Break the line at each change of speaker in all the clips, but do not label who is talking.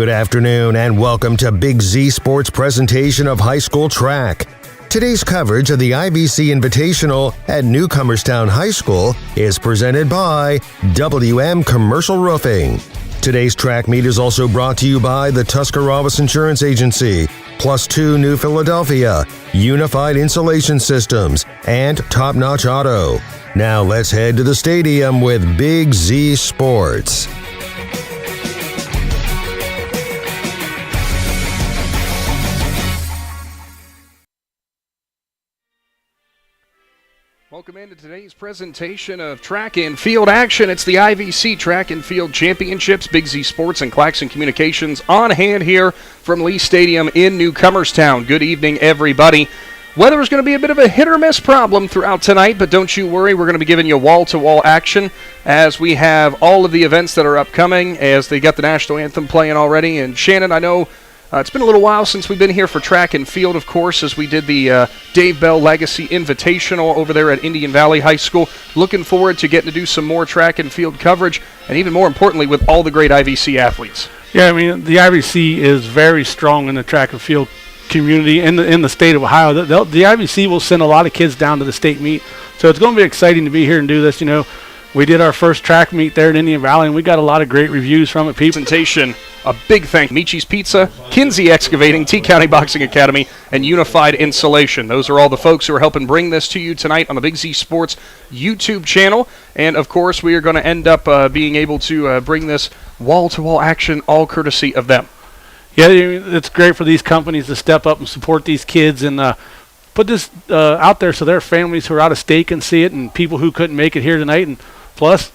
Good afternoon and welcome to Big Z Sports presentation of high school track. Today's coverage of the I.V.C. Invitational at Newcomerstown High School is presented by WM Commercial Roofing. Today's track meet is also brought to you by the Tuscarawas Insurance Agency, Plus 2 New Philadelphia, Unified Insulation Systems, and Top Notch Auto. Now let's head to the stadium with Big Z Sports.
Welcome into today's presentation of track and field action. It's the I.V.C. Track and Field Championships. Big Z Sports and Claxon Communications on hand here from Lee Stadium in Newcomerstown. Good evening, everybody. Weather is going to be a bit of a hit-or-miss problem throughout tonight, but don't you worry. We're going to be giving you wall-to-wall action as we have all of the events that are upcoming, as they got the national anthem playing already. And Shannon, I know it's been a little while since we've been here for track and field, of course, as we did the Dave Bell Legacy Invitational over there at Indian Valley High School. Looking forward to getting to do some more track and field coverage, and even more importantly, with all the great I.V.C. athletes. Yeah, I mean, the I.V.C. is very strong in the track and field community in the state of Ohio. The I.V.C. will send a lot of kids down to the state meet, so it's going to be exciting to be here and do this. You know, we did our first track meet there in Indian Valley, and we got a lot of great reviews from it. Presentation, a big thank you. Michi's Pizza, Kinsey Excavating, T-County Boxing Academy, and Unified Insulation. Those are all the folks who are helping bring this to you tonight on the Big Z Sports YouTube channel. And, of course, we are going to end up being able to bring this wall-to-wall action all courtesy of them. Yeah, it's great for these companies to step up and support these kids and put this out there so their families who are out of state can see it, and people who couldn't make it here tonight. And plus,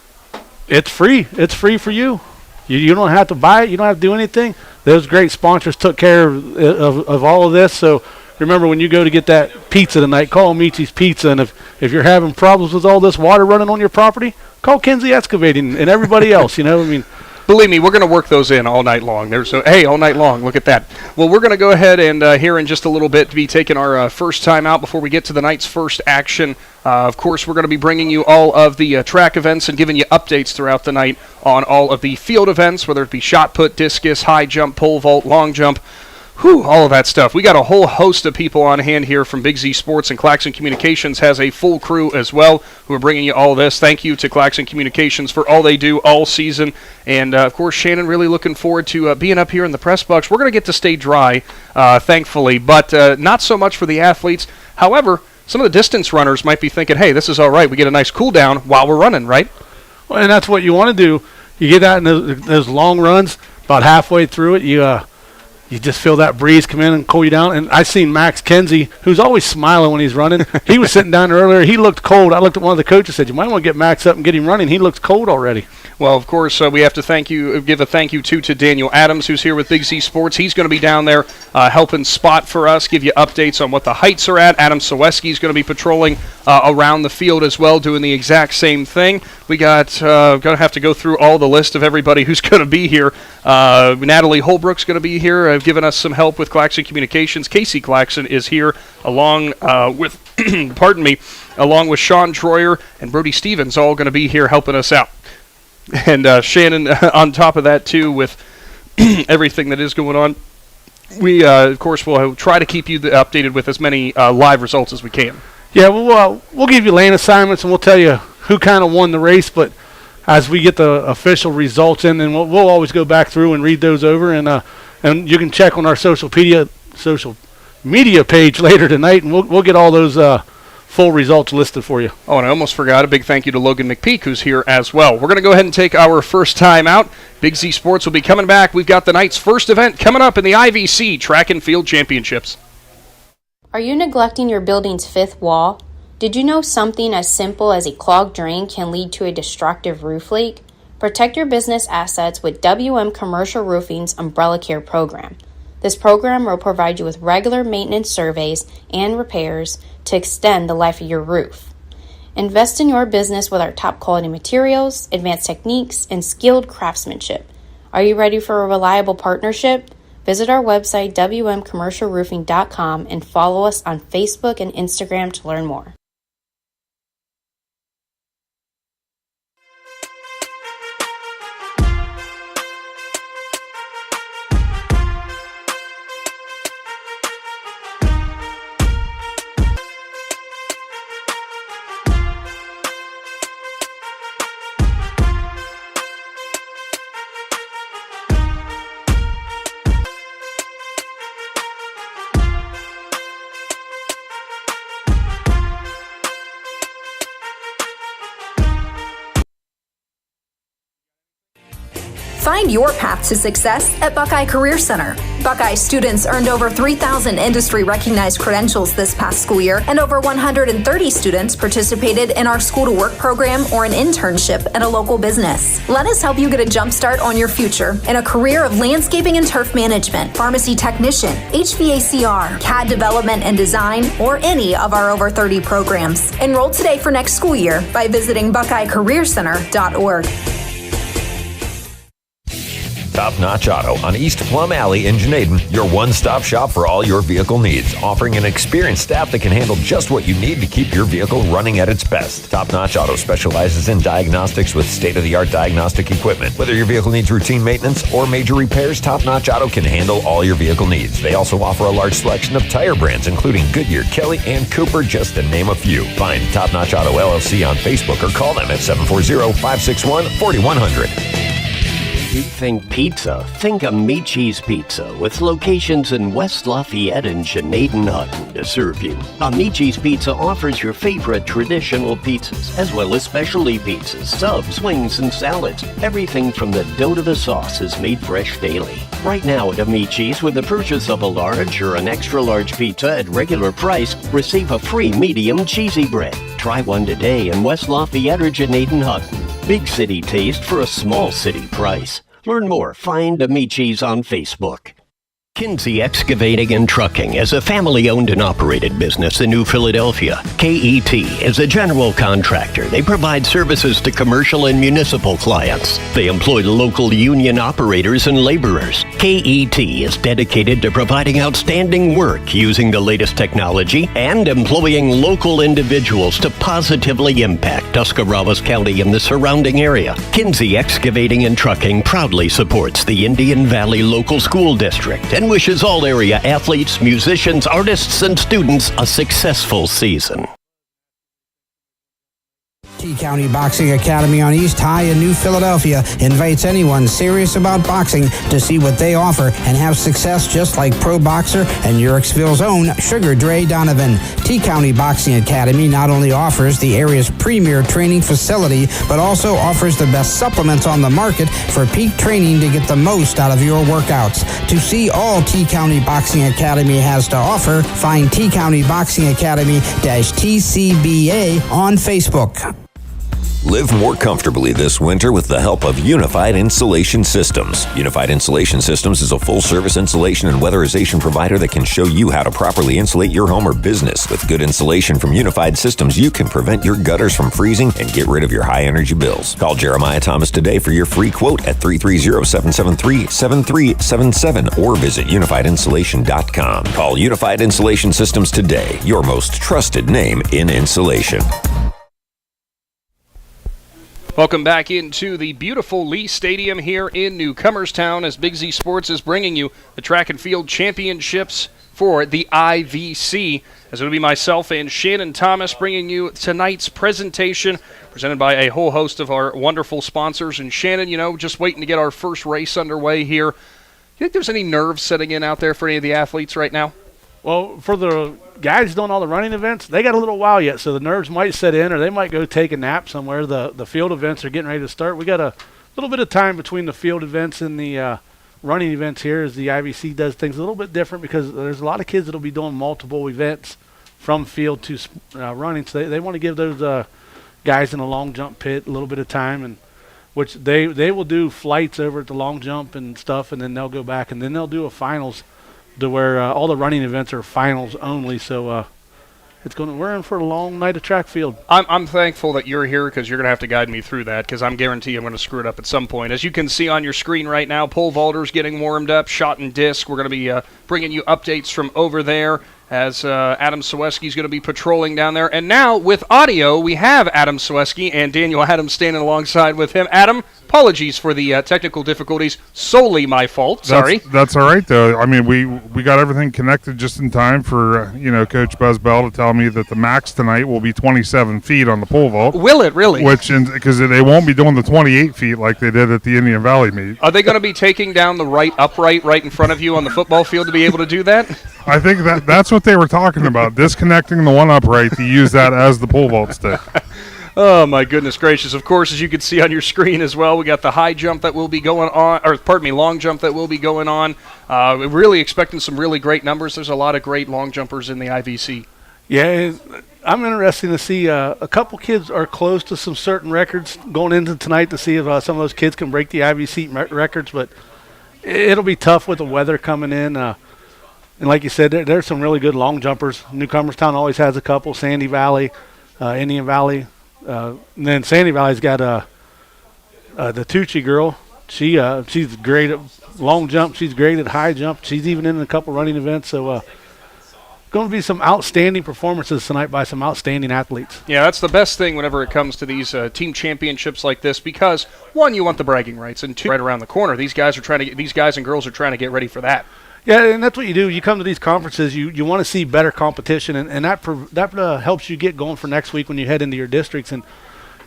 it's free. It's free for you. You don't have to buy it. You don't have to do anything. Those great sponsors took care of all of this. So remember, when you go to get that pizza tonight, call Michi's Pizza. And if you're having problems with all this water running on your property, call Kinsey Excavating and everybody else. You know, I mean, believe me, we're going to work those in all night long. All night long. Look at that. Well, we're going to go ahead and here in just a little bit be taking our first time out before we get to the night's first action. Of course, we're going to be bringing you all of the track events and giving you updates throughout the night on all of the field events, whether it be shot put, discus, high jump, pole vault, long jump. All of that stuff. We got a whole host of people on hand here from Big Z Sports, and Claxon Communications has a full crew as well who are bringing you all this. Thank you to Claxon Communications for all they do all season. And, of course, Shannon, really looking forward to being up here in the press box. We're going to get to stay dry, thankfully, but not so much for the athletes. However, some of the distance runners might be thinking, hey, this is all right. We get a nice cool down while we're running, right? Well, and that's what you want to do. You get out in those long runs, about halfway through it, you just feel that breeze come in and cool you down. And I've seen Max Kenzie, who's always smiling when he's running. He was sitting down there earlier. He looked cold. I looked at one of the coaches and said, you might want to get Max up and get him running. He looks cold already. Well, of course, we have to give a thank you to Daniel Adams, who's here with Big Z Sports. He's going to be down there helping spot for us, give you updates on what the heights are at. Adam Saweski is going to be patrolling around the field as well, doing the exact same thing. We got going to have to go through all the list of everybody who's going to be here. Natalie Holbrook's going to be here, giving us some help with Claxon Communications. Casey Claxon is here along with, along with Shawn Troyer and Brody Stevens, all going to be here helping us out. And Shannon, on top of that, too, with everything that is going on, we, of course, will try to keep you updated with as many live results as we can. Yeah, we'll give you lane assignments, and we'll tell you who kind of won the race, but as we get the official results in, then we'll always go back through and read those over, and you can check on our social media page later tonight, and we'll get all those full results listed for you. Oh, and I almost forgot, a big thank you to Logan McPeek, who's here as well. We're going to go ahead and take our first time out. Big Z Sports will be coming back. We've got the night's first event coming up in the I.V.C. Track and Field Championships.
Are you neglecting your building's fifth wall? Did you know something as simple as a clogged drain can lead to a destructive roof leak? Protect your business assets with WM Commercial Roofing's Umbrella Care program. This program will provide you with regular maintenance surveys and repairs to extend the life of your roof. Invest in your business with our top quality materials, advanced techniques, and skilled craftsmanship. Are you ready for a reliable partnership? Visit our website, wmcommercialroofing.com, and follow us on Facebook and Instagram to learn more.
Find your path to success at Buckeye Career Center. Buckeye students earned over 3,000 industry-recognized credentials this past school year, and over 130 students participated in our School to Work program or an internship at a local business. Let us help you get a jump start on your future in a career of landscaping and turf management, pharmacy technician, HVACR, CAD development and design, or any of our over 30 programs. Enroll today for next school year by visiting BuckeyeCareerCenter.org.
Top Notch Auto on East Plum Alley in Janaden, your one-stop shop for all your vehicle needs, offering an experienced staff that can handle just what you need to keep your vehicle running at its best. Top Notch Auto specializes in diagnostics with state-of-the-art diagnostic equipment. Whether your vehicle needs routine maintenance or major repairs, Top Notch Auto can handle all your vehicle needs. They also offer a large selection of tire brands, including Goodyear, Kelly, and Cooper, just to name a few. Find Top Notch Auto LLC on Facebook or call them at 740-561-4100.
You think pizza? Think Amici's Pizza, with locations in West Lafayette and Janaden Hutton to serve you. Amici's Pizza offers your favorite traditional pizzas, as well as specialty pizzas, subs, wings, and salads. Everything from the dough to the sauce is made fresh daily. Right now at Amici's, with the purchase of a large or an extra large pizza at regular price, receive a free medium cheesy bread. Try one today in West Lafayette or Janaden Hutton. Big city taste for a small city price. Learn more. Find Amici's on Facebook. Kinsey Excavating and Trucking is a family-owned and operated business in New Philadelphia. KET is a general contractor. They provide services to commercial and municipal clients. They employ local union operators and laborers. KET is dedicated to providing outstanding work using the latest technology and employing local individuals to positively impact Tuscarawas County and the surrounding area. Kinsey Excavating and Trucking proudly supports the Indian Valley Local School District and wishes all area athletes, musicians, artists, and students a successful season.
T-County Boxing Academy on East High in New Philadelphia invites anyone serious about boxing to see what they offer and have success just like pro boxer and Yurixville's own Sugar Dre Donovan. T-County Boxing Academy not only offers the area's premier training facility, but also offers the best supplements on the market for peak training to get the most out of your workouts. To see all T-County Boxing Academy has to offer, find T-County Boxing Academy-TCBA on Facebook.
Live more comfortably this winter with the help of Unified Insulation Systems. Unified Insulation Systems is a full-service insulation and weatherization provider that can show you how to properly insulate your home or business. With good insulation from Unified Systems, you can prevent your gutters from freezing and get rid of your high-energy bills. Call Jeremiah Thomas today for your free quote at 330-773-7377 or visit unifiedinsulation.com. Call Unified Insulation Systems today, your most trusted name in insulation.
Welcome back into the beautiful Lee Stadium here in Newcomerstown as Big Z Sports is bringing you the track and field championships for the I.V.C. As it'll be myself and Shannon Thomas bringing you tonight's presentation, presented by a whole host of our wonderful sponsors. And Shannon, just waiting to get our first race underway here. Do you think there's any nerves setting in out there for any of the athletes right now?
Well, for the guys doing all the running events, they got a little while yet, so the nerves might set in or they might go take a nap somewhere. The field events are getting ready to start. We got a little bit of time between the field events and the running events here as the I.V.C. does things a little bit different because there's a lot of kids that will be doing multiple events from field to running. So they want to give those guys in the long jump pit a little bit of time, and which they will do flights over at the long jump and stuff, and then they'll go back, and then they'll do a finals to where all the running events are finals only. So we're in for a long night of track field.
I'm thankful that you're here because you're going to have to guide me through that because I'm guaranteed I'm going to screw it up at some point. As you can see on your screen right now, pole vaulters getting warmed up, shot and disc. We're going to be bringing you updates from over there as Adam Sawecki is going to be patrolling down there. And now with audio, we have Adam Sawecki and Daniel Adams standing alongside with him. Adam, apologies for the technical difficulties. Solely my fault. Sorry.
That's all right, though. I mean, we got everything connected just in time for, Coach Buzz Bell to tell me that the max tonight will be 27 feet on the pole vault.
Will it really?
Because they won't be doing the 28 feet like they did at the Indian Valley meet.
Are they going to be taking down the right upright right in front of you on the football field to be able to do that?
I think that's what they were talking about, disconnecting the one upright to use that as the pole vault stick.
Oh, my goodness gracious. Of course, as you can see on your screen as well, we got the high jump that will be going on, or pardon me, long jump that will be going on. We're really expecting some really great numbers. There's a lot of great long jumpers in the I.V.C.
Yeah, I'm interested to see a couple kids are close to some certain records going into tonight to see if some of those kids can break the I.V.C. records, but it'll be tough with the weather coming in. And like you said, there's some really good long jumpers. Newcomerstown always has a couple, Sandy Valley, Indian Valley. And then Sandy Valley's got the Tucci girl. She's great at long jump. She's great at high jump. She's even in a couple running events. So going to be some outstanding performances tonight by some outstanding athletes.
Yeah, that's the best thing whenever it comes to these team championships like this, because one, you want the bragging rights, and two, right around the corner, these guys and girls are trying to get ready for that.
Yeah, and that's what you do. You come to these conferences, you want to see better competition, and that helps you get going for next week when you head into your districts. And,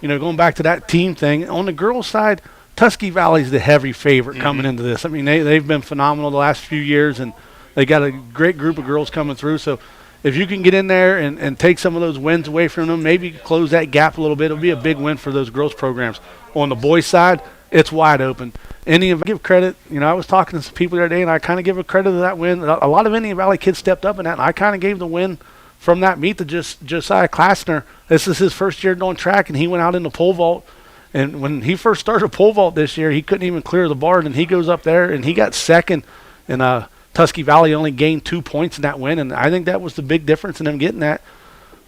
going back to that team thing, on the girls' side, Tuskegee Valley's the heavy favorite coming into this. I mean, they've been phenomenal the last few years, and they got a great group of girls coming through. So if you can get in there and take some of those wins away from them, maybe close that gap a little bit, it'll be a big win for those girls' programs. On the boys' side, it's wide open. Give credit. I was talking to some people the other day, and I kind of give a credit to that win. A lot of Indian Valley kids stepped up in that, and I kind of gave the win from that meet to Josiah Klassner. This is his first year doing track, and he went out in the pole vault. And when he first started pole vault this year, he couldn't even clear the bar, and he goes up there, and he got second. And Tuskegee Valley only gained 2 points in that win, and I think that was the big difference in them getting that.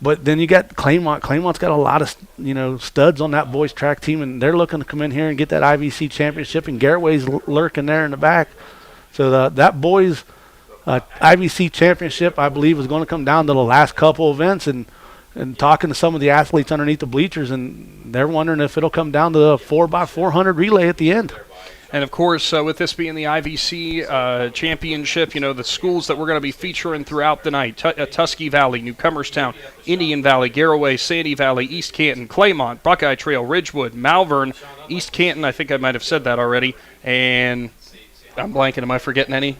But then you got Claymont. Claymont's got a lot of studs on that boys track team, and they're looking to come in here and get that I.V.C. championship. And Garrettway's lurking there in the back. So that boys I.V.C. championship, I believe, is going to come down to the last couple events. And talking to some of the athletes underneath the bleachers, and they're wondering if it'll come down to the 4x400 relay at the end.
And, of course, with this being the I.V.C. championship, the schools that we're going to be featuring throughout the night, Tuskegee Valley, Newcomerstown, Indian Valley, Garraway, Sandy Valley, East Canton, Claymont, Buckeye Trail, Ridgewood, Malvern, East Canton, I think I might have said that already, and I'm blanking. Am I forgetting any?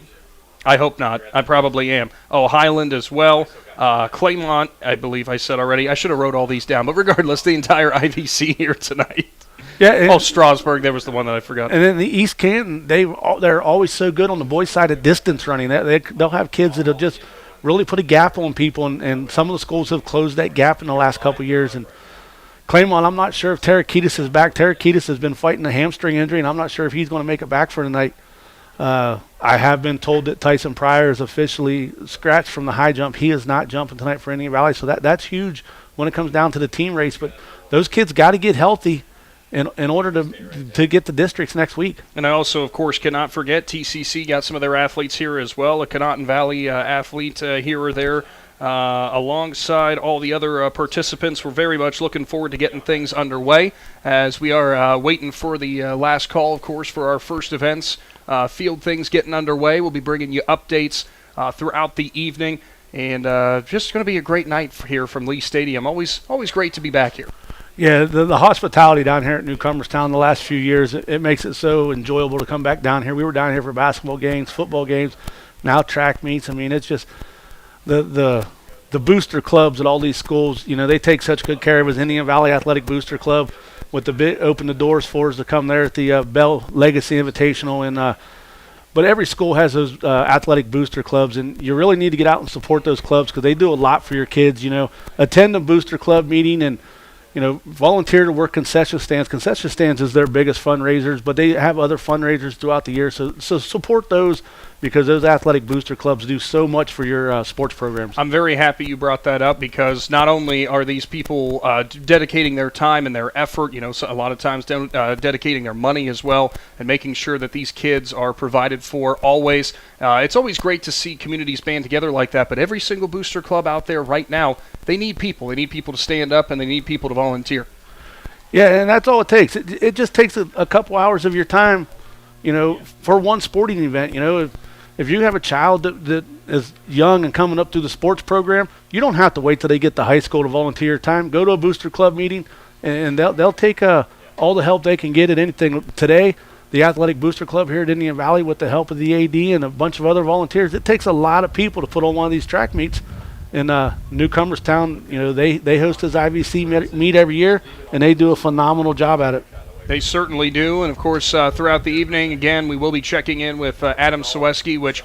I hope not. I probably am. Oh, Highland as well. Claymont, I believe I said already. I should have wrote all these down, but regardless, the entire I.V.C. here tonight. Yeah. Strasburg, that was the one that I forgot.
And then the East Canton, they're always so good on the boys' side of distance running. They'll have kids that'll just really put a gap on people, and some of the schools have closed that gap in the last couple of years. And Claymont, I'm not sure if Tarakitis is back. Tarakitis has been fighting a hamstring injury, and I'm not sure if he's going to make it back for tonight. I have been told that Tyson Pryor is officially scratched from the high jump. He is not jumping tonight for Indian Valley, so that's huge when it comes down to the team race. But those kids got to get healthy in order to get the districts next week.
And I also, of course, cannot forget TCC got some of their athletes here as well. A Conotton Valley athlete here or there alongside all the other participants. We're very much looking forward to getting things underway as we are waiting for the last call, of course, for our first events. Field things getting underway. We'll be bringing you updates throughout the evening. And just going to be a great night here from Lee Stadium. Always great to be back here.
Yeah, the hospitality down here at Newcomerstown the last few years, it makes it so enjoyable to come back down here. We were down here for basketball games, football games, now track meets. I mean, it's just the booster clubs at all these schools, they take such good care of us. Indian Valley Athletic Booster Club with open the doors for us to come there at the Bell Legacy Invitational. And but every school has those athletic booster clubs, and you really need to get out and support those clubs because they do a lot for your kids. Attend a booster club meeting and volunteer to work concession stands. Concession stands is their biggest fundraisers, but they have other fundraisers throughout the year. So support those because those athletic booster clubs do so much for your sports programs.
I'm very happy you brought that up because not only are these people dedicating their time and their effort, so a lot of times dedicating their money as well and making sure that these kids are provided for always. It's always great to see communities band together like that, but every single booster club out there right now, they need people. They need people to stand up and they need people to volunteer.
Yeah, and that's all it takes. It just takes a couple hours of your time, for one sporting event. If you have a child that is young and coming up through the sports program, you don't have to wait till they get to high school to volunteer time. Go to a booster club meeting, and they'll take all the help they can get at anything. Today, the Athletic Booster Club here at Indian Valley with the help of the AD and a bunch of other volunteers, it takes a lot of people to put on one of these track meets. in Newcomerstown. You know, they host his I.V.C. meet every year, and they do a phenomenal job at it.
They certainly do. And, of course, throughout the evening, again, we will be checking in with Adam Sawecki, which,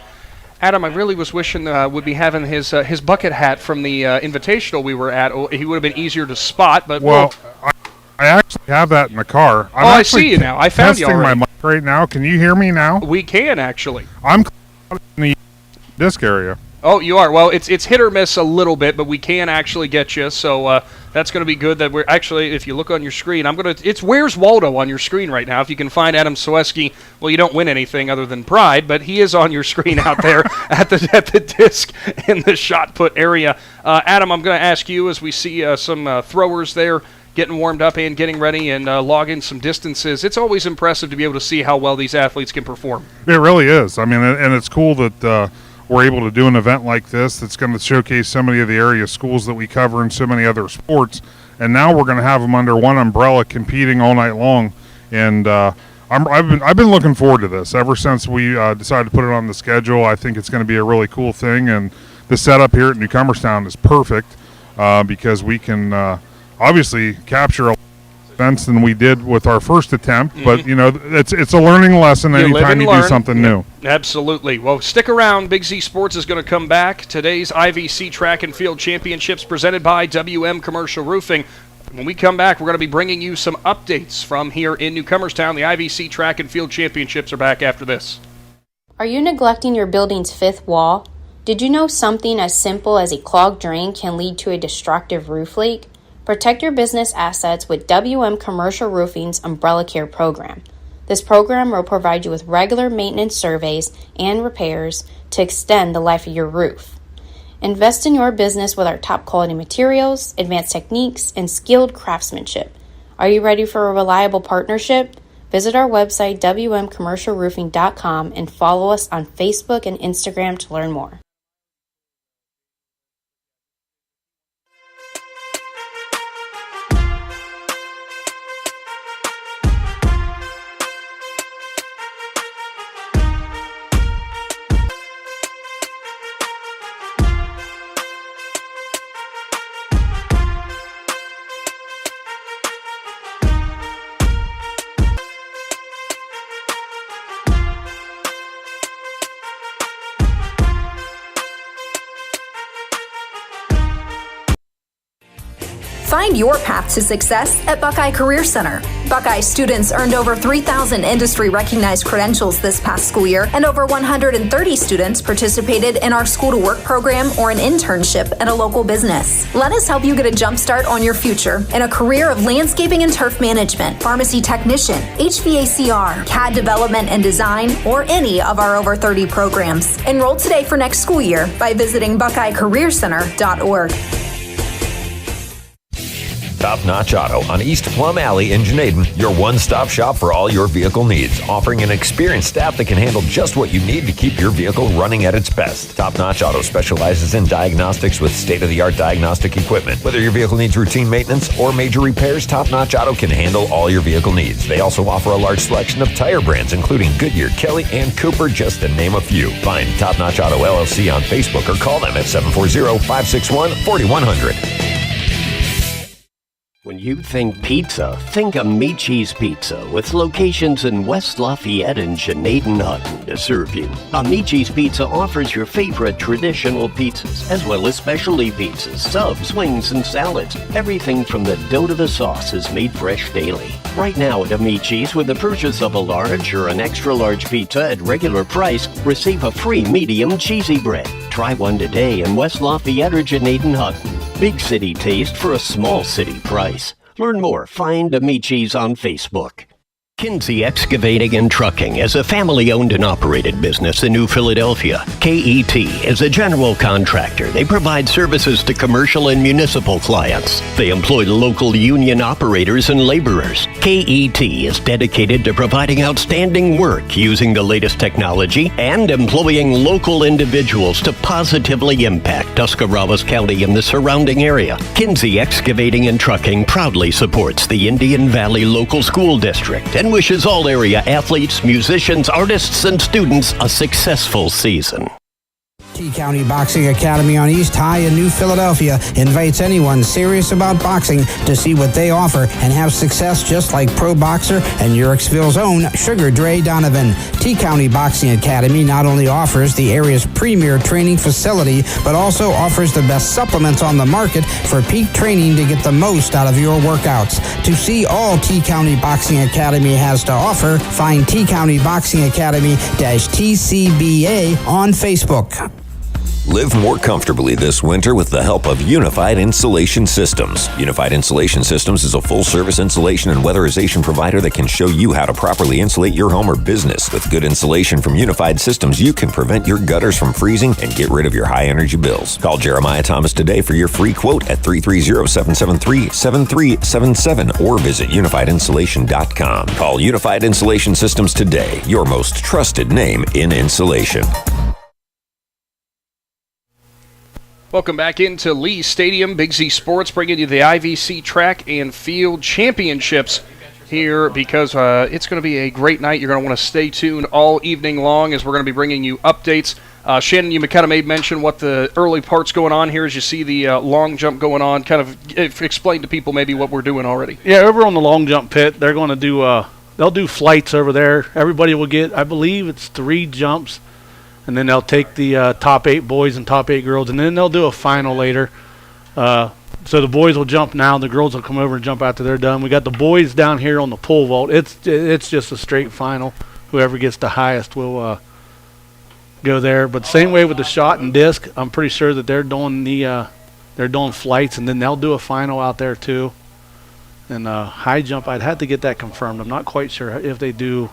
Adam, I really was wishing would be having his bucket hat from the Invitational we were at. He would have been easier to spot. But
well, I actually have that in the car.
I see you now. I found you already.
Testing my mic right now. Can you hear me now?
We can, actually.
I'm in the disc area.
Oh, you are. Well, it's hit or miss a little bit, but we can actually get you. So that's going to be good. That we're actually, if you look on your screen, it's Where's Waldo on your screen right now. If you can find Adam Sawecki, well, you don't win anything other than pride, but he is on your screen out there at the disc in the shot put area. Adam, I'm going to ask you, as we see some throwers there getting warmed up and getting ready and logging some distances. It's always impressive to be able to see how well these athletes can perform.
It really is. I mean, and it's cool that we're able to do an event like this that's going to showcase so many of the area schools that we cover in so many other sports. And now we're going to have them under one umbrella competing all night long. And I've been looking forward to this ever since we decided to put it on the schedule. I think it's going to be a really cool thing. And the setup here at Newcomerstown is perfect because we can obviously capture a events than we did with our first attempt, but you know, it's a learning lesson anytime you do something new.
Absolutely. Well, stick around. Big Z Sports is going to come back. Today's I.V.C. Track and Field Championships presented by WM Commercial Roofing. When we come back, we're going to be bringing you some updates from here in Newcomerstown. The I.V.C. Track and Field Championships are back after this.
Are you neglecting your building's fifth wall? Did you know something as simple as a clogged drain can lead to a destructive roof leak? Protect your business assets with WM Commercial Roofing's Umbrella Care program. This program will provide you with regular maintenance surveys and repairs to extend the life of your roof. Invest in your business with our top quality materials, advanced techniques, and skilled craftsmanship. Are you ready for a reliable partnership? Visit our website, wmcommercialroofing.com, and follow us on Facebook and Instagram to learn more.
Find your path to success at Buckeye Career Center. Buckeye students earned over 3,000 industry-recognized credentials this past school year, and over 130 students participated in our School to Work program or an internship at a local business. Let us help you get a jump start on your future in a career of landscaping and turf management, pharmacy technician, HVACR, CAD development and design, or any of our over 30 programs. Enroll today for next school year by visiting BuckeyeCareerCenter.org.
Top Notch Auto on East Plum Alley in Janaden, your one-stop shop for all your vehicle needs, offering an experienced staff that can handle just what you need to keep your vehicle running at its best. Top Notch Auto specializes in diagnostics with state-of-the-art diagnostic equipment. Whether your vehicle needs routine maintenance or major repairs, Top Notch Auto can handle all your vehicle needs. They also offer a large selection of tire brands, including Goodyear, Kelly, and Cooper, just to name a few. Find Top Notch Auto LLC on Facebook or call them at 740-561-4100.
When you think pizza, think Amici's Pizza, with locations in West Lafayette and Janaden Hutton to serve you. Amici's Pizza offers your favorite traditional pizzas, as well as specialty pizzas, subs, wings, and salads. Everything from the dough to the sauce is made fresh daily. Right now at Amici's, with the purchase of a large or an extra large pizza at regular price, receive a free medium cheesy bread. Try one today in West Lafayette or Janaden Hutton. Big city taste for a small city price. Learn more. Find Amici's on Facebook. Kinsey Excavating and Trucking is a family-owned and operated business in New Philadelphia. KET is a general contractor. They provide services to commercial and municipal clients. They employ local union operators and laborers. KET is dedicated to providing outstanding work using the latest technology and employing local individuals to positively impact Tuscarawas County and the surrounding area. Kinsey Excavating and Trucking proudly supports the Indian Valley Local School District and wishes all area athletes, musicians, artists, and students a successful season.
T-County Boxing Academy on East High in New Philadelphia invites anyone serious about boxing to see what they offer and have success just like pro boxer and Yorksville's own Sugar Dre Donovan. T-County Boxing Academy not only offers the area's premier training facility, but also offers the best supplements on the market for peak training to get the most out of your workouts. To see all T-County Boxing Academy has to offer, find T-County Boxing Academy-TCBA on Facebook.
Live more comfortably this winter with the help of Unified Insulation Systems. Unified Insulation Systems is a full-service insulation and weatherization provider that can show you how to properly insulate your home or business. With good insulation from Unified Systems, you can prevent your gutters from freezing and get rid of your high-energy bills. Call Jeremiah Thomas today for your free quote at 330-773-7377 or visit unifiedinsulation.com. Call Unified Insulation Systems today, your most trusted name in insulation.
Welcome back into Lee Stadium. Big Z Sports bringing you the I.V.C. Track and Field Championships here because it's going to be a great night. You're going to want to stay tuned all evening long as we're going to be bringing you updates. Shannon, you kind of made mention what the early part's going on here as you see the long jump going on. Kind of explain to people maybe what we're doing already.
Yeah, over on the long jump pit, they're going to do they'll do flights over there. Everybody will get, I believe it's 3 jumps. And then they'll take the top 8 boys and top 8 girls, and then they'll do a final later. So the boys will jump now. The girls will come over and jump after they're done. We got the boys down here on the pole vault. It's just a straight final. Whoever gets the highest will go there. But same way with the shot and disc. I'm pretty sure that they're doing flights, and then they'll do a final out there too. And high jump, I'd have to get that confirmed. I'm not quite sure if they do.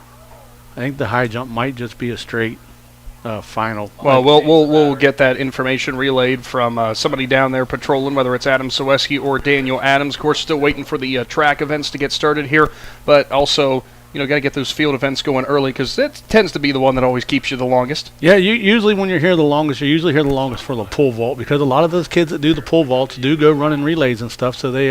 I think the high jump might just be a straight final.
Well, we'll get that information relayed from somebody down there patrolling, whether it's Adam Soweski or Daniel Adams. Of course, still waiting for the track events to get started here, but also, got to get those field events going early because that tends to be the one that always keeps you the longest.
Yeah, usually when you're here the longest, you're usually here the longest for the pole vault because a lot of those kids that do the pole vaults do go running relays and stuff, so they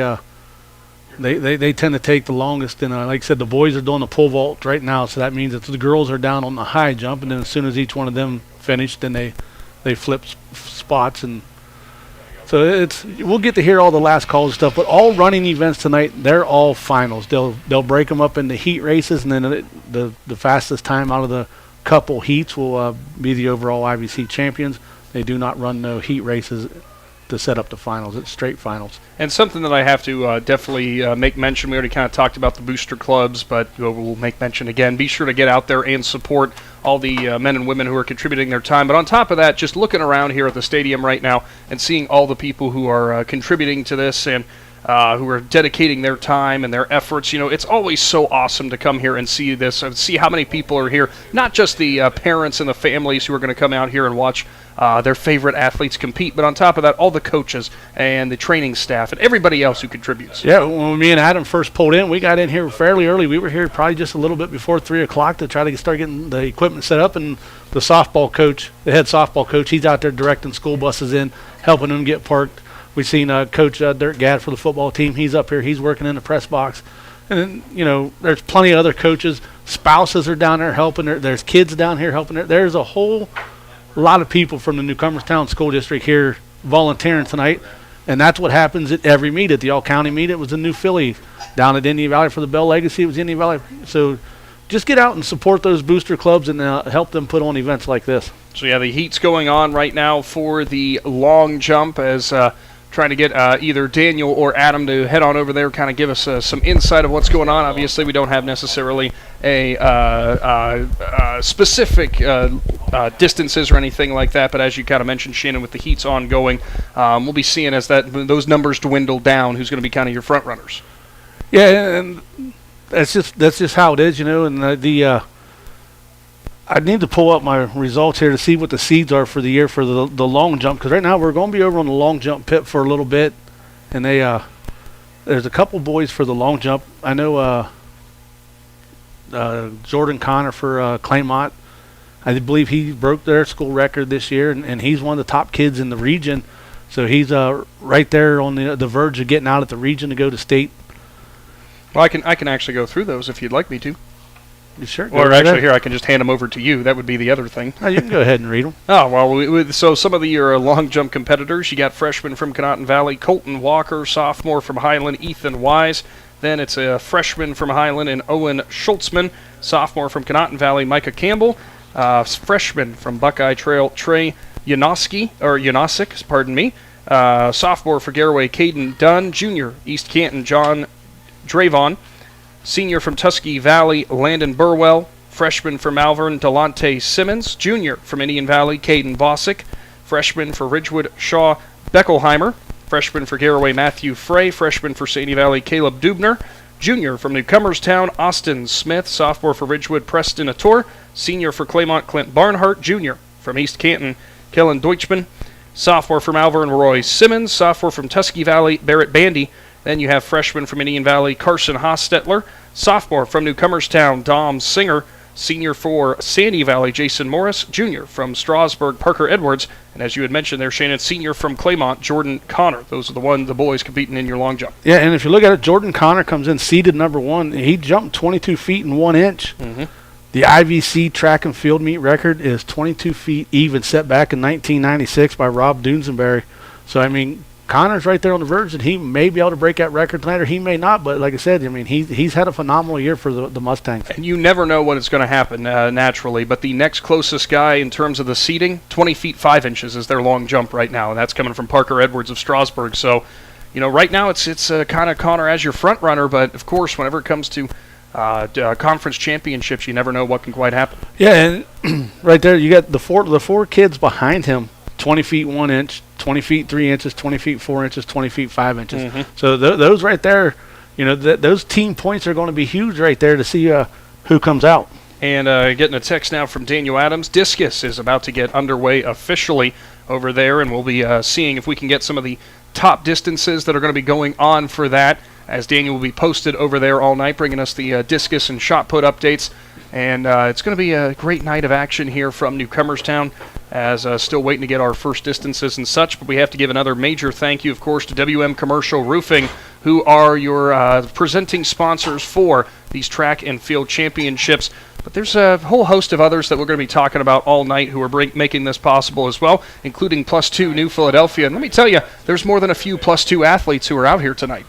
tend to take the longest. And like I said, the boys are doing the pole vault right now, so that means that the girls are down on the high jump, and then as soon as each one of them finish, then they flip spots. And so we'll get to hear all the last calls and stuff, but all running events tonight, they're all finals. They'll break them up into heat races, and then the fastest time out of the couple heats will be the overall I.V.C. champions. They do not run no heat races to set up the finals. It's straight finals.
And something that I have to definitely make mention, we already kind of talked about the booster clubs, but we'll make mention again. Be sure to get out there and support all the men and women who are contributing their time. But on top of that, just looking around here at the stadium right now and seeing all the people who are contributing to this and who are dedicating their time and their efforts. It's always so awesome to come here and see this and see how many people are here, not just the parents and the families who are going to come out here and watch their favorite athletes compete, but on top of that, all the coaches and the training staff and everybody else who contributes.
Yeah, when me and Adam first pulled in, we got in here fairly early. We were here probably just a little bit before 3 o'clock to try to start getting the equipment set up, and the softball coach, the head softball coach, he's out there directing school buses in, helping them get parked. We've seen Coach Dirk Gadd for the football team. He's up here. He's working in the press box. And then, there's plenty of other coaches. Spouses are down there helping. There's kids down here helping. There's a whole lot of people from the Newcomerstown School District here volunteering tonight. And that's what happens at every meet. At the all-county meet, it was in New Philly. Down at Indian Valley for the Bell Legacy, it was Indian Valley. So just get out and support those booster clubs and help them put on events like this.
So, yeah, the heat's going on right now for the long jump as trying to get either Daniel or Adam to head on over there, kind of give us some insight of what's going on. Obviously, we don't have necessarily a specific distances or anything like that, but as you kind of mentioned, Shannon, with the heats ongoing, we'll be seeing as those numbers dwindle down who's going to be kind of your front runners.
Yeah, and that's just how it is, and I need to pull up my results here to see what the seeds are for the year for the long jump, because right now we're going to be over on the long jump pit for a little bit, and there's a couple boys for the long jump. I know Jordan Connor for Claymont. I believe he broke their school record this year, and he's one of the top kids in the region, so he's right there on the verge of getting out at the region to go to state.
Well, I can actually go through those if you'd like me to.
You sure?
Or actually, here, I can just hand them over to you. That would be the other thing.
Oh, you can go ahead and read them.
Oh, well, so some of the long jump competitors, you got freshman from Conotton Valley, Colton Walker, sophomore from Highland, Ethan Wise. Then it's a freshman from Highland and Owen Schultzman, sophomore from Conotton Valley, Micah Campbell, freshman from Buckeye Trail, Trey Yanosic, pardon me, sophomore for Garaway, Caden Dunn, junior, East Canton, John Dravon, senior from Tusky Valley, Landon Burwell, freshman from Malvern, Delonte Simmons, junior from Indian Valley, Caden Bosick, freshman for Ridgewood, Shaw Beckelheimer, freshman for Garaway, Matthew Frey, freshman for Sandy Valley, Caleb Dubner, junior from Newcomerstown, Austin Smith, sophomore for Ridgewood, Preston Ator, senior for Claymont, Clint Barnhart, junior from East Canton, Kellen Deutschman, sophomore from Malvern, Roy Simmons, sophomore from Tusky Valley, Barrett Bandy. Then you have freshman from Indian Valley, Carson Hostetler, sophomore from Newcomerstown, Dom Singer, senior for Sandy Valley, Jason Morris, junior from Strasburg, Parker Edwards, and as you had mentioned there, Shannon, senior from Claymont, Jordan Connor. Those are the boys competing in your long jump.
Yeah, and if you look at it, Jordan Connor comes in seeded number 1. He jumped 22 feet and 1 inch.
Mm-hmm.
The I.V.C. track and field meet record is 22 feet even, set back in 1996 by Rob Dunsonberry. So, I mean, Connor's right there on the verge, and he may be able to break that record later. He may not, but like I said, I mean, he's had a phenomenal year for the Mustangs.
And you never know what is going to happen naturally, but the next closest guy in terms of the seeding, 20 feet 5 inches is their long jump right now, and that's coming from Parker Edwards of Strasburg. So, right now it's kind of Connor as your front runner, but of course, whenever it comes to conference championships, you never know what can quite happen.
Yeah, and right there you got the four kids behind him, 20 feet 1 inch, 20 feet 3 inches, 20 feet 4 inches, 20 feet 5 inches.
Mm-hmm.
So those right there, those team points are going to be huge right there to see who comes out.
And getting a text now from Daniel Adams. Discus is about to get underway officially over there, and we'll be seeing if we can get some of the top distances that are going to be going on for that, as Daniel will be posted over there all night, bringing us the discus and shot put updates. And it's going to be a great night of action here from Newcomerstown, as still waiting to get our first distances and such. But we have to give another major thank you, of course, to WM Commercial Roofing, who are your presenting sponsors for these track and field championships. But there's a whole host of others that we're going to be talking about all night who are making this possible as well, including Plus 2 New Philadelphia. And let me tell you, there's more than a few Plus 2 athletes who are out here tonight.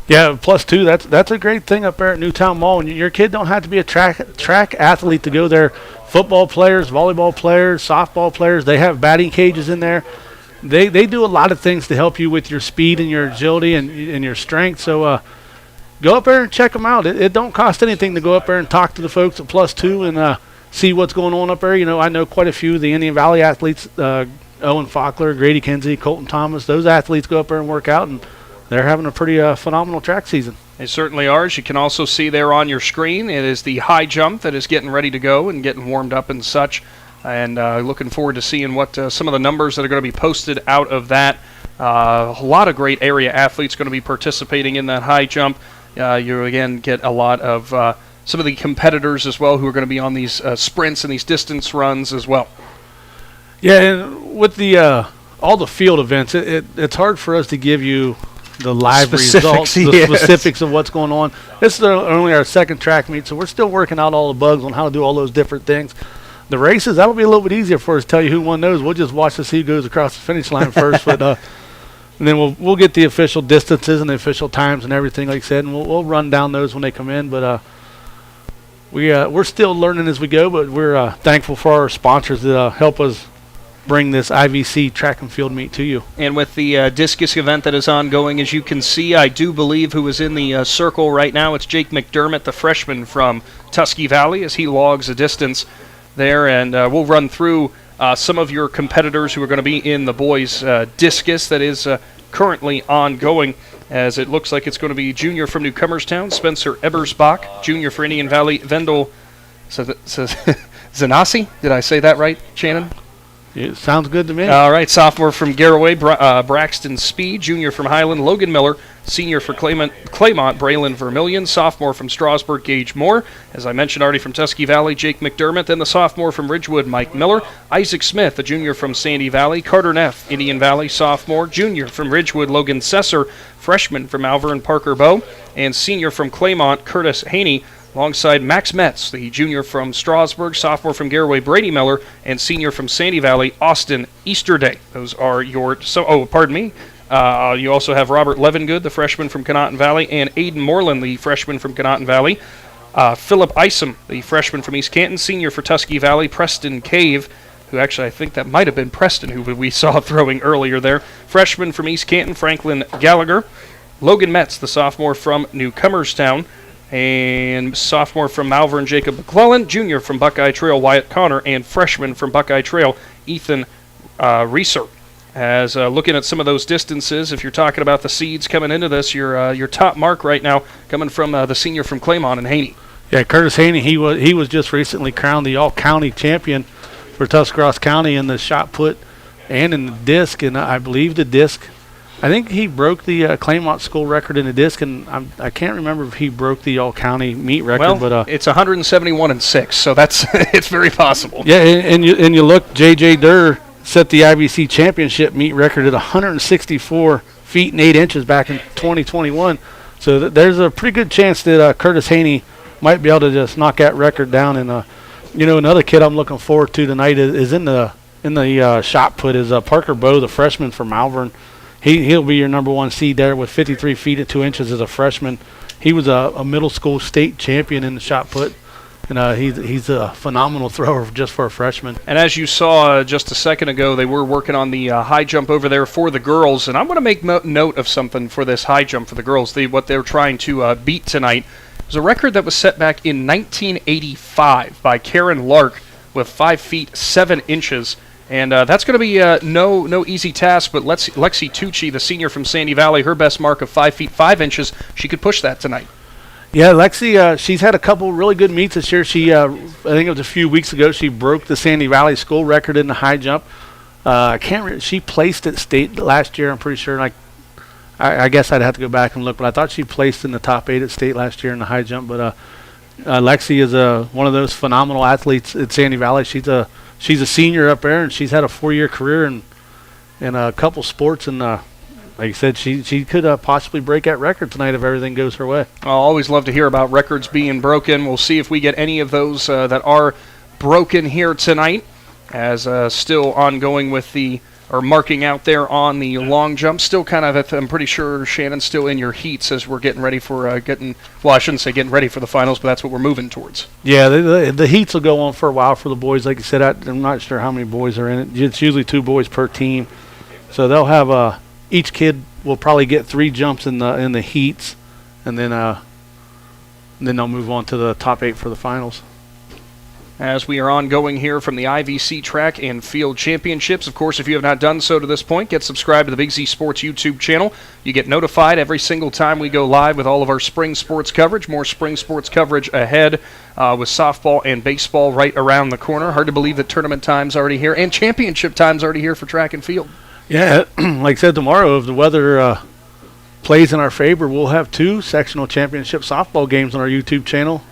Yeah, Plus 2, that's a great thing up there at Newtown Mall. And your kid don't have to be a track athlete to go there. Football players, volleyball players, softball players, they have batting cages in there. They do a lot of things to help you with your speed and your agility and your strength. So go up there and check them out. It don't cost anything to go up there and talk to the folks at Plus 2 and see what's going on up there. I know quite a few of the Indian Valley athletes, Owen Faulkner, Grady Kinsey, Colton Thomas. Those athletes go up there and work out, and they're having a pretty phenomenal track season.
They certainly are. As you can also see there on your screen, it is the high jump that is getting ready to go and getting warmed up and such. And looking forward to seeing what some of the numbers that are going to be posted out of that. A lot of great area athletes going to be participating in that high jump. You, again, get a lot of some of the competitors as well who are going to be on these sprints and these distance runs as well.
Yeah, and with the all the field events, it's hard for us to give you the live results, the specifics of what's going on. This is only our second track meet, so we're still working out all the bugs on how to do all those different things. The races, that'll be a little bit easier for us to tell you who won those. We'll just watch to see who goes across the finish line first, but and then we'll get the official distances and the official times and everything, like I said, and we'll run down those when they come in. But we're still learning as we go, but we're thankful for our sponsors that help us bring this I.V.C. track and field meet to you.
And with the discus event that is ongoing, as you can see, I do believe who is in the circle right now, it's Jake McDermott, the freshman from Tusky Valley, as he logs a distance there. And we'll run through some of your competitors who are going to be in the boys' discus that is currently ongoing, as it looks like it's going to be junior from Newcomerstown, Spencer Ebersbach, junior for Indian Valley, Vendel Zanassi. Did I say that right, Shannon?
It sounds good to me.
All right, sophomore from Garaway, Braxton Speed, junior from Highland, Logan Miller, senior for Claymont, Braylon Vermillion, sophomore from Strasburg, Gage Moore, as I mentioned already from Tusky Valley, Jake McDermott, then the sophomore from Ridgewood, Mike Miller, Isaac Smith, a junior from Sandy Valley, Carter Neff, Indian Valley, sophomore, junior from Ridgewood, Logan Sesser, freshman from Malvern, Parker Bow, and senior from Claymont, Curtis Haney, alongside Max Metz, the junior from Strasburg, sophomore from Garaway, Brady Miller, and senior from Sandy Valley, Austin Easterday. Those are your you also have Robert Levengood, the freshman from Conotton Valley, and Aiden Moreland, the freshman from Conotton Valley. Philip Isom, the freshman from East Canton, senior for Tusky Valley. Preston Cave, who actually I think that might have been Preston who we saw throwing earlier there. Freshman from East Canton, Franklin Gallagher. Logan Metz, the sophomore from Newcomerstown. And sophomore from Malvern, Jacob McClellan. Junior from Buckeye Trail, Wyatt Connor. And freshman from Buckeye Trail, Ethan Reeser. As looking at some of those distances, if you're talking about the seeds coming into this, your top mark right now coming from the senior from Claymont and Haney.
Yeah, Curtis Haney, he was just recently crowned the all-county champion for Tuscarawas County in the shot put and in the disc, and I believe the disc. I think he broke the Claymont school record in the disc, and I can't remember if he broke the all-county meet record.
Well, it's 171-6, so that's it's very possible.
Yeah, and you look, J.J. Durr set the I.V.C. championship meet record at 164 feet and 8 inches back in 2021. So there's a pretty good chance that Curtis Haney might be able to just knock that record down. And another kid I'm looking forward to tonight is in the shot put is Parker Bowe, the freshman from Malvern. He'll be your number one seed there with 53 feet and 2 inches as a freshman. He was a middle school state champion in the shot put. And he's a phenomenal thrower just for a freshman.
And as you saw just a second ago, they were working on the high jump over there for the girls. And I'm going to make note of something for this high jump for the girls. What they're trying to beat tonight was a record that was set back in 1985 by Karen Lark with 5 feet 7 inches. And that's going to be no easy task. But Lexi Tucci, the senior from Sandy Valley, her best mark of 5 feet 5 inches, she could push that tonight.
Yeah, Lexi, she's had a couple really good meets this year. She, I think it was a few weeks ago, she broke the Sandy Valley school record in the high jump. She placed at state last year, I'm pretty sure. I guess I'd have to go back and look, but I thought she placed in the top 8 at state last year in the high jump. But Lexi is one of those phenomenal athletes at Sandy Valley. She's a senior up there, and she's had a 4-year career in a couple sports, and like you said, she could possibly break that record tonight if everything goes her way.
I'll always love to hear about records being broken. We'll see if we get any of those that are broken here tonight, as still ongoing with marking out there on the long jump. Still kind of, I'm pretty sure, Shannon's still in your heats as we're getting ready for I shouldn't say getting ready for the finals, but that's what we're moving towards.
Yeah, the heats will go on for a while for the boys. Like you said, I'm not sure how many boys are in it. It's usually 2 boys per team. So they'll have each kid will probably get 3 jumps in the heats, and then they'll move on to the top 8 for the finals.
As we are ongoing here from the I.V.C. Track and Field Championships. Of course, if you have not done so to this point, get subscribed to the Big Z Sports YouTube channel. You get notified every single time we go live with all of our spring sports coverage. More spring sports coverage ahead with softball and baseball right around the corner. Hard to believe that tournament time's already here and championship time's already here for track and field.
Yeah, like I said, tomorrow, if the weather plays in our favor, we'll have 2 sectional championship softball games on our YouTube channel.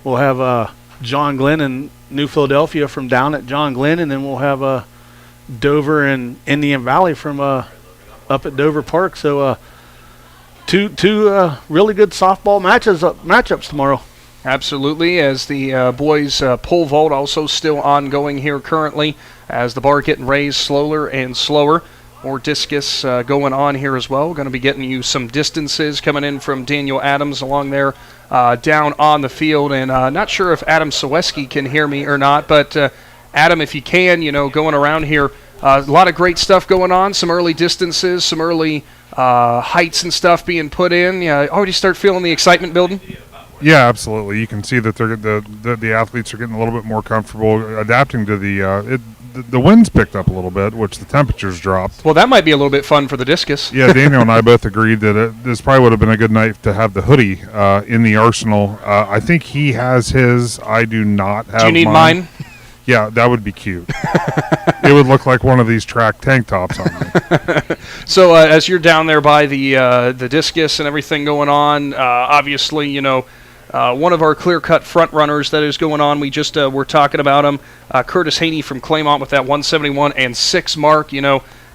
We'll have John Glenn and New Philadelphia from down at John Glenn, and then we'll have Dover and Indian Valley from up at Dover Park. So two really good softball matchups tomorrow.
Absolutely, as the boys pole vault also still ongoing here currently, as the bar getting raised slower and slower. More discus going on here as well. We're going to be getting you some distances coming in from Daniel Adams along there down on the field. And not sure if Adam Saweski can hear me or not, but Adam, if you can, going around here, a lot of great stuff going on, some early distances, some early heights and stuff being put in. Already start feeling the excitement building?
Yeah, absolutely. You can see that the athletes are getting a little bit more comfortable adapting to the winds picked up a little bit, which the temperatures dropped.
Well, that might be a little bit fun for the discus.
Yeah, Daniel and I both agreed that this probably would have been a good night to have the hoodie in the arsenal. I think he has his. I do not have mine.
Do you need mine?
Yeah, that would be cute. It would look like one of these track tank tops on me.
So as you're down there by the discus and everything going on, obviously, one of our clear-cut front runners that is going on. We just were talking about him, Curtis Haney from Claymont with that 171 and 6 mark.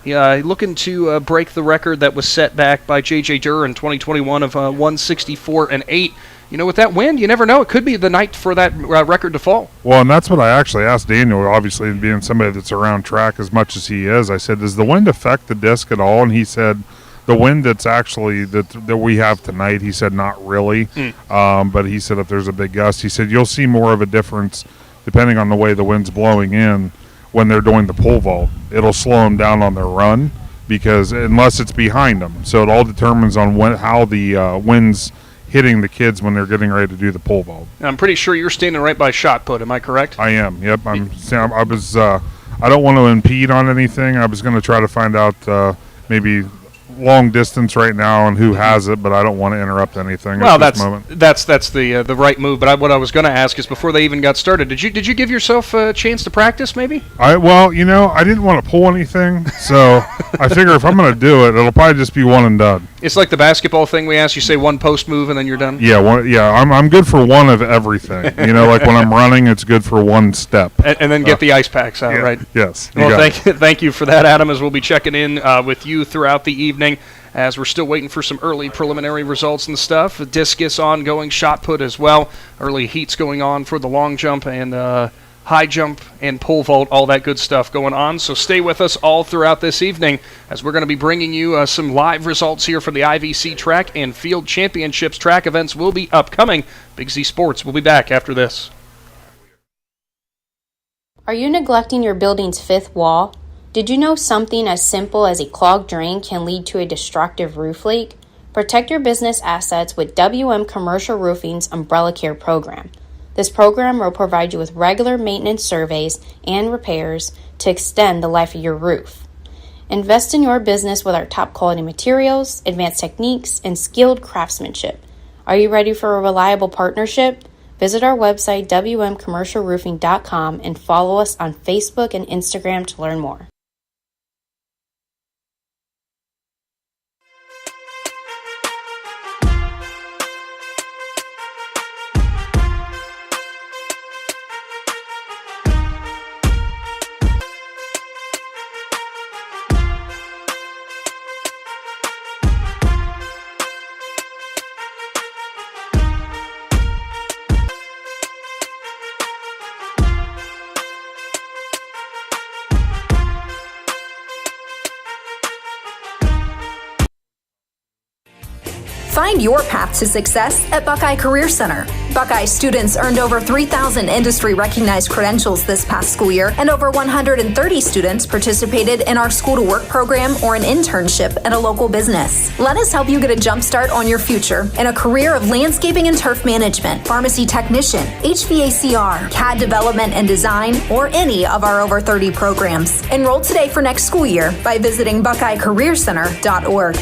looking to break the record that was set back by J.J. Durr in 2021 of 164-8. With that win, you never know. It could be the night for that record to fall.
Well, and that's what I actually asked Daniel, obviously being somebody that's around track as much as he is. I said, does the wind affect the disc at all? And he said, the wind that's actually that we have tonight, he said not really. But he said if there's a big gust, he said you'll see more of a difference depending on the way the wind's blowing in when they're doing the pole vault. It'll slow them down on their run because unless it's behind them. So it all determines on how the wind's hitting the kids when they're getting ready to do the pole vault.
I'm pretty sure you're standing right by shot put. Am I correct?
I am. Yep. I don't want to impede on anything. I was going to try to find out maybe long distance right now and who has it, but I don't want to interrupt anything.
Well, that's the right move. But what I was going to ask is before they even got started, did you give yourself a chance to practice maybe?
I didn't want to pull anything, so I figure if I'm going to do it, it'll probably just be one and done.
It's like the basketball thing we asked. You say one post move and then you're done.
Yeah, I'm good for one of everything. Like when I'm running, it's good for one step.
And then get the ice packs out, right?
Yes.
Well, thank you for that, Adam, as we'll be checking in with you throughout the evening as we're still waiting for some early preliminary results and stuff. Discus ongoing, shot put as well. Early heats going on for the long jump and high jump and pole vault, all that good stuff going on. So stay with us all throughout this evening as we're going to be bringing you some live results here from the I.V.C. Track and Field Championships. Track events will be upcoming. Big Z Sports will be back after this.
Are you neglecting your building's fifth wall? Did you know something as simple as a clogged drain can lead to a destructive roof leak? Protect your business assets with WM Commercial Roofing's Umbrella Care program. This program will provide you with regular maintenance surveys and repairs to extend the life of your roof. Invest in your business with our top quality materials, advanced techniques, and skilled craftsmanship. Are you ready for a reliable partnership? Visit our website, wmcommercialroofing.com, and follow us on Facebook and Instagram to learn more.
Find your path to success at Buckeye Career Center. Buckeye students earned over 3,000 industry-recognized credentials this past school year, and over 130 students participated in our school-to-work program or an internship at a local business. Let us help you get a jump start on your future in a career of landscaping and turf management, pharmacy technician, HVACR, CAD development and design, or any of our over 30 programs. Enroll today for next school year by visiting BuckeyeCareerCenter.org.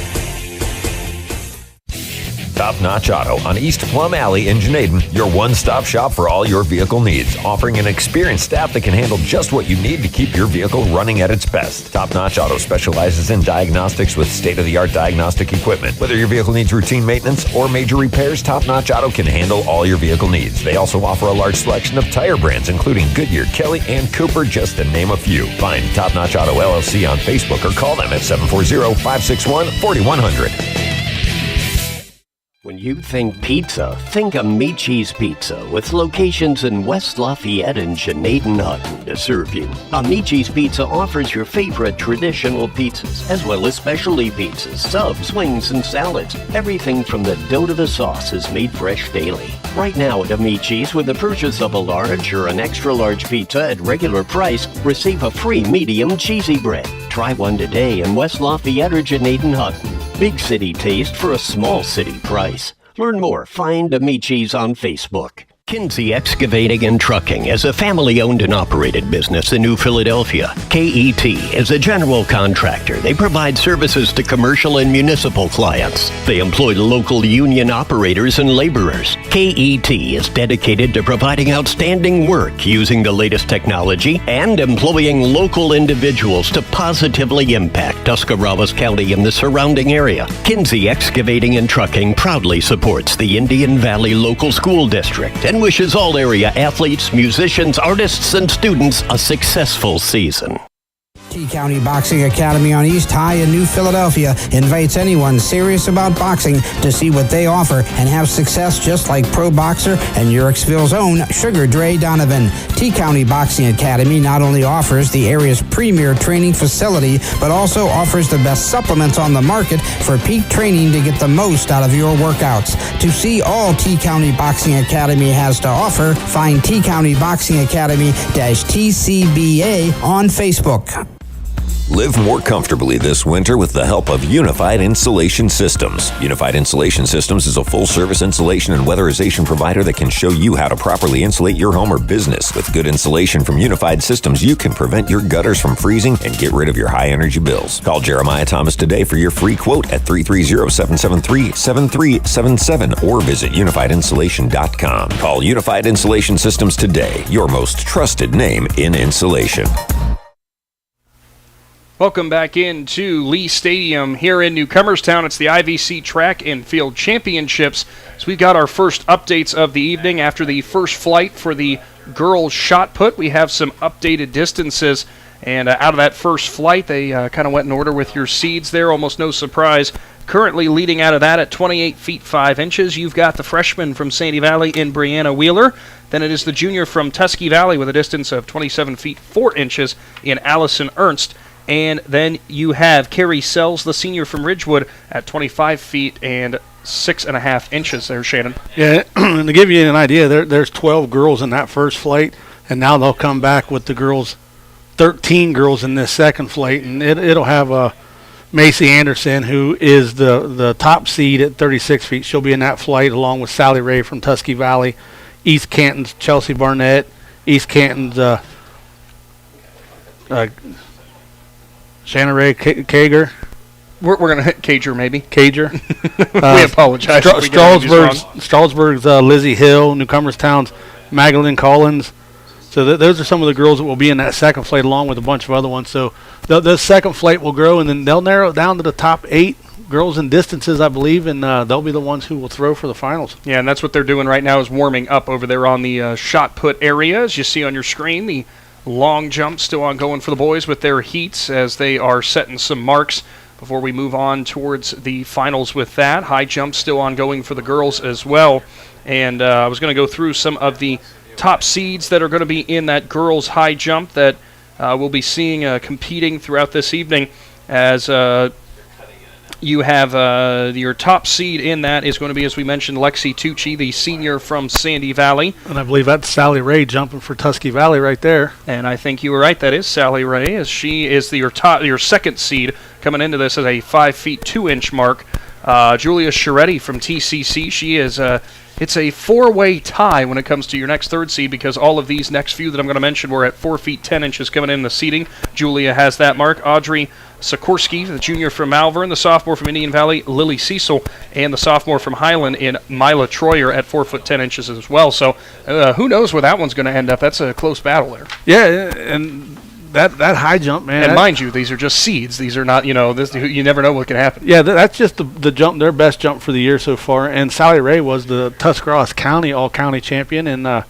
Top Notch Auto on East Plum Alley in Janaden, your one-stop shop for all your vehicle needs, offering an experienced staff that can handle just what you need to keep your vehicle running at its best. Top Notch Auto specializes in diagnostics with state-of-the-art diagnostic equipment. Whether your vehicle needs routine maintenance or major repairs, Top Notch Auto can handle all your vehicle needs. They also offer a large selection of tire brands, including Goodyear, Kelly, and Cooper, just to name a few. Find Top Notch Auto LLC on Facebook or call them at 740-561-4100.
When you think pizza, think I.V.C Pizza, with locations in West Lafayette and Janaden Hutton to serve you. I.V.C Pizza offers your favorite traditional pizzas, as well as specialty pizzas, subs, wings, and salads. Everything from the dough to the sauce is made fresh daily. Right now at I.V.C's, with the purchase of a large or an extra large pizza at regular price, receive a free medium cheesy bread. Try one today in West Lafayette or Janaden Hutton. Big city taste for a small city price. Learn more. Find I.V.C's on Facebook. Kinsey Excavating and Trucking is a family-owned and operated business in New Philadelphia. KET is a general contractor. They provide services to commercial and municipal clients. They employ local union operators and laborers. KET is dedicated to providing outstanding work using the latest technology and employing local individuals to positively impact Tuscarawas County and the surrounding area. Kinsey Excavating and Trucking proudly supports the Indian Valley Local School District and wishes all area athletes, musicians, artists, and students a successful season.
TK T-County Boxing Academy on East High in New Philadelphia invites anyone serious about boxing to see what they offer and have success just like pro boxer and Yorksville's own Sugar Dre Donovan. T-County Boxing Academy not only offers the area's premier training facility, but also offers the best supplements on the market for peak training to get the most out of your workouts. To see all T-County Boxing Academy has to offer, find T-County Boxing Academy-TCBA on Facebook.
Live more comfortably this winter with the help of Unified Insulation Systems. Unified Insulation Systems is a full-service insulation and weatherization provider that can show you how to properly insulate your home or business. With good insulation from Unified Systems, you can prevent your gutters from freezing and get rid of your high-energy bills. Call Jeremiah Thomas today for your free quote at 330-773-7377 or visit unifiedinsulation.com. Call Unified Insulation Systems today, your most trusted name in insulation.
Welcome back into Lee Stadium here in Newcomerstown. It's the I.V.C. Track and Field Championships. So we've got our first updates of the evening after the first flight for the girls' shot put. We have some updated distances. And out of that first flight, they kind of went in order with your seeds there. Almost no surprise. Currently leading out of that at 28 feet 5 inches, you've got the freshman from Sandy Valley in Brianna Wheeler. Then it is the junior from Tusky Valley with a distance of 27 feet 4 inches in Allison Ernst. And then you have Carrie Sells, the senior from Ridgewood, at 25 feet and 6.5 inches there, Shannon.
Yeah, and to give you an idea, there's 12 girls in that first flight, and now they'll come back with the girls, 13 girls in this second flight, and it'll have Macy Anderson, who is the top seed at 36 feet. She'll be in that flight along with Sally Ray from Tusky Valley, East Canton's Chelsea Barnett, East Canton's Shannon Ray Kager.
We're going to hit Cager, maybe.
Cager.
We apologize.
Strasburg's Lizzie Hill, Newcomerstown's Magdalene Collins. So those are some of the girls that will be in that second flight along with a bunch of other ones. So the second flight will grow, and then they'll narrow it down to the top 8 girls in distances, I believe, and they'll be the ones who will throw for the finals.
Yeah, and that's what they're doing right now is warming up over there on the shot put area. As you see on your screen, the long jump still ongoing for the boys with their heats as they are setting some marks before we move on towards the finals with that. High jump still ongoing for the girls as well. And I was going to go through some of the top seeds that are going to be in that girls' high jump that we'll be seeing competing throughout this evening as you have your top seed in that is going to be, as we mentioned, Lexi Tucci, the senior from Sandy Valley.
And I believe that's Sally Ray jumping for Tusky Valley right there.
And I think you were right. That is Sally Ray, as she is your second seed coming into this at a 5 feet 2 inch mark. Julia Scheretti from TCC, she is it's a 4-way tie when it comes to your next third seed because all of these next few that I'm going to mention were at 4 feet 10 inches coming in the seeding. Julia has that mark. Audrey Sikorsky, the junior from Malvern, the sophomore from Indian Valley, Lily Cecil, and the sophomore from Highland in Mila Troyer at 4 foot 10 inches as well. So who knows where that one's going to end up. That's a close battle there.
Yeah, and that high jump, man.
And mind you, these are just seeds. These are not, you never know what can happen.
Yeah, that's just the jump, their best jump for the year so far. And Sally Ray was the Tuscarawas County all-county champion, and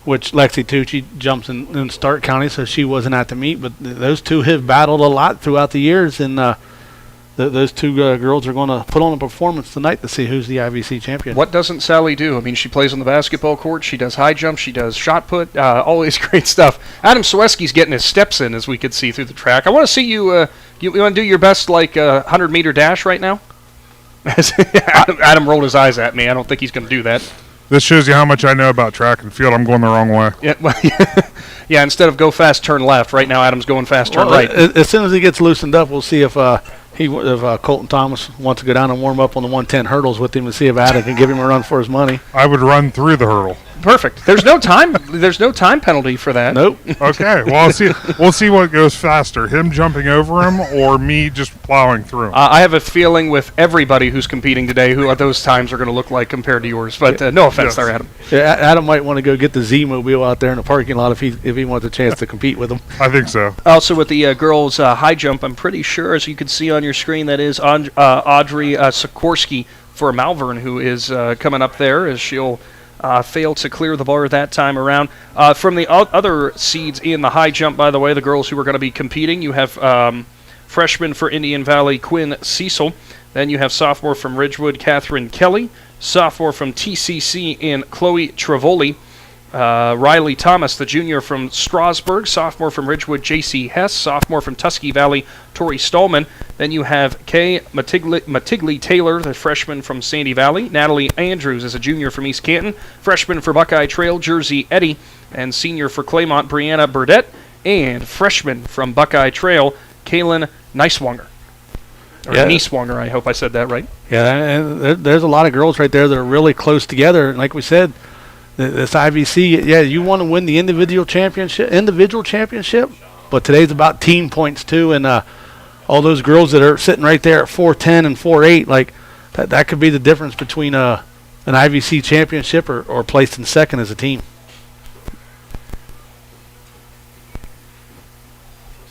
which Lexi Tucci jumps in Stark County, so she wasn't at the meet. But those two have battled a lot throughout the years, and those two girls are going to put on a performance tonight to see who's the I.V.C. champion.
What doesn't Sally do? I mean, she plays on the basketball court. She does high jump. She does shot put. Always great stuff. Adam Sweski's getting his steps in, as we could see through the track. I want to see you. You want to do your best, 100-meter dash right now? Adam rolled his eyes at me. I don't think he's going to do that.
This shows you how much I know about track and field. I'm going the wrong way.
Yeah, well, yeah. Instead of go fast, turn left. Right now, Adam's going fast, turn right.
As soon as he gets loosened up, we'll see if Colton Thomas wants to go down and warm up on the 110 hurdles with him and see if Adam can give him a run for his money.
I would run through the hurdle.
Perfect. There's no time. There's no time penalty for that.
Nope.
Okay. Well, we'll see what goes faster: him jumping over him or me just plowing through him.
I have a feeling with everybody who's competing today, who those times are going to look like compared to yours. But no offense there, Adam.
Yeah, Adam might want to go get the Z-Mobile out there in the parking lot if he wants a chance to compete with him.
I think so.
Also, with the girls' high jump, I'm pretty sure, as you can see on your screen, that is Audrey Sikorsky for Malvern, who is coming up there, as she'll failed to clear the bar that time around. From the other seeds in the high jump, by the way, the girls who are going to be competing, you have freshman for Indian Valley, Quinn Cecil. Then you have sophomore from Ridgewood, Catherine Kelly. Sophomore from TCC in Chloe Travoli. Riley Thomas, the junior from Strasburg. Sophomore from Ridgewood, J.C. Hess. Sophomore from Tusky Valley, Tori Stallman. Then you have Kay Matigli Taylor, the freshman from Sandy Valley. Natalie Andrews is a junior from East Canton. Freshman for Buckeye Trail, Jersey Eddy. And senior for Claymont, Brianna Burdett. And freshman from Buckeye Trail, Kaylin Neiswanger. Neiswanger, I hope I said that right.
Yeah, and there's a lot of girls right there that are really close together. And like we said, this I.V.C., you want to win the individual championship, but today's about team points too. And all those girls that are sitting right there at 4'10" and 4'8", like that could be the difference between an I.V.C. championship or placing second as a team.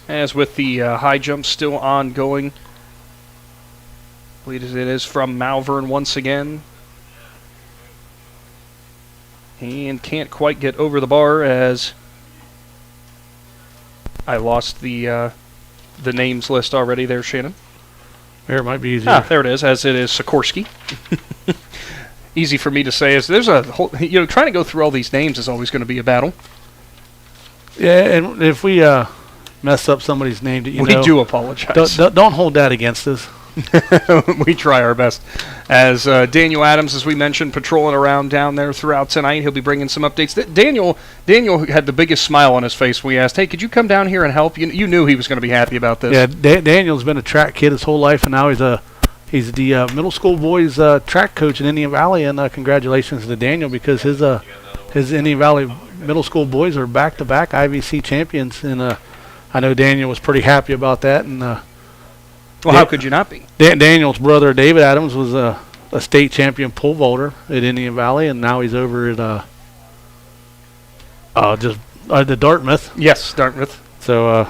As with the high jump still ongoing, I believe it is from Malvern once again. And can't quite get over the bar as I lost the names list already there, Shannon.
There, it might be easier.
There it is, as it is Sikorsky. Easy for me to say. As there's a whole, trying to go through all these names is always going to be a battle.
Yeah, and if we mess up somebody's name,
we do apologize.
Don't hold that against us.
We try our best. As Daniel Adams, as we mentioned, patrolling around down there throughout tonight. He'll be bringing some updates. Daniel had the biggest smile on his face when we asked, hey, could you come down here and help? You knew he was going to be happy about this.
Yeah, Daniel's been a track kid his whole life, and now he's the middle school boys track coach in Indian Valley, and congratulations to Daniel because his Indian Valley middle school boys are back-to-back I.V.C. champions, and I know Daniel was pretty happy about that, and
well, how could you not be?
Daniel's brother, David Adams, was a state champion pole vaulter at Indian Valley, and now he's over at the Dartmouth.
Yes, Dartmouth.
So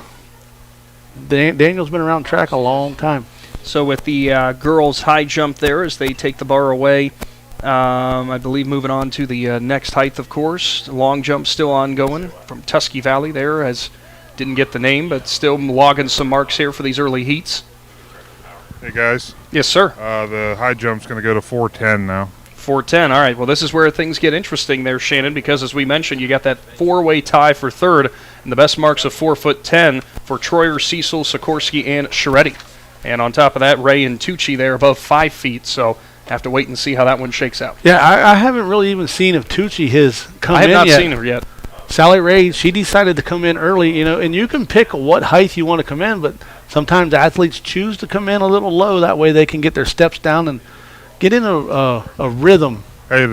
Daniel's been around track a long time.
So with the girls' high jump there as they take the bar away, I believe moving on to the next height, of course. Long jump still ongoing from Tusky Valley there, as didn't get the name, but still logging some marks here for these early heats.
Hey, guys.
Yes, sir.
The high jump's going to go to 4'10" now.
4'10". All right. Well, this is where things get interesting there, Shannon, because as we mentioned, you got that four-way tie for third, and the best marks of 4'10" for Troyer, Cecil, Sikorsky, and Sharetti. And on top of that, Ray and Tucci there above 5 feet. So have to wait and see how that one shakes out.
Yeah, I haven't really even seen if Tucci has come in yet.
I have not seen her yet.
Sally Ray, she decided to come in early, and you can pick what height you want to come in, but sometimes athletes choose to come in a little low. That way they can get their steps down and get in a rhythm.
Hey,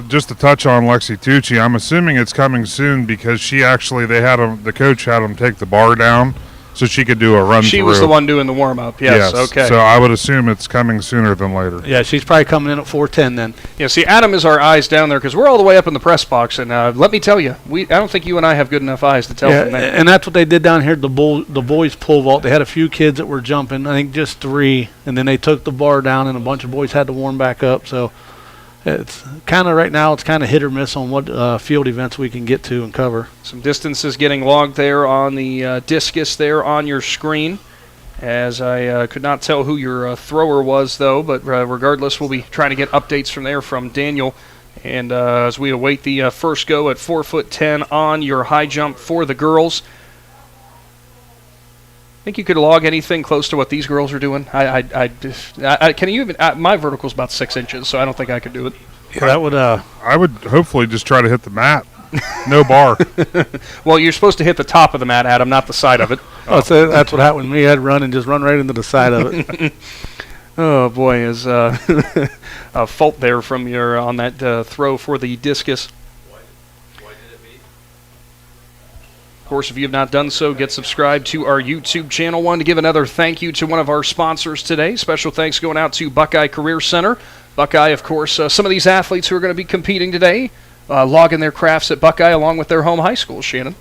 just to touch on Lexi Tucci, I'm assuming it's coming soon because the coach had them take the bar down so she could do a run through.
She was the one doing the warm-up, yes. Okay.
So I would assume it's coming sooner than later.
Yeah, she's probably coming in at 4'10" then.
Yeah, see, Adam is our eyes down there because we're all the way up in the press box, and let me tell you, I don't think you and I have good enough eyes to tell from there.
And that's what they did down here at the boys' pole vault. They had a few kids that were jumping, I think just 3, and then they took the bar down, and a bunch of boys had to warm back up. So it's kind of right now, it's kind of hit or miss on what field events we can get to and cover.
Some distances getting logged there on the discus there on your screen, as I could not tell who your thrower was, though, but regardless, we'll be trying to get updates from there from Daniel. And as we await the first go at 4'10" on your high jump for the girls. Think you could log anything close to what these girls are doing? I can you even? My vertical's about 6 inches, so I don't think I could do it.
Yeah, that would.
I would hopefully just try to hit the mat. No bar.
Well, you're supposed to hit the top of the mat, Adam, not the side of it.
So that's what happened to me. I'd run right into the side of it.
Oh boy, is a fault there from your on that throw for the discus. Of course, if you have not done so, get subscribed to our YouTube channel. Want to give another thank you to one of our sponsors today. Special thanks going out to Buckeye Career Center. Buckeye, of course, some of these athletes who are going to be competing today, logging their crafts at Buckeye along with their home high school, Shannon.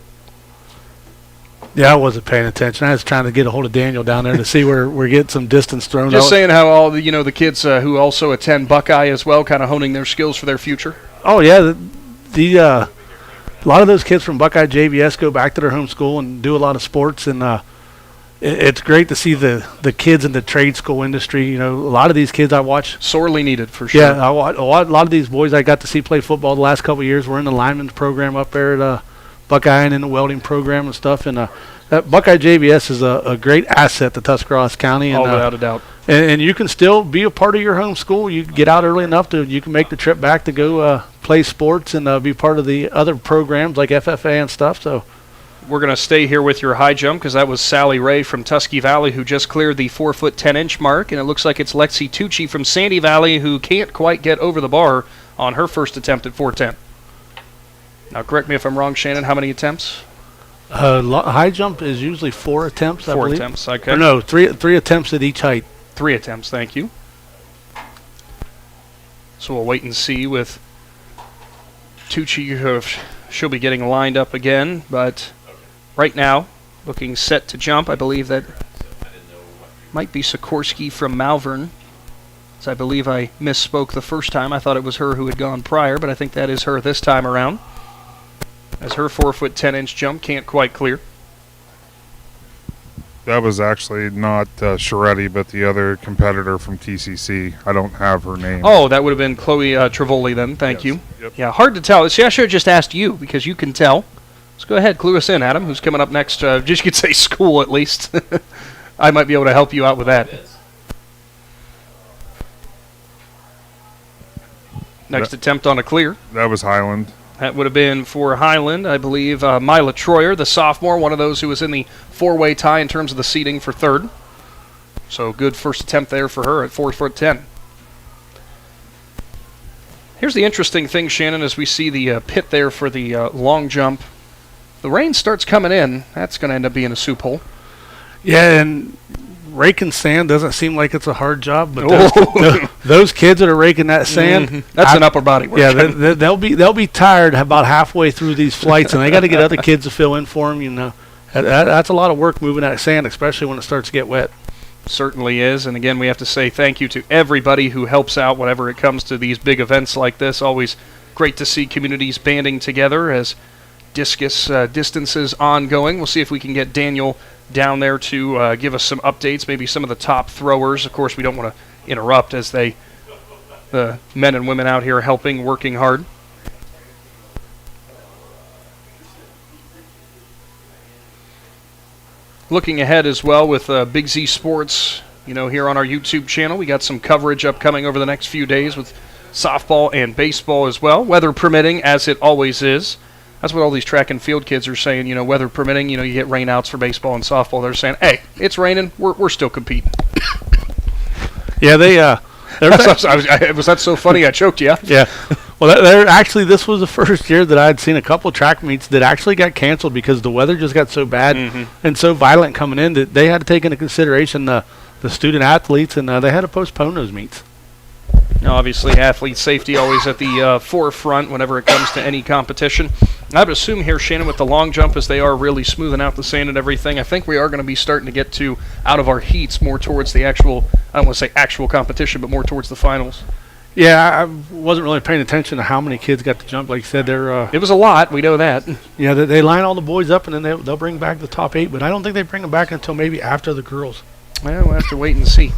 Yeah, I wasn't paying attention. I was trying to get a hold of Daniel down there to see where we're getting some distance thrown.
Just saying how all the kids who also attend Buckeye as well, kind of honing their skills for their future.
Oh yeah, a lot of those kids from Buckeye JVS go back to their home school and do a lot of sports, and it's great to see the kids in the trade school industry. A lot of these kids I watch
sorely needed for sure.
Yeah, a lot of these boys I got to see play football the last couple of years. We're in the linemen's program up there at Buckeye and in the welding program and stuff, and that Buckeye JVS is a great asset to Tuscarawas County. And,
without a doubt.
And you can still be a part of your home school. You get out early enough you can make the trip back to go play sports and be part of the other programs like FFA and stuff. So
we're going to stay here with your high jump because that was Sally Ray from Tusky Valley who just cleared the 4 foot 10 inch mark, and it looks like it's Lexi Tucci from Sandy Valley who can't quite get over the bar on her first attempt at 410. Now, correct me if I'm wrong, Shannon. How many attempts?
High jump is usually 4 attempts. I believe.
4 attempts. Okay.
Or no, three attempts at each height.
3 attempts. Thank you. So we'll wait and see with Tucci. She'll be getting lined up again, but right now, looking set to jump. I believe that might be Sikorsky from Malvern. So I believe I misspoke the first time. I thought it was her who had gone prior, but I think that is her this time around. As her 4 foot 10 inch jump can't quite clear.
That was actually not Sharetti, but the other competitor from TCC. I don't have her name.
Oh, that would have been Chloe Trivoli then. Thank you.
Yep.
Yeah, hard to tell. See, I should have just asked you because you can tell. Let's go ahead, clue us in, Adam. Who's coming up next? Just you could say school at least. I might be able to help you out with that. Next attempt on a clear.
That was Highland.
That would have been for Highland, I believe. Mila Troyer, the sophomore, one of those who was in the 4-way tie in terms of the seeding for third. So good first attempt there for her at 4 foot 10. Here's the interesting thing, Shannon, as we see the pit there for the long jump. The rain starts coming in. That's going to end up being a soup hole.
Yeah, and raking sand doesn't seem like it's a hard job, but those kids that are raking that sand,
that's an upper body work.
Yeah, they'll be tired about halfway through these flights, and they got to get other kids to fill in for them. That's a lot of work moving that sand, especially when it starts to get wet.
Certainly is, and again, we have to say thank you to everybody who helps out whenever it comes to these big events like this. Always great to see communities banding together as Discus distances ongoing. We'll see if we can get Daniel down there to give us some updates, maybe some of the top throwers. Of course, we don't want to interrupt as the men and women out here helping, working hard. Looking ahead as well with Big Z Sports, here on our YouTube channel, we got some coverage upcoming over the next few days with softball and baseball as well, weather permitting, as it always is. That's what all these track and field kids are saying, weather permitting, you get rainouts for baseball and softball. They're saying, hey, it's raining, we're still competing.
Yeah,
was that so funny I choked you?
Yeah. Well, actually, this was the first year that I had seen a couple of track meets that actually got canceled because the weather just got so bad and so violent coming in that they had to take into consideration the student athletes, and they had to postpone those meets.
Now, obviously, athlete safety always at the forefront whenever it comes to any competition. I would assume here, Shannon, with the long jump, as they are really smoothing out the sand and everything, I think we are going to be starting to get out of our heats more towards the actual, I don't want to say actual competition, but more towards the finals.
Yeah, I wasn't really paying attention to how many kids got to jump. Like you said,
it was a lot. We know that.
Yeah, they line all the boys up, and then they'll bring back the top 8, but I don't think they bring them back until maybe after the girls.
Well, we'll have to wait and see.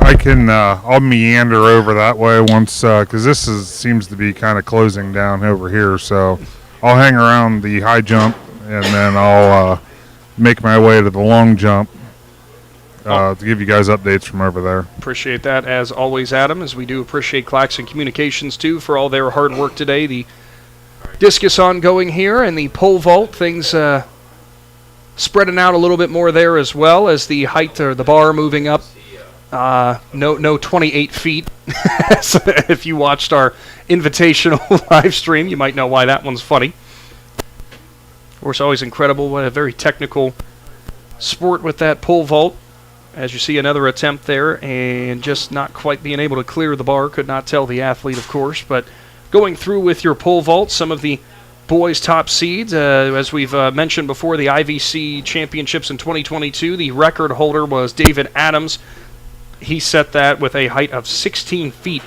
I'll meander over that way once, because this seems to be kind of closing down over here. So I'll hang around the high jump, and then I'll make my way to the long jump to give you guys updates from over there.
Appreciate that, as always, Adam, as we do appreciate Claxon Communications, too, for all their hard work today. The discus ongoing here, and the pole vault, things spreading out a little bit more there as well, as the height or the bar moving up. No 28 feet. If you watched our invitational live stream, you might know why that one's funny. Of course, always incredible. What a very technical sport with that pole vault. As you see, another attempt there, and just not quite being able to clear the bar. Could not tell the athlete, of course, but going through with your pole vault, some of the boys' top seeds. As we've mentioned before, the I.V.C. championships in 2022, the record holder was David Adams. He set that with a height of 16 feet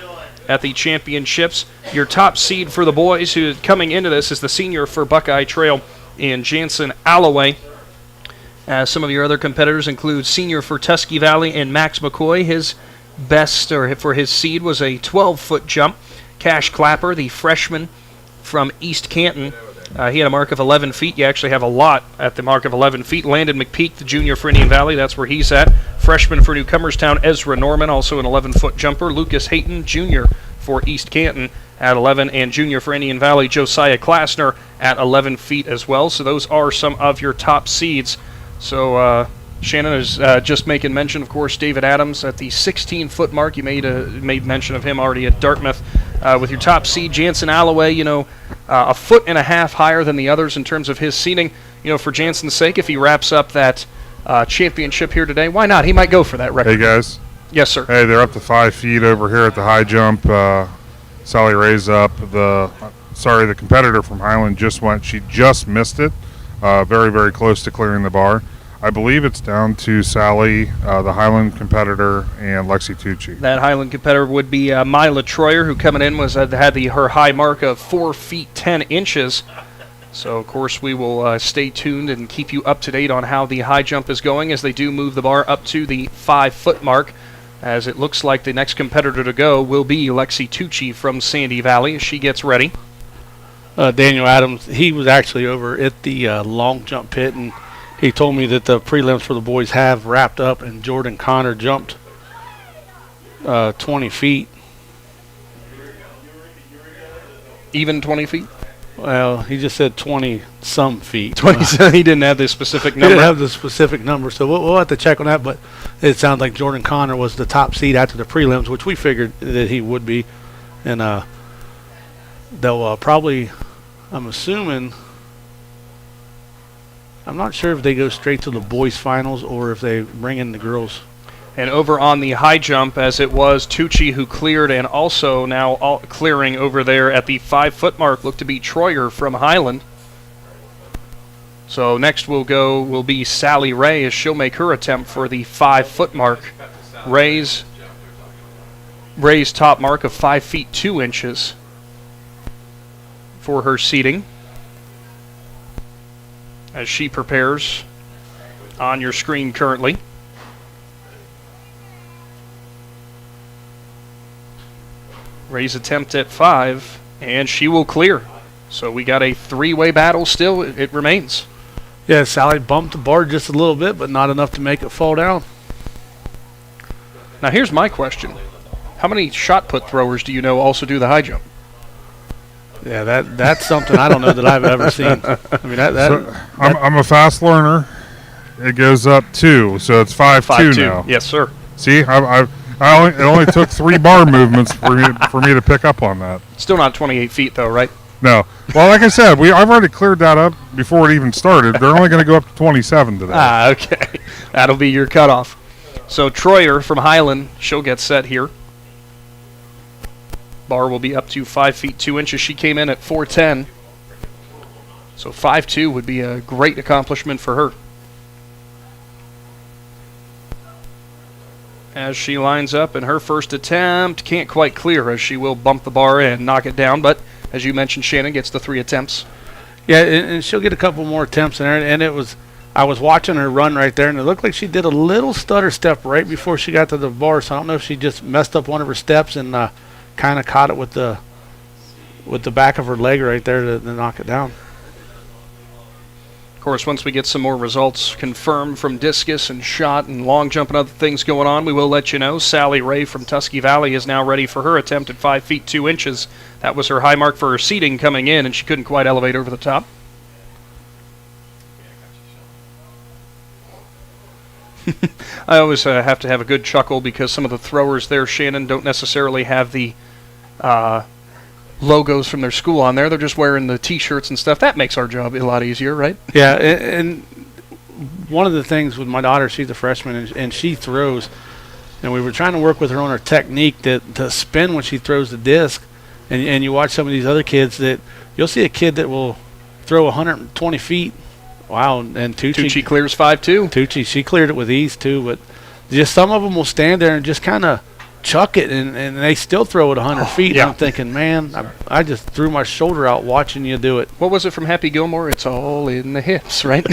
at the championships. Your top seed for the boys, who coming into this, is the senior for Buckeye Trail in Jansen Alloway. Some of your other competitors include senior for Tusky Valley and Max McCoy. His best, or for his seed, was a 12-foot jump. Cash Clapper, the freshman from East Canton, he had a mark of 11 feet. You actually have a lot at the mark of 11 feet. Landon McPeek, the junior for Indian Valley, that's where he's at. Freshman for Newcomerstown, Ezra Norman, also an 11-foot jumper. Lucas Hayton, junior for East Canton at 11, and junior for Indian Valley, Josiah Klassner at 11 feet as well. So those are some of your top seeds. So Shannon is just making mention, of course, David Adams at the 16-foot mark. You made mention of him already at Dartmouth. With your top seed, Jansen Alloway, a foot and a half higher than the others in terms of his seeding. For Jansen's sake, if he wraps up that championship here today, why not? He might go for that record.
Hey, guys.
Yes, sir.
Hey, they're up to 5 feet over here at the high jump. Sally Ray's up. The competitor from Highland just went. She just missed it. Very, very close to clearing the bar. I believe it's down to Sally, the Highland competitor, and Lexi Tucci.
That Highland competitor would be Mila Troyer, who coming in had her high mark of 4 feet 10 inches. So, of course, we will stay tuned and keep you up to date on how the high jump is going as they do move the bar up to the 5-foot mark, as it looks like the next competitor to go will be Lexi Tucci from Sandy Valley as she gets ready.
Daniel Adams, he was actually over at the long jump pit, and he told me that the prelims for the boys have wrapped up, and Jordan Connor jumped 20 feet.
Even 20 feet?
Well, he just said 20-some feet.
20. He didn't have the specific number.
He didn't have the specific number, so we'll have to check on that. But it sounds like Jordan Connor was the top seed after the prelims, which we figured that he would be. And they'll probably, I'm assuming, I'm not sure if they go straight to the boys' finals or if they bring in the girls.
And over on the high jump, as it was Tucci who cleared, and also now clearing over there at the 5-foot mark, looked to be Troyer from Highland. So next will be Sally Ray as she'll make her attempt for the 5-foot mark. Ray's top mark of 5 feet 2 inches for her seating as she prepares on your screen currently. Ray's attempt at 5, and she will clear. So we got a 3-way battle still. It remains.
Yeah, Sally bumped the bar just a little bit, but not enough to make it fall down.
Now here's my question. How many shot put throwers do you know also do the high jump?
Yeah, that's something I don't know that I've ever seen. I mean,
I'm a fast learner. It goes up 2, so it's 5-2 now.
Yes, sir.
See, it only took 3 bar movements for me to pick up on that.
Still not 28 feet, though, right?
No. Well, like I said, I've already cleared that up before it even started. They're only going to go up to 27 today.
Okay. That'll be your cutoff. So Troyer from Highland, she'll get set here. Bar will be up to 5 feet 2 inches. She came in at 4'10". So 5'2" would be a great accomplishment for her. As she lines up in her first attempt, can't quite clear as she will bump the bar and knock it down, but as you mentioned, Shannon gets the 3 attempts.
Yeah, and she'll get a couple more attempts in there, and I was watching her run right there, and it looked like she did a little stutter step right before she got to the bar, so I don't know if she just messed up one of her steps and kind of caught it with the back of her leg right there to knock it down.
Of course, once we get some more results confirmed from discus and shot and long jump and other things going on, we will let you know. Sally Ray from Tusky Valley is now ready for her attempt at 5 feet 2 inches. That was her high mark for her seating coming in, and she couldn't quite elevate over the top. I always have to have a good chuckle because some of the throwers there, Shannon, don't necessarily have the logos from their school on there. They're just wearing the T-shirts and stuff. That makes our job a lot easier, right?
Yeah, and one of the things with my daughter, she's a freshman, and she throws, and we were trying to work with her on her technique to spin when she throws the disc, and you watch some of these other kids that you'll see a kid that will throw 120 feet. Wow, and
Tucci clears 5-2.
Tucci, she cleared it with ease too, but just some of them will stand there and just kind of chuck it, and they still throw it 100 feet.
Yeah.
And I'm thinking, man, I just threw my shoulder out watching you do it.
What was it from Happy Gilmore? It's all in the hips, right?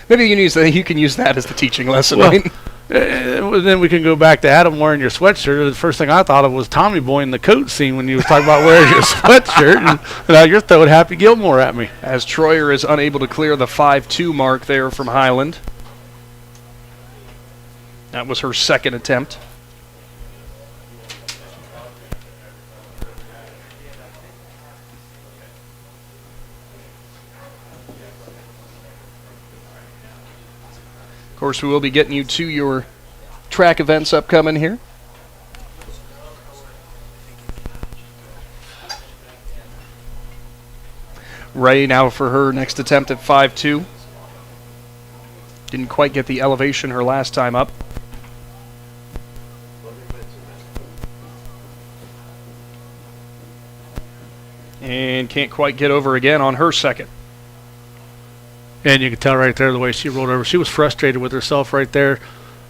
Maybe you can use that as the teaching lesson,
Well,
right?
Then we can go back to Adam wearing your sweatshirt. The first thing I thought of was Tommy Boy in the coat scene when you was talking about wearing your sweatshirt, and now you're throwing Happy Gilmore at me.
As Troyer is unable to clear the 5-2 mark there from Highland. That was her second attempt. Of course, we will be getting you to your track events upcoming here. Ray now for her next attempt at 5-2. Didn't quite get the elevation her last time up. And can't quite get over again on her second.
And you can tell right there the way she rolled over. She was frustrated with herself right there.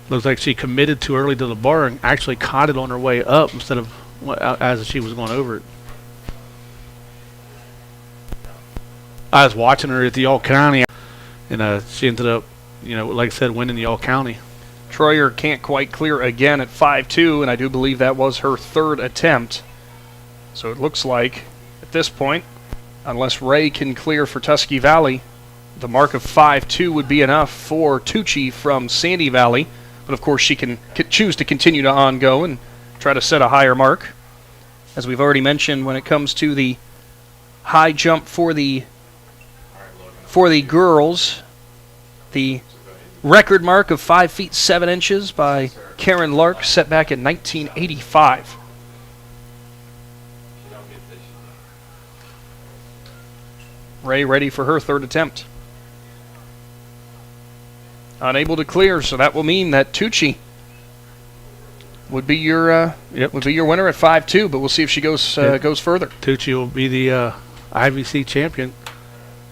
Looks like she committed too early to the bar and actually caught it on her way up instead of as she was going over it. I was watching her at the All-County, and she ended up, like I said, winning the All-County.
Troyer can't quite clear again at 5-2, and I do believe that was her third attempt. So it looks like, at this point, unless Ray can clear for Tusky Valley, the mark of 5-2 would be enough for Tucci from Sandy Valley. But, of course, she can choose to continue to on-go and try to set a higher mark. As we've already mentioned, when it comes to the high jump for the girls, the record mark of 5 feet 7 inches by Karen Lark set back in 1985. Ray ready for her third attempt. Unable to clear, so that will mean that Tucci would be your winner at 5-2. But we'll see if she goes further.
Tucci will be the I.V.C. champion,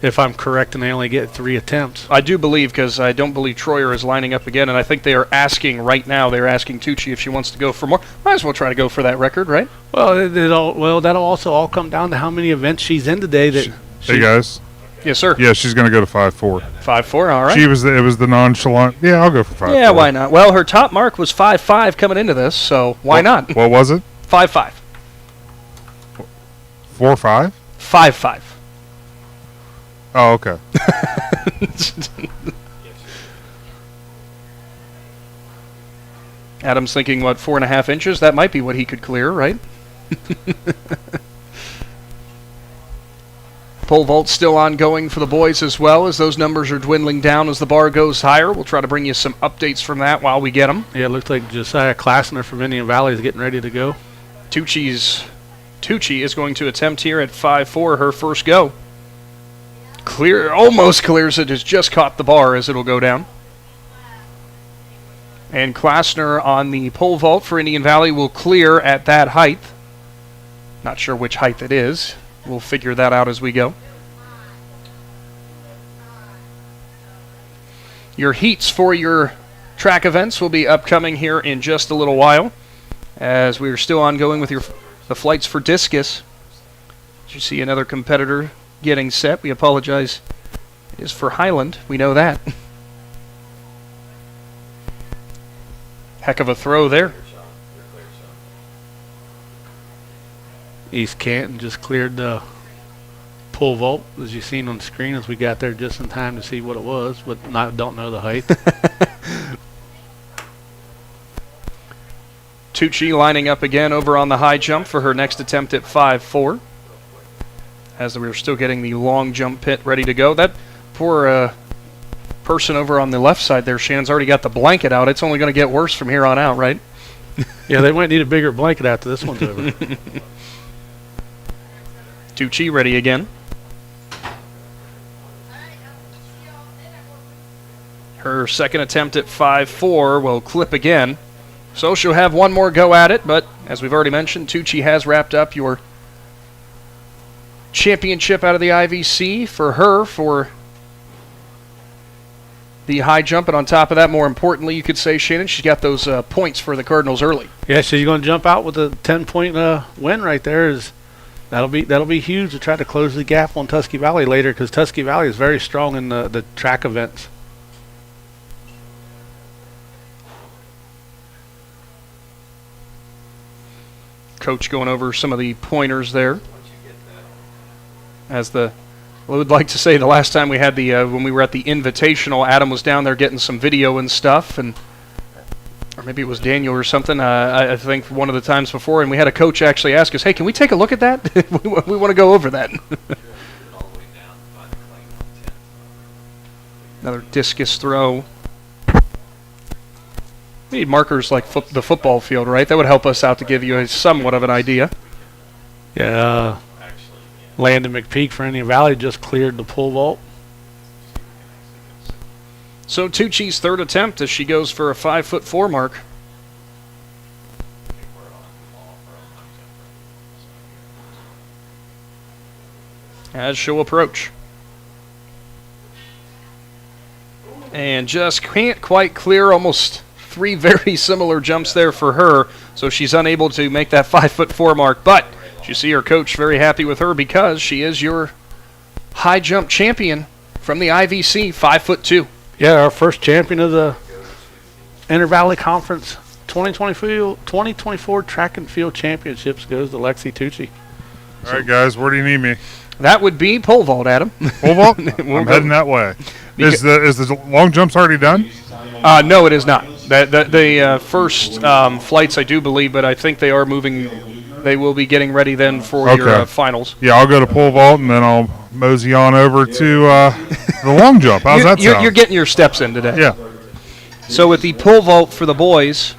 if I'm correct, and they only get 3 attempts.
I do believe, because I don't believe Troyer is lining up again, and I think they are asking right now. They're asking Tucci if she wants to go for more. Might as well try to go for that record, right?
Well, that'll also all come down to how many events she's in today.
Hey guys.
Yes, sir.
Yeah, she's going to go to 5-4.
5-4, all right.
It was the nonchalant. Yeah, I'll go for 5-4.
Yeah, why not? Well, her top mark was 5-5 coming into this, so why not?
What was it?
5-5.
4-5?
5-5.
Oh, okay.
Adam's thinking, 4.5 inches? That might be what he could clear, right? Pole vault still ongoing for the boys as well, as those numbers are dwindling down as the bar goes higher. We'll try to bring you some updates from that while we get them.
Yeah, it looks like Josiah Claxon from Indian Valley is getting ready to go.
Tucci is going to attempt here at 5-4, her first go. Almost clears it, has just caught the bar as it'll go down. And Klassner on the pole vault for Indian Valley will clear at that height. Not sure which height it is. We'll figure that out as we go. Your heats for your track events will be upcoming here in just a little while, as we are still ongoing with the flights for Discus. As you see another competitor getting set, we apologize. It is for Highland. We know that. Heck of a throw there.
East Canton just cleared the pole vault, as you've seen on the screen, as we got there just in time to see what it was, but don't know the height.
Tucci lining up again over on the high jump for her next attempt at 5-4. As we're still getting the long jump pit ready to go. That poor person over on the left side there, Shannon's already got the blanket out. It's only going to get worse from here on out, right?
Yeah, they might need a bigger blanket after this one's over.
Tucci ready again. Her second attempt at 5-4 will clip again. So she'll have one more go at it, but as we've already mentioned, Tucci has wrapped up your championship out of the I.V.C. for her for the high jump, and on top of that, more importantly, you could say, Shannon, she's got those points for the Cardinals early.
Yeah, she's going to jump out with a 10-point win right there. That'll be huge to try to close the gap on Tusky Valley later, because Tusky Valley is very strong in the track events.
Coach going over some of the pointers there. I would like to say the last time we had when we were at the Invitational, Adam was down there getting some video and stuff, or maybe it was Daniel or something, I think one of the times before, and we had a coach actually ask us, hey, can we take a look at that? we want to go over that. Another discus throw. We need markers like the football field, right? That would help us out to give you somewhat of an idea.
Yeah, Landon McPeek for Indian Valley just cleared the pole vault.
So Tucci's third attempt as she goes for a 5'4" mark. As she'll approach. And just can't quite clear, almost 3 very similar jumps there for her. So she's unable to make that 5'4" mark, but you see her coach very happy with her because she is your high jump champion from the I.V.C., 5'2".
Yeah, our first champion of the Inter Valley Conference 2024 Track and Field Championships goes to Lexi Tucci.
All right, guys, where do you need me?
That would be pole vault, Adam.
Pole vault? I'm heading that way. Is the long jumps already done?
No, it is not. The first flights, I do believe, but I think they are moving. They will be getting ready then for your finals.
Yeah, I'll go to pole vault, and then I'll mosey on over to the long jump. How's that sound?
You're getting your steps in today.
Yeah.
So with the pole vault for the boys,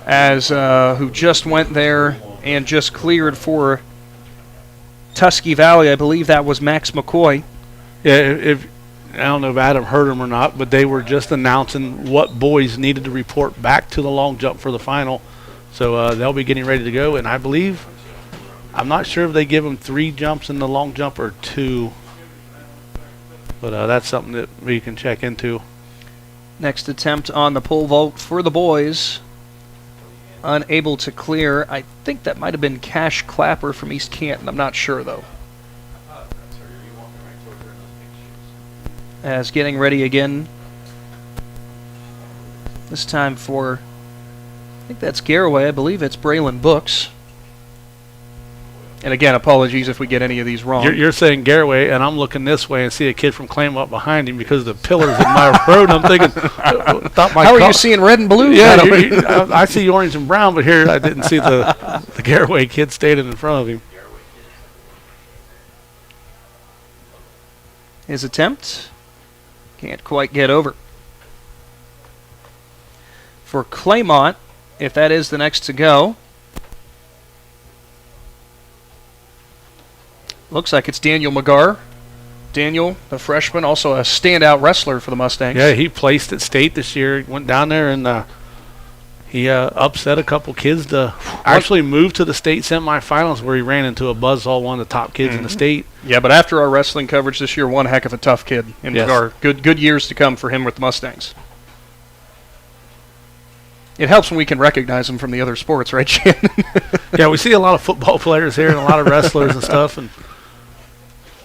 as who just went there and just cleared for Tusky Valley, I believe that was Max McCoy.
Yeah, I don't know if Adam heard him or not, but they were just announcing what boys needed to report back to the long jump for the final. So they'll be getting ready to go, and I believe, I'm not sure if they give them 3 jumps in the long jump or 2, but that's something that we can check into.
Next attempt on the pole vault for the boys. Unable to clear. I think that might have been Cash Clapper from East Canton. I'm not sure, though. As getting ready again. This time for, I think that's Garraway. I believe it's Braylon Books. And again, apologies if we get any of these wrong.
You're saying Garraway, and I'm looking this way and see a kid from Claymont behind him because of the pillars in my road. I'm thinking,
how are you seeing red and blue?
Yeah, I see orange and brown, but here I didn't see the Garraway kid standing in front of him.
His attempt can't quite get over. For Claymont, if that is the next to go, looks like it's Daniel McGarr. Daniel, the freshman, also a standout wrestler for the Mustangs.
Yeah, he placed at state this year. Went down there and he upset a couple kids to actually move to the state semifinals, where he ran into a buzzsaw, one of the top kids in the state.
Yeah, but after our wrestling coverage this year, one heck of a tough kid in McGarr. Good years to come for him with the Mustangs. It helps when we can recognize them from the other sports, right, Shannon?
Yeah, we see a lot of football players here and a lot of wrestlers and stuff, and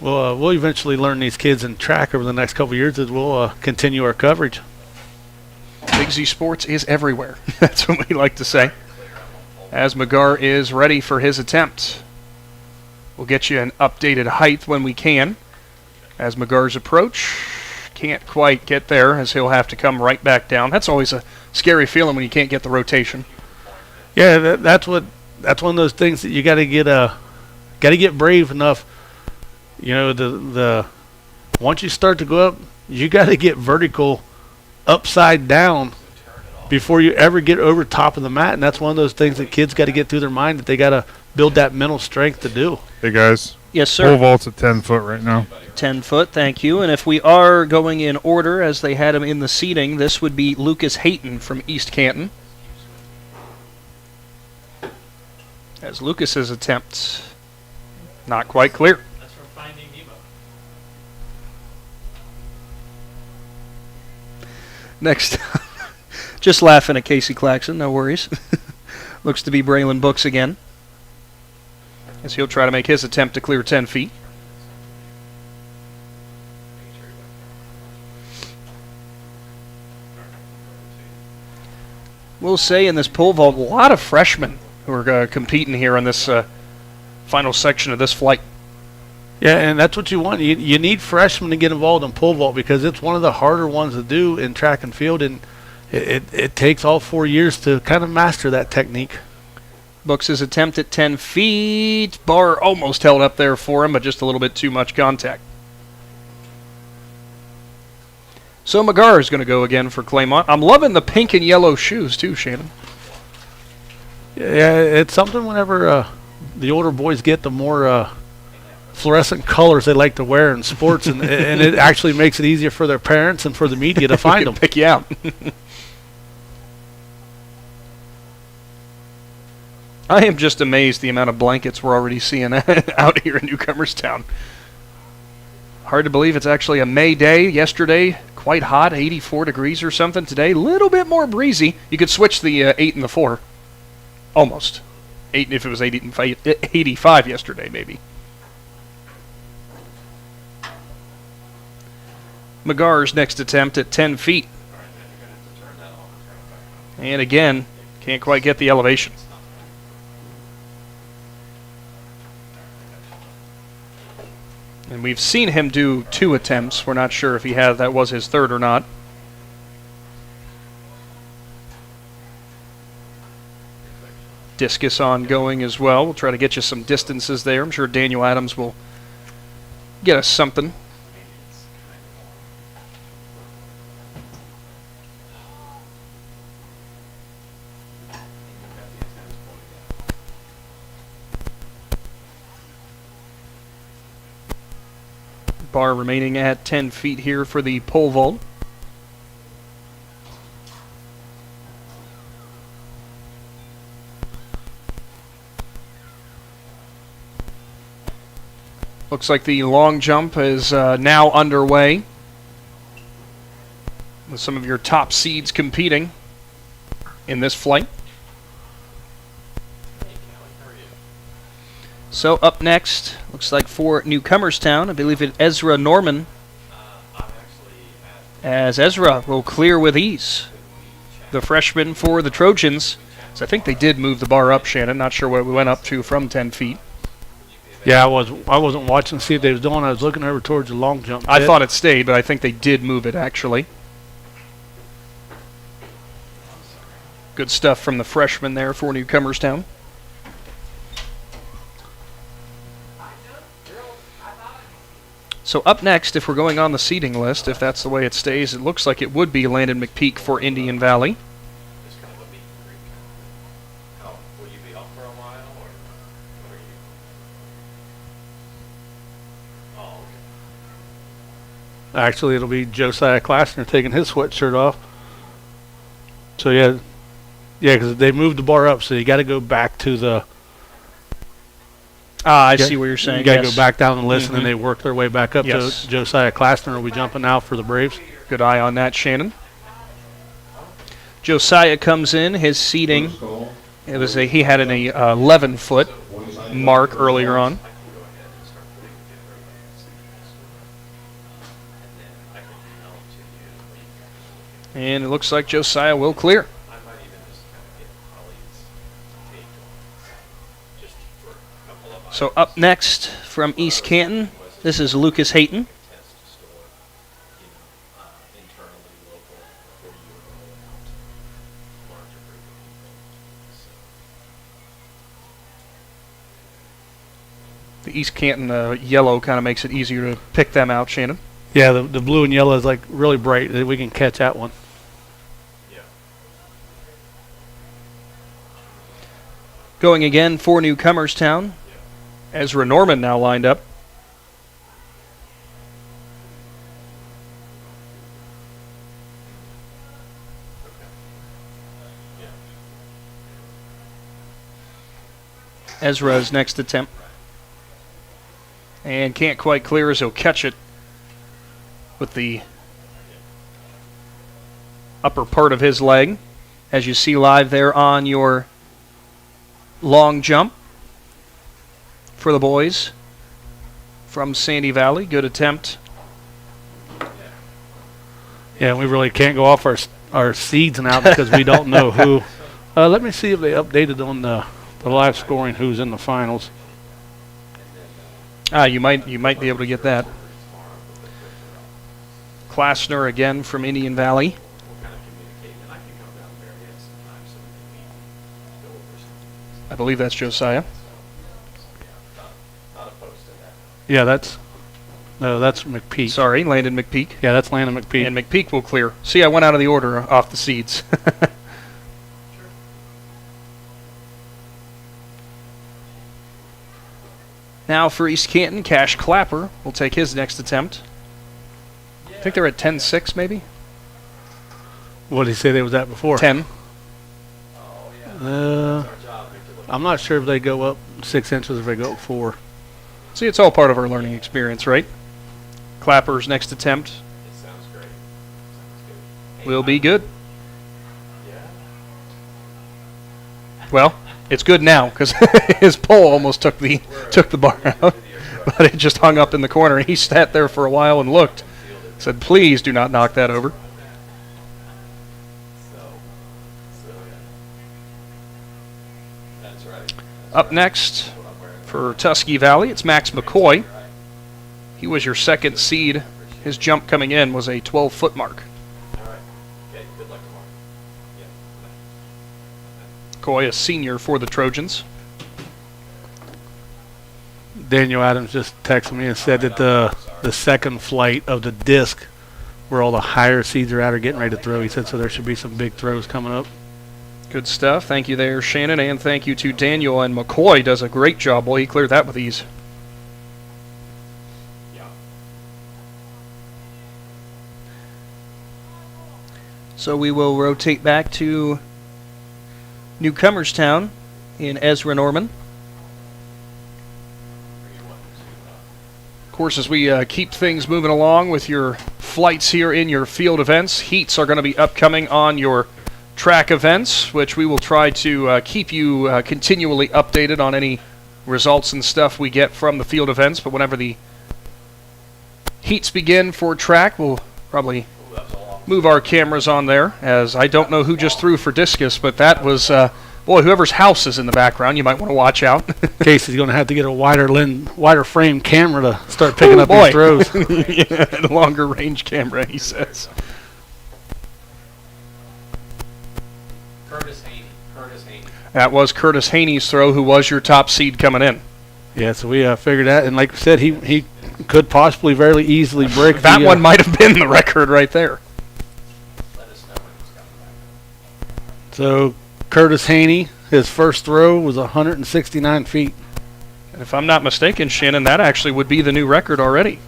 we'll eventually learn these kids in track over the next couple of years as we'll continue our coverage.
Big Z Sports is everywhere. That's what we like to say. As McGarr is ready for his attempt. We'll get you an updated height when we can. As McGarr's approach, can't quite get there as he'll have to come right back down. That's always a scary feeling when you can't get the rotation.
Yeah, that's one of those things that you got to get brave enough. You know, the once you start to go up, you got to get vertical upside down before you ever get over top of the mat, and that's one of those things that kids got to get through their mind, that they got to build that mental strength to do.
Hey guys.
Yes, sir.
Pole vault's at 10 foot right now.
10 foot, thank you. And if we are going in order as they had him in the seating, this would be Lucas Hayton from East Canton. As Lucas's attempt Not quite clear.
That's from Finding Nemo.
Next, just laughing at Casey Claxon, no worries. Looks to be Braylon Books again, as he'll try to make his attempt to clear 10 feet. We'll say in this pole vault, a lot of freshmen who are competing here in this final section of this flight.
Yeah, and that's what you want. You need freshmen to get involved in pole vault because it's one of the harder ones to do in track and field, and it takes all 4 years to kind of master that technique.
Books' attempt at 10 feet. Bar almost held up there for him, but just a little bit too much contact. So McGar is going to go again for Claymont. I'm loving the pink and yellow shoes too, Shannon.
Yeah, it's something whenever the older boys get, the more fluorescent colors they like to wear in sports, and it actually makes it easier for their parents and for the media to find them.
Pick you out. I am just amazed the amount of blankets we're already seeing out here in Newcomerstown. Hard to believe it's actually a May day. Yesterday, quite hot, 84 degrees or something. Today, a little bit more breezy. You could switch the 8 and the 4. Almost. 8 if it was 85 yesterday, maybe. McGar's next attempt at 10 feet. And again, can't quite get the elevation. And we've seen him do 2 attempts. We're not sure if that was his third or not. Discus ongoing as well. We'll try to get you some distances there. I'm sure Daniel Adams will get us something. Bar remaining at 10 feet here for the pole vault. Looks like the long jump is now underway, with some of your top seeds competing in this flight. So up next, looks like for Newcomerstown, I believe it's Ezra Norman, as Ezra will clear with ease. The freshman for the Trojans. So I think they did move the bar up, Shannon. Not sure what we went up to from 10 feet.
Yeah, I wasn't watching to see what they was doing. I was looking over towards the long jump pit.
I thought it stayed, but I think they did move it, actually. Good stuff from the freshman there for Newcomerstown. So up next, if we're going on the seating list, if that's the way it stays, it looks like it would be Landon McPeek for Indian Valley.
Actually, it'll be Josiah Klassner taking his sweatshirt off. So yeah, because they moved the bar up, so you got to go back to the.
I see what you're saying.
You got to go back down the list, and then they work their way back up.
Yes.
So Josiah Klassner will be jumping out for the Braves.
Good eye on that, Shannon. Josiah comes in. His seating, he had an 11-foot mark earlier on. And it looks like Josiah will clear. So up next from East Canton, this is Lucas Hayton. The East Canton yellow kind of makes it easier to pick them out, Shannon.
Yeah, the blue and yellow is like really bright. We can catch that one.
Going again for Newcomerstown. Ezra Norman now lined up. Ezra's next attempt. And can't quite clear as he'll catch it with the upper part of his leg, as you see live there on your long jump for the boys from Sandy Valley. Good attempt.
Yeah, we really can't go off our seeds now because we don't know who. Let me see if they updated on the live scoring who's in the finals.
You might be able to get that. Klassner again from Indian Valley. I believe that's Josiah.
Yeah, that's McPeek.
Sorry, Landon McPeek.
Yeah, that's Landon McPeek.
And McPeek will clear. See, I went out of the order off the seeds. Now for East Canton, Cash Clapper will take his next attempt. I think they're at 10-6 maybe?
What did he say they was at before?
10.
I'm not sure if they go up 6 inches or if they go up 4.
See, it's all part of our learning experience, right? Clapper's next attempt will be good. Well, it's good now because his pole almost took the bar out, but it just hung up in the corner. And he sat there for a while and looked. Said, "Please do not knock that over." Up next for Tuskegee Valley, it's Max McCoy. He was your second seed. His jump coming in was a 12-foot mark. McCoy, a senior for the Trojans.
Daniel Adams just texted me and said that the second flight of the disc, where all the higher seeds are at, are getting ready to throw. He said so there should be some big throws coming up.
Good stuff. Thank you there, Shannon, and thank you to Daniel. And McCoy does a great job. Boy, he cleared that with ease. So we will rotate back to Newcomerstown in Ezra Norman. Of course, as we keep things moving along with your flights here in your field events, heats are going to be upcoming on your track events, which we will try to keep you continually updated on any results and stuff we get from the field events. But whenever the heats begin for track, we'll probably move our cameras on there, as I don't know who just threw for discus, but that was, boy, whoever's house is in the background, you might want to watch out.
Casey's going to have to get a wider frame camera to start picking up these throws.
Yeah, a longer range camera, he says.
Curtis Haney.
That was Curtis Haney's throw, who was your top seed coming in.
Yeah, so we figured that, and like we said, he could possibly very easily break
that one might have been the record right there.
So Curtis Haney, his first throw was 169 feet.
And if I'm not mistaken, Shannon, that actually would be the new record already.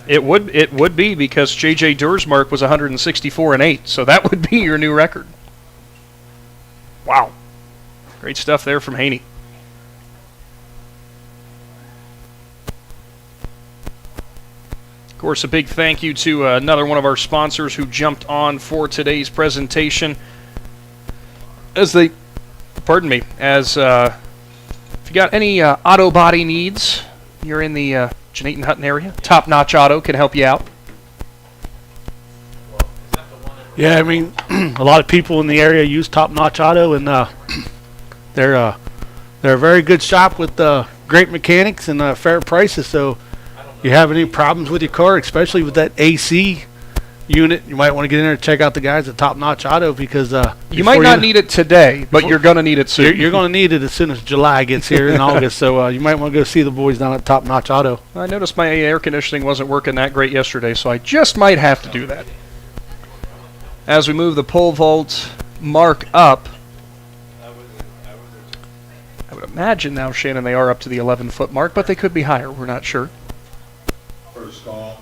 It would be, because J.J. Durr's mark was 164.8, so that would be your new record. Wow. Great stuff there from Haney. Of course, a big thank you to another one of our sponsors who jumped on for today's presentation. As if you got any auto body needs, you're in the Janaton Hutton area, Top Notch Auto can help you out.
Yeah, I mean, a lot of people in the area use Top Notch Auto, and they're a very good shop with great mechanics and fair prices. So you have any problems with your car, especially with that AC unit, you might want to get in there and check out the guys at Top Notch Auto, because
you might not need it today, but you're going to need it soon.
You're going to need it as soon as July gets here in August, so you might want to go see the boys down at Top Notch Auto.
I noticed my air conditioning wasn't working that great yesterday, so I just might have to do that. As we move the pole vault mark up, I would imagine now, Shannon, they are up to the 11-foot mark, but they could be higher. We're not sure.
First call,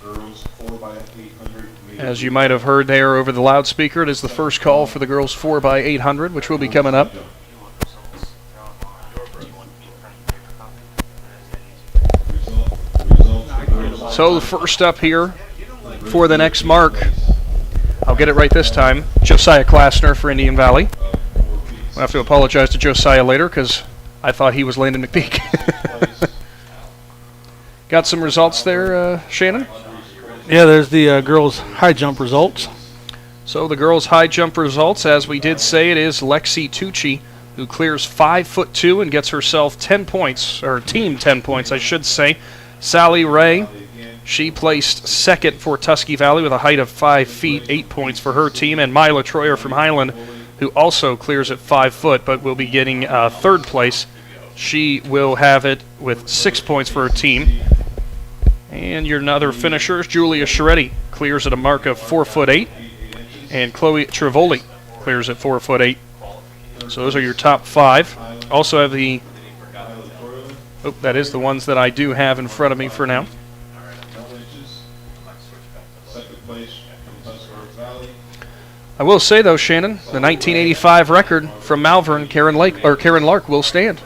girls 4x800.
As you might have heard there over the loudspeaker, it is the first call for the girls 4x800, which will be coming up. So first up here for the next mark, I'll get it right this time, Josiah Klassner for Indian Valley. I'll have to apologize to Josiah later because I thought he was Landon McPeek. Got some results there, Shannon?
Yeah, there's the girls' high jump results.
So the girls' high jump results, as we did say, it is Lexi Tucci who clears 5'2" and gets herself 10 points, or team 10 points, I should say. Sally Ray, she placed second for Tusky Valley with a height of 5 feet, 8 points for her team. And Mila Troyer from Highland, who also clears at 5 foot, but will be getting third place. She will have it with 6 points for her team. And your other finishers, Julia Scheretti clears at a mark of 4'8", and Chloe Trivoli clears at 4'8". So those are your top 5. Also have the, that is the ones that I do have in front of me for now. I will say though, Shannon, the 1985 record from Malvern, Karen Lark will stand.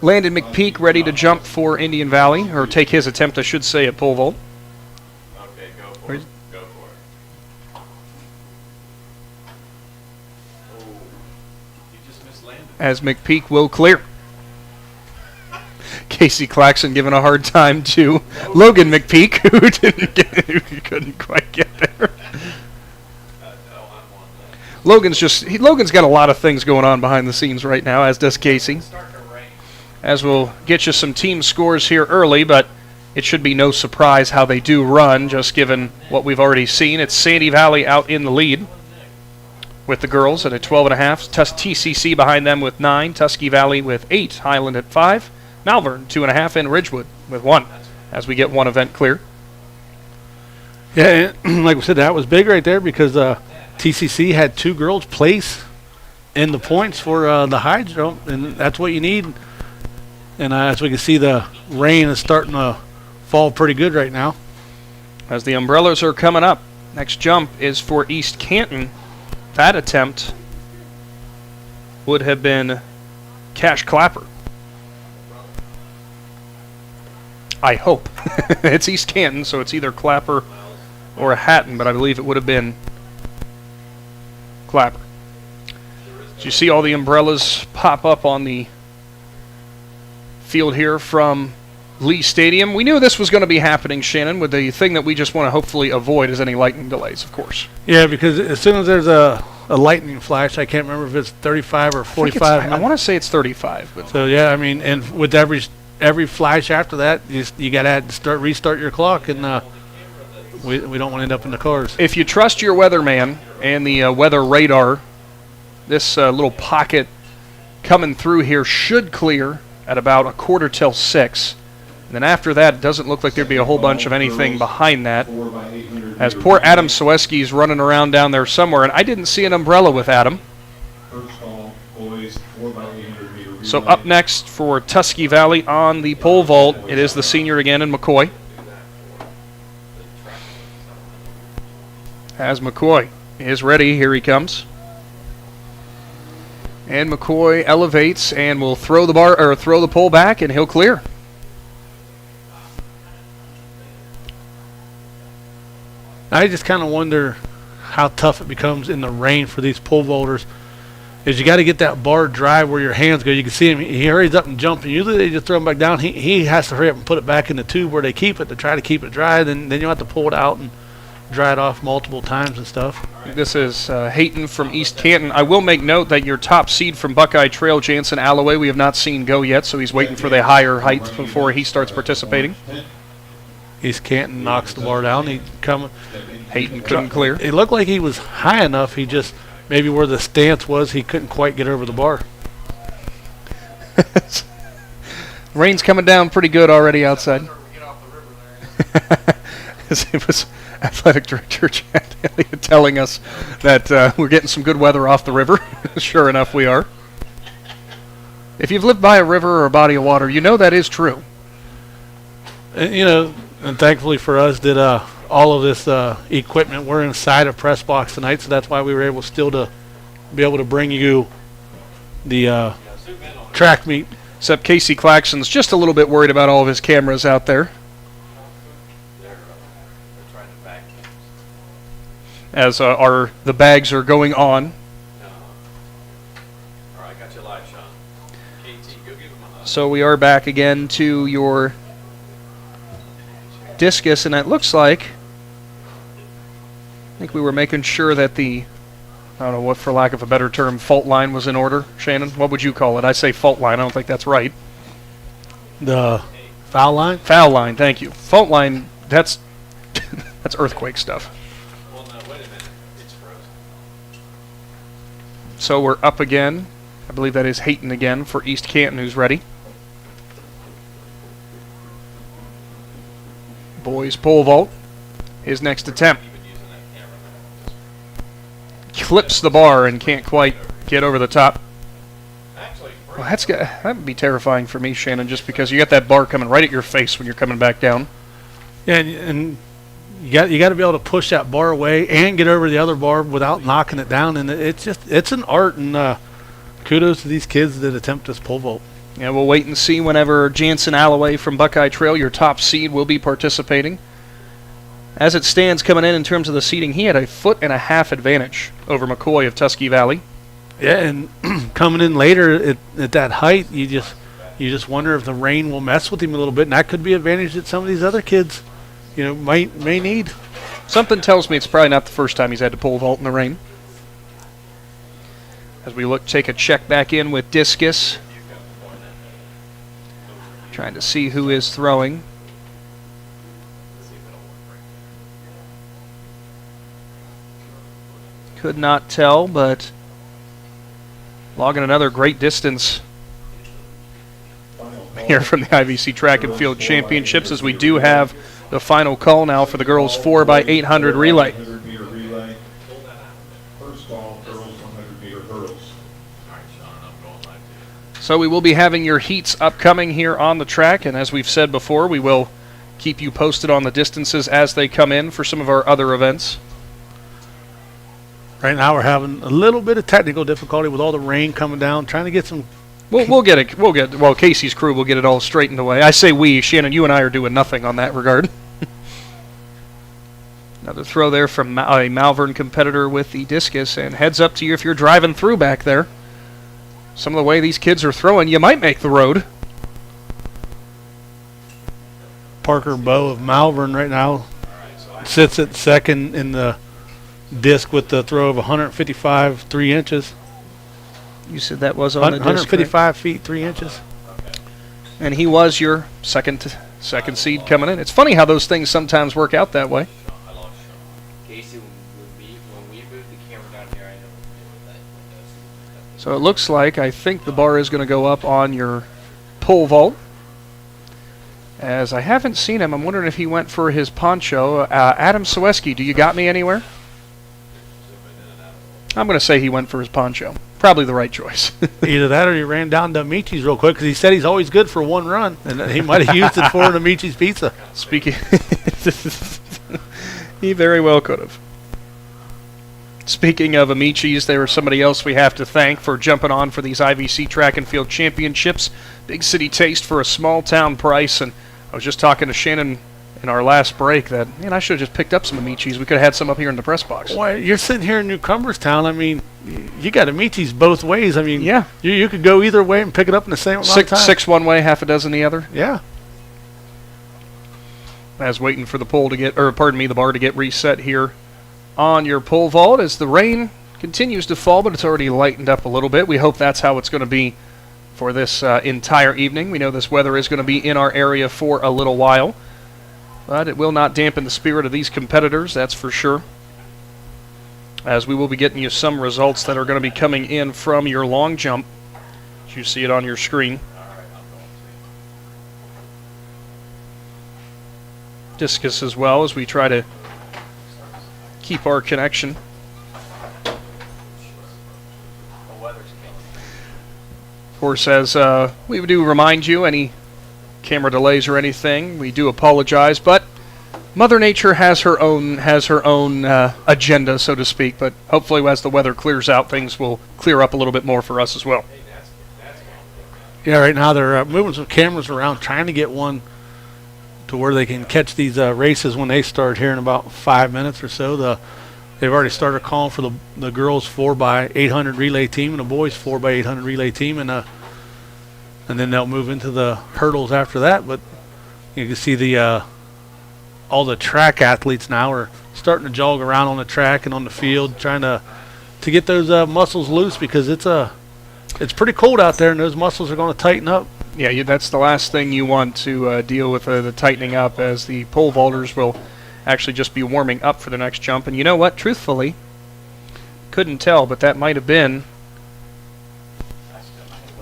Landon McPeek ready to jump for Indian Valley, or take his attempt, I should say, at pole vault.
Okay, go for it. Go for it. Oh, you just missed Landon.
As McPeek will clear. Casey Claxon giving a hard time to Logan McPeek, who couldn't quite get there. Logan's got a lot of things going on behind the scenes right now, as does Casey. As we'll get you some team scores here early, but it should be no surprise how they do run, just given what we've already seen. It's Sandy Valley out in the lead with the girls at a 12.5. TCC behind them with 9. Tusky Valley with 8. Highland at 5. Malvern 2.5, and Ridgewood with 1, as we get one event clear.
Yeah, like we said, that was big right there because TCC had 2 girls place in the points for the high jump, and that's what you need. And as we can see, the rain is starting to fall pretty good right now.
As the umbrellas are coming up, next jump is for East Canton. That attempt would have been Cash Clapper. I hope. It's East Canton, so it's either Clapper or a Hatton, but I believe it would have been Clapper. So you see all the umbrellas pop up on the field here from Lee Stadium. We knew this was going to be happening, Shannon, with the thing that we just want to hopefully avoid is any lightning delays, of course.
Yeah, because as soon as there's a lightning flash, I can't remember if it's 35 or 45.
I want to say it's 35. But
so, yeah, I mean, and with every flash after that, you got to restart your clock, and we don't want to end up in the cars.
If you trust your weatherman and the weather radar, this little pocket coming through here should clear at about 6:15. And then after that, it doesn't look like there'd be a whole bunch of anything behind that. As poor Adam Soweski's running around down there somewhere, and I didn't see an umbrella with Adam. So up next for Tusky Valley on the pole vault, it is the senior again in McCoy. As McCoy is ready, here he comes. And McCoy elevates and will throw the pole back, and he'll clear.
I just kind of wonder how tough it becomes in the rain for these pole vaulters. Is you got to get that bar dry where your hands go. You can see him. He hurries up and jumps, and usually they just throw him back down. He has to hurry up and put it back in the tube where they keep it to try to keep it dry. Then you'll have to pull it out and dry it off multiple times and stuff.
This is Hayton from East Canton. I will make note that your top seed from Buckeye Trail, Jansen Alloway, we have not seen go yet, so he's waiting for the higher height before he starts participating.
East Canton knocks the bar down.
Hayton couldn't clear.
It looked like he was high enough. He just, maybe where the stance was, he couldn't quite get over the bar.
Rain's coming down pretty good already outside. It was Athletic Director Chad Elliott telling us that we're getting some good weather off the river. Sure enough, we are. If you've lived by a river or a body of water, you know that is true.
And thankfully for us that all of this equipment, we're inside a press box tonight, so that's why we were able still to be able to bring you the track meet
Except Casey Claxon's just a little bit worried about all of his cameras out there.
They're trying to back
As the bags are going on.
All right, got you live, Shawn. KT, go give him a hug.
So we are back again to your discus, and it looks like, I think we were making sure that the, I don't know what, for lack of a better term, fault line was in order. Shannon, what would you call it? I say fault line. I don't think that's right.
The foul line?
Foul line, thank you. Fault line, that's that's earthquake stuff.
Well, no, wait a minute. It's frozen.
So we're up again. I believe that is Hayton again for East Canton, who's ready. Boys pole vault. His next attempt. Clips the bar and can't quite get over the top. Well, that would be terrifying for me, Shannon, just because you got that bar coming right at your face when you're coming back down.
Yeah, and you got to be able to push that bar away and get over the other bar without knocking it down. And it's an art, and kudos to these kids that attempt this pole vault.
Yeah, we'll wait and see whenever Jansen Alloway from Buckeye Trail, your top seed, will be participating. As it stands coming in terms of the seeding, he had a 1.5 foot advantage over McCoy of Tuskegee Valley.
Yeah, and coming in later at that height, you just wonder if the rain will mess with him a little bit, and that could be an advantage that some of these other kids, may need.
Something tells me it's probably not the first time he's had to pole vault in the rain. As we take a check back in with discus. Trying to see who is throwing. Could not tell, but logging another great distance here from the I.V.C. Track and Field Championships, as we do have the final call now for the girls 4x800 relay.
First call, girls 100-meter hurdles.
So we will be having your heats upcoming here on the track, and as we've said before, we will keep you posted on the distances as they come in for some of our other events.
Right now we're having a little bit of technical difficulty with all the rain coming down, trying to get some...
We'll get it. Well, Casey's crew will get it all straightened away. I say we. Shannon, you and I are doing nothing on that regard. Another throw there from a Malvern competitor with the discus, and heads up to you if you're driving through back there. Some of the way these kids are throwing, you might make the road.
Parker Bowe of Malvern right now sits at second in the disc with the throw of 155 3 inches.
You said that was on the disc,
155 feet 3 inches.
And he was your second seed coming in. It's funny how those things sometimes work out that way.
Casey, when we move the camera down here, I know what that.
So it looks like, I think the bar is going to go up on your pole vault. As I haven't seen him, I'm wondering if he went for his poncho. Adam Soweski, do you got me anywhere? I'm going to say he went for his poncho. Probably the right choice.
Either that or he ran down to Amici's real quick because he said he's always good for one run, and he might have used it for an Amici's pizza.
Speaking, he very well could have. Speaking of Amici's, there was somebody else we have to thank for jumping on for these I.V.C. Track and Field Championships. Big city taste for a small town price, and I was just talking to Shannon in our last break that, man, I should have just picked up some Amici's. We could have had some up here in the press box.
Well, you're sitting here in Newcomerstown. I mean, you got Amici's both ways. I mean,
yeah,
you could go either way and pick it up in the same amount of time.
Six one way, half a dozen the other.
Yeah.
As waiting for the the bar to get reset here on your pole vault as the rain continues to fall, but it's already lightened up a little bit. We hope that's how it's going to be for this entire evening. We know this weather is going to be in our area for a little while, but it will not dampen the spirit of these competitors, that's for sure, as we will be getting you some results that are going to be coming in from your long jump, as you see it on your screen. Discus as well, as we try to keep our connection. Of course, as we do remind you, any camera delays or anything, we do apologize, but Mother Nature has her own agenda, so to speak, but hopefully as the weather clears out, things will clear up a little bit more for us as well.
Yeah, right now they're moving some cameras around, trying to get one to where they can catch these races when they start here in about 5 minutes or so. They've already started calling for the girls 4x800 relay team and the boys 4x800 relay team, and then they'll move into the hurdles after that. But you can see all the track athletes now are starting to jog around on the track and on the field, trying to get those muscles loose, because it's pretty cold out there and those muscles are going to tighten up.
Yeah, that's the last thing you want to deal with, the tightening up, as the pole vaulters will actually just be warming up for the next jump. And you know what? Truthfully, couldn't tell, but that might have been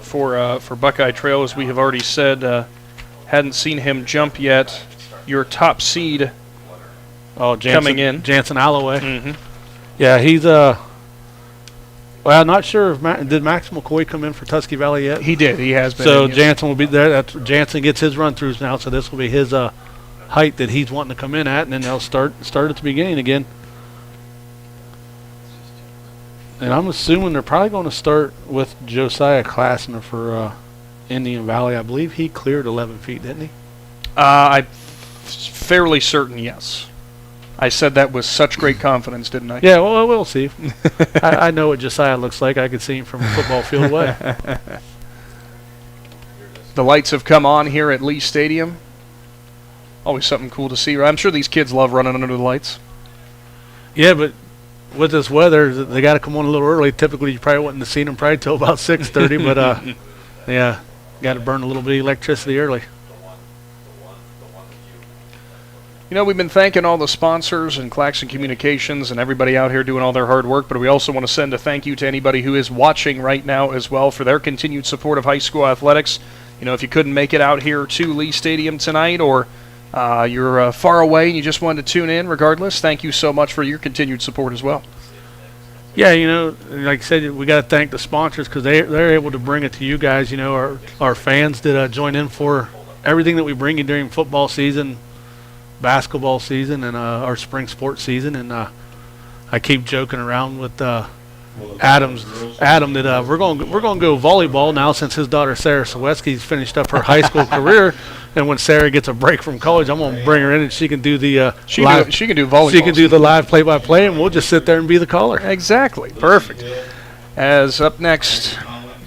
for Buckeye Trail, as we have already said. Hadn't seen him jump yet. Your top seed coming in.
Jansen Alloway.
Mm-hmm.
Yeah, he's well, I'm not sure if did Max McCoy come in for Tusky Valley yet?
He did. He has been.
So Jansen will be there. Jansen gets his run-throughs now, so this will be his height that he's wanting to come in at, and then they'll start at the beginning again. And I'm assuming they're probably going to start with Josiah Claxon for Indian Valley. I believe he cleared 11 feet, didn't he?
I'm fairly certain, yes. I said that with such great confidence, didn't I?
Yeah, well, we'll see. I know what Josiah looks like. I could see him from a football field away.
The lights have come on here at Lee Stadium. Always something cool to see. I'm sure these kids love running under the lights.
Yeah, but with this weather, they got to come on a little early. Typically, you probably wouldn't have seen them probably till about 6:30, but yeah, got to burn a little bit of electricity early.
You know, we've been thanking all the sponsors and Claxon Communications and everybody out here doing all their hard work, but we also want to send a thank you to anybody who is watching right now as well for their continued support of high school athletics. You know, if you couldn't make it out here to Lee Stadium tonight, or you're far away and you just wanted to tune in, regardless, thank you so much for your continued support as well.
Yeah, you know, like I said, we got to thank the sponsors, because they're able to bring it to you guys. You know, our fans that join in for everything that we bring you during football season, basketball season, and our spring sports season. And I keep joking around with Adam that we're going to go volleyball now, since his daughter Sarah Sawetsky's finished up her high school career, and when Sarah gets a break from college, I'm going to bring her in and she can do the
she can do volleyball.
She can do the live play-by-play, and we'll just sit there and be the caller.
Exactly, perfect. As up next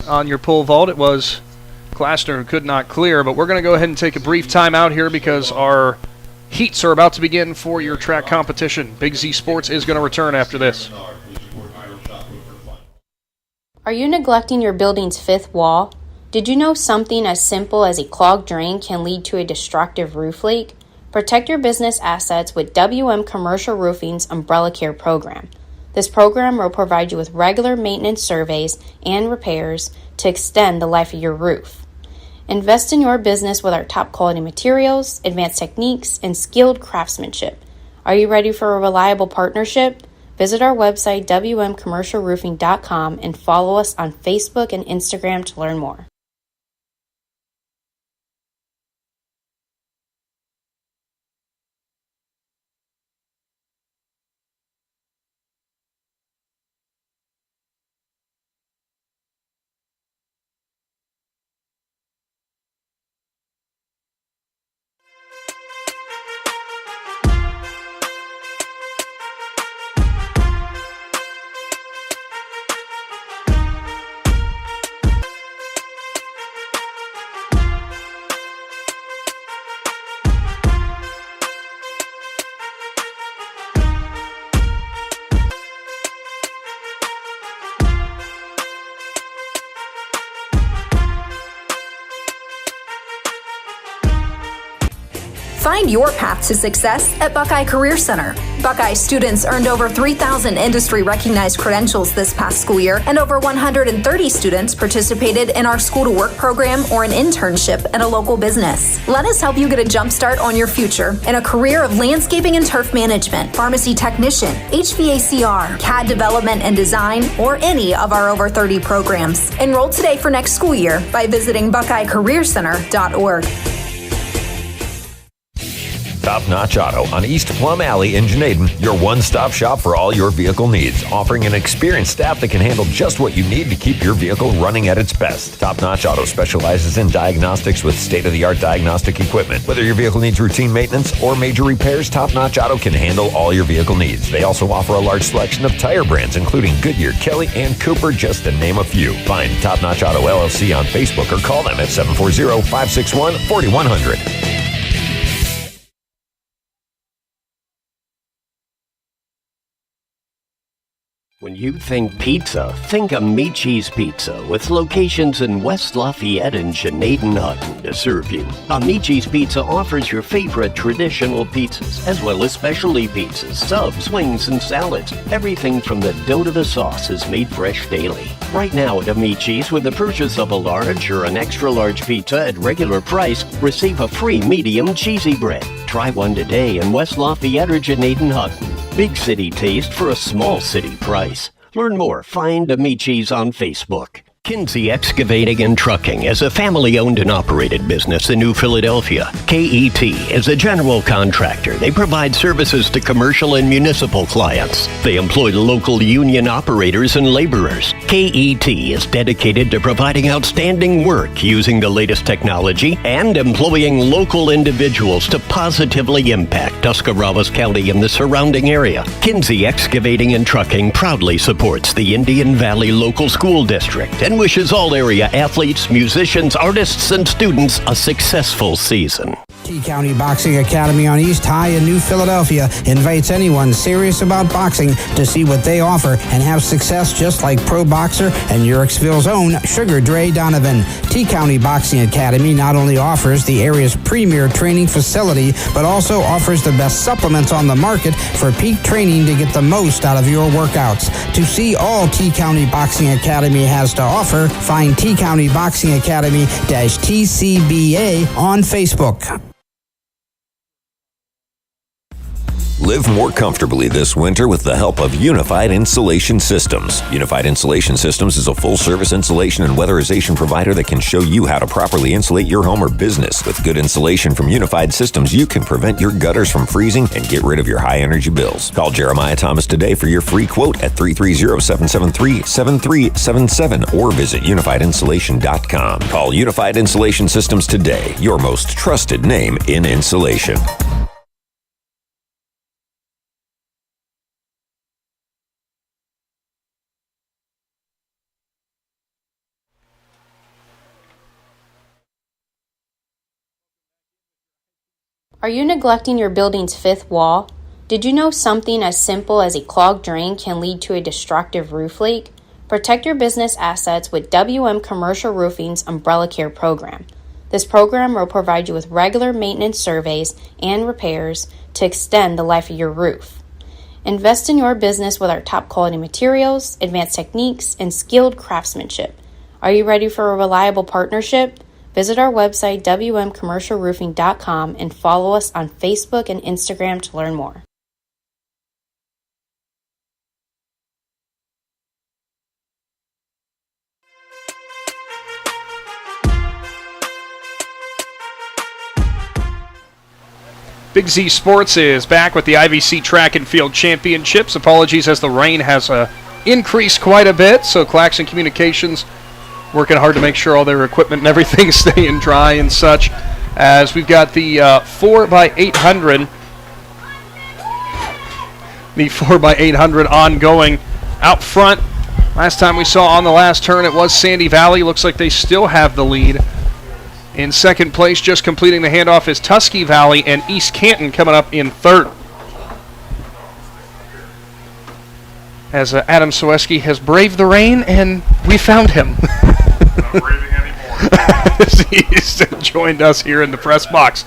on your pole vault, it was Klassner who could not clear, but we're going to go ahead and take a brief time out here because our heats are about to begin for your track competition. Big Z Sports is going to return after this.
Are you neglecting your building's fifth wall? Did you know something as simple as a clogged drain can lead to a destructive roof leak? Protect your business assets with WM Commercial Roofing's Umbrella Care program. This program will provide you with regular maintenance surveys and repairs to extend the life of your roof. Invest in your business with our top quality materials, advanced techniques, and skilled craftsmanship. Are you ready for a reliable partnership? Visit our website, wmcommercialroofing.com, and follow us on Facebook and Instagram to learn more.
Find your path to success at Buckeye Career Center. Buckeye students earned over 3,000 industry-recognized credentials this past school year, and over 130 students participated in our School to Work program or an internship at a local business. Let us help you get a jump start on your future in a career of landscaping and turf management, pharmacy technician, HVACR, CAD development and design, or any of our over 30 programs. Enroll today for next school year by visiting BuckeyeCareerCenter.org.
Top Notch Auto on East Plum Alley in Janaden, your one-stop shop for all your vehicle needs, offering an experienced staff that can handle just what you need to keep your vehicle running at its best. Top Notch Auto specializes in diagnostics with state-of-the-art diagnostic equipment. Whether your vehicle needs routine maintenance or major repairs, Top Notch Auto can handle all your vehicle needs. They also offer a large selection of tire brands, including Goodyear, Kelly, and Cooper, just to name a few. Find Top Notch Auto LLC on Facebook or call them at 740-561-4100.
When you think pizza, think Amici's Pizza, with locations in West Lafayette and Janaden-Hutton to serve you. Amici's Pizza offers your favorite traditional pizzas, as well as specialty pizzas, subs, wings, and salads. Everything from the dough to the sauce is made fresh daily. Right now at Amici's, with the purchase of a large or an extra large pizza at regular price, receive a free medium cheesy bread. Try one today in West Lafayette or Janaden-Hutton. Big city taste for a small city price. Learn more. Find Amici's on Facebook. Kinsey Excavating and Trucking is a family-owned and operated business in New Philadelphia. KET is a general contractor. They provide services to commercial and municipal clients. They employ local union operators and laborers. KET is dedicated to providing outstanding work using the latest technology and employing local individuals to positively impact Tuscarawas County and the surrounding area. Kinsey Excavating and Trucking proudly supports the Indian Valley Local School District and wishes all area athletes, musicians, artists, and students a successful season.
T-County Boxing Academy on East High in New Philadelphia invites anyone serious about boxing to see what they offer and have success just like pro boxer and Uricksville's own Sugar Dre Donovan. T-County Boxing Academy not only offers the area's premier training facility, but also offers the best supplements on the market for peak training to get the most out of your workouts. To see all T-County Boxing Academy has to offer, find T-County Boxing Academy-TCBA on Facebook.
Live more comfortably this winter with the help of Unified Insulation Systems. Unified Insulation Systems is a full-service insulation and weatherization provider that can show you how to properly insulate your home or business. With good insulation from Unified Systems, you can prevent your gutters from freezing and get rid of your high-energy bills. Call Jeremiah Thomas today for your free quote at 330-773-7377 or visit unifiedinsulation.com. Call Unified Insulation Systems today, your most trusted name in insulation.
Are you neglecting your building's fifth wall? Did you know something as simple as a clogged drain can lead to a destructive roof leak? Protect your business assets with WM Commercial Roofing's Umbrella Care program. This program will provide you with regular maintenance surveys and repairs to extend the life of your roof. Invest in your business with our top quality materials, advanced techniques, and skilled craftsmanship. Are you ready for a reliable partnership? Visit our website, wmcommercialroofing.com, and follow us on Facebook and Instagram to learn more.
Big Z Sports is back with the I.V.C. Track and Field Championships. Apologies as the rain has increased quite a bit, so Claxon Communications working hard to make sure all their equipment and everything is staying dry and such. As we've got the 4x800, the 4x800 ongoing out front. Last time we saw on the last turn, it was Sandy Valley. Looks like they still have the lead. In second place, just completing the handoff, is Tusky Valley, and East Canton coming up in third. As Adam Soweski has braved the rain, and we found him.
Not braving anymore.
He's joined us here in the press box.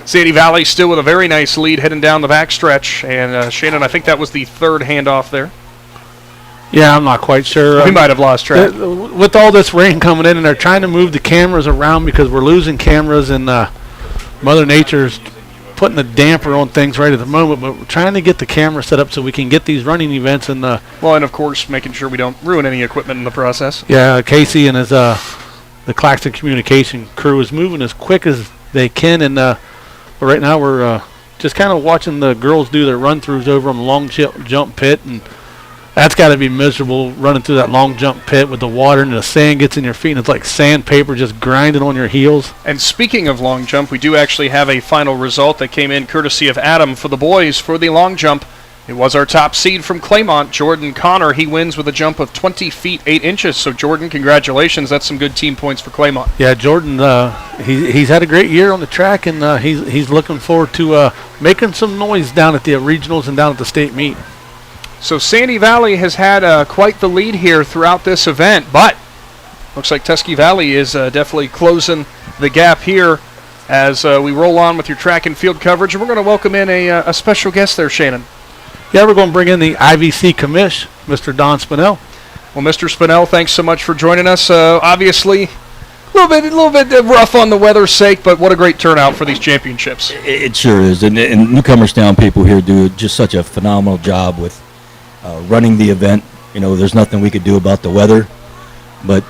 Sandy Valley still with a very nice lead heading down the backstretch. And Shannon, I think that was the third handoff there.
Yeah, I'm not quite sure.
We might have lost track.
With all this rain coming in, and they're trying to move the cameras around because we're losing cameras, and Mother Nature's putting the damper on things right at the moment, but we're trying to get the camera set up so we can get these running events. And
well, and of course, making sure we don't ruin any equipment in the process.
Yeah, Casey and his the Claxon Communication crew is moving as quick as they can, and but right now we're just kind of watching the girls do their run-throughs over on the long jump pit, and that's got to be miserable running through that long jump pit with the water and the sand gets in your feet, and it's like sandpaper just grinding on your heels.
And speaking of long jump, we do actually have a final result that came in courtesy of Adam for the boys for the long jump. It was our top seed from Claymont, Jordan Connor. He wins with a jump of 20 feet 8 inches. So, Jordan, congratulations. That's some good team points for Claymont.
Yeah, Jordan, he's had a great year on the track, and he's looking forward to making some noise down at the regionals and down at the state meet.
So Sandy Valley has had quite the lead here throughout this event, but looks like Tusky Valley is definitely closing the gap here as we roll on with your track and field coverage. And we're going to welcome in a special guest there, Shannon.
Yeah, we're going to bring in the I.V.C. commish, Mr. Don Spinell.
Well, Mr. Spinell, thanks so much for joining us. Obviously, a little bit rough on the weather's sake, but what a great turnout for these championships.
It sure is, and Newcomerstown people here do just such a phenomenal job with running the event. There's nothing we could do about the weather, but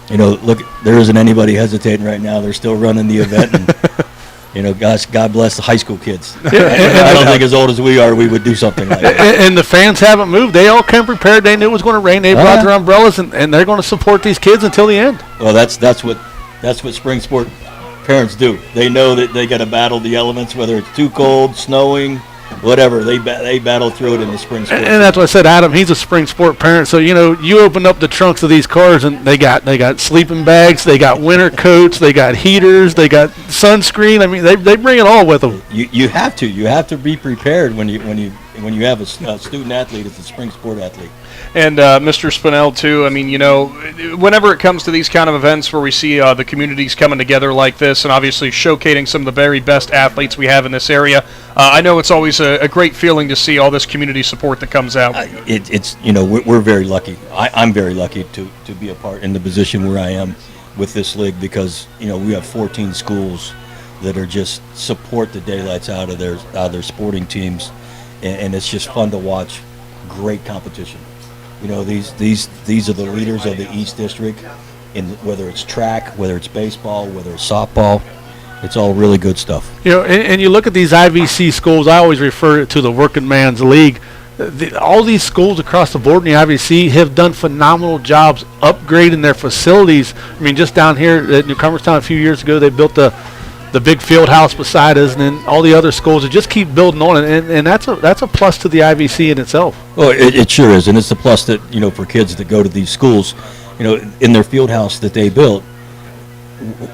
look, there isn't anybody hesitating right now. They're still running the event, and gosh, God bless the high school kids. I don't think as old as we are, we would do something like that.
And the fans haven't moved. They all came prepared. They knew it was going to rain. They brought their umbrellas, and they're going to support these kids until the end.
Well, that's what spring sport parents do. They know that they got to battle the elements, whether it's too cold, snowing, whatever. They battle through it in the spring sport.
And that's what I said, Adam, he's a spring sport parent. So, you open up the trunks of these cars, and they got sleeping bags, they got winter coats, they got heaters, they got sunscreen. I mean, they bring it all with them.
You have to be prepared when you have a student athlete as a spring sport athlete.
And Mr. Spinell, too, I mean, whenever it comes to these kind of events where we see the communities coming together like this and obviously showcasing some of the very best athletes we have in this area, I know it's always a great feeling to see all this community support that comes out.
We're very lucky. I'm very lucky to be a part in the position where I am with this league because, we have 14 schools that are just support the daylights out of their sporting teams, and it's just fun to watch great competition. These are the leaders of the East District, in whether it's track, whether it's baseball, whether it's softball. It's all really good stuff.
And you look at these I.V.C. schools, I always refer to the working man's league. All these schools across the board in the I.V.C. have done phenomenal jobs upgrading their facilities. I mean, just down here at Newcomerstown a few years ago, they built the big field house beside us, and then all the other schools that just keep building on it, and that's a plus to the I.V.C. in itself.
Well, it sure is, and it's a plus that for kids that go to these schools, in their field house that they built.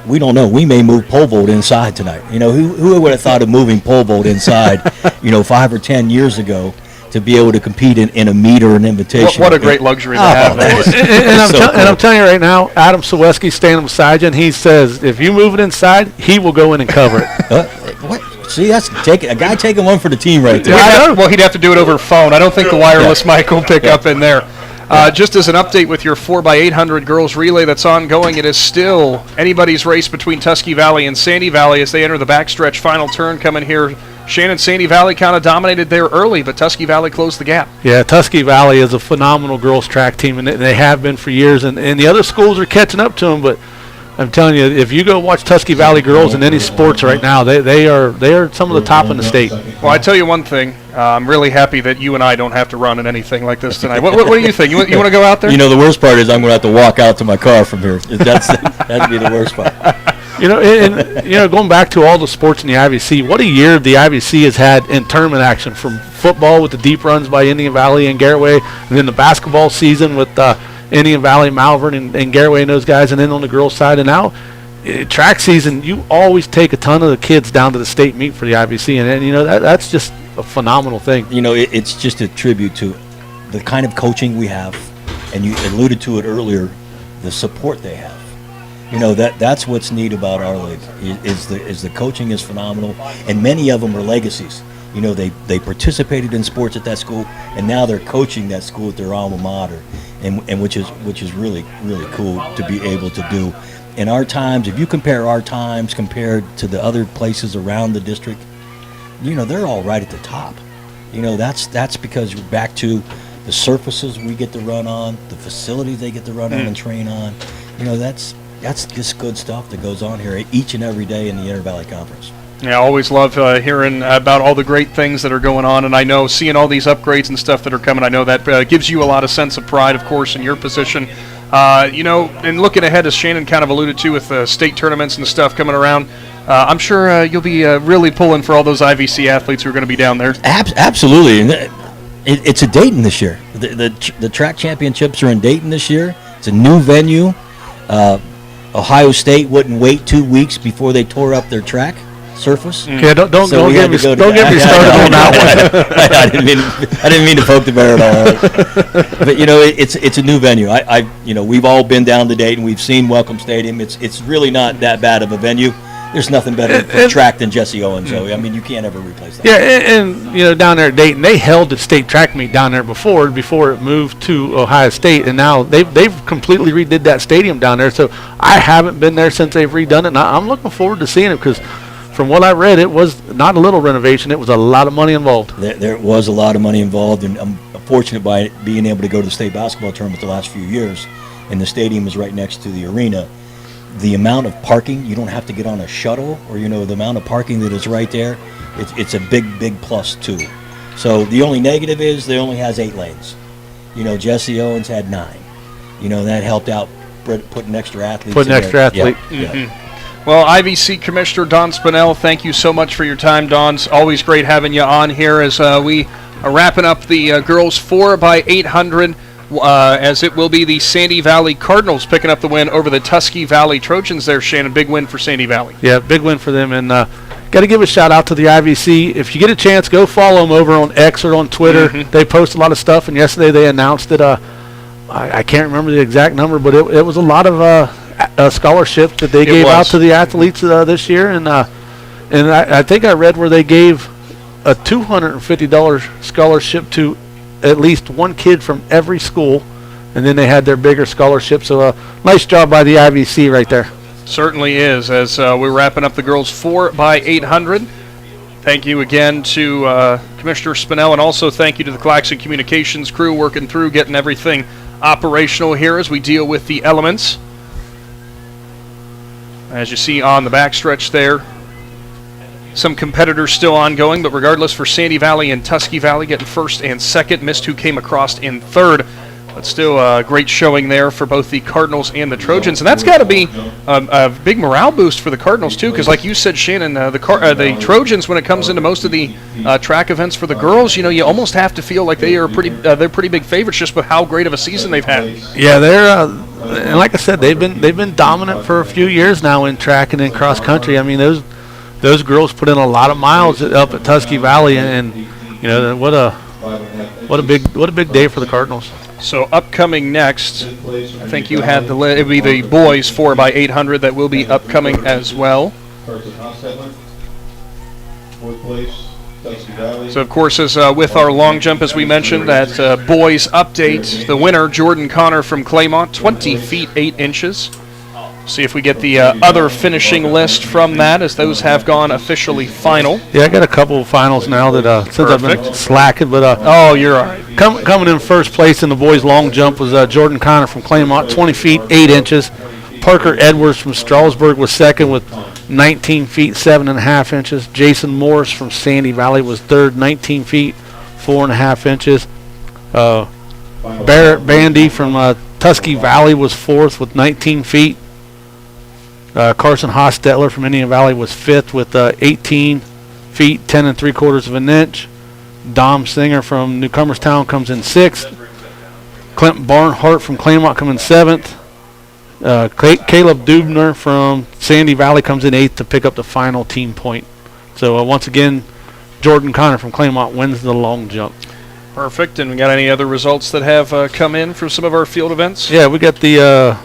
We don't know. We may move pole vault inside tonight. Who would have thought of moving pole vault inside? 5 or 10 years ago. To be able to compete in a meet or an invitation.
What a great luxury to have.
And I'm telling you right now, Adam Sawecki's standing beside you, and he says, if you move it inside, he will go in and cover it.
What? See, that's a guy taking one for the team right there.
Well, he'd have to do it over phone. I don't think the wireless mic will pick up in there. Just as an update with your 4x800 girls relay that's ongoing, it is still anybody's race between Tusky Valley and Sandy Valley as they enter the backstretch final turn coming here. Shannon, Sandy Valley kind of dominated there early, but Tusky Valley closed the gap.
Yeah, Tusky Valley is a phenomenal girls track team, and they have been for years, and the other schools are catching up to them, but I'm telling you, if you go watch Tusky Valley girls in any sports right now, they are some of the top in the state.
Well, I tell you one thing, I'm really happy that you and I don't have to run in anything like this tonight. What do you think? You want to go out there?
The worst part is I'm going to have to walk out to my car from here. That'd be the worst part.
Going back to all the sports in the I.V.C., what a year the I.V.C. has had in tournament action, from football with the deep runs by Indian Valley and Garraway, and then the basketball season with Indian Valley, Malvern, and Garraway and those guys, and then on the girls' side. And now track season, you always take a ton of the kids down to the state meet for the I.V.C., and that's just a phenomenal thing.
It's just a tribute to the kind of coaching we have, and you alluded to it earlier, the support they have. That's what's neat about our league is the coaching is phenomenal, and many of them are legacies. They participated in sports at that school, and now they're coaching that school at their alma mater, and which is really, really cool to be able to do. In our times, if you compare our times compared to the other places around the district, they're all right at the top. That's because we're back to the surfaces we get to run on, the facilities they get to run on and train on. That's just good stuff that goes on here each and every day in the Inter Valley Conference.
Yeah, I always love hearing about all the great things that are going on, and I know seeing all these upgrades and stuff that are coming, I know that gives you a lot of sense of pride, of course, in your position. And looking ahead, as Shannon kind of alluded to with state tournaments and stuff coming around, I'm sure you'll be really pulling for all those I.V.C. athletes who are going to be down there.
Absolutely. And it's a Dayton this year. The track championships are in Dayton this year. It's a new venue. Ohio State wouldn't wait 2 weeks before they tore up their track surface.
Yeah, don't get me started on that one.
I didn't mean to poke the bear at all. But it's a new venue. We've all been down to Dayton. We've seen Welcome Stadium. It's really not that bad of a venue. There's nothing better for track than Jesse Owens. So I mean, you can't ever replace that.
Yeah, and down there at Dayton, they held the state track meet down there before it moved to Ohio State, and now they've completely redid that stadium down there. So I haven't been there since they've redone it, and I'm looking forward to seeing it because from what I read, it was not a little renovation. It was a lot of money involved.
There was a lot of money involved, and I'm fortunate by being able to go to the state basketball tournament the last few years, and the stadium is right next to the arena. The amount of parking, you don't have to get on a shuttle, or the amount of parking that is right there, it's a big plus too. So the only negative is they only has 8 lanes. Jesse Owens had 9. That helped out putting extra athletes.
Yeah. Well, I.V.C. Commissioner Don Spinell, thank you so much for your time, Don. It's always great having you on here as we are wrapping up the girls 4x800, as it will be the Sandy Valley Cardinals picking up the win over the Tusky Valley Trojans there, Shannon. Big win for Sandy Valley.
Yeah, big win for them. And got to give a shout out to the I.V.C. If you get a chance, go follow them over on X or on Twitter. Mm-hmm. They post a lot of stuff, and yesterday they announced that I can't remember the exact number, but it was a lot of scholarship that they gave out to the athletes this year, and I think I read where they gave a $250 scholarship to at least one kid from every school, and then they had their bigger scholarship. So nice job by the I.V.C. right there.
Certainly is. As we're wrapping up the girls 4x800. Thank you again to Commissioner Spinell, and also thank you to the Claxon Communications crew working through getting everything operational here as we deal with the elements. As you see on the backstretch there, some competitors still ongoing, but regardless, for Sandy Valley and Tusky Valley getting first and second, missed who came across in third. But still a great showing there for both the Cardinals and the Trojans. And that's got to be a big morale boost for the Cardinals, too, because like you said, Shannon, the Trojans, when it comes into most of the track events for the girls, you almost have to feel like they're pretty big favorites just with how great of a season they've had.
Yeah, they're and like I said, they've been dominant for a few years now in track and in cross country. I mean, those girls put in a lot of miles up at Tusky Valley, and what a big day for the Cardinals.
So upcoming next, I think you had it'll be the boys 4x800 that will be upcoming as well. So of course, as with our long jump, as we mentioned, that boys update, the winner, Jordan Connor from Claymont, 20 feet 8 inches. See if we get the other finishing list from that, as those have gone officially final.
Yeah, I got a couple of finals now that since I've been slacking, but
oh, you're all right.
Coming in first place in the boys' long jump was Jordan Connor from Claymont, 20 feet 8 inches. Parker Edwards from Strasburg was second with 19 feet 7.5 inches. Jason Morris from Sandy Valley was third, 19 feet 4.5 inches. Barrett Bandy from Tusky Valley was fourth with 19 feet. Carson Hostetler from Indian Valley was fifth with 18 feet 10.75 of an inch. Dom Singer from Newcomerstown comes in sixth. Clint Barnhart from Claymont comes in seventh. Caleb Dubner from Sandy Valley comes in eighth to pick up the final team point. So once again, Jordan Connor from Claymont wins the long jump.
Perfect. And we got any other results that have come in from some of our field events?
Yeah, we got the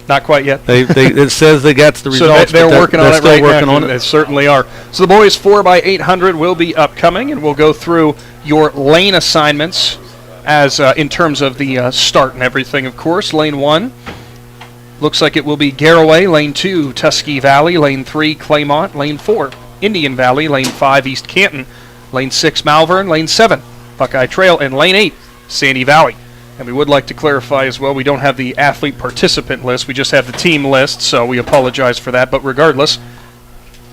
not quite yet.
It says they got the results.
So they're working on it right now.
It.
They certainly are. So the boys 4x800 will be upcoming, and we'll go through your lane assignments as in terms of the start and everything, of course. Lane 1 looks like it will be Garraway. Lane 2, Tusky Valley. Lane 3, Claymont. Lane 4, Indian Valley. Lane 5, East Canton. Lane 6, Malvern. Lane 7, Buckeye Trail. And Lane 8, Sandy Valley. And we would like to clarify as well, we don't have the athlete participant list. We just have the team list, so we apologize for that. But regardless,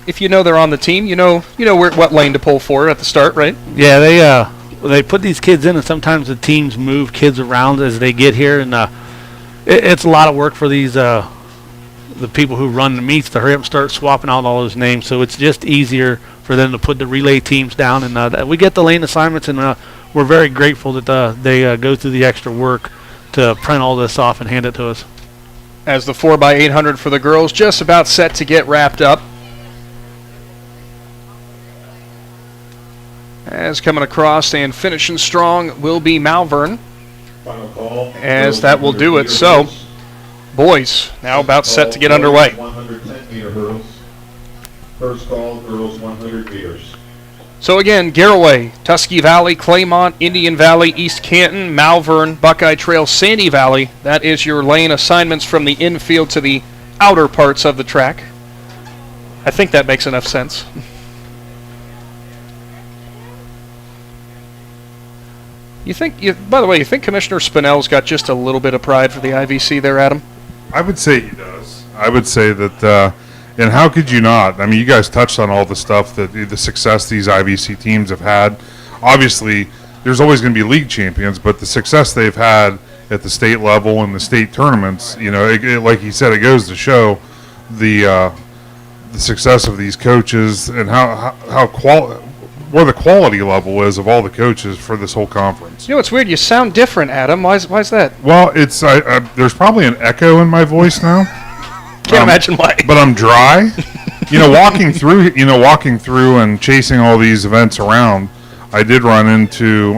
if you know they're on the team, you know what lane to pull for at the start, right?
Yeah, they put these kids in, and sometimes the teams move kids around as they get here, and it's a lot of work for these the people who run the meets to hurry up and start swapping out all those names. So it's just easier for them to put the relay teams down, and we get the lane assignments, and we're very grateful that they go through the extra work to print all this off and hand it to us.
As the 4x800 for the girls just about set to get wrapped up. As coming across and finishing strong will be Malvern.
Final call.
As that will do it. So, boys now about set to get underway.
110-meter hurdles. First call, girls 100 meters.
So again, Garraway, Tusky Valley, Claymont, Indian Valley, East Canton, Malvern, Buckeye Trail, Sandy Valley. That is your lane assignments from the infield to the outer parts of the track. I think that makes enough sense. By the way, you think Commissioner Spinell's got just a little bit of pride for the I.V.C. there, Adam?
I would say he does. I would say that, and how could you not? I mean, you guys touched on all the stuff the success these I.V.C. teams have had. Obviously, there's always going to be league champions, but the success they've had at the state level and the state tournaments, like he said, it goes to show the success of these coaches and where the quality level is of all the coaches for this whole conference.
It's weird. You sound different, Adam. Why's that?
Well, it's there's probably an echo in my voice now.
Can't imagine why.
But I'm dry. Walking through and chasing all these events around, I did run into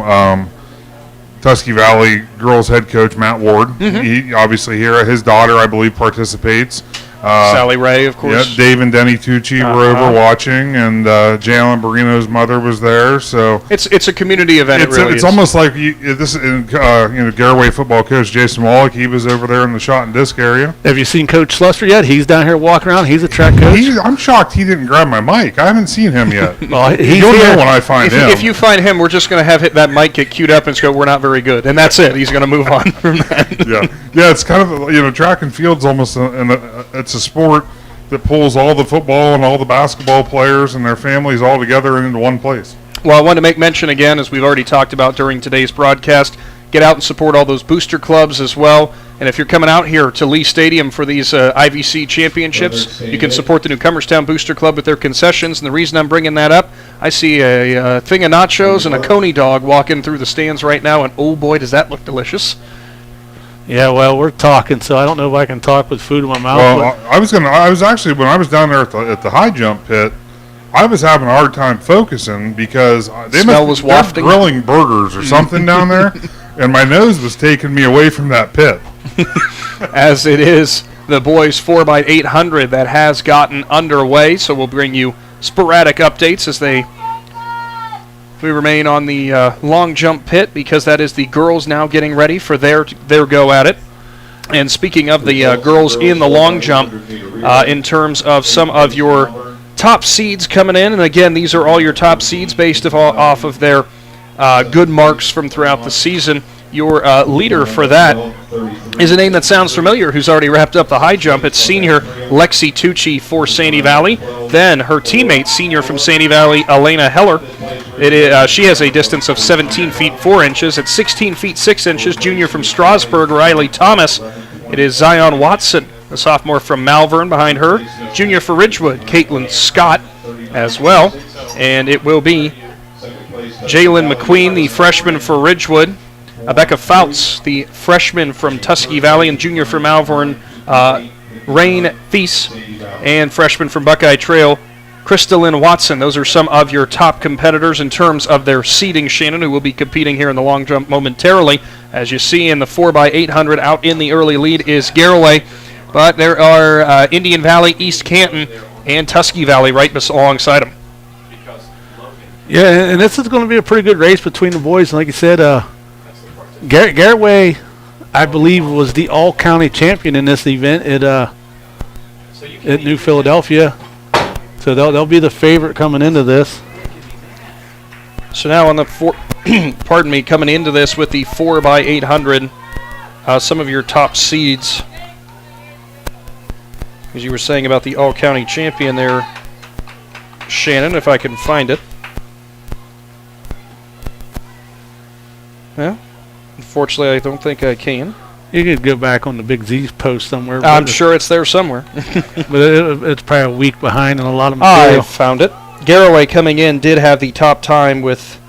Tusky Valley girls head coach Matt Ward. Mm-hmm. He obviously here. His daughter, I believe, participates.
Sally Ray, of course.
Yeah, Dave and Denny Tucci were over watching, and Jalen Barino's mother was there. So
it's a community event.
It's almost like Garraway football coach Jason Wallach. He was over there in the shot and disc area.
Have you seen Coach Sluster yet? He's down here walking around. He's a track coach.
I'm shocked he didn't grab my mic. I haven't seen him yet.
Well,
you'll know when I find him.
If you find him, we're just going to have that mic get queued up and go, "We're not very good," and that's it. He's going to move on from that.
Yeah. It's kind of track and field's almost it's a sport that pulls all the football and all the basketball players and their families all together into one place.
Well, I want to make mention again, as we've already talked about during today's broadcast, get out and support all those booster clubs as well. And if you're coming out here to Lee Stadium for these I.V.C. championships, you can support the Newcomerstown Booster Club with their concessions. And the reason I'm bringing that up, I see a thing of nachos and a coney dog walking through the stands right now, and oh boy, does that look delicious.
Yeah, well, we're talking, so I don't know if I can talk with food in my mouth.
Well, I was actually, when I was down there at the high jump pit, I was having a hard time focusing because they're grilling burgers or something down there, and my nose was taking me away from that pit.
As it is the boys 4x800 that has gotten underway, so we'll bring you sporadic updates as we remain on the long jump pit, because that is the girls now getting ready for their go at it. And speaking of the girls in the long jump, in terms of some of your top seeds coming in, and again, these are all your top seeds based off of their good marks from throughout the season. Your leader for that is a name that sounds familiar, who's already wrapped up the high jump. It's senior Lexi Tucci for Sandy Valley. Then her teammate, senior from Sandy Valley, Elena Heller. She has a distance of 17 feet 4 inches. At 16 feet 6 inches, junior from Strasburg, Riley Thomas. It is Zion Watson, a sophomore from Malvern, behind her. Junior for Ridgewood, Caitlin Scott as well. And it will be Jalen McQueen, the freshman for Ridgewood. Becca Fouts, the freshman from Tusky Valley, and junior from Malvern, Rain Thies, and freshman from Buckeye Trail, Crystalyn Watson. Those are some of your top competitors in terms of their seeding, Shannon, who will be competing here in the long jump momentarily. As you see in the 4x800 out in the early lead is Garraway, but there are Indian Valley, East Canton, and Tusky Valley right alongside them.
Yeah, and this is going to be a pretty good race between the boys. Like you said, Garraway, I believe, was the all-county champion in this event at New Philadelphia. So they'll be the favorite coming into this.
So now on the coming into this with the 4x800, some of your top seeds, as you were saying about the all-county champion there, Shannon, if I can find it. Well, unfortunately, I don't think I can.
You could go back on the Big Z's post somewhere.
I'm sure it's there somewhere.
But it's probably a week behind in a lot of
I
material.
found it. Garraway coming in did have the top time with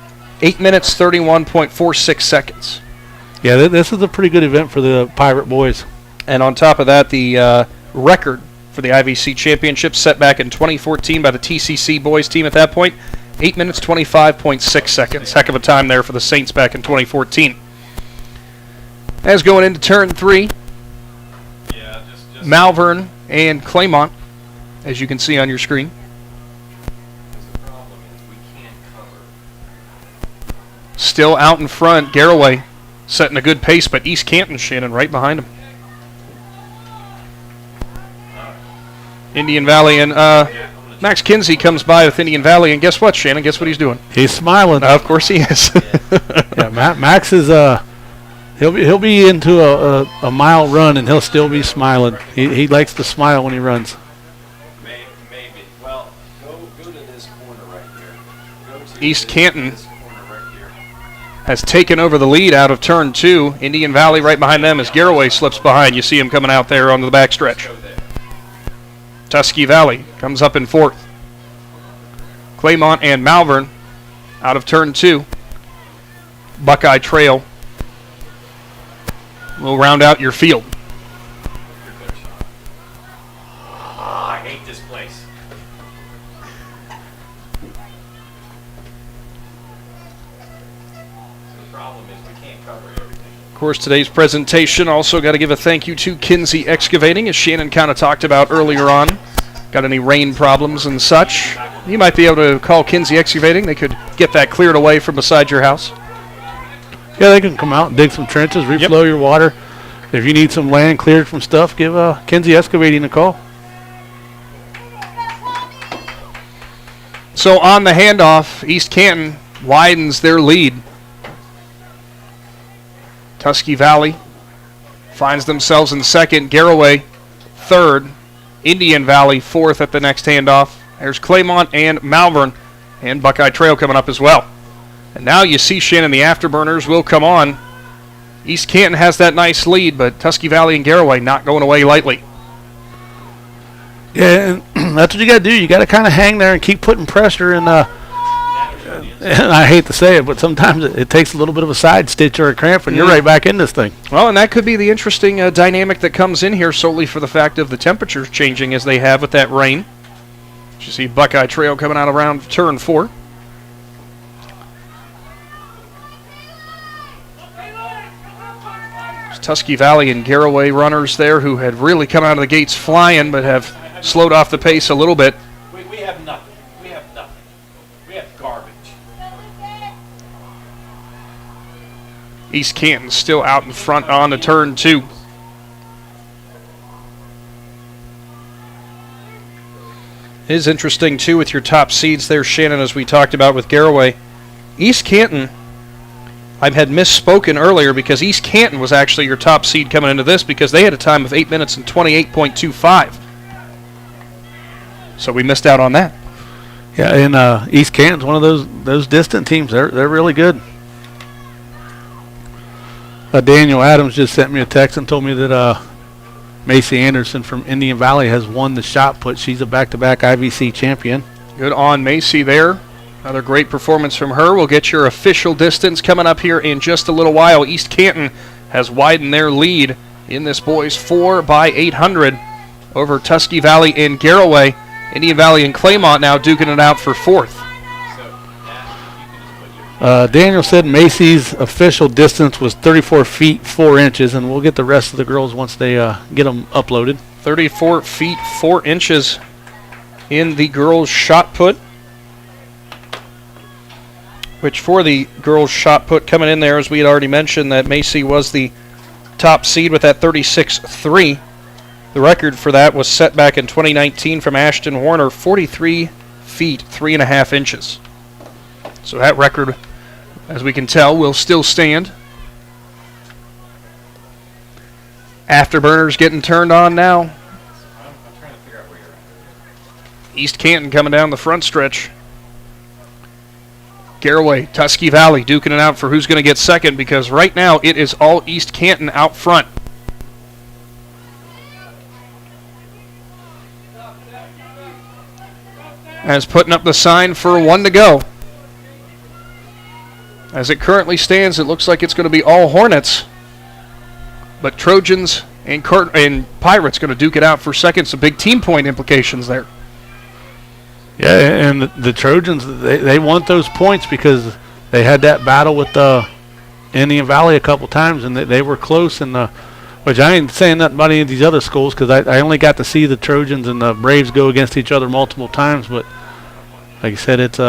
8 minutes, 31.46 seconds.
Yeah, this is a pretty good event for the Pirate boys.
And on top of that, the record for the I.V.C. championship set back in 2014 by the TCC boys team at that point, 8 minutes, 25.6 seconds. Heck of a time there for the Saints back in 2014. As going into turn 3, Malvern and Claymont, as you can see on your screen. Still out in front, Garraway setting a good pace, but East Canton, Shannon, right behind him. Indian Valley and Max Kinsey comes by with Indian Valley, and guess what, Shannon? Guess what he's doing?
He's smiling.
Of course he is.
Yeah, Max is he'll be into a mile run and he'll still be smiling. He likes to smile when he runs.
Maybe. Well, go to this corner right here. Go to
East Canton
this corner right here.
has taken over the lead out of turn 2. Indian Valley right behind them as Garraway slips behind. You see him coming out there onto the backstretch. Tusky Valley comes up in 4th. Claymont and Malvern out of turn 2. Buckeye Trail will round out your field.
I hate this place. The problem is we can't cover everything.
Of course, today's presentation also got to give a thank you to Kinsey Excavating, as Shannon kind of talked about earlier on. Got any rain problems and such, you might be able to call Kinsey Excavating. They could get that cleared away from beside your house.
Yeah, they can come out and dig some trenches, reflow your water. If you need some land cleared from stuff, give Kinsey Excavating a call.
So on the handoff, East Canton widens their lead. Tusky Valley finds themselves in 2nd. Garraway 3rd. Indian Valley 4th at the next handoff. There's Claymont and Malvern, and Buckeye Trail coming up as well. And now you see, Shannon, the afterburners will come on. East Canton has that nice lead, but Tusky Valley and Garraway not going away lightly.
Yeah, and that's what you got to do. You got to kind of hang there and keep putting pressure. And I hate to say it, but sometimes it takes a little bit of a side stitch or a cramp, and you're right back in this thing.
Well, and that could be the interesting dynamic that comes in here solely for the fact of the temperatures changing as they have with that rain. You see Buckeye Trail coming out around turn 4. There's Tusky Valley and Garraway runners there who had really come out of the gates flying but have slowed off the pace a little bit.
We have nothing. We have nothing. We have garbage.
East Canton still out in front on the turn 2. It is interesting, too, with your top seeds there, Shannon, as we talked about with Garraway. East Canton, I had misspoken earlier because East Canton was actually your top seed coming into this because they had a time of 8 minutes and 28.25. So we missed out on that.
Yeah, and East Canton's one of those distant teams. They're really good. Daniel Adams just sent me a text and told me that Macy Anderson from Indian Valley has won the shot put. She's a back-to-back I.V.C. champion.
Good on Macy there. Another great performance from her. We'll get your official distance coming up here in just a little while. East Canton has widened their lead in this boys 4 by 800 over Tusky Valley and Garraway. Indian Valley and Claymont now duking it out for 4th.
Daniel said Macy's official distance was 34 feet 4 inches, and we'll get the rest of the girls once they get them uploaded.
34 feet 4 inches in the girls' shot put, which for the girls' shot put coming in there, as we had already mentioned, that Macy was the top seed with that 36.3. The record for that was set back in 2019 from Ashton Warner, 43 feet 3.5 inches. So that record, as we can tell, will still stand. Afterburners getting turned on now. East Canton coming down the front stretch. Garraway, Tusky Valley duking it out for who's going to get second, because right now it is all East Canton out front. As putting up the sign for 1 to go. As it currently stands, it looks like it's going to be all Hornets. But Trojans and Pirates going to duke it out for second. Some big team point implications there.
Yeah, and the Trojans, they want those points because they had that battle with Indian Valley a couple times, and they were close. And which I ain't saying nothing about any of these other schools because I only got to see the Trojans and the Braves go against each other multiple times. But like I said, it's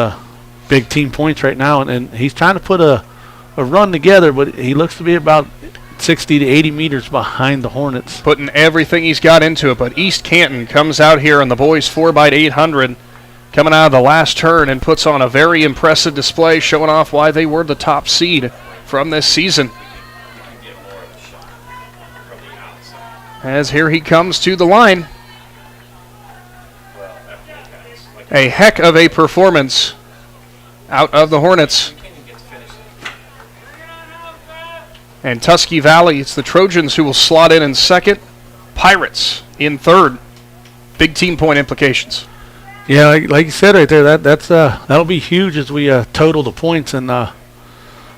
big team points right now, and he's trying to put a run together, but he looks to be about 60 to 80 meters behind the Hornets.
Putting everything he's got into it, but East Canton comes out here on the boys 4x800. Coming out of the last turn and puts on a very impressive display, showing off why they were the top seed from this season. As here he comes to the line. A heck of a performance out of the Hornets. And Tusky Valley, it's the Trojans who will slot in second. Pirates in third. Big team point implications.
Yeah, like you said right there, that'll be huge as we total the points, and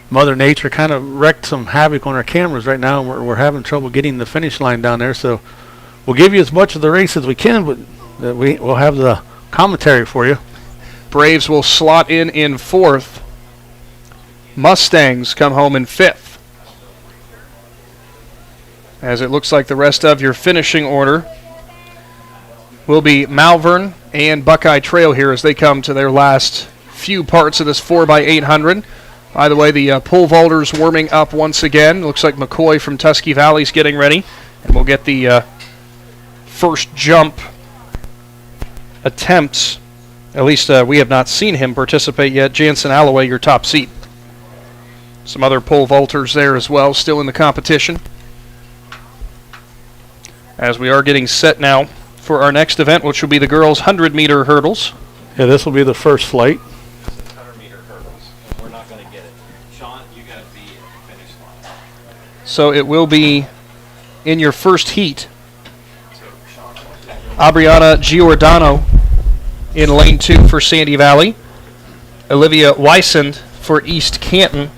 Mother Nature kind of wrecked some havoc on our cameras right now, and we're having trouble getting the finish line down there. So we'll give you as much of the race as we can, but we'll have the commentary for you.
Braves will slot in fourth. Mustangs come home in fifth. As it looks like the rest of your finishing order will be Malvern and Buckeye Trail here as they come to their last few parts of this 4x800. By the way, the pole vaulters warming up once again. Looks like McCoy from Tusky Valley's getting ready. And we'll get the first jump attempts. At least we have not seen him participate yet. Jansen Alloway, your top seed. Some other pole vaulters there as well, still in the competition. As we are getting set now for our next event, which will be the girls' 100-meter hurdles.
Yeah, this will be the first flight.
100-meter hurdles. We're not going to get it. Shawn, you got to be at the finish line.
So it will be in your first heat. Abriana Giordano in lane 2 for Sandy Valley. Olivia Wysand for East Canton.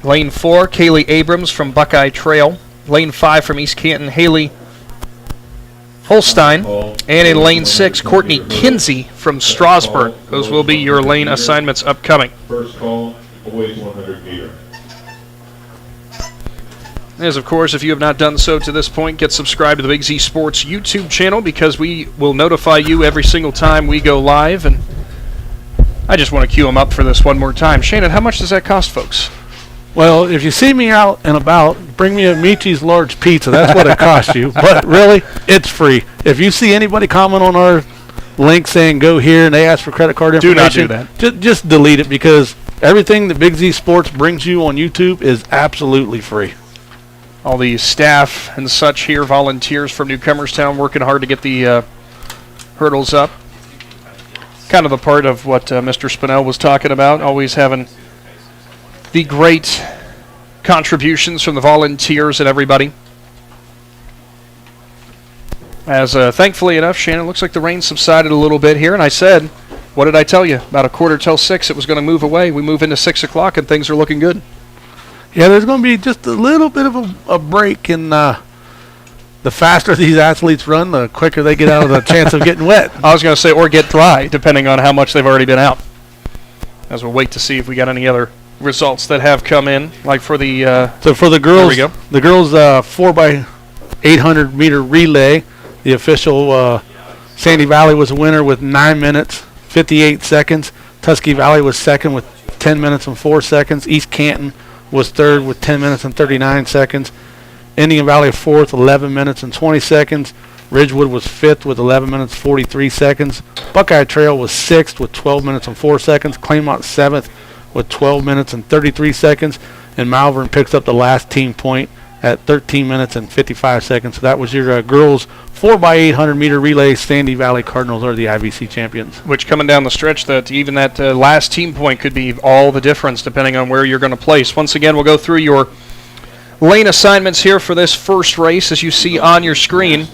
Lane 4, Kaylee Abrams from Buckeye Trail. Lane 5 from East Canton, Haley Holstein. And in lane 6, Courtney Kinsey from Strasburg. Those will be your lane assignments upcoming.
First call, boys 100 meter.
As of course, if you have not done so to this point, get subscribed to the Big Z Sports YouTube channel because we will notify you every single time we go live. And I just want to cue them up for this one more time. Shannon, how much does that cost, folks?
Well, if you see me out and about, bring me a Michi's large pizza. That's what it costs you. But really, it's free. If you see anybody comment on our link saying go here and they ask for credit card information,
do not do that.
Just delete it because everything that Big Z Sports brings you on YouTube is absolutely free.
All the staff and such here, volunteers from Newcomerstown working hard to get the hurdles up. Kind of a part of what Mr. Spinell was talking about, always having the great contributions from the volunteers and everybody. As thankfully enough, Shannon, looks like the rain subsided a little bit here, and I said, what did I tell you? About 5:45 it was going to move away. We move into 6 o'clock and things are looking good.
Yeah, there's going to be just a little bit of a break in the faster these athletes run, the quicker they get out of the chance of getting wet.
I was going to say, or get dry, depending on how much they've already been out. As we'll wait to see if we got any other results that have come in, like for the
so for the girls,
there we go.
The girls 4x800 meter relay, the official Sandy Valley was a winner with 9 minutes 58 seconds. Tusky Valley was second with 10 minutes and 4 seconds. East Canton was third with 10 minutes and 39 seconds. Indian Valley fourth, 11 minutes and 20 seconds. Ridgewood was fifth with 11 minutes 43 seconds. Buckeye Trail was sixth with 12 minutes and 4 seconds. Claymont seventh with 12 minutes and 33 seconds. And Malvern picks up the last team point at 13 minutes and 55 seconds. So that was your girls 4x800 meter relay, Sandy Valley Cardinals are the I.V.C. champions.
Which coming down the stretch, that even that last team point could be all the difference depending on where you're going to place. Once again, we'll go through your lane assignments here for this first race as you see on your screen.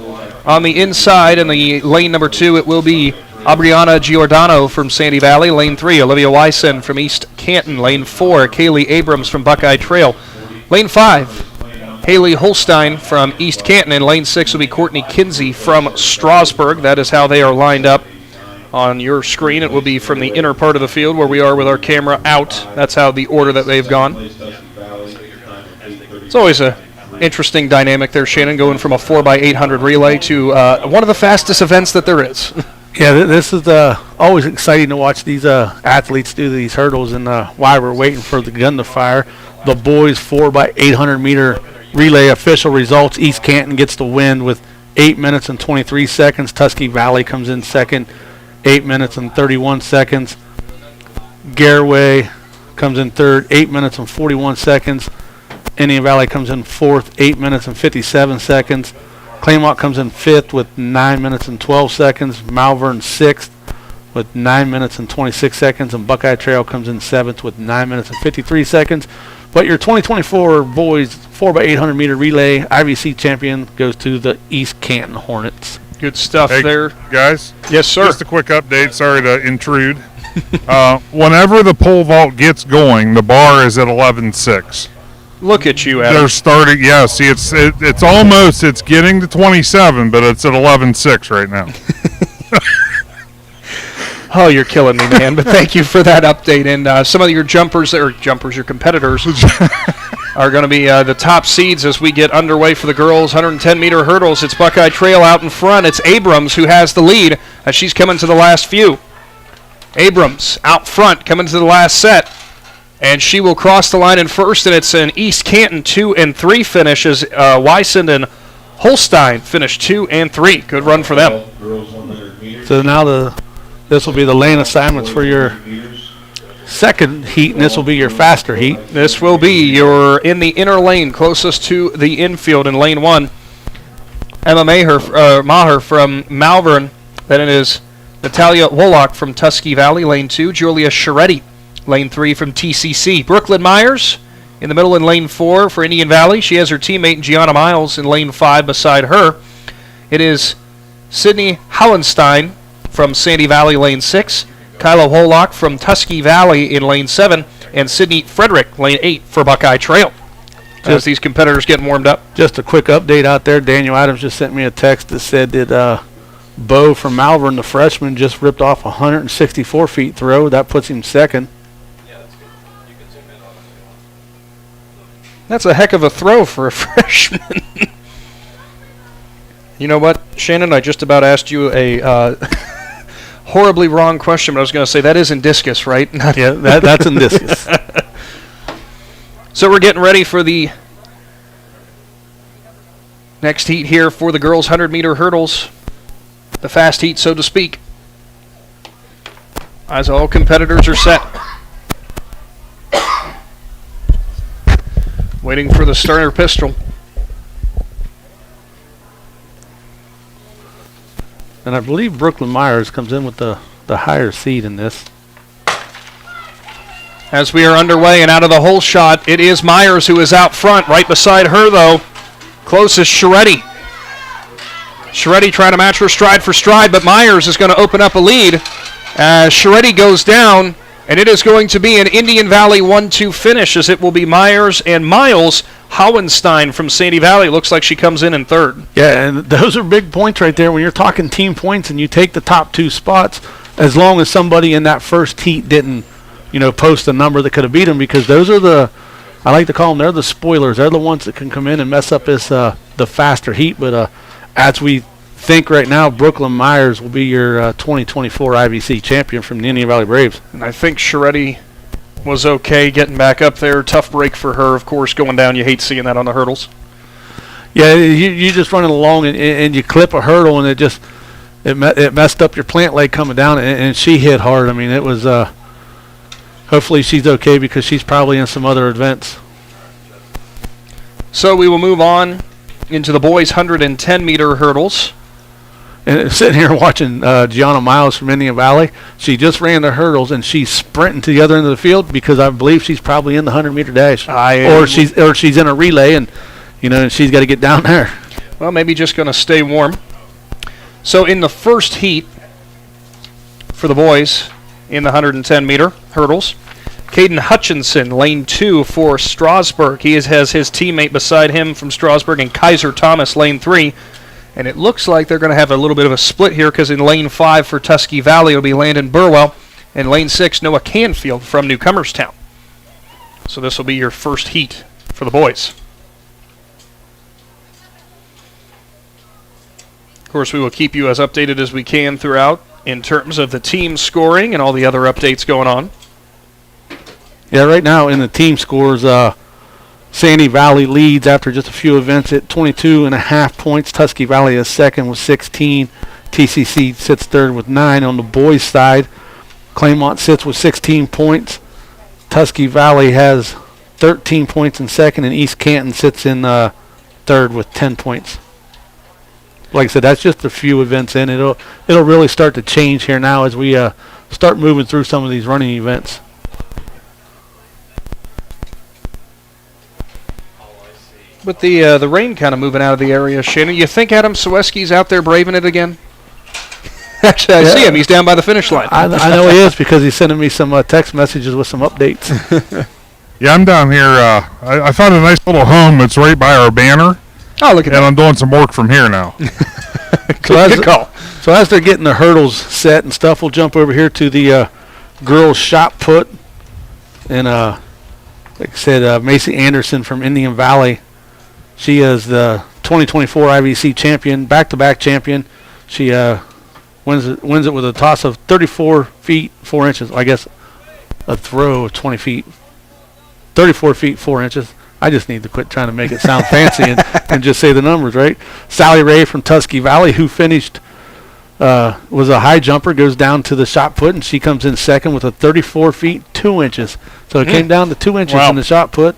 On the inside in the lane number 2, it will be Abriana Giordano from Sandy Valley. Lane 3, Olivia Wyson from East Canton. Lane 4, Kaylee Abrams from Buckeye Trail. Lane 5, Haley Holstein from East Canton. And lane 6 will be Courtney Kinsey from Strasburg. That is how they are lined up on your screen. It will be from the inner part of the field where we are with our camera out. That's how the order that they've gone. It's always a interesting dynamic there, Shannon, going from a 4x800 relay to one of the fastest events that there is.
Yeah, this is always exciting to watch these athletes do these hurdles, and while we're waiting for the gun to fire, the boys 4x800 meter relay official results. East Canton gets the win with 8 minutes and 23 seconds. Tusky Valley comes in second, 8 minutes and 31 seconds. Garraway comes in third, 8 minutes and 41 seconds. Indian Valley comes in fourth, 8 minutes and 57 seconds. Claymont comes in fifth with 9 minutes and 12 seconds. Malvern sixth with 9 minutes and 26 seconds. And Buckeye Trail comes in seventh with 9 minutes and 53 seconds. But your 2024 boys 4x800 meter relay I.V.C. champion goes to the East Canton Hornets.
Good stuff there.
Guys?
Yes, sir.
Just a quick update. Sorry to intrude. Whenever the pole vault gets going, the bar is at 11.6.
Look at you, Adam.
They're starting. Yeah, see, it's almost. It's getting to 27, but it's at 11.6 right now.
Oh, you're killing me, man. But thank you for that update. And some of your your competitors, are going to be the top seeds as we get underway for the girls' 110-meter hurdles. It's Buckeye Trail out in front. It's Abrams who has the lead as she's coming to the last few. Abrams out front coming to the last set. And she will cross the line in first, and it's an East Canton 2 and 3 finish as Wyson and Holstein finish 2 and 3. Good run for them.
So now this will be the lane assignments for your second heat, and this will be your faster heat.
This will be your in the inner lane closest to the infield in lane 1. Emma Maher from Malvern. Then it is Natalia Woloch from Tusky Valley. Lane 2, Julia Scheretti. Lane 3 from TCC. Brooklyn Myers in the middle in lane 4 for Indian Valley. She has her teammate Gianna Miles in lane 5 beside her. It is Sydney Hallenstein from Sandy Valley, lane 6. Kyla Woloch from Tusky Valley in lane 7. And Sydney Frederick, lane 8 for Buckeye Trail. As these competitors get warmed up.
Just a quick update out there. Daniel Adams just sent me a text that said that Bo from Malvern, the freshman, just ripped off a 164 feet throw. That puts him second.
That's a heck of a throw for a freshman. You know what, Shannon? I just about asked you a horribly wrong question, but I was going to say that is in discus, right?
Yeah, that's in discus.
So we're getting ready for the next heat here for the girls' 100-meter hurdles. The fast heat, so to speak. As all competitors are set. Waiting for the starter pistol.
And I believe Brooklyn Myers comes in with the higher seed in this.
As we are underway and out of the hole shot, it is Myers who is out front. Right beside her, though, closest Scheretti. Scheretti trying to match her stride for stride, but Myers is going to open up a lead as Scheretti goes down. And it is going to be an Indian Valley 1-2 finish as it will be Myers and Miles. Howenstein from Sandy Valley looks like she comes in third.
Yeah, and those are big points right there when you're talking team points and you take the top 2 spots, as long as somebody in that first heat didn't, post a number that could have beat them, because those are I like to call them, they're the spoilers. They're the ones that can come in and mess up this the faster heat. But as we think right now, Brooklyn Myers will be your 2024 I.V.C. champion from the Indian Valley Braves.
And I think Scheretti was okay getting back up there. Tough break for her, of course, going down. You hate seeing that on the hurdles.
Yeah, you just running along and you clip a hurdle and it messed up your plant leg coming down, and she hit hard. I mean, it was hopefully she's okay because she's probably in some other events.
So we will move on into the boys' 110-meter hurdles.
and sitting here watching Gianna Miles from Indian Valley. She just ran the hurdles, and she's sprinting to the other end of the field because I believe she's probably in the 100-meter dash, or she's in a relay, and and she's got to get down there.
Well, maybe just going to stay warm. So in the first heat for the boys in the 110-meter hurdles, Caden Hutchinson, lane 2 for Strasburg. He has his teammate beside him from Strasburg, and Kaiser Thomas, lane 3. And it looks like they're going to have a little bit of a split here because in lane 5 for Tusky Valley it'll be Landon Burwell, and lane 6 Noah Canfield from Newcomerstown. So this will be your first heat for the boys. Of course, we will keep you as updated as we can throughout in terms of the team scoring and all the other updates going on.
Yeah, right now in the team scores, Sandy Valley leads after just a few events at 22.5 points. Tusky Valley is second with 16. TCC sits third with 9 on the boys' side. Claymont sits with 16 points. Tusky Valley has 13 points in second, and East Canton sits in third with 10 points. Like I said, that's just a few events in. It'll really start to change here now as we start moving through some of these running events.
With the rain kind of moving out of the area, Shannon, you think Adam Sawecki's out there braving it again? Actually, I see him. He's down by the finish line.
I know he is because he's sending me some text messages with some updates.
Yeah, I'm down here. I found a nice little home. It's right by our banner.
Oh, look at that.
And I'm doing some work from here now.
Good call.
So as they're getting the hurdles set and stuff, we'll jump over here to the girls' shot put. And like I said, Macy Anderson from Indian Valley. She is the 2024 I.V.C. champion, back-to-back champion. She wins it with a toss of 34 feet, 4 inches. I guess a throw of 20 feet. 34 feet, 4 inches. I just need to quit trying to make it sound fancy and just say the numbers, right? Sally Ray from Tusky Valley, who finished, was a high jumper, goes down to the shot put, and she comes in second with a 34 feet, 2 inches. So it came down to 2 inches in the shot put.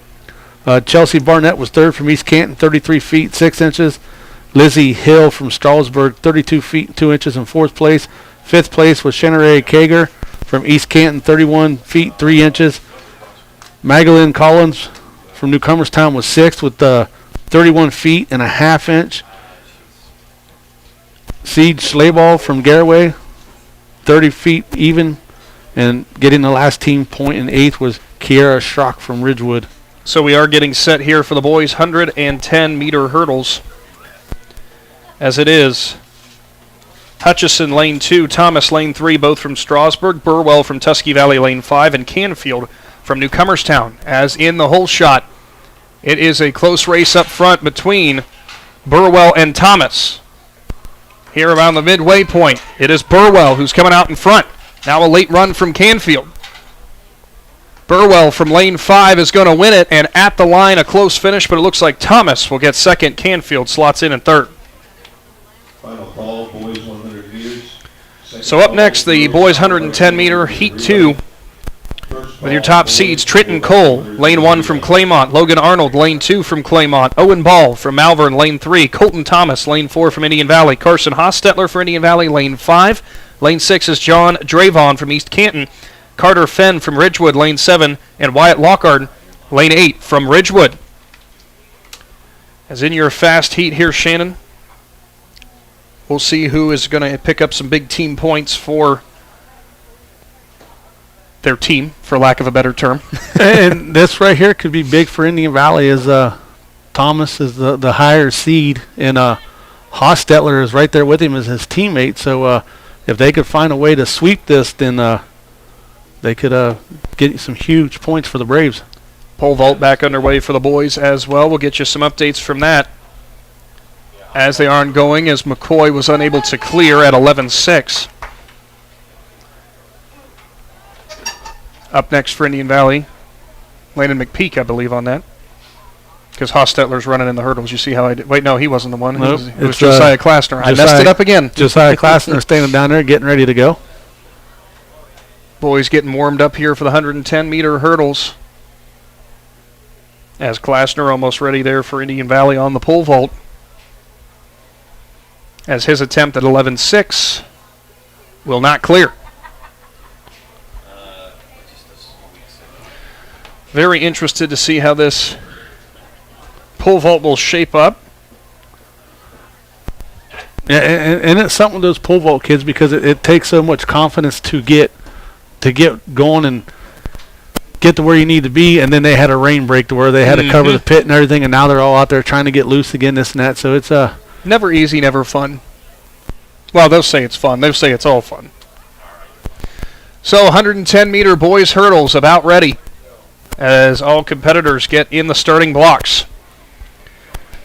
Chelsea Barnett was third from East Canton, 33 feet, 6 inches. Lizzie Hill from Strasburg, 32 feet, 2 inches in fourth place. Fifth place was Shannon Kager from East Canton, 31 feet, 3 inches. Magdalene Collins from Newcomerstown was sixth with 31 feet and a half inch. Siege Schleball from Garaway, 30 feet even. And getting the last team point in eighth was Kiera Schrock from Ridgewood.
So we are getting set here for the boys' 110-meter hurdles. As it is, Hutchison lane 2, Thomas lane 3, both from Strasburg, Burwell from Tusky Valley lane 5, and Canfield from Newcomerstown. As in the whole shot, it is a close race up front between Burwell and Thomas. Here around the midway point, it is Burwell who's coming out in front. Now a late run from Canfield. Burwell from lane 5 is going to win it, and at the line a close finish, but it looks like Thomas will get second. Canfield slots in third.
Final call, boys 100 meters.
So up next, the boys 110-meter heat 2 with your top seeds. Trenton Cole, lane 1 from Claymont. Logan Arnold, lane 2 from Claymont. Owen Ball from Malvern, lane 3. Colton Thomas, lane 4 from Indian Valley. Carson Hostetler for Indian Valley, lane 5. Lane 6 is John Dravon from East Canton. Carter Fenn from Ridgewood, lane 7, and Wyatt Lockhart, lane 8 from Ridgewood. As in your fast heat here, Shannon, we'll see who is going to pick up some big team points for their team, for lack of a better term.
And this right here could be big for Indian Valley as Thomas is the higher seed, and Hostetler is right there with him as his teammate. So if they could find a way to sweep this, then they could get some huge points for the Braves.
Pole vault back underway for the boys as well. We'll get you some updates from that as they are ongoing, as McCoy was unable to clear at 11.6. Up next for Indian Valley, Landon McPeek, I believe, on that. Because Hostetler's running in the hurdles. You see how I did? Wait, no, he wasn't the one.
Nope.
It was Josiah Klassner. I messed it up again.
Josiah Klassner standing down there getting ready to go.
Boys getting warmed up here for the 110-meter hurdles. As Klassner almost ready there for Indian Valley on the pole vault. as his attempt at 11.6 will not clear. Very interested to see how this pole vault will shape up.
Yeah, and it's something with those pole vault kids because it takes so much confidence to get going and get to where you need to be. And then they had a rain break to where they had to cover the pit and everything, and now they're all out there trying to get loose again, this and that. So it's
never easy, never fun. Well, they'll say it's fun. They'll say it's all fun. So 110-meter boys hurdles about ready as all competitors get in the starting blocks.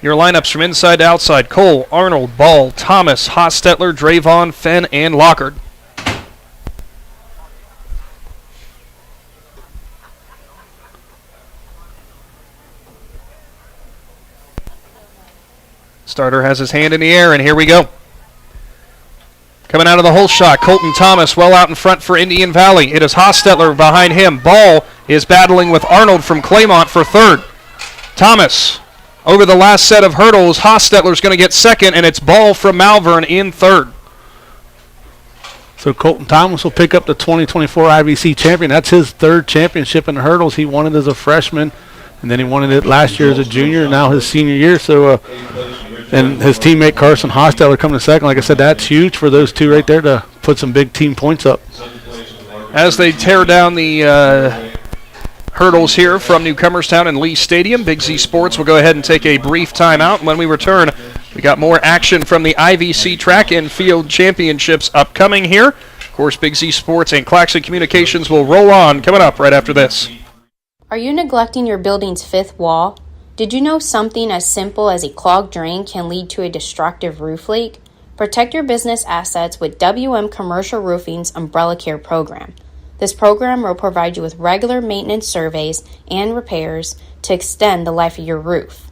Your lineups from inside to outside: Cole, Arnold, Ball, Thomas, Hostetler, Dravon, Fenn, and Lockard. Starter has his hand in the air, and here we go. Coming out of the hole shot, Colton Thomas well out in front for Indian Valley. It is Hostetler behind him. Ball is battling with Arnold from Claymont for third. Thomas over the last set of hurdles. Hostetler's going to get second, and it's Ball from Malvern in third.
So Colton Thomas will pick up the 2024 I.V.C. champion. That's his third championship in the hurdles. He won it as a freshman, and then he won it last year as a junior, and now his senior year. So, and his teammate Carson Hostetler coming to second. Like I said, that's huge for those two right there to put some big team points up.
As they tear down the hurdles here from Newcomerstown and Lee Stadium, Big Z Sports will go ahead and take a brief timeout. When we return, we got more action from the I.V.C. Track and Field Championships upcoming here. Of course, Big Z Sports and Claxon Communications will roll on coming up right after this.
Are you neglecting your building's fifth wall? Did you know something as simple as a clogged drain can lead to a destructive roof leak? Protect your business assets with WM Commercial Roofing's Umbrella Care program. This program will provide you with regular maintenance surveys and repairs to extend the life of your roof.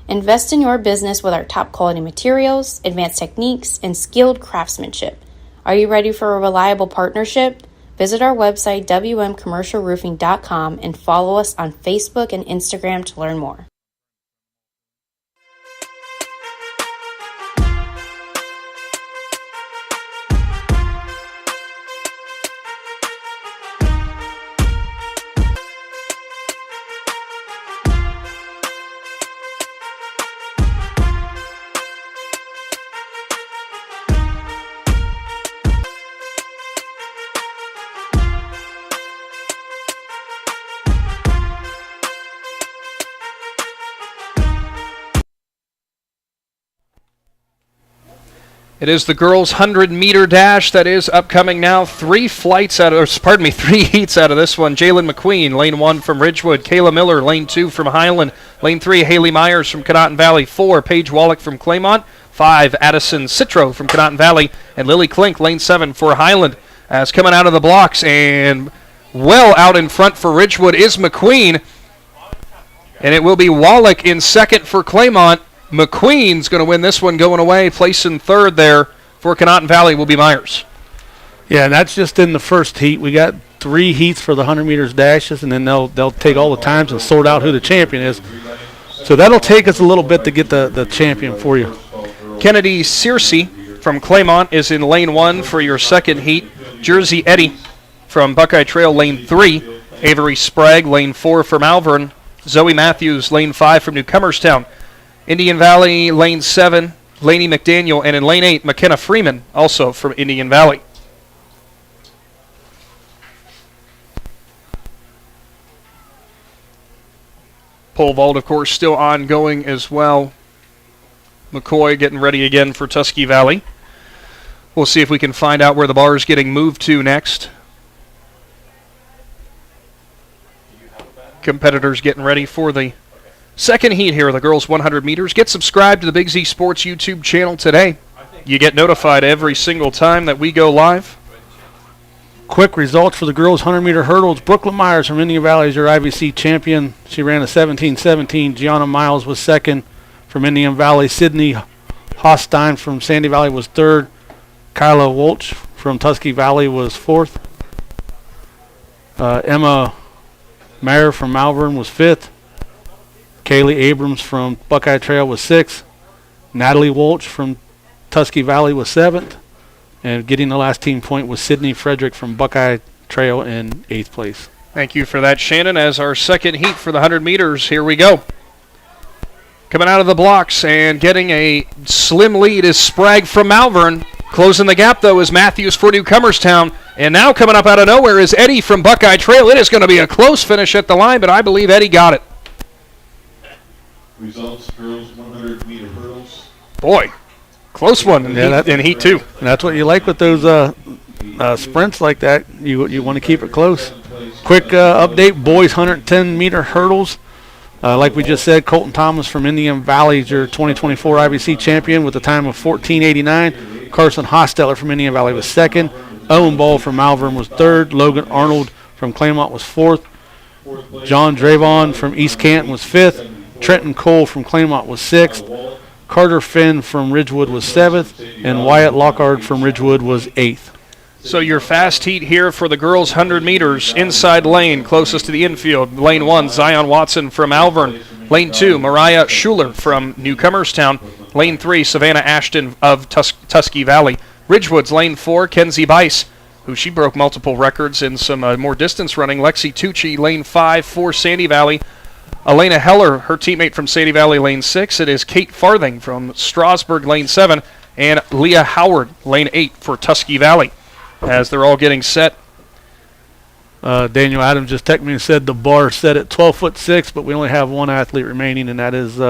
Invest in your business with our top quality materials, advanced techniques, and skilled craftsmanship. Are you ready for a reliable partnership? Visit our website, wmcommercialroofing.com, and follow us on Facebook and Instagram to learn more.
It is the girls' 100-meter dash that is upcoming now. Three heats out of this one. Jalen McQueen, lane 1 from Ridgewood. Kayla Miller, lane 2 from Highland. Lane 3, Haley Myers from Conotton Valley. 4, Paige Wallach from Claymont. 5, Addison Citro from Conotton Valley. And Lily Klink, lane 7 for Highland. As coming out of the blocks and well out in front for Ridgewood is McQueen. And it will be Wallach in second for Claymont. McQueen's going to win this one going away. Placing third there for Conotton Valley will be Myers.
Yeah, that's just in the first heat. We got 3 heats for the 100 meters dashes, and then they'll take all the times and sort out who the champion is. So that'll take us a little bit to get the champion for you.
Kennedy Searcy from Claymont is in lane 1 for your second heat. Jersey Eddy from Buckeye Trail, lane 3. Avery Sprague, lane 4 for Malvern. Zoe Matthews, lane 5 from Newcomerstown. Indian Valley, lane 7, Lainey McDaniel, and in lane 8, McKenna Freeman, also from Indian Valley. Pole vault, of course, still ongoing as well. McCoy getting ready again for Tusky Valley. We'll see if we can find out where the bar is getting moved to next. Competitors getting ready for the second heat here, the girls 100 meters. Get subscribed to the Big Z Sports YouTube channel today. You get notified every single time that we go live.
Quick results for the girls 100-meter hurdles. Brooklyn Myers from Indian Valley is your I.V.C. champion. She ran a 17:17. Gianna Miles was second from Indian Valley. Sydney Hostein from Sandy Valley was third. Kyla Wolch from Tusky Valley was fourth. Emma Mayer from Malvern was fifth. Kaylee Abrams from Buckeye Trail was sixth. Natalie Wolch from Tusky Valley was 7th. And getting the last team point was Sydney Frederick from Buckeye Trail in 8th place.
Thank you for that, Shannon. As our second heat for the 100 meters, here we go. Coming out of the blocks and getting a slim lead is Sprague from Malvern. Closing the gap, though, is Matthews for Newcomerstown. And now coming up out of nowhere is Eddie from Buckeye Trail. It is going to be a close finish at the line, but I believe Eddie got it.
Results, girls 100-meter hurdles.
Boy, close one in heat 2.
And that's what you like with those sprints like that. You want to keep it close. Quick update, boys 110-meter hurdles. Like we just said, Colton Thomas from Indian Valley is your 2024 I.V.C. champion with a time of 14:89. Carson Hosteller from Indian Valley was 2nd. Owen Ball from Malvern was 3rd. Logan Arnold from Claymont was 4th. John Dravon from East Canton was 5th. Trenton Cole from Claymont was 6th. Carter Finn from Ridgewood was 7th. And Wyatt Lockhart from Ridgewood was 8th.
So your fast heat here for the girls 100 meters, inside lane, closest to the infield. Lane 1, Zion Watson from Malvern. Lane 2, Mariah Schuler from Newcomerstown. Lane 3, Savannah Ashton of Tusky Valley. Ridgewood's lane 4, Kenzie Bice, who she broke multiple records in some more distance running. Lexi Tucci, lane 5 for Sandy Valley. Elena Heller, her teammate from Sandy Valley, lane 6. It is Kate Farthing from Strasburg, lane 7. And Leah Howard, lane 8 for Tusky Valley. As they're all getting set.
Daniel Adams just texted me and said the bar set at 12'6", but we only have one athlete remaining, and that is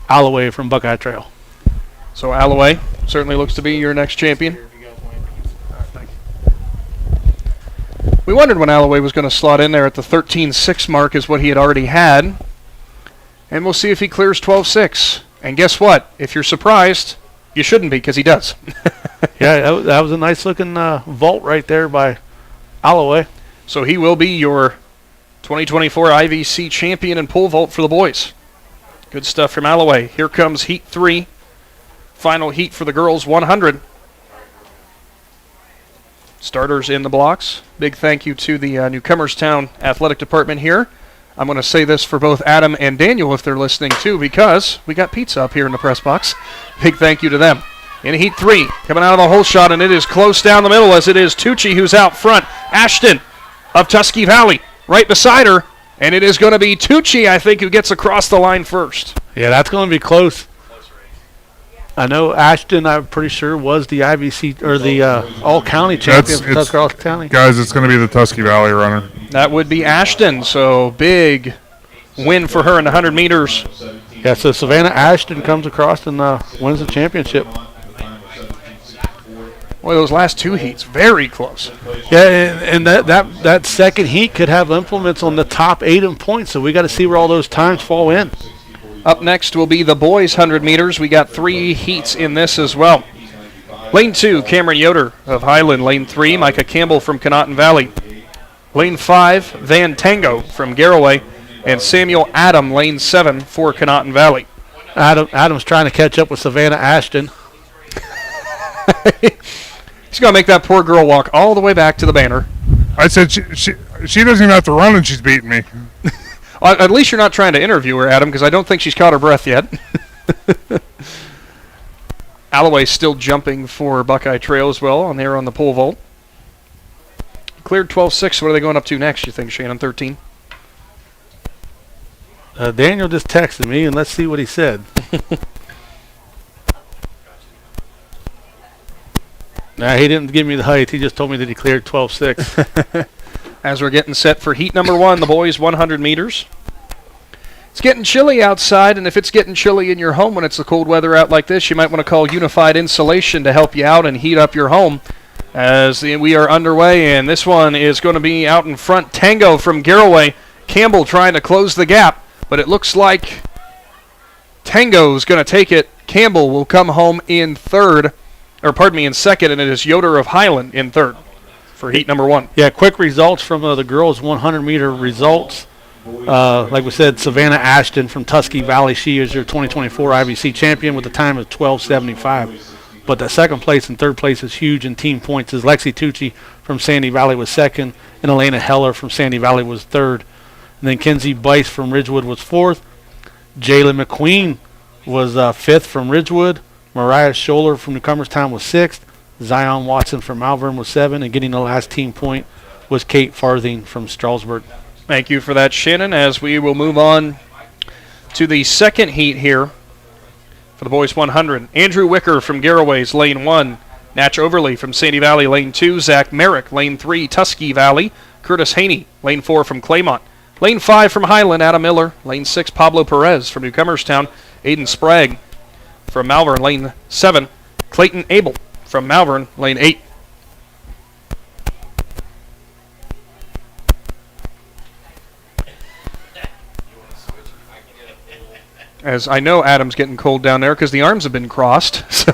Alloway from Buckeye Trail.
So Alloway certainly looks to be your next champion. We wondered when Alloway was going to slot in there at the 13.6 mark is what he had already had. And we'll see if he clears 12.6. And guess what? If you're surprised, you shouldn't be, because he does.
Yeah, that was a nice-looking vault right there by Alloway.
So he will be your 2024 I.V.C. champion in pole vault for the boys. Good stuff from Alloway. Here comes Heat 3. Final heat for the girls 100. Starters in the blocks. Big thank you to the Newcomerstown Athletic Department here. I'm going to say this for both Adam and Daniel if they're listening too, because we got pizza up here in the press box. Big thank you to them. In Heat 3, coming out of the hole shot, and it is close down the middle as it is Tucci who's out front. Ashton of Tusky Valley right beside her, and it is going to be Tucci, I think, who gets across the line first.
Yeah, that's going to be close. I know Ashton, I'm pretty sure, was the I.V.C. or the all-county champion for Tuscaloosa County.
Guys, it's going to be the Tusky Valley runner.
That would be Ashton, so big win for her in the 100 meters.
Yeah, so Savannah Ashton comes across and wins the championship.
Boy, those last two heats, very close.
Yeah, and that second heat could have implements on the top 8 in points, so we got to see where all those times fall in.
Up next will be the boys' 100 meters. We got 3 heats in this as well. Lane 2, Cameron Yoder of Highland. Lane 3, Micah Campbell from Conotton Valley. Lane 5, Van Tango from Garraway. And Samuel Adam, lane 7 for Conotton Valley.
Adam's trying to catch up with Savannah Ashton.
He's going to make that poor girl walk all the way back to the banner.
I said she doesn't even have to run and she's beating me.
Well, at least you're not trying to interview her, Adam, because I don't think she's caught her breath yet. Alloway's still jumping for Buckeye Trail as well on there on the pole vault. Cleared 12.6. What are they going up to next, you think, Shannon? 13?
Daniel just texted me, and let's see what he said. Nah, he didn't give me the height. He just told me that he cleared 12.6.
As we're getting set for heat number 1, the boys 100 meters. It's getting chilly outside, and if it's getting chilly in your home when it's the cold weather out like this, you might want to call Unified Insulation to help you out and heat up your home. As we are underway, and this one is going to be out in front. Tango from Garraway. Campbell trying to close the gap, but it looks like Tango's going to take it. Campbell will come home in second, and it is Yoder of Highland in third for heat number 1.
Yeah, quick results from the girls' 100-meter results. Like we said, Savannah Ashton from Tusky Valley, she is your 2024 I.V.C. champion with a time of 12.75. But the second place and third place is huge in team points as Lexi Tucci from Sandy Valley was second, and Elena Heller from Sandy Valley was third. And then Kenzie Bice from Ridgewood was fourth. Jayla McQueen was fifth from Ridgewood. Mariah Scholler from Newcomerstown was 6th. Zion Watson from Malvern was 7th. And getting the last team point was Kate Farthing from Strasburg.
Thank you for that, Shannon, as we will move on to the second heat here for the boys 100. Andrew Wicker from Garraway's lane 1. Natch Overly from Sandy Valley, lane 2. Zach Merrick, lane 3. Tusky Valley. Curtis Haney, lane 4 from Claymont. Lane 5 from Highland, Adam Miller. Lane 6, Pablo Perez from Newcomerstown. Aiden Sprague from Malvern, lane 7. Clayton Abel from Malvern, lane 8. As I know Adam's getting cold down there because the arms have been crossed. So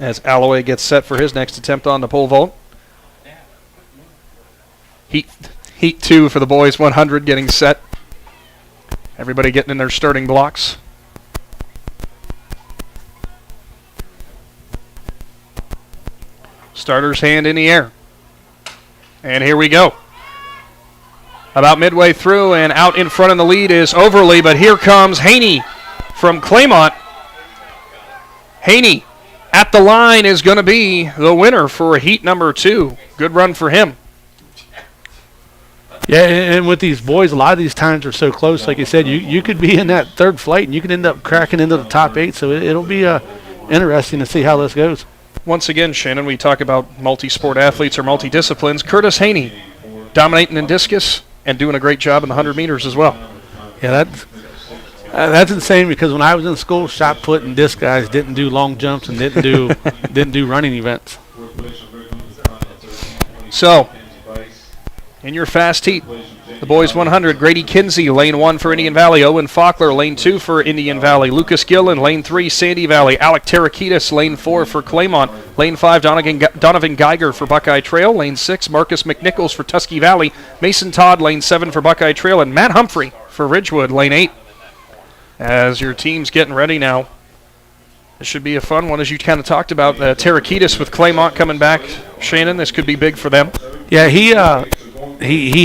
as Alloway gets set for his next attempt on the pole vault. Heat 2 for the boys 100 getting set. Everybody getting in their starting blocks. Starter's hand in the air. And here we go. About midway through and out in front in the lead is Overly, but here comes Haney from Claymont. Haney at the line is going to be the winner for heat number 2. Good run for him.
Yeah, and with these boys, a lot of these times are so close. Like you said, you could be in that third flight and you could end up cracking into the top 8. So it'll be interesting to see how this goes.
Once again, Shannon, we talk about multi-sport athletes or multi-disciplines. Curtis Haney dominating in discus and doing a great job in the 100 meters as well.
Yeah, that's insane because when I was in school, shot put and disc guys didn't do long jumps and didn't do running events.
So, in your fast heat, the boys 100, Grady Kinsey, lane 1 for Indian Valley. Owen Faulkner, lane 2 for Indian Valley. Lucas Gillen, lane 3, Sandy Valley. Alec Tarakitis, lane 4 for Claymont. Lane 5, Donovan Geiger for Buckeye Trail. Lane 6, Marcus McNichols for Tusky Valley. Mason Todd, lane 7 for Buckeye Trail. And Matt Humphrey for Ridgewood, lane 8. As your team's getting ready now. This should be a fun one, as you kind of talked about. Tarakitis with Claymont coming back. Shannon, this could be big for them.
Yeah, he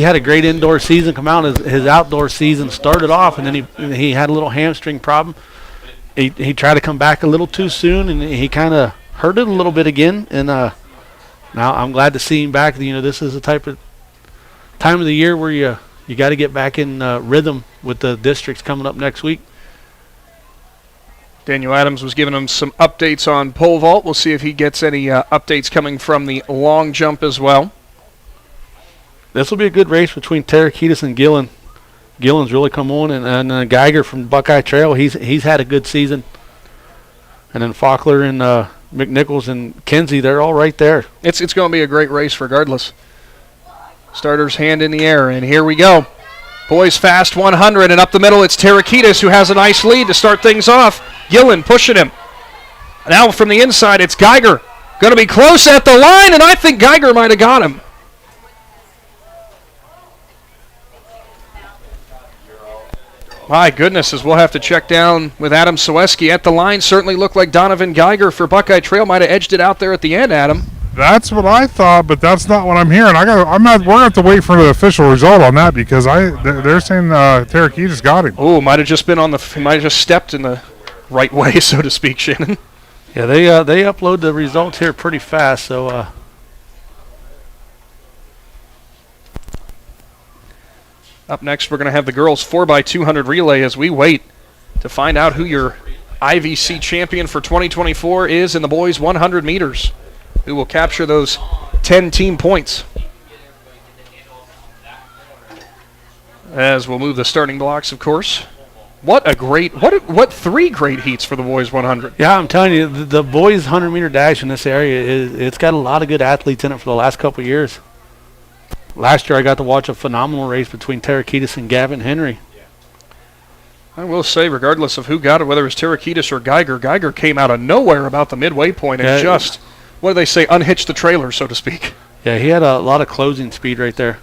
had a great indoor season come out. His outdoor season started off, and then he had a little hamstring problem. He tried to come back a little too soon, and he kind of hurt it a little bit again. And now I'm glad to see him back. This is the type of time of the year where you got to get back in rhythm with the districts coming up next week.
Daniel Adams was giving him some updates on pole vault. We'll see if he gets any updates coming from the long jump as well.
This will be a good race between Tarakitis and Gillen. Gillen's really come on, and Geiger from Buckeye Trail, he's had a good season. And then Faulkner and McNichols and Kinsey, they're all right there.
It's going to be a great race regardless. Starter's hand in the air, and here we go. Boys fast 100, and up the middle it's Tarakitis who has a nice lead to start things off. Gillen pushing him. Now from the inside it's Geiger. Going to be close at the line, and I think Geiger might have got him. My goodness, as we'll have to check down with Adam Soweski at the line. Certainly looked like Donovan Geiger for Buckeye Trail might have edged it out there at the end, Adam.
That's what I thought, but that's not what I'm hearing. We're gonna have to wait for the official result on that because they're saying Tarakitis got him.
Oh, might have just been might have just stepped in the right way, so to speak, Shannon.
Yeah, they upload the results here pretty fast, so.
Up next, we're going to have the girls 4x200 relay as we wait to find out who your I.V.C. champion for 2024 is in the boys 100 meters, who will capture those 10 team points. As we'll move the starting blocks, of course. What 3 great heats for the boys 100.
Yeah, I'm telling you, the boys 100-meter dash in this area, it's got a lot of good athletes in it for the last couple of years. Last year I got to watch a phenomenal race between Tarakitis and Gavin Henry.
I will say, regardless of who got it, whether it was Tarakitis or Geiger came out of nowhere about the midway point and just, what do they say, unhitched the trailer, so to speak.
Yeah, he had a lot of closing speed right there.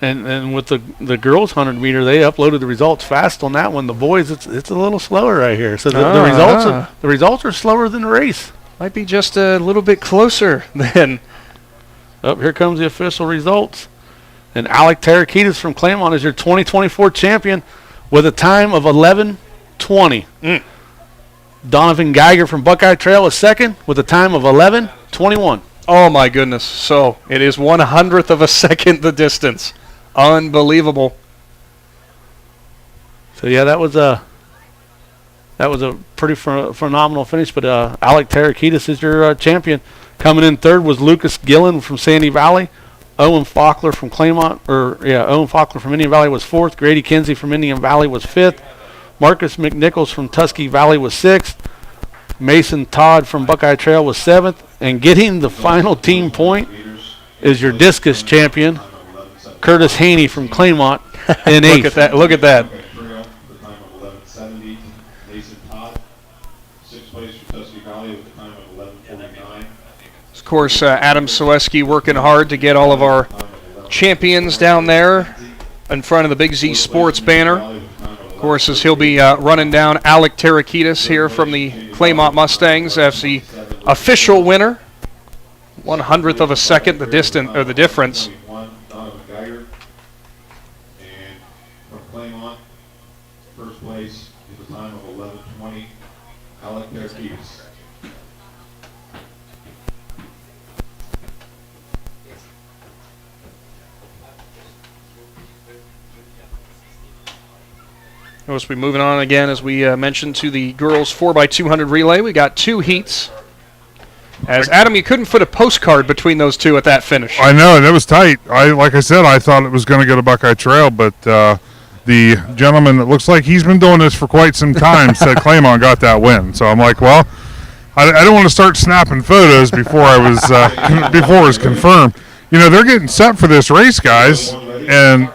And with the girls 100-meter, they uploaded the results fast on that one. The boys, it's a little slower right here. So the results are slower than the race.
Might be just a little bit closer than.
Oh, here comes the official results. And Alec Tarakitis from Claymont is your 2024 champion with a time of 11:20. Donovan Geiger from Buckeye Trail is second with a time of 11:21.
Oh, my goodness. So it is 1/100th of a second the distance. Unbelievable.
So, yeah, that was a pretty phenomenal finish. But Alec Tarakitis is your champion. Coming in third was Lucas Gillen from Sandy Valley. Owen Faulkner from Owen Faulkner from Indian Valley was fourth. Grady Kinsey from Indian Valley was fifth. Marcus McNichols from Tuskegee Valley was sixth. Mason Todd from Buckeye Trail was seventh. And getting the final team point is your discus champion, Curtis Haney from Claymont, in eighth.
Look at that. Look at that. Of course, Adam Soweski working hard to get all of our champions down there in front of the Big Z Sports banner. Of course, as he'll be running down Alec Tarakitis here from the Claymont Mustangs as the official winner. 1/100th of a second, the difference.
Donovan Geiger. And from Claymont, first place is a time of 11:20. Alec Tarakitis.
We'll be moving on again, as we mentioned, to the girls 4x200 relay. We got two heats. As Adam, you couldn't put a postcard between those two at that finish.
I know, and it was tight. Like I said, I thought it was going to go to Buckeye Trail, but the gentleman that looks like he's been doing this for quite some time said Claymont got that win. So I'm like, well, I don't want to start snapping photos before I was before it was confirmed. You know, they're getting set for this race, guys, and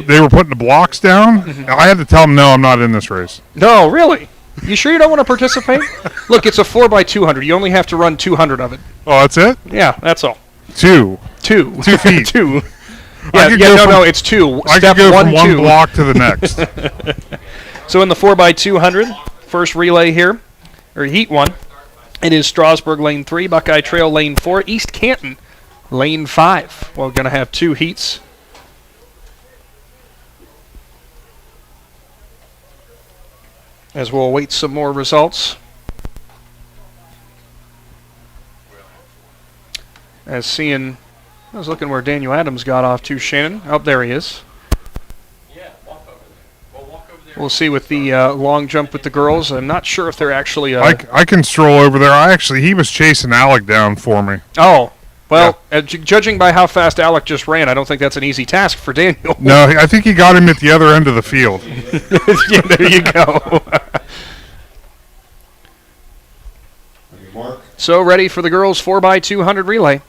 they were putting the blocks down. I had to tell them, no, I'm not in this race.
No, really? You sure you don't want to participate? Look, it's a 4x200. You only have to run 200 of it.
Oh, that's it?
Yeah, that's all.
Two
2
feet.
2. No, it's 2.
I
Step
could go
1,
from one
2.
block to the next.
So in the 4x200, first relay here, or heat 1, it is Strasburg lane 3, Buckeye Trail lane 4, East Canton lane 5. We're going to have two heats. As we'll await some more results. I was looking where Daniel Adams got off to, Shannon. Oh, there he is.
Yeah, walk over there. Walk over there.
We'll see with the long jump with the girls. I'm not sure if they're actually...
I can stroll over there. He was chasing Alec down for me.
Oh, well, judging by how fast Alec just ran, I don't think that's an easy task for Daniel.
No, I think he got him at the other end of the field.
Yeah, there you go. So ready for the girls 4x200 relay.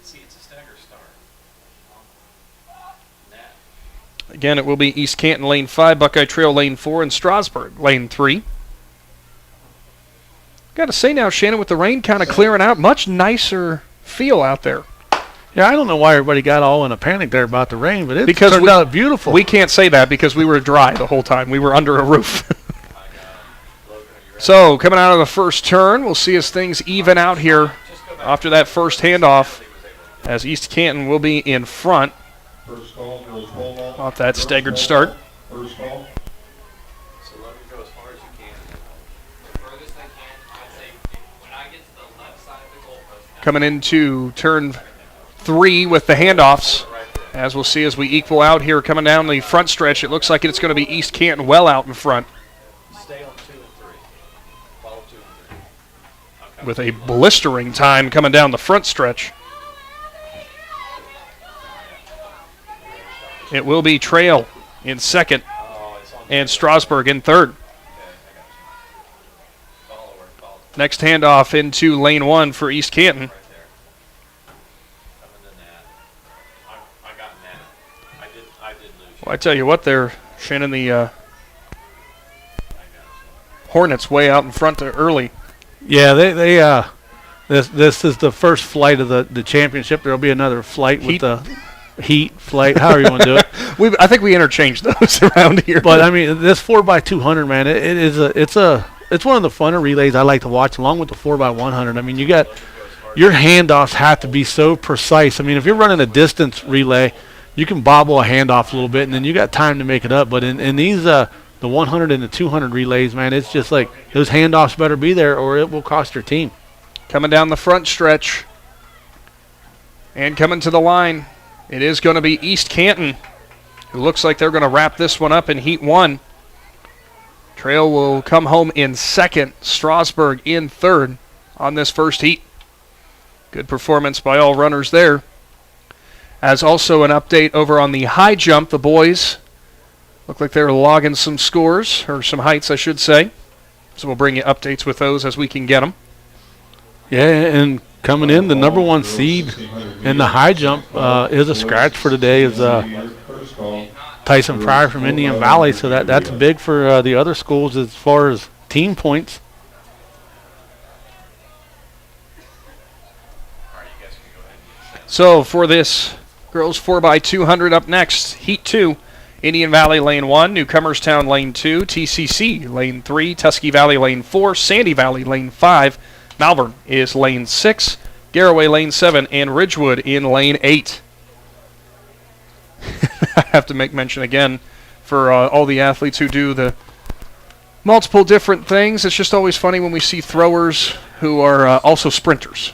See, it's a stagger start.
Again, it will be East Canton lane 5, Buckeye Trail lane 4, and Strasburg lane 3. Got to say now, Shannon, with the rain kind of clearing out, much nicer feel out there.
Yeah, I don't know why everybody got all in a panic there about the rain, but it turned out beautiful.
We can't say that because we were dry the whole time. We were under a roof. So, coming out of the first turn, we'll see as things even out here after that first handoff, as East Canton will be in front off that staggered start.
First call.
So let me go as far as you can. The furthest I can, I'd say when I get to the left side of the goalpost.
Coming into turn 3 with the handoffs, as we'll see as we equal out here coming down the front stretch. It looks like it's going to be East Canton well out in front.
Stay on 2 and 3. Follow 2 and 3. Okay.
With a blistering time coming down the front stretch. It will be Trail in second and Strasburg in third. Next handoff into lane 1 for East Canton. Well, I tell you what, there, Shannon, the Hornets way out in front early.
Yeah, this is the first flight of the championship. There'll be another flight with the heat flight, however you want to do it.
I think we interchanged those around here.
But I mean, this 4x200, man, it's one of the funner relays I like to watch, along with the 4x100. I mean, your handoffs have to be so precise. I mean, if you're running a distance relay, you can bobble a handoff a little bit, and then you got time to make it up. But in these the 100 and the 200 relays, man, it's just like those handoffs better be there, or it will cost your team.
Coming down the front stretch and coming to the line, it is going to be East Canton, who looks like they're going to wrap this one up in Heat 1. Trail will come home in second, Strasburg in third on this first heat. Good performance by all runners there. As also an update over on the high jump, the boys look like they're logging some scores, or some heights, I should say. So we'll bring you updates with those as we can get them.
Yeah, and coming in, the number 1 seed in the high jump is a scratch for today, is Tyson Pryor from Indian Valley. So that's big for the other schools as far as team points.
So for this girls 4x200 up next, Heat 2, Indian Valley Lane 1, Newcomerstown Lane 2, TCC Lane 3, Tusky Valley Lane 4, Sandy Valley Lane 5, Malvern is Lane 6, Garraway Lane 7, and Ridgewood in Lane 8. I have to make mention again for all the athletes who do the multiple different things. It's just always funny when we see throwers who are also sprinters.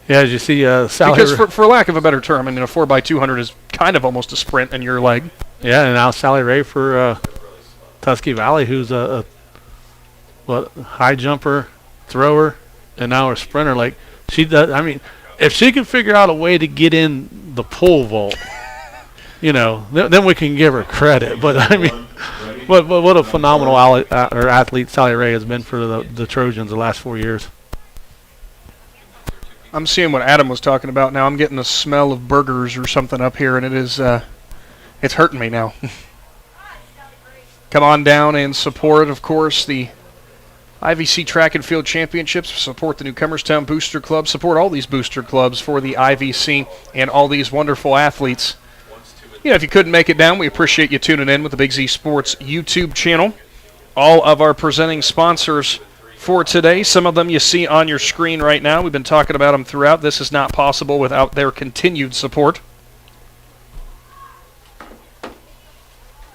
Yeah, as you see, Sally.
Because for lack of a better term, I mean, a 4x200 is kind of almost a sprint in your leg.
Yeah, and now Sally Ray for Tusky Valley, who's a high jumper, thrower, and now a sprinter. Like, she does. I mean, if she can figure out a way to get in the pole vault, then we can give her credit. But I mean, what a phenomenal athlete Sally Ray has been for the Trojans the last 4 years.
I'm seeing what Adam was talking about now. I'm getting the smell of burgers or something up here, and it is it's hurting me now. Come on down and support, of course, the I.V.C. Track and Field Championships. Support the Newcomerstown Booster Club. Support all these booster clubs for the I.V.C. and all these wonderful athletes. If you couldn't make it down, we appreciate you tuning in with the Big Z Sports YouTube channel. All of our presenting sponsors for today, some of them you see on your screen right now. We've been talking about them throughout. This is not possible without their continued support.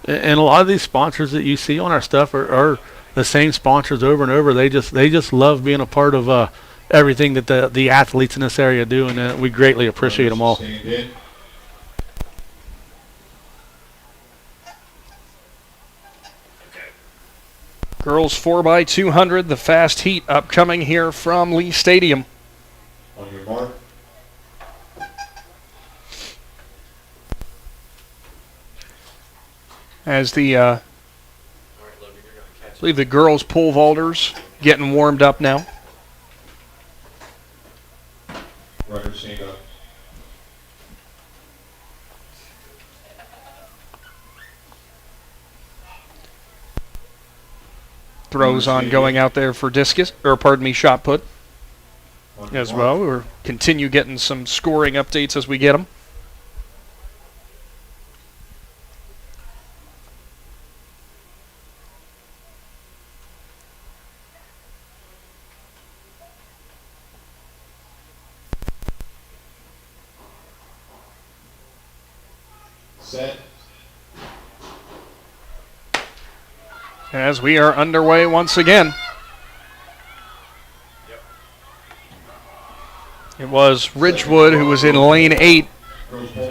And a lot of these sponsors that you see on our stuff are the same sponsors over and over. They just love being a part of everything that the athletes in this area do, and we greatly appreciate them all.
Girls 4x200, the fast heat upcoming here from Lee Stadium.
On your mark.
As I believe the girls pole vaulters getting warmed up now.
Runners stand up.
Throws on going out there for discus, or pardon me, shot put as well. We'll continue getting some scoring updates as we get them.
Set.
As we are underway once again. It was Ridgewood who was in lane 8.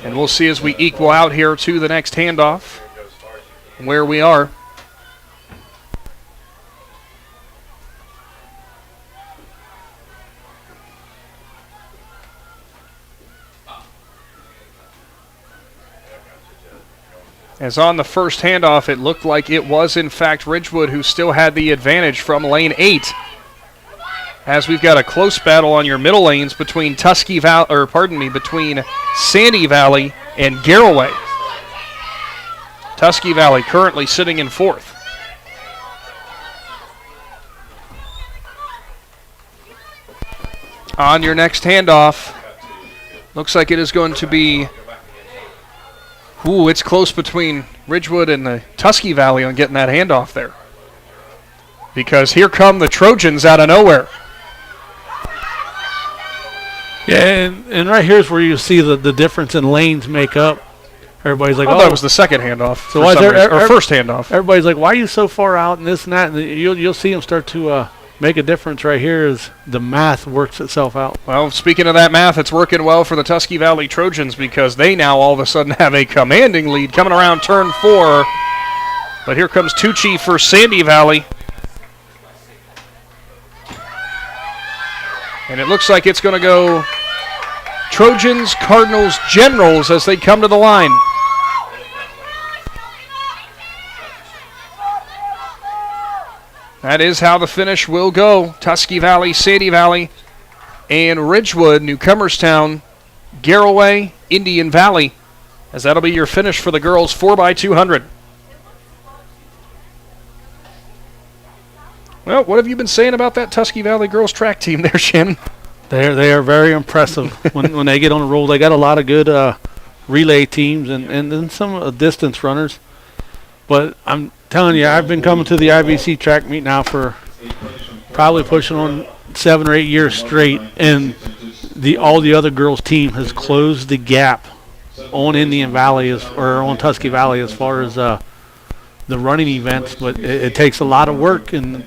And we'll see as we equal out here to the next handoff where we are. As on the first handoff, it looked like it was, in fact, Ridgewood who still had the advantage from lane 8. As we've got a close battle on your middle lanes between between Sandy Valley and Garraway. Tusky Valley currently sitting in 4th. On your next handoff, looks like it is going to be... Ooh, it's close between Ridgewood and the Tusky Valley on getting that handoff there. Because here come the Trojans out of nowhere.
Yeah, and right here's where you see the difference in lanes make up. Everybody's like,
I thought it was the second handoff.
So
or first handoff.
Everybody's like, why are you so far out and this and that? And you'll see them start to make a difference right here as the math works itself out.
Well, speaking of that math, it's working well for the Tusky Valley Trojans because they now all of a sudden have a commanding lead coming around turn 4. But here comes Tucci for Sandy Valley. And it looks like it's going to go Trojans, Cardinals, Generals as they come to the line. That is how the finish will go. Tusky Valley, Sandy Valley, and Ridgewood, Newcomerstown, Garraway, Indian Valley, as that'll be your finish for the girls 4x200. Well, what have you been saying about that Tusky Valley girls track team there, Shannon?
They are very impressive when they get on a roll. They got a lot of good relay teams and then some distance runners. But I'm telling you, I've been coming to the I.V.C. track meet now for probably pushing on 7 or 8 years straight, and all the other girls' team has closed the gap on Indian Valley or on Tusky Valley as far as the running events. But it takes a lot of work in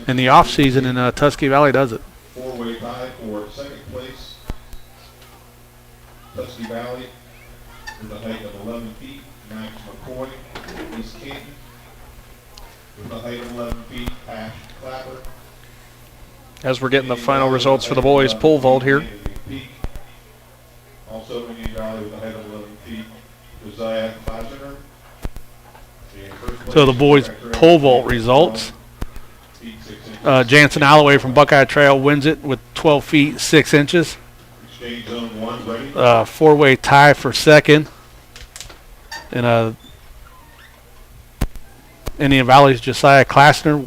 the off season, and Tusky Valley does it.
4-way tie for second place. Tusky Valley with a height of 11 feet. Max McCoy, East Canton with a height of 11 feet. Ash Clapper.
As we're getting the final results for the boys pole vault here.
Also Indian Valley with a height of 11 feet. Josiah Klausner.
So the boys pole vault results. Jansen Alloway from Buckeye Trail wins it with 12 feet 6 inches. 4-way tie for second. And Indian Valley's Josiah Klassner,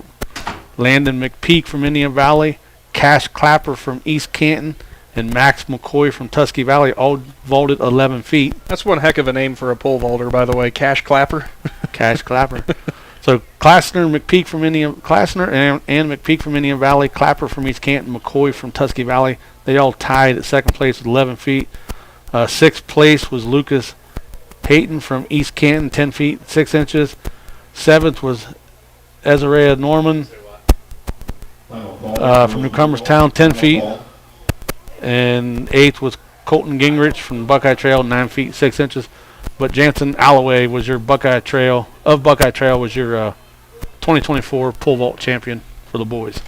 Landon McPeek from Indian Valley, Cash Clapper from East Canton, and Max McCoy from Tusky Valley all vaulted 11 feet.
That's one heck of a name for a pole vaulter, by the way, Cash Clapper.
Cash Clapper. So Klassner and McPeek from and McPeek from Indian Valley, Clapper from East Canton, McCoy from Tusky Valley. They all tied at second place with 11 feet. Sixth place was Lucas Payton from East Canton, 10 feet 6 inches. Seventh was Ezra Norman from Newcomerstown, 10 feet. And eighth was Colton Gingrich from Buckeye Trail, 9 feet 6 inches. But Jansen Alloway was your Buckeye Trail was your 2024 pole vault champion for the boys.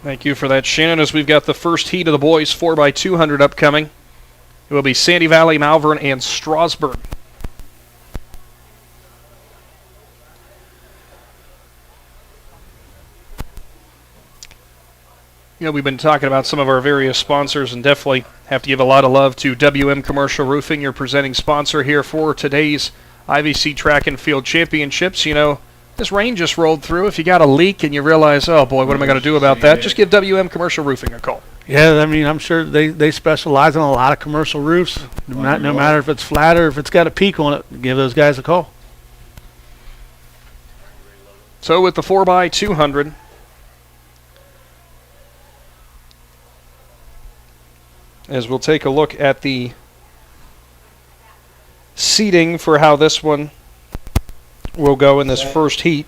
Thank you for that, Shannon. As we've got the first heat of the boys 4x200 upcoming, it will be Sandy Valley, Malvern, and Strasburg. You know, we've been talking about some of our various sponsors and definitely have to give a lot of love to WM Commercial Roofing, your presenting sponsor here for today's I.V.C. Track and Field Championships. You know, this rain just rolled through. If you got a leak and you realize, oh boy, what am I going to do about that? Just give WM Commercial Roofing a call.
Yeah, I mean, I'm sure they specialize on a lot of commercial roofs. No matter if it's flat or if it's got a peak on it, give those guys a call.
So with the 4x200, as we'll take a look at the seating for how this one will go in this first heat.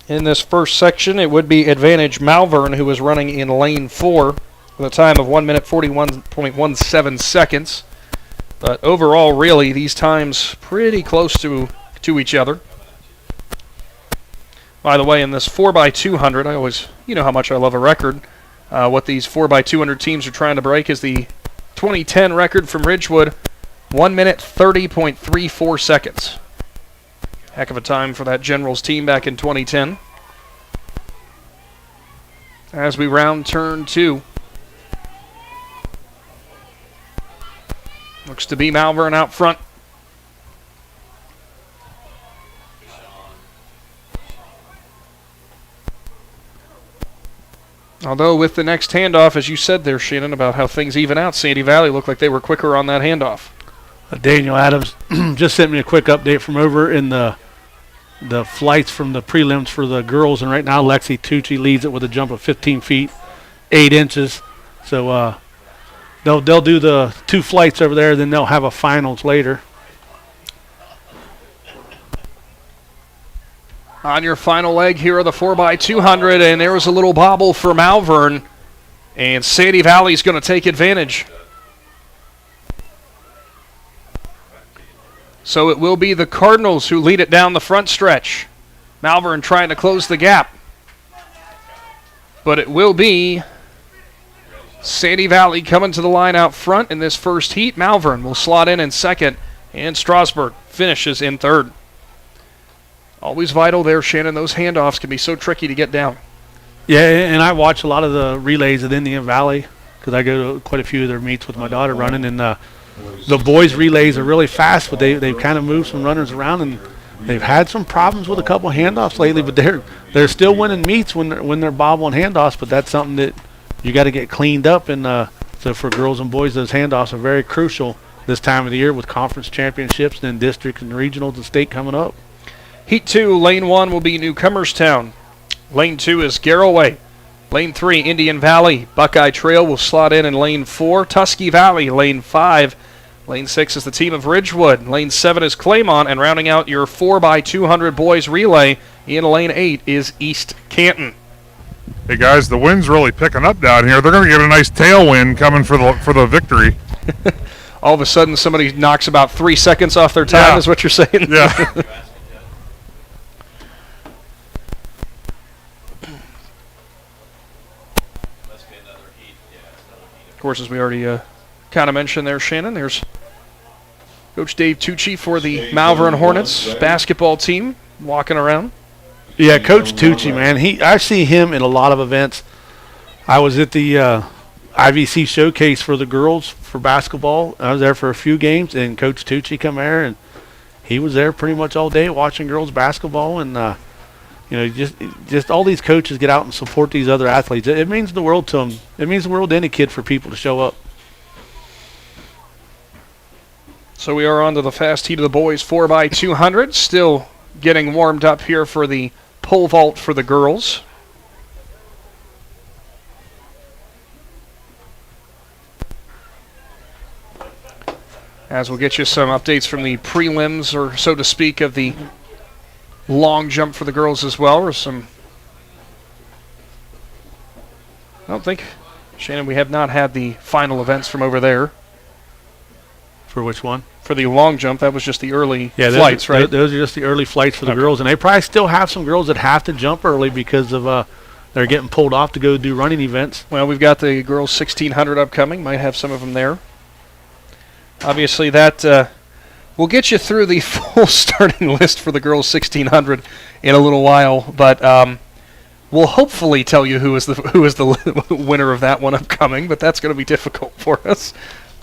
In this first section, it would be advantage Malvern, who is running in lane 4 with a time of 1 minute 41.17 seconds. But overall, really, these times pretty close to each other. By the way, in this 4x200, I always, you know how much I love a record. What these 4x200 teams are trying to break is the 2010 record from Ridgewood, 1 minute 30.34 seconds. Heck of a time for that Generals team back in 2010. As we round turn 2. Looks to be Malvern out front. Although with the next handoff, as you said there, Shannon, about how things even out, Sandy Valley looked like they were quicker on that handoff.
Daniel Adams just sent me a quick update from over in the flights from the prelims for the girls, and right now Lexi Tucci leads it with a jump of 15 feet 8 inches. So they'll do the 2 flights over there, then they'll have a finals later.
On your final leg, here are the 4x200, and there was a little bobble for Malvern, and Sandy Valley's going to take advantage. So it will be the Cardinals who lead it down the front stretch. Malvern trying to close the gap. But it will be Sandy Valley coming to the line out front in this first heat. Malvern will slot in second, and Strasburg finishes in third. Always vital there, Shannon. Those handoffs can be so tricky to get down.
Yeah, and I watch a lot of the relays at Indian Valley because I go to quite a few of their meets with my daughter running, and the boys' relays are really fast, but they've kind of moved some runners around, and they've had some problems with a couple handoffs lately, but they're still winning meets when they're bobbling handoffs, but that's something that you got to get cleaned up, and so for girls and boys, those handoffs are very crucial this time of the year with conference championships, then districts and regionals and state coming up.
Heat 2, Lane 1 will be Newcomerstown. Lane 2 is Garroway. Lane 3, Indian Valley. Buckeye Trail will slot in Lane 4. Tusky Valley, Lane 5. Lane 6 is the team of Ridgewood. Lane 7 is Claymont. And rounding out your 4x200 boys relay in Lane 8 is East Canton.
Hey, guys, the wind's really picking up down here. They're going to get a nice tailwind coming for the victory.
All of a sudden, somebody knocks about 3 seconds off their time, is what you're saying?
Yeah.
Of course, as we already kind of mentioned there, Shannon, there's Coach Dave Tucci for the Malvern Hornets basketball team walking around.
Yeah, Coach Tucci, man, I see him in a lot of events. I was at the I.V.C. showcase for the girls for basketball. I was there for a few games, and Coach Tucci come there, and he was there pretty much all day watching girls basketball, and just all these coaches get out and support these other athletes. It means the world to them. It means the world to any kid for people to show up.
So we are on to the fast heat of the boys 4x200. Still getting warmed up here for the pole vault for the girls. As we'll get you some updates from the prelims, or so to speak, of the long jump for the girls as well, or some. I don't think, Shannon, we have not had the final events from over there.
For which one?
For the long jump, that was just the early flights, right?
Those are just the early flights for the girls, and they probably still have some girls that have to jump early because of they're getting pulled off to go do running events.
Well, we've got the girls 1600 upcoming. Might have some of them there. Obviously, that we'll get you through the full starting list for the girls 1600 in a little while, but we'll hopefully tell you who is the winner of that one upcoming. But that's going to be difficult for us.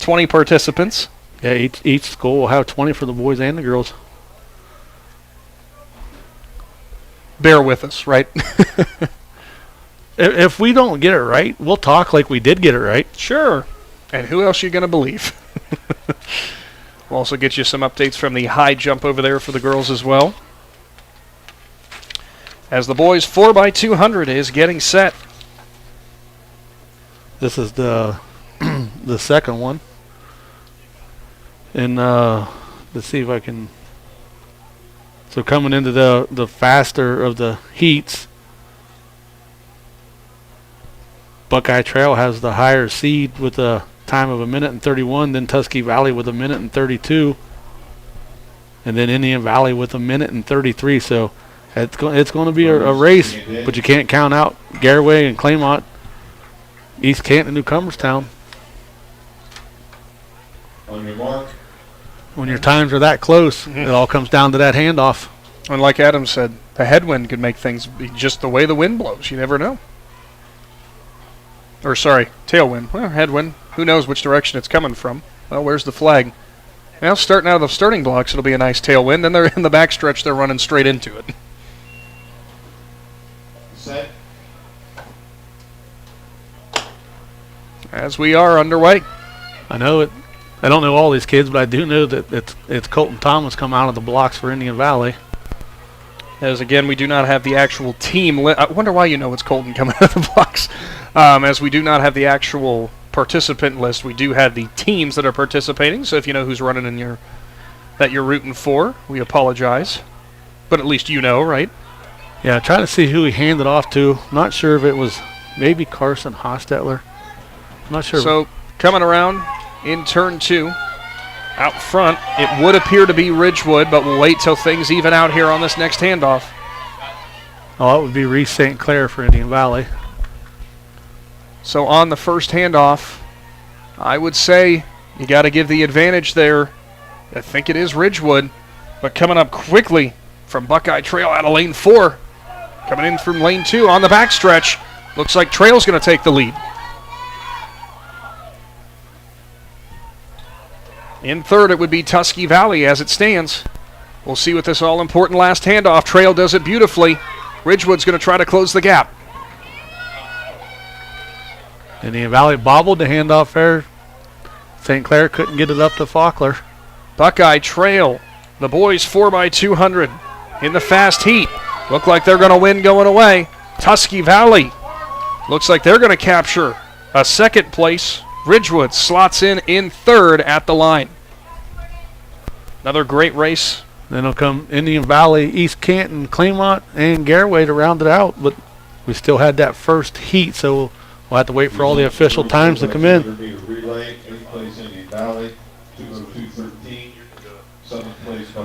20 participants.
Yeah, each school will have 20 for the boys and the girls.
Bear with us, right?
If we don't get it right, we'll talk like we did get it right.
Sure. And who else are you going to believe? We'll also get you some updates from the high jump over there for the girls as well. As the boys 4x200 is getting set.
This is the the second one. And let's see if I can. So coming into the faster of the heats, Buckeye Trail has the higher seed with a time of 1:31, then Tusky Valley with 1:32, and then Indian Valley with 1:33. So it's going to be a race, but you can't count out Garroway and Claymont, East Canton, and Newcomerstown.
On your mark.
When your times are that close, it all comes down to that handoff.
And like Adam said, the headwind could make things be just the way the wind blows. You never know. Or sorry, tailwind. Well, headwind. Who knows which direction it's coming from? Well, where's the flag? Now, starting out of the starting blocks, it'll be a nice tailwind. Then they're in the backstretch. They're running straight into it.
Set.
As we are underway.
I know it. I don't know all these kids, but I do know that it's Colton Thomas come out of the blocks for Indian Valley.
As again, we do not have the actual team. I wonder why you know it's Colton coming out of the blocks. As we do not have the actual participant list, we do have the teams that are participating. So if you know who's running in that you're rooting for, we apologize. But at least you know, right?
Yeah, trying to see who he handed off to. Not sure if it was maybe Carson Hostetler. I'm not sure.
So coming around in turn 2, out front, it would appear to be Ridgewood, but we'll wait till things even out here on this next handoff.
Oh, it would be Reese St. Clair for Indian Valley.
So on the first handoff, I would say you got to give the advantage there. I think it is Ridgewood, but coming up quickly from Buckeye Trail out of lane 4. Coming in from lane 2 on the backstretch. Looks like Trail's going to take the lead. In third, it would be Tusky Valley as it stands. We'll see with this all-important last handoff. Trail does it beautifully. Ridgewood's going to try to close the gap.
Indian Valley bobbled the handoff there. St. Clair couldn't get it up to Faulkner.
Buckeye Trail, the boys 4x200 in the fast heat. Look like they're going to win going away. Tusky Valley looks like they're going to capture a second place. Ridgewood slots in third at the line. Another great race.
Then will come Indian Valley, East Canton, Claymont, and Garraway to round it out. But we still had that first heat, so we'll have to wait for all the official times to come in.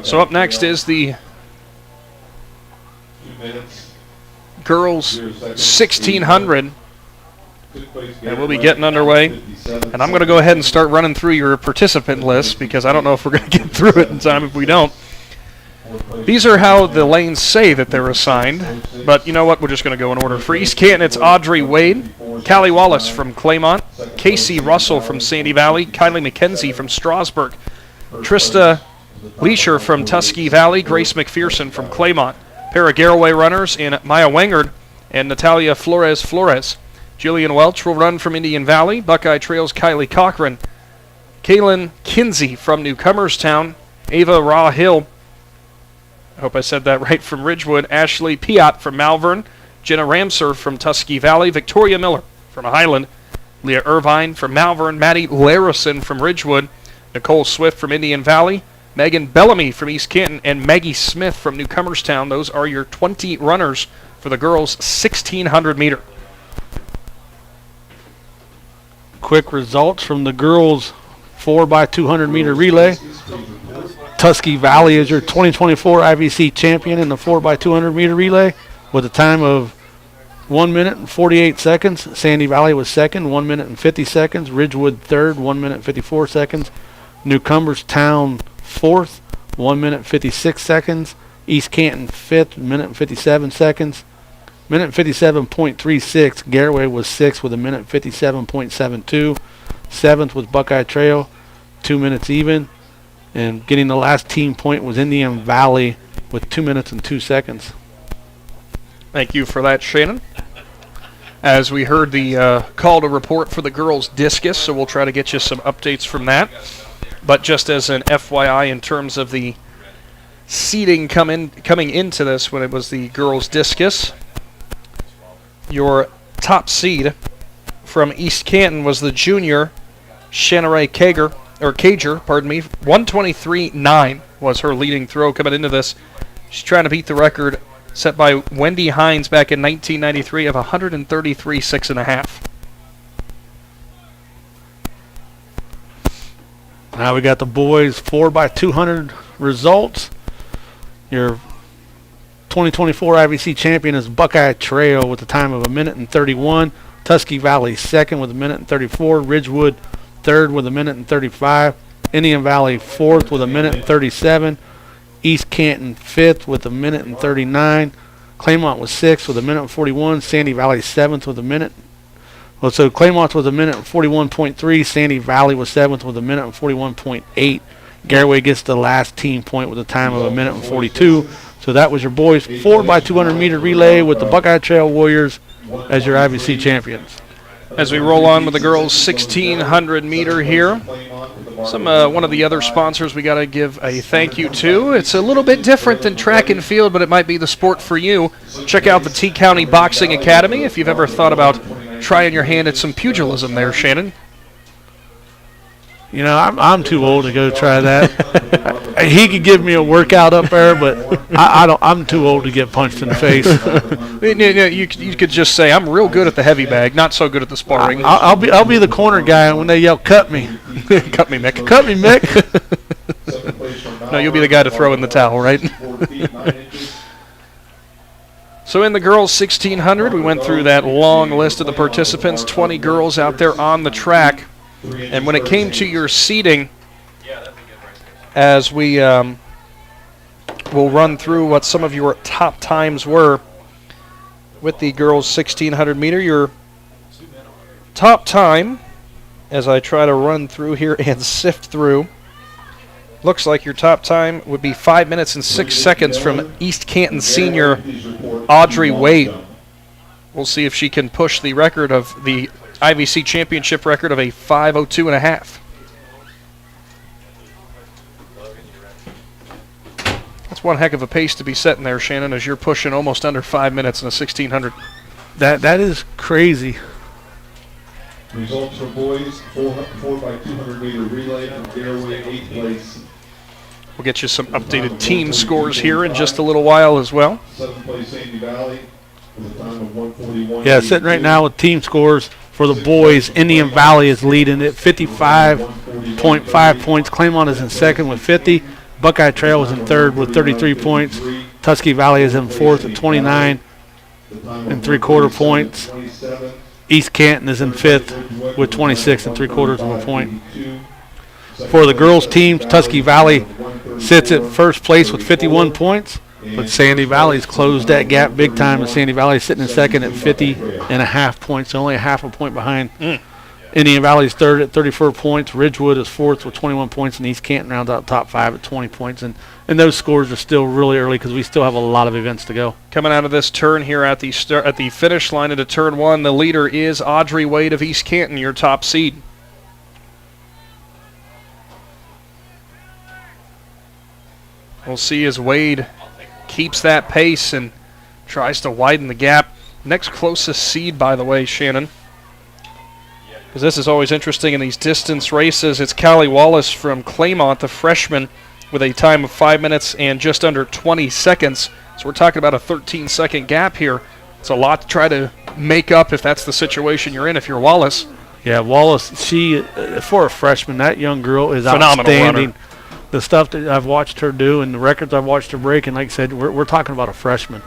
So up next is the girls 1600. And we'll be getting underway. And I'm going to go ahead and start running through your participant list because I don't know if we're going to get through it in time if we don't. These are how the lanes say that they're assigned. But you know what? We're just going to go in order. For East Canton, it's Audrey Wade, Callie Wallace from Claymont, Casey Russell from Sandy Valley, Kylie McKenzie from Strasburg, Trista Leisher from Tusky Valley, Grace McPherson from Claymont, pair of Garraway runners in Maya Wengard and Natalia Flores. Jillian Welch will run from Indian Valley, Buckeye Trail's Kylie Cochran, Kaylin Kinsey from Newcomerstown, Ava Raw-Hill, I hope I said that right, from Ridgewood, Ashley Piat from Malvern, Jenna Ramser from Tusky Valley, Victoria Miller from Highland, Leah Irvine from Malvern, Maddie Larison from Ridgewood, Nicole Swift from Indian Valley, Megan Bellamy from East Canton, and Maggie Smith from Newcomerstown. Those are your 20 runners for the girls' 1600 meter.
Quick results from the girls' 4x200 meter relay. Tusky Valley is your 2024 I.V.C. champion in the 4x200 meter relay with a time of 1 minute and 48 seconds. Sandy Valley was second, 1 minute and 50 seconds. Ridgewood third, 1 minute and 54 seconds. Newcomerstown fourth, 1 minute 56 seconds. East Canton fifth, minute and 57 seconds. Minute 57.36. Garraway was sixth with a minute 57.72. Seventh was Buckeye Trail, 2 minutes even. And getting the last team point was Indian Valley with 2 minutes and 2 seconds.
Thank you for that, Shannon. As we heard the call to report for the girls' discus, so we'll try to get you some updates from that. But just as an FYI in terms of the seeding coming into this when it was the girls' discus, your top seed from East Canton was the junior Shannon Cager, 123.9 was her leading throw coming into this. She's trying to beat the record set by Wendy Hines back in 1993 of 133.6.5.
Now we got the boys 4x200 results. Your 2024 I.V.C. champion is Buckeye Trail with a time of 1 minute and 31. Tusky Valley second with 1 minute and 34. Ridgewood third with 1 minute and 35. Indian Valley fourth with 1 minute and 37. East Canton fifth with 1 minute and 39. Claymont was sixth with 1 minute and 41. Sandy Valley seventh with a minute. Well, so Claymont was 1 minute and 41.3. Sandy Valley was seventh with 1 minute and 41.8. Garraway gets the last team point with a time of 1 minute and 42. So that was your boys 4x200 meter relay with the Buckeye Trail Warriors as your I.V.C. champions.
As we roll on with the girls' 1600 meter here, one of the other sponsors we got to give a thank you to. It's a little bit different than track and field, but it might be the sport for you. Check out the T County Boxing Academy if you've ever thought about trying your hand at some pugilism there, Shannon.
You know, I'm too old to go try that. He could give me a workout up there, but I don't. I'm too old to get punched in the face.
You could just say, I'm real good at the heavy bag, not so good at the sparring.
I'll be the corner guy when they yell, "Cut me,
cut me, Mick,
cut me, Mick."
No, you'll be the guy to throw in the towel, right? So in the girls 1600, we went through that long list of the participants, 20 girls out there on the track. And when it came to your seating, as we will run through what some of your top times were with the girls 1600 meter, your top time, as I try to run through here and sift through, looks like your top time would be 5 minutes and 6 seconds from East Canton senior Audrey Wade. We'll see if she can push the record of the I.V.C. championship record of a 5:02.5. That's one heck of a pace to be setting there, Shannon, as you're pushing almost under 5 minutes in a 1600.
That is crazy.
Results for boys, 4x200 meter relay from Garraway, 8th place.
We'll get you some updated team scores here in just a little while as well.
7th place Sandy Valley with a time of 1:41.
Yeah, sitting right now with team scores for the boys. Indian Valley is leading at 55.5 points. Claymont is in second with 50. Buckeye Trail is in third with 33 points. Tuskegee Valley is in fourth at 29 and 3/4 points. East Canton is in fifth with 26 and 3/4 of a point. For the girls teams, Tuskegee Valley sits at first place with 51 points, but Sandy Valley's closed that gap big time, and Sandy Valley is sitting in second at 50.5 points, only a half a point behind. Indian Valley's third at 34 points. Ridgewood is fourth with 21 points, and East Canton rounds out top five at 20 points. And those scores are still really early because we still have a lot of events to go.
Coming out of this turn here at the finish line into turn one, the leader is Audrey Wade of East Canton, your top seed. We'll see as Wade keeps that pace and tries to widen the gap. Next closest seed, by the way, Shannon, because this is always interesting in these distance races, it's Callie Wallace from Claymont, the freshman, with a time of 5 minutes and just under 20 seconds. So we're talking about a 13-second gap here. It's a lot to try to make up if that's the situation you're in if you're Wallace.
Yeah, Wallace, she, for a freshman, that young girl is
phenomenal
outstanding.
Runner.
The stuff that I've watched her do and the records I've watched her break, and like I said, we're talking about a freshman.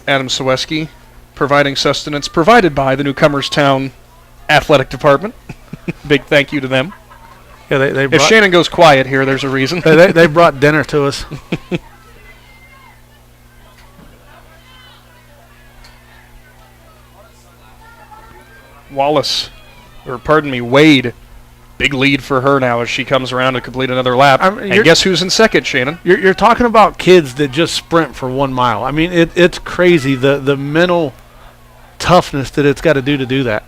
Adam Sawieski providing sustenance provided by the Newcomerstown Athletic Department. Big thank you to them.
Yeah, they
if Shannon goes quiet here, there's a reason.
they brought dinner to us.
Wade. Big lead for her now as she comes around to complete another lap. And guess who's in second, Shannon?
You're talking about kids that just sprint for 1 mile. I mean, it's crazy, the mental toughness that it's got to do that.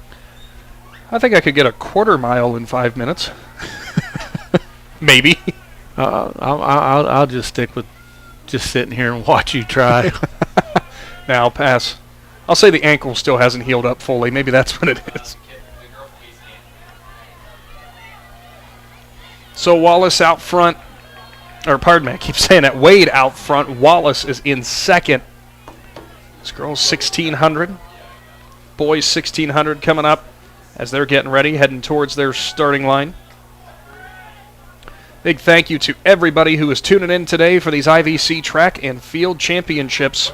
I think I could get a 1/4 mile in 5 minutes. Maybe.
I'll just stick with just sitting here and watch you try.
Now I'll pass. I'll say the ankle still hasn't healed up fully. Maybe that's what it is. So Wallace out front, or pardon me, I keep saying that. Wade out front. Wallace is in second. This girl's 1600. Boys 1600 coming up as they're getting ready, heading towards their starting line. Big thank you to everybody who is tuning in today for these I.V.C. Track and Field Championships.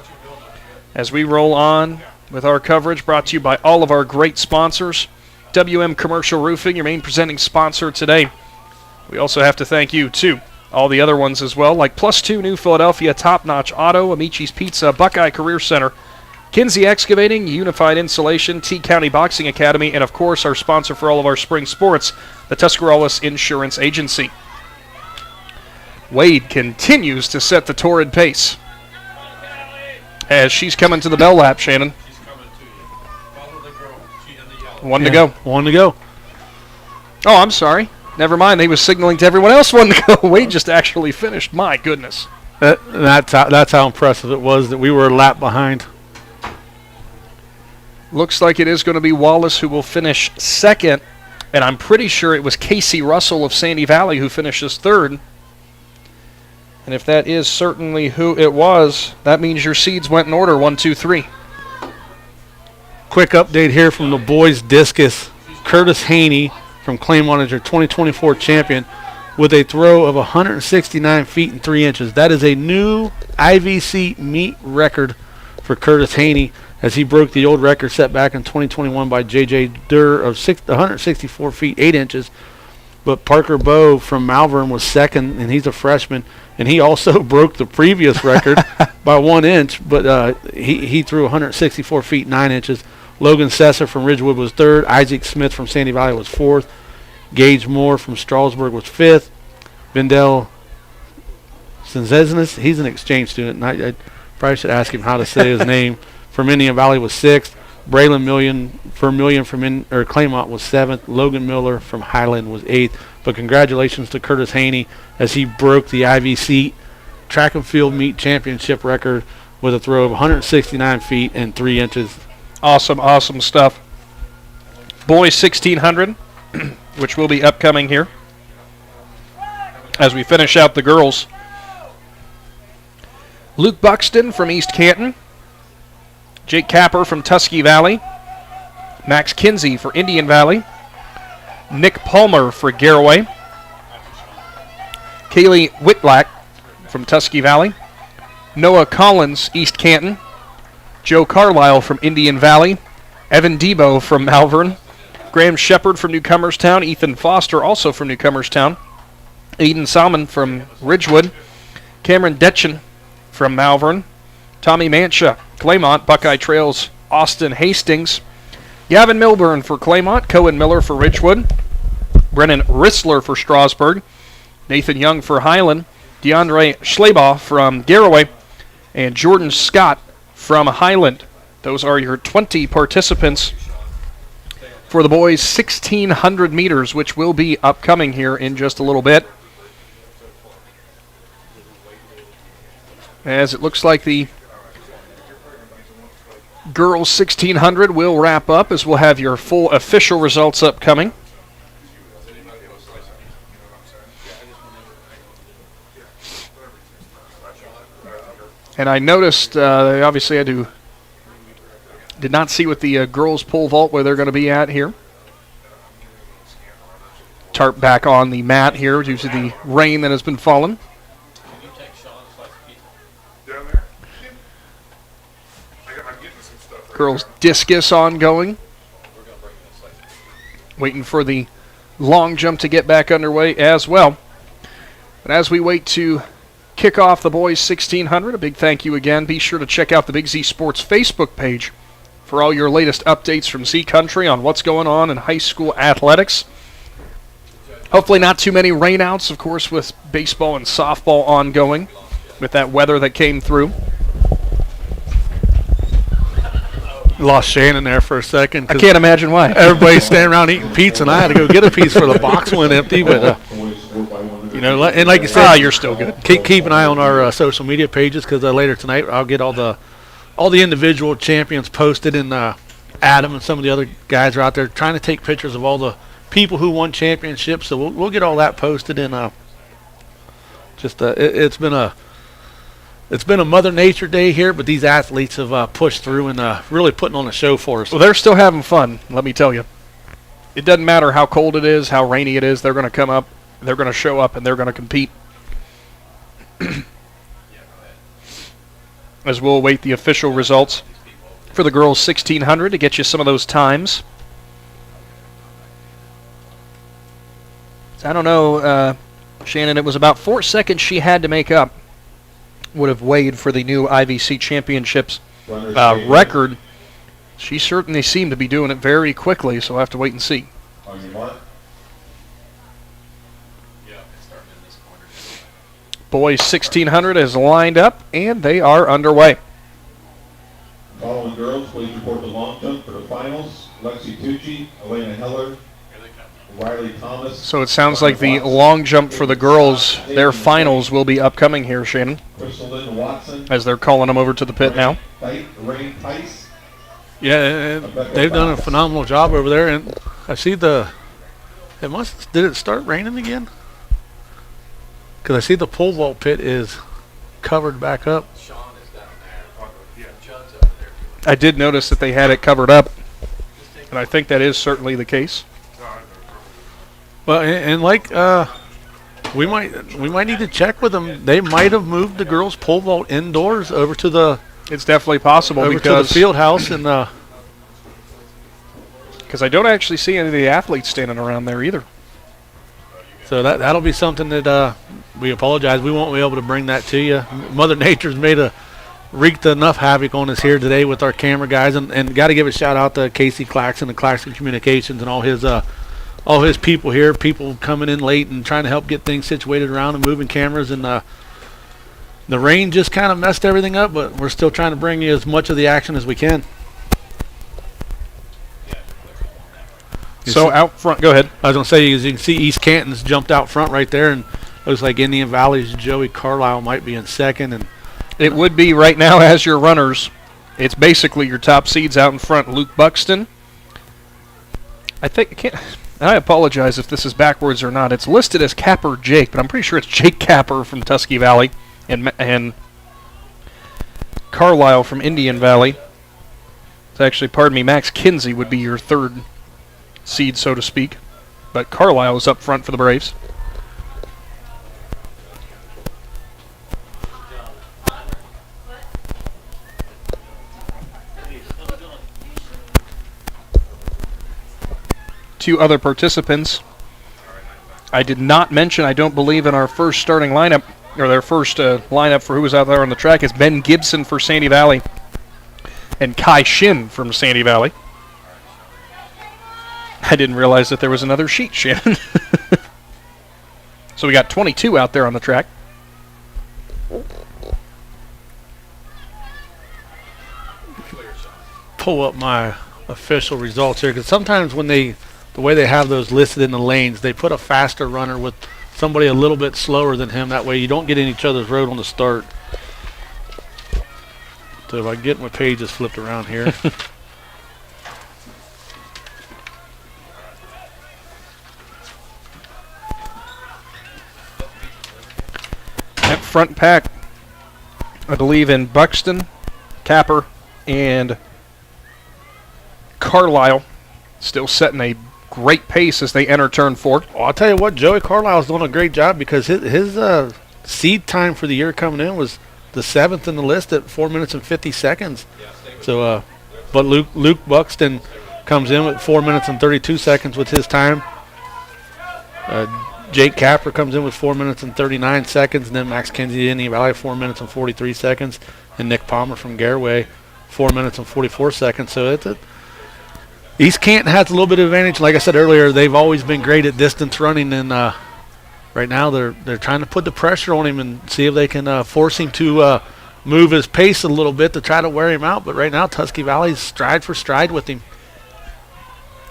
As we roll on with our coverage, brought to you by all of our great sponsors. WM Commercial Roofing, your main presenting sponsor today. We also have to thank you, too. All the other ones as well, like Plus 2 New Philadelphia, Top Notch Auto, Amici's Pizza, Buckeye Career Center, Kinsey Excavating, Unified Insulation, T-County Boxing Academy, and, of course, our sponsor for all of our spring sports, the Tuscarawas Insurance Agency. Wade continues to set the torrid pace as she's coming to the bell lap, Shannon. One to go.
One to go.
Oh, I'm sorry. Never mind. They was signaling to everyone else one to go. Wade just actually finished. My goodness.
That's how impressive it was that we were a lap behind.
Looks like it is going to be Wallace who will finish second, and I'm pretty sure it was Casey Russell of Sandy Valley who finishes third. And if that is certainly who it was, that means your seeds went in order, 1, 2, 3.
Quick update here from the boys' discus. Curtis Haney from Claymont is your 2024 champion with a throw of 169 feet and 3 inches. That is a new I.V.C. meet record for Curtis Haney, as he broke the old record set back in 2021 by J.J. Durr of 164 feet 8 inches. But Parker Bowe from Malvern was second, and he's a freshman, and he also broke the previous record by 1 inch, but he threw 164 feet 9 inches. Logan Sesser from Ridgewood was third. Isaac Smith from Sandy Valley was fourth. Gage Moore from Strasburg was fifth. Vendel Senzesnes, he's an exchange student, and I probably should ask him how to say his name, from Indian Valley was sixth. Braylon Vermillion from Claymont was seventh. Logan Miller from Highland was eighth. But congratulations to Curtis Haney, as he broke the I.V.C. track and field meet championship record with a throw of 169 feet and 3 inches.
Awesome, awesome stuff. Boys 1600, which will be upcoming here as we finish out the girls. Luke Buxton from East Canton. Jake Capper from Tusky Valley. Max Kinsey for Indian Valley. Nick Palmer for Garaway. Kaylee Whitlack from Tusky Valley. Noah Collins, East Canton. Joe Carlisle from Indian Valley. Evan Debo from Malvern. Graham Shepard from Newcomerstown. Ethan Foster, also from Newcomerstown. Aiden Salmon from Ridgewood. Cameron Detchen from Malvern. Tommy Mancha, Claymont. Buckeye Trails, Austin Hastings. Gavin Milburn for Claymont. Cohen Miller for Ridgewood. Brennan Rissler for Strasburg. Nathan Young for Highland. DeAndre Schleybaugh from Garaway. And Jordan Scott from Highland. Those are your 20 participants for the boys 1,600 meters, which will be upcoming here in just a little bit. As it looks like the girls 1,600 will wrap up, as we'll have your full official results upcoming. And I noticed, they obviously did not see what the girls pole vault, where they're going to be at here. Tarp back on the mat here due to the rain that has been falling. Girls discus ongoing. Waiting for the long jump to get back underway as well. But as we wait to kick off the boys 1,600, a big thank you again. Be sure to check out the Big Z Sports Facebook page for all your latest updates from Z Country on what's going on in high school athletics. Hopefully not too many rainouts, of course, with baseball and softball ongoing with that weather that came through.
Lost Shannon there for a second.
I can't imagine why.
Everybody's standing around eating pizza, and I had to go get a piece for the box went empty. But you know, and like you said,
you're still good.
Keep an eye on our social media pages, because later tonight I'll get all the individual champions posted, and Adam and some of the other guys are out there trying to take pictures of all the people who won championships. So we'll get all that posted, and it's been a Mother Nature day here, but these athletes have pushed through and really putting on a show for us.
Well, they're still having fun, let me tell you. It doesn't matter how cold it is, how rainy it is, they're going to come up, they're going to show up, and they're going to compete. As we'll await the official results for the girls 1,600 to get you some of those times. I don't know, Shannon, it was about 4 seconds she had to make up. Would have weighed for the new I.V.C. championships record. She certainly seemed to be doing it very quickly, so we'll have to wait and see. Boys 1,600 is lined up, and they are underway.
Following girls, please report the long jump for the finals. Lexi Tucci, Elena Heller, Riley Thomas.
So it sounds like the long jump for the girls, their finals will be upcoming here, Shannon,
Crystal Lynn Watson,
as they're calling them over to the pit now.
Rain Tice,
Yeah, and they've done a phenomenal job over there. And I see did it start raining again? Because I see the pole vault pit is covered back up.
Shawn is down there. Judd's over there.
I did notice that they had it covered up, and I think that is certainly the case.
Well, and like we might need to check with them. They might have moved the girls' pole vault indoors over to the.
It's definitely possible
over
because
to the field house and.
Because I don't actually see any of the athletes standing around there either.
So that'll be something that we apologize. We won't be able to bring that to you. Mother Nature's wreaked enough havoc on us here today with our camera guys, and got to give a shout out to Casey Claxon and Claxon Communications and all his people here. People coming in late and trying to help get things situated around and moving cameras. And the rain just kind of messed everything up, but we're still trying to bring you as much of the action as we can.
So out front, go ahead.
I was going to say, as you can see, East Canton's jumped out front right there, and looks like Indian Valley's Joey Carlisle might be in second. And
it would be right now as your runners. It's basically your top seeds out in front. Luke Buxton. I apologize if this is backwards or not. It's listed as Capper Jake, but I'm pretty sure it's Jake Capper from Tusky Valley and Carlisle from Indian Valley. It's actually, pardon me, Max Kinsey would be your third seed, so to speak. But Carlisle is up front for the Braves. Two other participants I did not mention, I don't believe, in our first starting lineup, or their first lineup for who was out there on the track, is Ben Gibson for Sandy Valley and Kai Shin from Sandy Valley. I didn't realize that there was another sheet, Shannon. So we got 22 out there on the track.
Pull up my official results here, because sometimes when the way they have those listed in the lanes, they put a faster runner with somebody a little bit slower than him. That way you don't get in each other's road on the start. So if I get my pages flipped around here.
That front pack, I believe, in Buxton, Capper, and Carlisle, still setting a great pace as they enter turn 4.
Well, I'll tell you what, Joey Carlisle's doing a great job, because his seed time for the year coming in was the 7th in the list at 4 minutes and 50 seconds. So, but Luke Buxton comes in with 4 minutes and 32 seconds with his time. Jake Capper comes in with 4 minutes and 39 seconds, and then Max Kinsey, Indian Valley, 4 minutes and 43 seconds, and Nick Palmer from Gareway, 4 minutes and 44 seconds. So East Canton has a little bit of advantage. Like I said earlier, they've always been great at distance running, and right now they're trying to put the pressure on him and see if they can force him to move his pace a little bit to try to wear him out. But right now, Tusky Valley's stride for stride with him.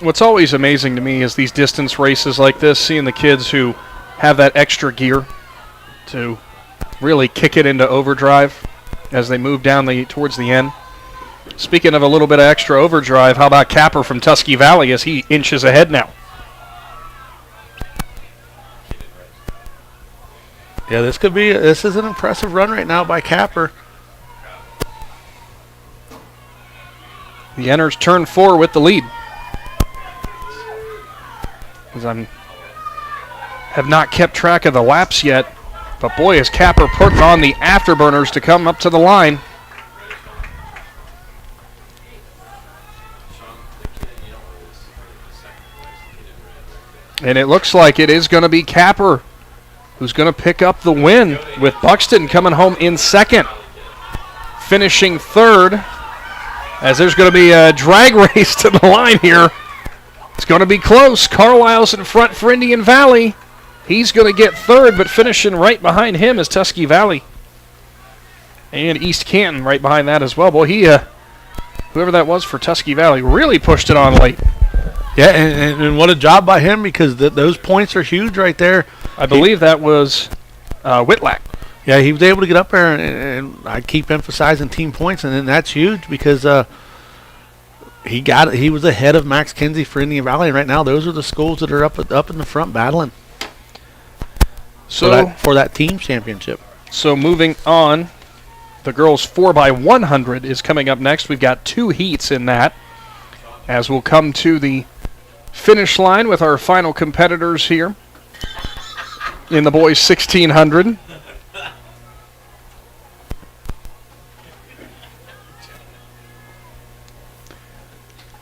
What's always amazing to me is these distance races like this, seeing the kids who have that extra gear to really kick it into overdrive as they move down towards the end. Speaking of a little bit of extra overdrive, how about Capper from Tusky Valley as he inches ahead now?
Yeah, this is an impressive run right now by Capper.
He enters turn 4 with the lead. Have not kept track of the laps yet, but boy, is Capper putting on the afterburners to come up to the line. And it looks like it is going to be Capper who's going to pick up the win, with Buxton coming home in second, finishing third, as there's going to be a drag race to the line here. It's going to be close. Carlisle's in front for Indian Valley. He's going to get third, but finishing right behind him is Tusky Valley. And East Canton right behind that as well. Boy, whoever that was for Tusky Valley really pushed it on late.
Yeah, and what a job by him, because those points are huge right there.
I believe that was Whitlack.
Yeah, he was able to get up there, and I keep emphasizing team points, and then that's huge, because He was ahead of Max Kinsey for Indian Valley. And right now, those are the schools that are up in the front battling.
So
for that team championship.
So moving on, the girls 4x100 is coming up next. We've got 2 heats in that, as we'll come to the finish line with our final competitors here in the boys 1600.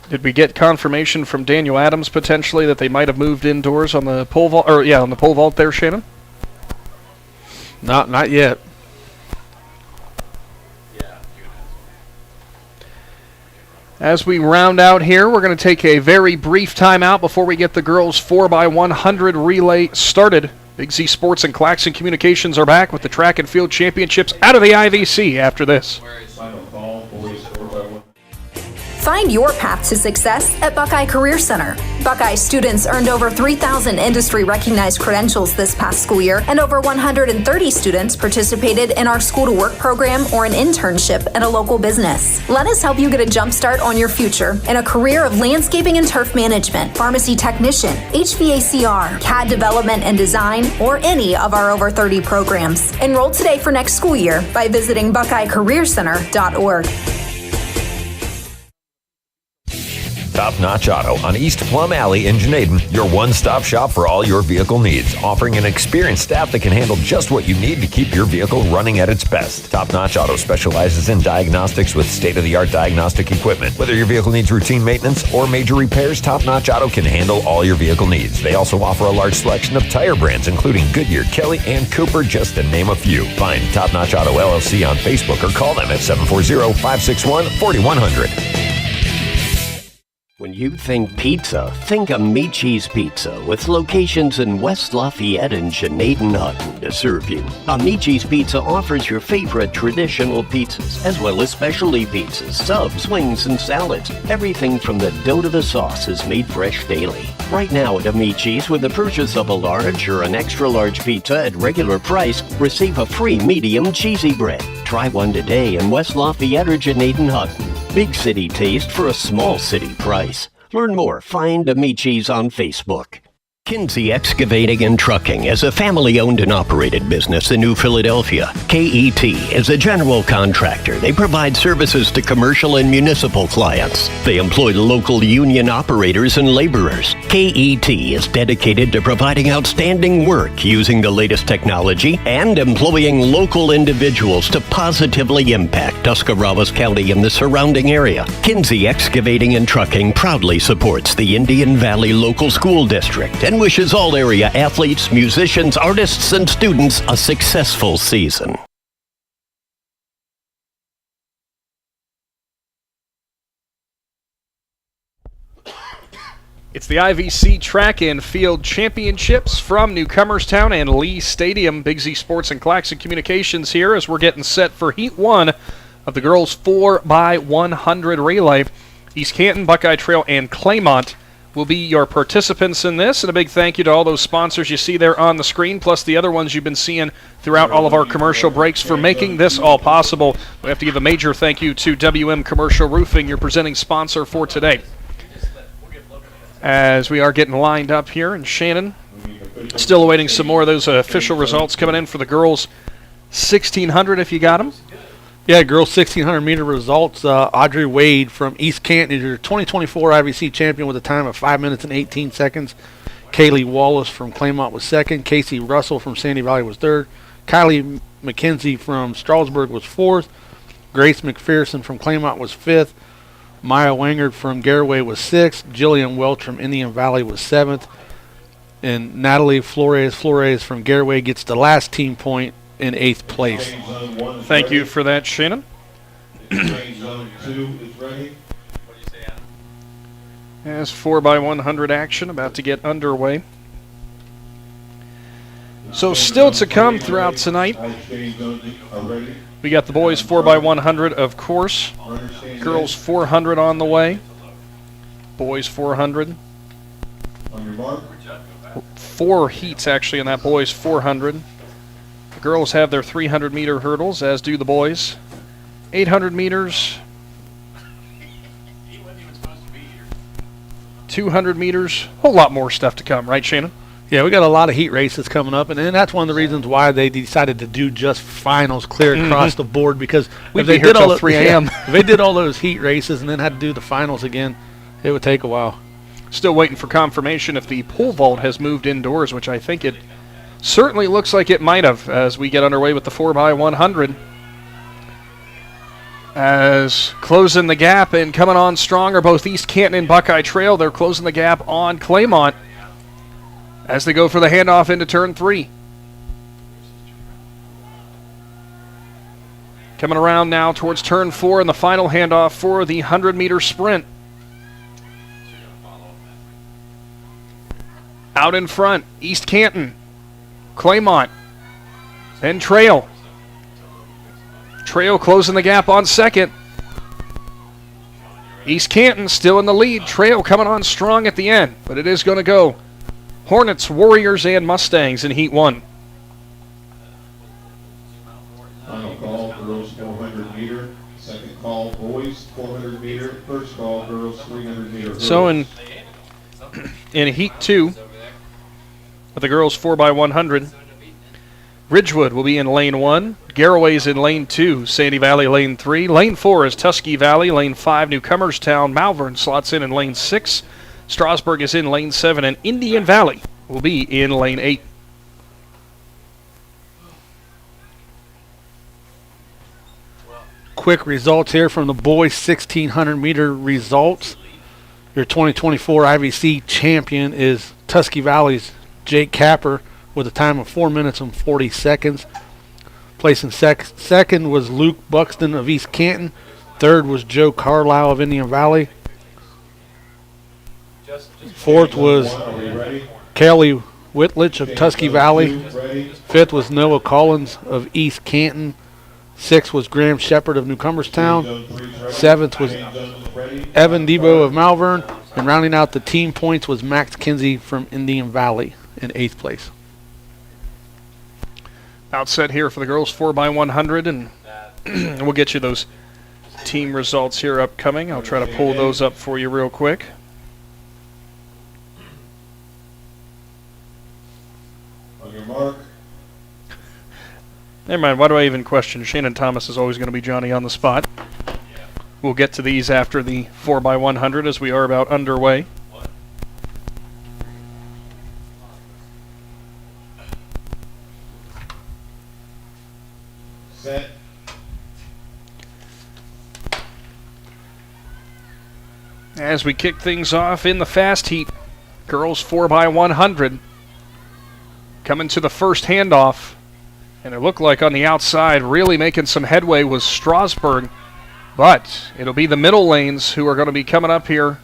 Did we get confirmation from Daniel Adams potentially that they might have moved indoors on the pole vault, on the pole vault there, Shannon?
Not yet.
As we round out here, we're going to take a very brief timeout before we get the girls 4x100 relay started. Big Z Sports and Claxon Communications are back with the track and field championships out of the I.V.C. after this.
Final call, boys 4x100.
Find your path to success at Buckeye Career Center. Buckeye students earned over 3,000 industry-recognized credentials this past school year, and over 130 students participated in our school-to-work program or an internship at a local business. Let us help you get a jump start on your future in a career of landscaping and turf management, pharmacy technician, HVACR, CAD development and design, or any of our over 30 programs. Enroll today for next school year by visiting BuckeyeCareerCenter.org.
Top Notch Auto on East Plum Alley in Janaden, your one-stop shop for all your vehicle needs, offering an experienced staff that can handle just what you need to keep your vehicle running at its best. Top Notch Auto specializes in diagnostics with state-of-the-art diagnostic equipment. Whether your vehicle needs routine maintenance or major repairs, Top Notch Auto can handle all your vehicle needs. They also offer a large selection of tire brands, including Goodyear, Kelly, and Cooper, just to name a few. Find Top Notch Auto LLC on Facebook or call them at 740-561-4100.
When you think pizza, think I.V.C Pizza, with locations in West Lafayette and Janaden Hutton to serve you. I.V.C Pizza offers your favorite traditional pizzas, as well as specialty pizzas, subs, wings, and salads. Everything from the dough to the sauce is made fresh daily. Right now at I.V.C's, with the purchase of a large or an extra large pizza at regular price, receive a free medium cheesy bread. Try one today in West Lafayette or Janaden Hutton. Big city taste for a small city price. Learn more. Find I.V.C's on Facebook. Kinsey Excavating and Trucking is a family-owned and operated business in New Philadelphia. KET is a general contractor. They provide services to commercial and municipal clients. They employ local union operators and laborers. KET is dedicated to providing outstanding work using the latest technology and employing local individuals to positively impact Tuscarawas County and the surrounding area. Kinsey Excavating and Trucking proudly supports the Indian Valley Local School District and wishes all area athletes, musicians, artists, and students a successful season.
It's the I.V.C. Track and Field Championships from Newcomerstown and Lee Stadium. Big Z Sports and Claxon Communications here as we're getting set for Heat 1 of the girls 4x100 relay. East Canton, Buckeye Trail, and Claymont will be your participants in this, and a big thank you to all those sponsors you see there on the screen, plus the other ones you've been seeing throughout all of our commercial breaks for making this all possible. We have to give a major thank you to WM Commercial Roofing, your presenting sponsor for today. As we are getting lined up here, and Shannon still awaiting some more of those official results coming in for the girls 1600 if you got them.
Yeah, girls 1,600 meter results. Audrey Wade from East Canton is your 2024 I.V.C. champion with a time of 5 minutes and 18 seconds. Kaylee Wallace from Claymont was second. Casey Russell from Sandy Valley was third. Kylie McKenzie from Strasburg was fourth. Grace McPherson from Claymont was fifth. Maya Wangard from Garaway was sixth. Jillian Welch from Indian Valley was seventh. And Natalie Flores from Garaway gets the last team point in 8th place.
Thank you for that, Shannon.
Zone 2 is ready.
As 4x100 action about to get underway. So still to come throughout tonight. We got the boys 4x100, of course. Girls 400 on the way. Boys 400.
On your mark.
4 heats actually in that boys 400. The girls have their 300-meter hurdles, as do the boys. 800 meters. 200 meters. A whole lot more stuff to come, right, Shannon?
Yeah, we got a lot of heat races coming up, and that's one of the reasons why they decided to do just finals clear across the board, because
We'd
if they
be here
did all
till 3 a.m.
if they did all those heat races and then had to do the finals again, it would take a while.
Still waiting for confirmation if the pole vault has moved indoors, which I think it certainly looks like it might have as we get underway with the 4x100. As closing the gap and coming on strong are both East Canton and Buckeye Trail. They're closing the gap on Claymont as they go for the handoff into turn 3. Coming around now towards turn 4 and the final handoff for the 100-meter sprint. Out in front, East Canton, Claymont, then Trail. Trail closing the gap on second. East Canton still in the lead. Trail coming on strong at the end, but it is going to go Hornets, Warriors, and Mustangs in Heat 1.
Final call, girls 400 meter. Second call, boys 400 meter. First call, girls 300 meter.
So in Heat 2, with the girls 4x100, Ridgewood will be in lane 1. Garraway's in lane 2. Sandy Valley lane 3. Lane 4 is Tuskegee Valley. Lane 5, Newcomerstown. Malvern slots in lane 6. Strasburg is in lane 7. And Indian Valley will be in lane 8.
Quick results here from the boys 1,600-meter results. Your 2024 I.V.C. champion is Tuskegee Valley's Jake Capper with a time of 4 minutes and 40 seconds. Placing second was Luke Buxton of East Canton. Third was Joe Carlisle of Indian Valley. Fourth was Kelly Whitlich of Tuskegee Valley. Fifth was Noah Collins of East Canton. Sixth was Graham Shepard of Newcomerstown. Seventh was Evan Debo of Malvern. And rounding out the team points was Max Kinsey from Indian Valley in 8th place.
Outset here for the girls 4x100, and we'll get you those team results here upcoming. I'll try to pull those up for you real quick.
On your mark.
Never mind, why do I even question? Shannon Thomas is always going to be Johnny on the spot. We'll get to these after the 4x100 as we are about underway.
Set.
As we kick things off in the fast heat, girls 4x100 coming to the first handoff, and it looked like on the outside really making some headway was Strasburg, but it'll be the middle lanes who are going to be coming up here,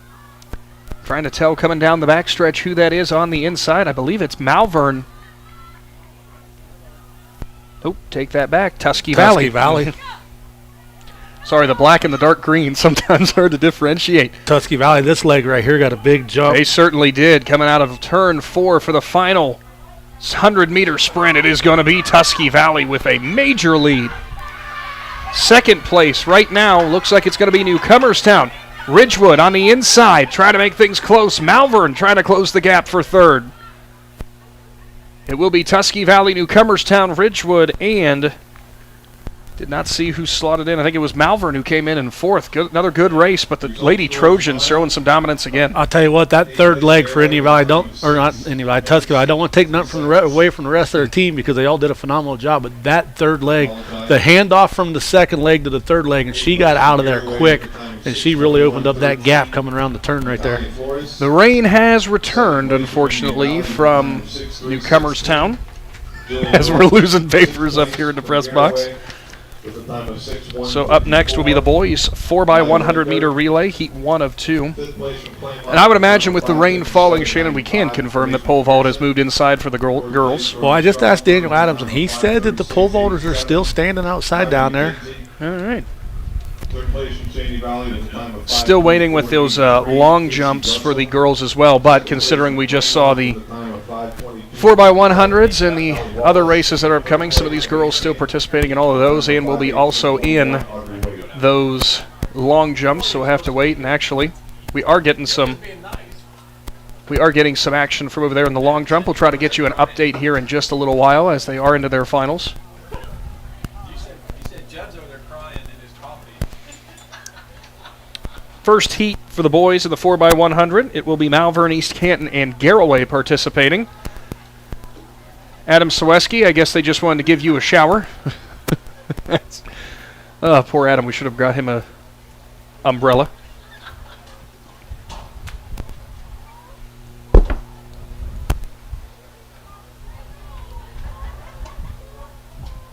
trying to tell coming down the backstretch who that is on the inside. I believe it's Malvern. Oh, take that back. Tuskegee Valley. Sorry, the black and the dark green, sometimes hard to differentiate.
Tuskegee Valley, this leg right here got a big jump.
They certainly did. Coming out of turn 4 for the final 100-meter sprint, it is going to be Tuskegee Valley with a major lead. Second place right now looks like it's going to be Newcomerstown. Ridgewood on the inside, trying to make things close. Malvern trying to close the gap for third. It will be Tuskegee Valley, Newcomerstown, Ridgewood, and did not see who slotted in. I think it was Malvern who came in fourth. Another good race, but the Lady Trojans showing some dominance again.
I'll tell you what, that third leg for Indian Valley, Tuskegee Valley, I don't want to take nothing from away from the rest of their team because they all did a phenomenal job. But that third leg, the handoff from the second leg to the third leg, and she got out of there quick, and she really opened up that gap coming around the turn right there.
The rain has returned, unfortunately, from Newcomerstown, as we're losing vapors up here in the press box. So up next will be the boys 4x100 meter relay, heat 1 of 2. And I would imagine with the rain falling, Shannon, we can confirm that pole vault has moved inside for the girls.
Well, I just asked Daniel Adams, and he said that the pole vaulters are still standing outside down there.
All right. Still waiting with those long jumps for the girls as well, but considering we just saw the 4x100s and the other races that are upcoming, some of these girls still participating in all of those and will be also in those long jumps, so we'll have to wait. And actually, we are getting some We are getting some action from over there in the long jump. We'll try to get you an update here in just a little while as they are into their finals.
You said Judd's over there crying in his coffee.
First heat for the boys in the 4x100. It will be Malvern, East Canton, and Garroway participating. Adam Sawieski, I guess they just wanted to give you a shower. Oh, poor Adam. We should have got him a umbrella.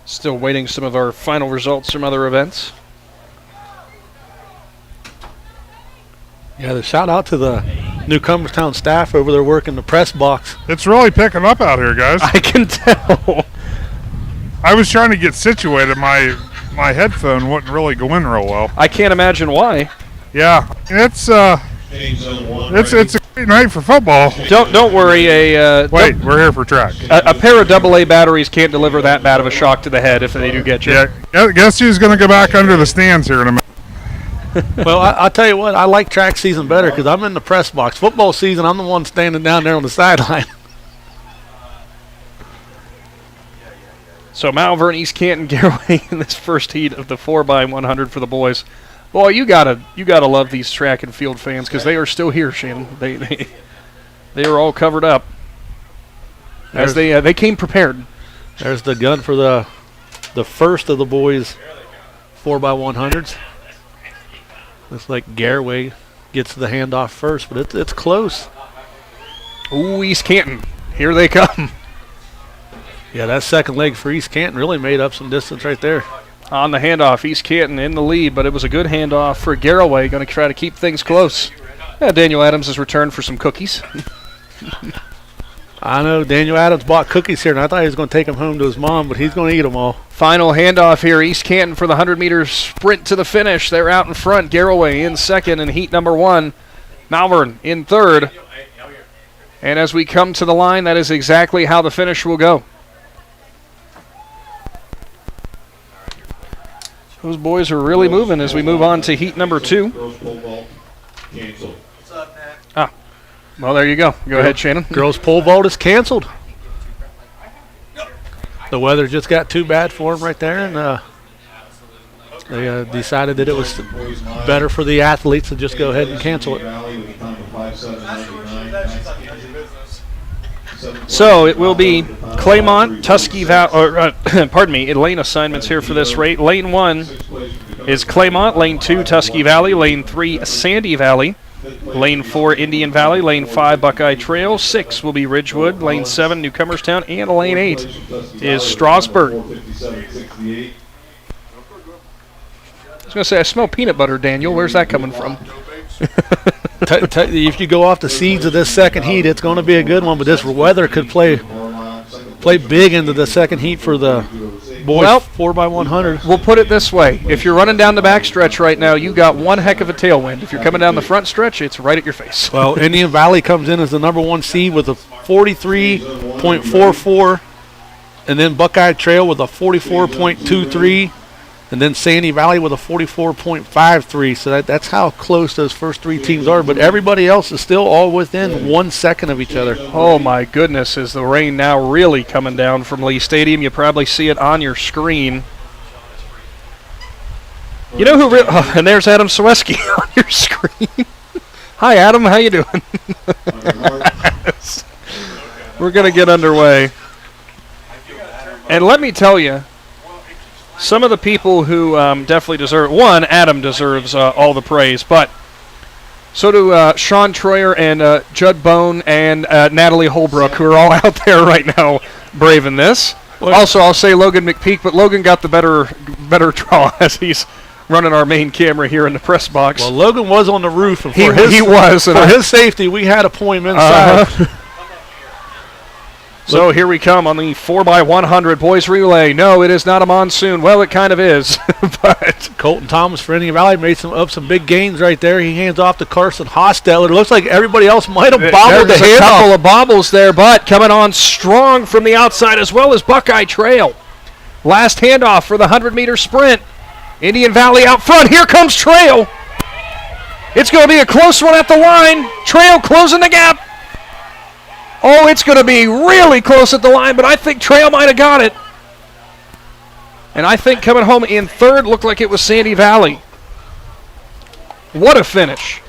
Still waiting some of our final results from other events.
Yeah, the shout out to the Newcomerstown staff over there working the press box.
It's really picking up out here, guys.
I can tell.
I was trying to get situated. My headphone wouldn't really go in real well.
I can't imagine why.
Yeah, it's a great night for football.
Don't worry.
Wait, we're here for track.
A pair of AA batteries can't deliver that bad of a shock to the head if they do get you.
Yeah, guess who's going to go back under the stands here in a minute?
Well, I'll tell you what, I like track season better because I'm in the press box. Football season, I'm the one standing down there on the sideline.
So Malvern, East Canton, Garroway in this first heat of the 4x100 for the boys. Boy, you gotta love these track and field fans because they are still here, Shannon. They are all covered up as they came prepared.
There's the gun for the first of the boys 4x100s. Looks like Garroway gets the handoff first, but it's close.
Ooh, East Canton, here they come.
Yeah, that second leg for East Canton really made up some distance right there.
On the handoff, East Canton in the lead, but it was a good handoff for Garroway, going to try to keep things close. Yeah, Daniel Adams has returned for some cookies.
I know Daniel Adams bought cookies here, and I thought he was going to take them home to his mom, but he's going to eat them all.
Final handoff here, East Canton for the 100-meter sprint to the finish. They're out in front. Garroway in second in heat number 1. Malvern in third. And as we come to the line, that is exactly how the finish will go. Those boys are really moving as we move on to heat number 2. Ah, well, there you go. Go ahead, Shannon.
Girls pole vault is canceled. The weather just got too bad for them right there, and they decided that it was better for the athletes to just go ahead and cancel it.
So it will be Claymont, Tusky Valley, pardon me, lane assignments here for this rate. Lane 1 is Claymont, lane 2 Tusky Valley, lane 3 Sandy Valley, lane 4 Indian Valley, lane 5 Buckeye Trail, 6 will be Ridgewood, lane 7 Newcomerstown, and lane 8 is Strasburg. I was going to say, I smell peanut butter, Daniel. Where's that coming from?
If you go off the seeds of this second heat, it's going to be a good one, but this weather could play big into the second heat for the boys 4x100.
We'll put it this way. If you're running down the back stretch right now, you got one heck of a tailwind. If you're coming down the front stretch, it's right at your face.
Well, Indian Valley comes in as the number 1 seed with a 43.44, and then Buckeye Trail with a 44.23, and then Sandy Valley with a 44.53. So that's how close those first 3 teams are. But everybody else is still all within 1 second of each other.
Oh, my goodness, is the rain now really coming down from Lee Stadium. You probably see it on your screen. You know who and there's Adam Sawieski on your screen. Hi, Adam. How you doing? We're going to get underway. And let me tell you, some of the people who definitely deserve it. One, Adam deserves all the praise, but so do Shawn Troyer and Judd Bone and Natalie Holbrook, who are all out there right now braving this. Well, also, I'll say Logan McPeek, but Logan got the better draw as he's running our main camera here in the press box.
Well, Logan was on the roof. And
he was.
For his safety, we had a point inside.
So here we come on the 4x100 boys relay. No, it is not a monsoon. Well, it kind of is. But
Colton Thomas for Indian Valley made some big gains right there. He hands off to Carson Hostetler. It looks like everybody else might have bobbled the
There's
hand
a couple
off.
of bobbles there, but coming on strong from the outside as well as Buckeye Trail. Last handoff for the 100-meter sprint. Indian Valley out front. Here comes Trail. It's going to be a close one at the line. Trail closing the gap. Oh, it's going to be really close at the line, but I think Trail might have got it. And I think coming home in third looked like it was Sandy Valley. What a finish.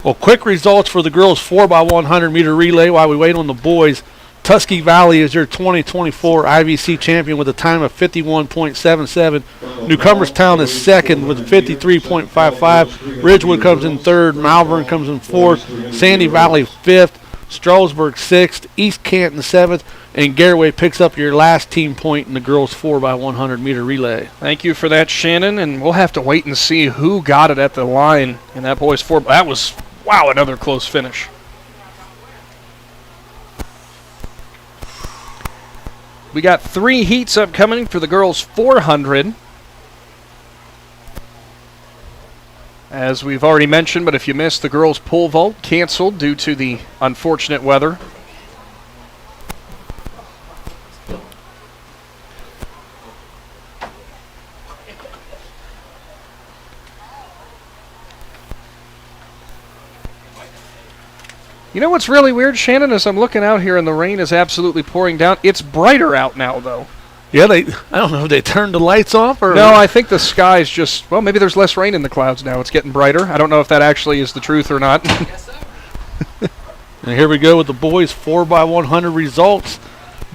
Well, quick results for the girls 4x100 meter relay while we wait on the boys. Tuskegee Valley is your 2024 I.V.C. champion with a time of 51.77. Newcomerstown is second with 53.55. Ridgewood comes in third. Malvern comes in fourth. Sandy Valley fifth. Strasburg sixth. East Canton seventh. And Garraway picks up your last team point in the girls 4x100 meter relay.
Thank you for that, Shannon. And we'll have to wait and see who got it at the line in that boys 4. That was, wow, another close finish. We got 3 heats upcoming for the girls 400. As we've already mentioned, but if you missed, the girls pole vault canceled due to the unfortunate weather. You know what's really weird, Shannon, as I'm looking out here and the rain is absolutely pouring down? It's brighter out now, though.
Yeah, I don't know if they turned the lights off or...
No, I think the sky's just, well, maybe there's less rain in the clouds now. It's getting brighter. I don't know if that actually is the truth or not.
And here we go with the boys 4x100 results.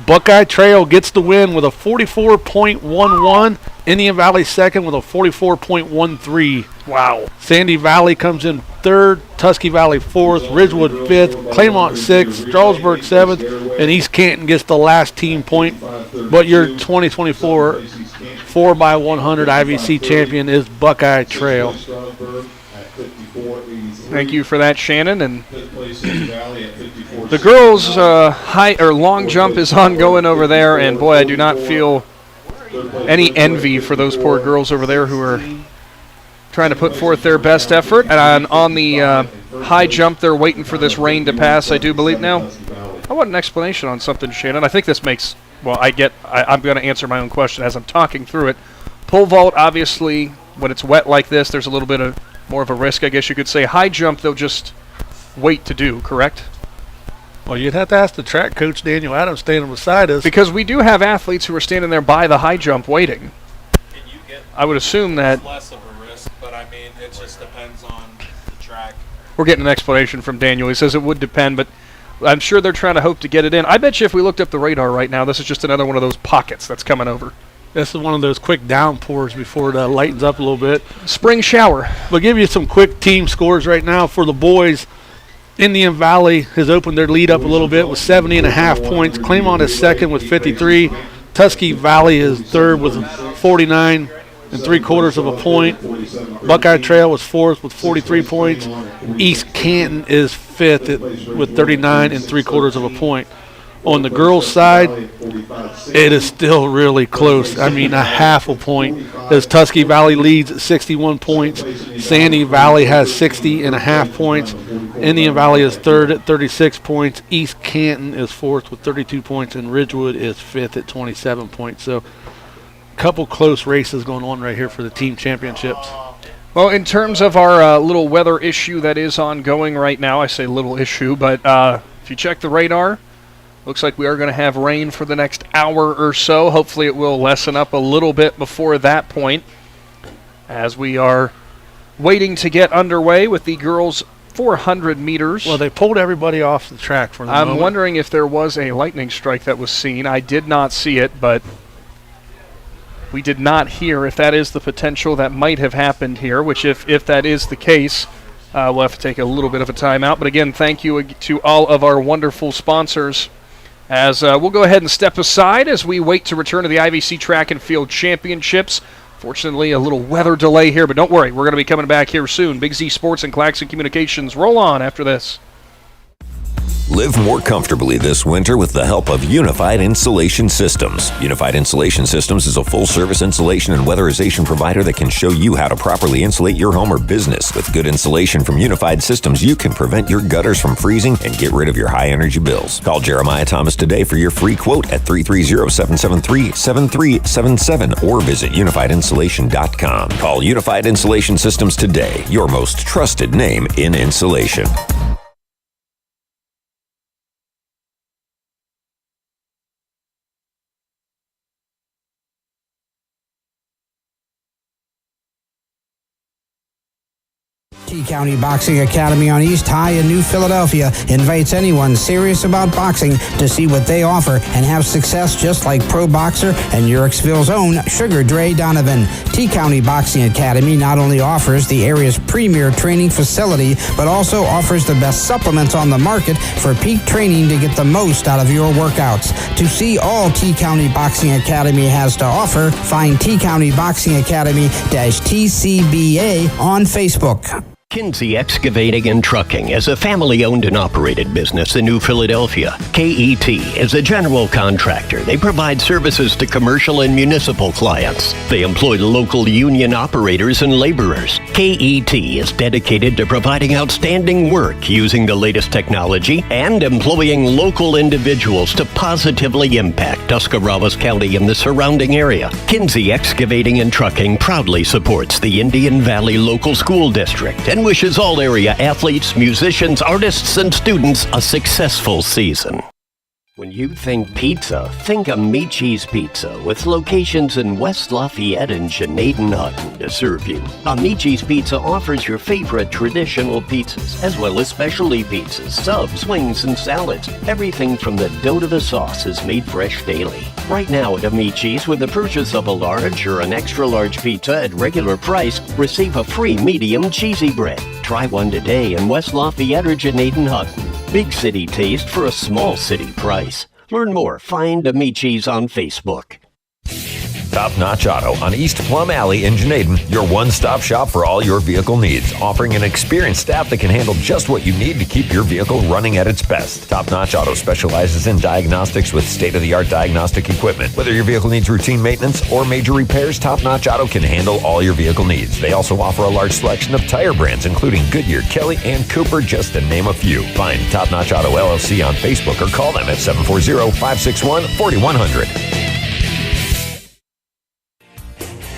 Buckeye Trail gets the win with a 44.11. Indian Valley second with a 44.13.
Wow.
Sandy Valley comes in third. Tuskegee Valley fourth. Ridgewood fifth. Claymont sixth. Strasburg seventh. And East Canton gets the last team point. But your 2024 4x100 I.V.C. champion is Buckeye Trail.
Thank you for that, Shannon. And the girls' high or long jump is ongoing over there, and boy, I do not feel any envy for those poor girls over there who are trying to put forth their best effort. And on the high jump, they're waiting for this rain to pass, I do believe. Now, I want an explanation on something, Shannon. I think this makes, well, I'm going to answer my own question as I'm talking through it. Pole vault, obviously, when it's wet like this, there's a little bit of more of a risk, I guess you could say. High jump, they'll just wait to do, correct?
Well, you'd have to ask the track coach, Daniel Adams, standing beside us.
Because we do have athletes who are standing there by the high jump waiting.
Can you get
I would assume that...
less of a risk, but I mean, it just depends on the track.
We're getting an explanation from Daniel. He says it would depend, but I'm sure they're trying to hope to get it in. I bet you if we looked up the radar right now, this is just another one of those pockets that's coming over.
This is one of those quick downpours before it lightens up a little bit.
Spring shower.
We'll give you some quick team scores right now for the boys. Indian Valley has opened their lead up a little bit with 70.5 points. Claymont is second with 53. Tuskegee Valley is third with 49.75 of a point. Buckeye Trail was fourth with 43 points. East Canton is fifth with 39.75 of a point. On the girls' side, it is still really close. I mean, a half a point as Tuskegee Valley leads at 61 points. Sandy Valley has 60.5 points. Indian Valley is third at 36 points. East Canton is fourth with 32 points. And Ridgewood is fifth at 27 points. So a couple close races going on right here for the team championships.
Well, in terms of our little weather issue that is ongoing right now, I say little issue, but if you check the radar, looks like we are going to have rain for the next hour or so. Hopefully it will lessen up a little bit before that point as we are waiting to get underway with the girls' 400 meters.
Well, they pulled everybody off the track for the moment.
I'm wondering if there was a lightning strike that was seen. I did not see it, but we did not hear if that is the potential that might have happened here, which if that is the case, we'll have to take a little bit of a timeout. But again, thank you to all of our wonderful sponsors. As we'll go ahead and step aside as we wait to return to the I.V.C. Track and Field Championships. Fortunately, a little weather delay here, but don't worry. We're going to be coming back here soon. Big Z Sports and Claxon Communications roll on after this.
Live more comfortably this winter with the help of Unified Insulation Systems. Unified Insulation Systems is a full-service insulation and weatherization provider that can show you how to properly insulate your home or business. With good insulation from Unified Systems, you can prevent your gutters from freezing and get rid of your high-energy bills. Call Jeremiah Thomas today for your free quote at 330-773-7377 or visit unifiedinsulation.com. Call Unified Insulation Systems today, your most trusted name in insulation.
County Boxing Academy on East High in New Philadelphia invites anyone serious about boxing to see what they offer and have success just like pro boxer and Uricksville's own Sugar Dre Donovan. T-County Boxing Academy not only offers the area's premier training facility, but also offers the best supplements on the market for peak training to get the most out of your workouts. To see all T-County Boxing Academy has to offer, find T-County Boxing Academy-TCBA on Facebook.
Kinsey Excavating and Trucking is a family-owned and operated business in New Philadelphia. KET is a general contractor. They provide services to commercial and municipal clients. They employ local union operators and laborers. KET is dedicated to providing outstanding work using the latest technology and employing local individuals to positively impact Tuscarawas County and the surrounding area. Kinsey Excavating and Trucking proudly supports the Indian Valley Local School District and wishes all area athletes, musicians, artists, and students a successful season. When you think pizza, think Amici's Pizza, with locations in West Lafayette and Janaden-Hutton to serve you. Amici's Pizza offers your favorite traditional pizzas, as well as specialty pizzas, subs, wings, and salads. Everything from the dough to the sauce is made fresh daily. Right now at Amici's, with the purchase of a large or an extra large pizza at regular price, receive a free medium cheesy bread. Try one today in West Lafayette or Janaden-Hutton. Big city taste for a small city price. Learn more. Find Amici's on Facebook.
Top Notch Auto on East Plum Alley in Janaden, your one-stop shop for all your vehicle needs, offering an experienced staff that can handle just what you need to keep your vehicle running at its best. Top Notch Auto specializes in diagnostics with state-of-the-art diagnostic equipment. Whether your vehicle needs routine maintenance or major repairs, Top Notch Auto can handle all your vehicle needs. They also offer a large selection of tire brands, including Goodyear, Kelly, and Cooper, just to name a few. Find Top Notch Auto LLC on Facebook or call them at 740-561-4100.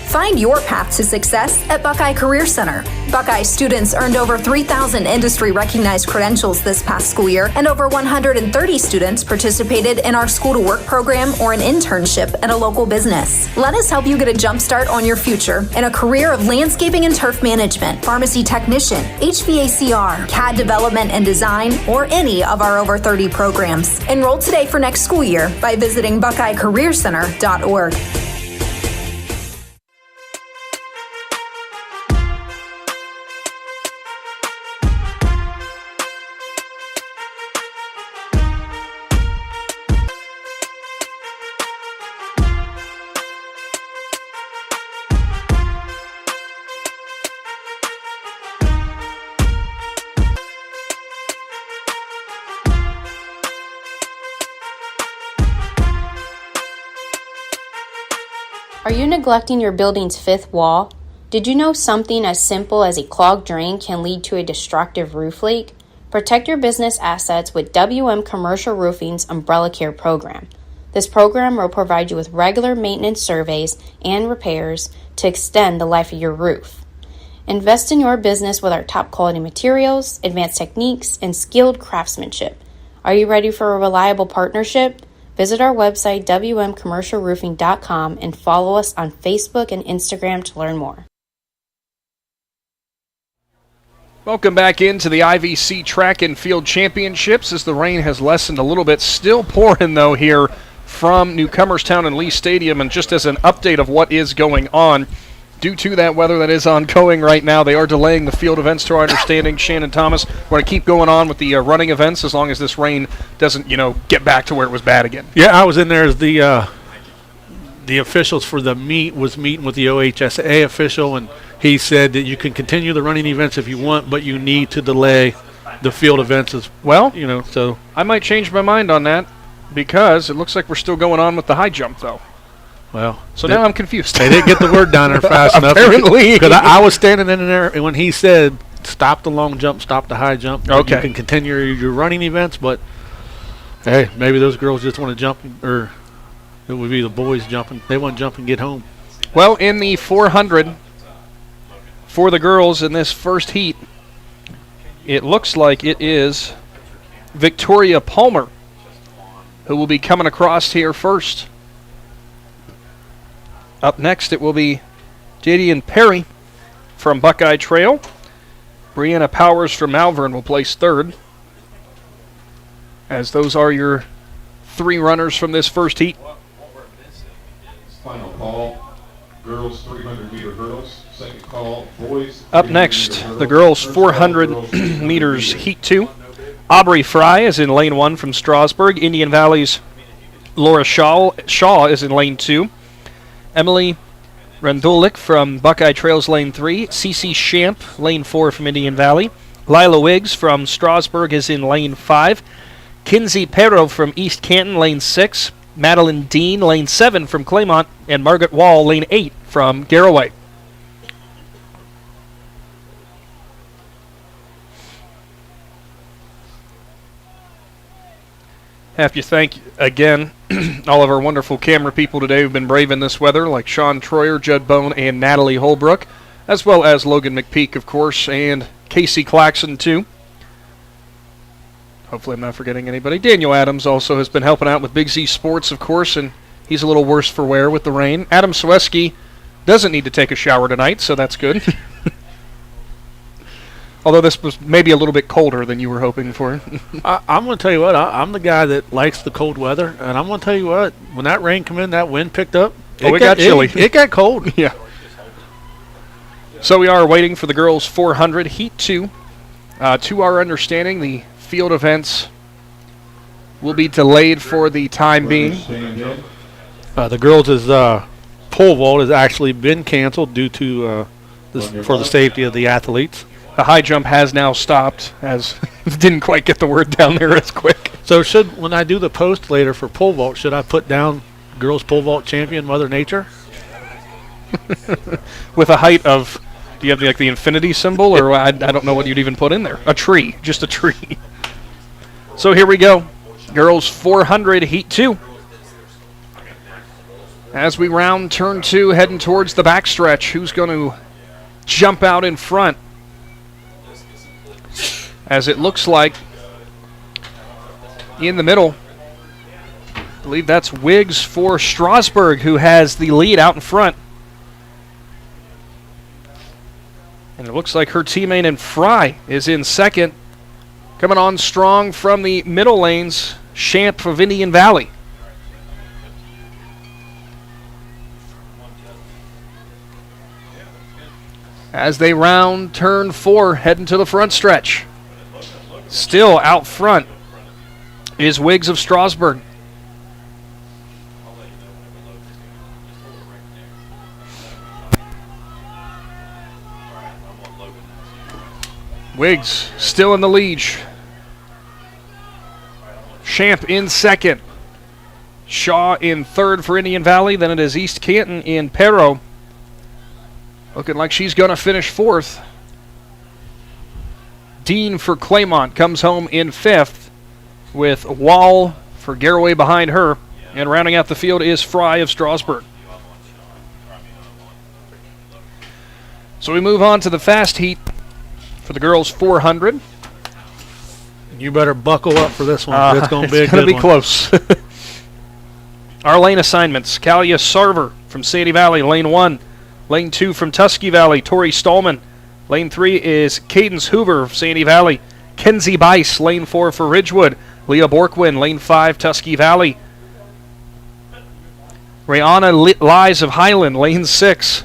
Find your path to success at Buckeye Career Center. Buckeye students earned over 3,000 industry-recognized credentials this past school year, and over 130 students participated in our school-to-work program or an internship at a local business. Let us help you get a jump start on your future in a career of landscaping and turf management, pharmacy technician, HVACR, CAD development and design, or any of our over 30 programs. Enroll today for next school year by visiting BuckeyeCareerCenter.org.
Are you neglecting your building's fifth wall? Did you know something as simple as a clogged drain can lead to a destructive roof leak? Protect your business assets with WM Commercial Roofing's Umbrella Care program. This program will provide you with regular maintenance surveys and repairs to extend the life of your roof. Invest in your business with our top quality materials, advanced techniques, and skilled craftsmanship. Are you ready for a reliable partnership? Visit our website, wmcommercialroofing.com, and follow us on Facebook and Instagram to learn more.
Welcome back into the I.V.C. Track and Field Championships as the rain has lessened a little bit. Still pouring, though, here from Newcomerstown and Lee Stadium. And just as an update of what is going on, due to that weather that is ongoing right now, they are delaying the field events to our understanding. Shannon Thomas, we're going to keep going on with the running events as long as this rain doesn't, get back to where it was bad again.
Yeah, I was in there as the officials for the meet was meeting with the OHSA official, and he said that you can continue the running events if you want, but you need to delay the field events as
Well,
So
I might change my mind on that because it looks like we're still going on with the high jump, though.
well,
So now I'm confused.
they didn't get the word down there fast enough.
Apparently.
Because I was standing in there, and when he said, stop the long jump, stop the high jump,
Okay.
you can continue your running events, but hey, maybe those girls just want to jump, or it would be the boys jumping. They want to jump and get home.
Well, in the 400 for the girls in this first heat, it looks like it is Victoria Palmer who will be coming across here first. Up next, it will be Jadian Perry from Buckeye Trail. Brianna Powers from Malvern will place third. As those are your three runners from this first heat.
Final call, girls 300-meter hurdles. Second call, boys.
Up next, the girls 400 meters heat 2. Aubrey Fry is in lane 1 from Strasburg. Indian Valley's Laura Shaw is in lane 2. Emily Randulik from Buckeye Trails lane 3. Cece Shamp, lane 4 from Indian Valley. Lila Wiggs from Strasburg is in lane 5. Kinsey Perro from East Canton, lane 6. Madeline Dean, lane 7 from Claymont. And Margaret Wall, lane 8 from Garraway. Have to thank again all of our wonderful camera people today who've been brave in this weather, like Shawn Troyer, Judd Bone, and Natalie Holbrook, as well as Logan McPeek, of course, and Casey Claxon, too. Hopefully I'm not forgetting anybody. Daniel Adams also has been helping out with Big Z Sports, of course, and he's a little worse for wear with the rain. Adam Sweski doesn't need to take a shower tonight, so that's good. Although this was maybe a little bit colder than you were hoping for.
I'm going to tell you what, I'm the guy that likes the cold weather, and I'm going to tell you what, when that rain come in, that wind picked up.
It got chilly.
It got cold.
Yeah. So we are waiting for the girls 400 heat 2. To our understanding, the field events will be delayed for the time being.
The girls' pole vault has actually been canceled due to for the safety of the athletes.
The high jump has now stopped, as didn't quite get the word down there as quick.
So when I do the post later for pole vault, should I put down girls pole vault champion Mother Nature?
With a height of, do you have the infinity symbol, or I don't know what you'd even put in there? A tree, just a tree. So here we go. Girls 400 heat 2. As we round turn 2, heading towards the backstretch, who's going to jump out in front? As it looks like in the middle, I believe that's Wiggs for Strasburg, who has the lead out in front. And it looks like her teammate in Fry is in second. Coming on strong from the middle lanes, Shamp of Indian Valley. As they round turn 4, heading to the front stretch. Still out front is Wiggs of Strasburg. Wiggs still in the lead. Shamp in second. Shaw in third for Indian Valley. Then it is East Canton in Perro. Looking like she's going to finish fourth. Dean for Claymont comes home in fifth, with Wall for Garraway behind her. And rounding out the field is Fry of Strasburg. So we move on to the fast heat for the girls 400.
You better buckle up for this one. It's going to be a good one.
Close. Our lane assignments: Kalia Sarver from Sandy Valley, lane 1. Lane 2 from Tusky Valley, Tori Stallman. Lane 3 is Cadence Hoover of Sandy Valley. Kenzie Bice, lane 4 for Ridgewood. Leah Borkwin, lane 5, Tusky Valley. Rayana Lies of Highland, lane 6.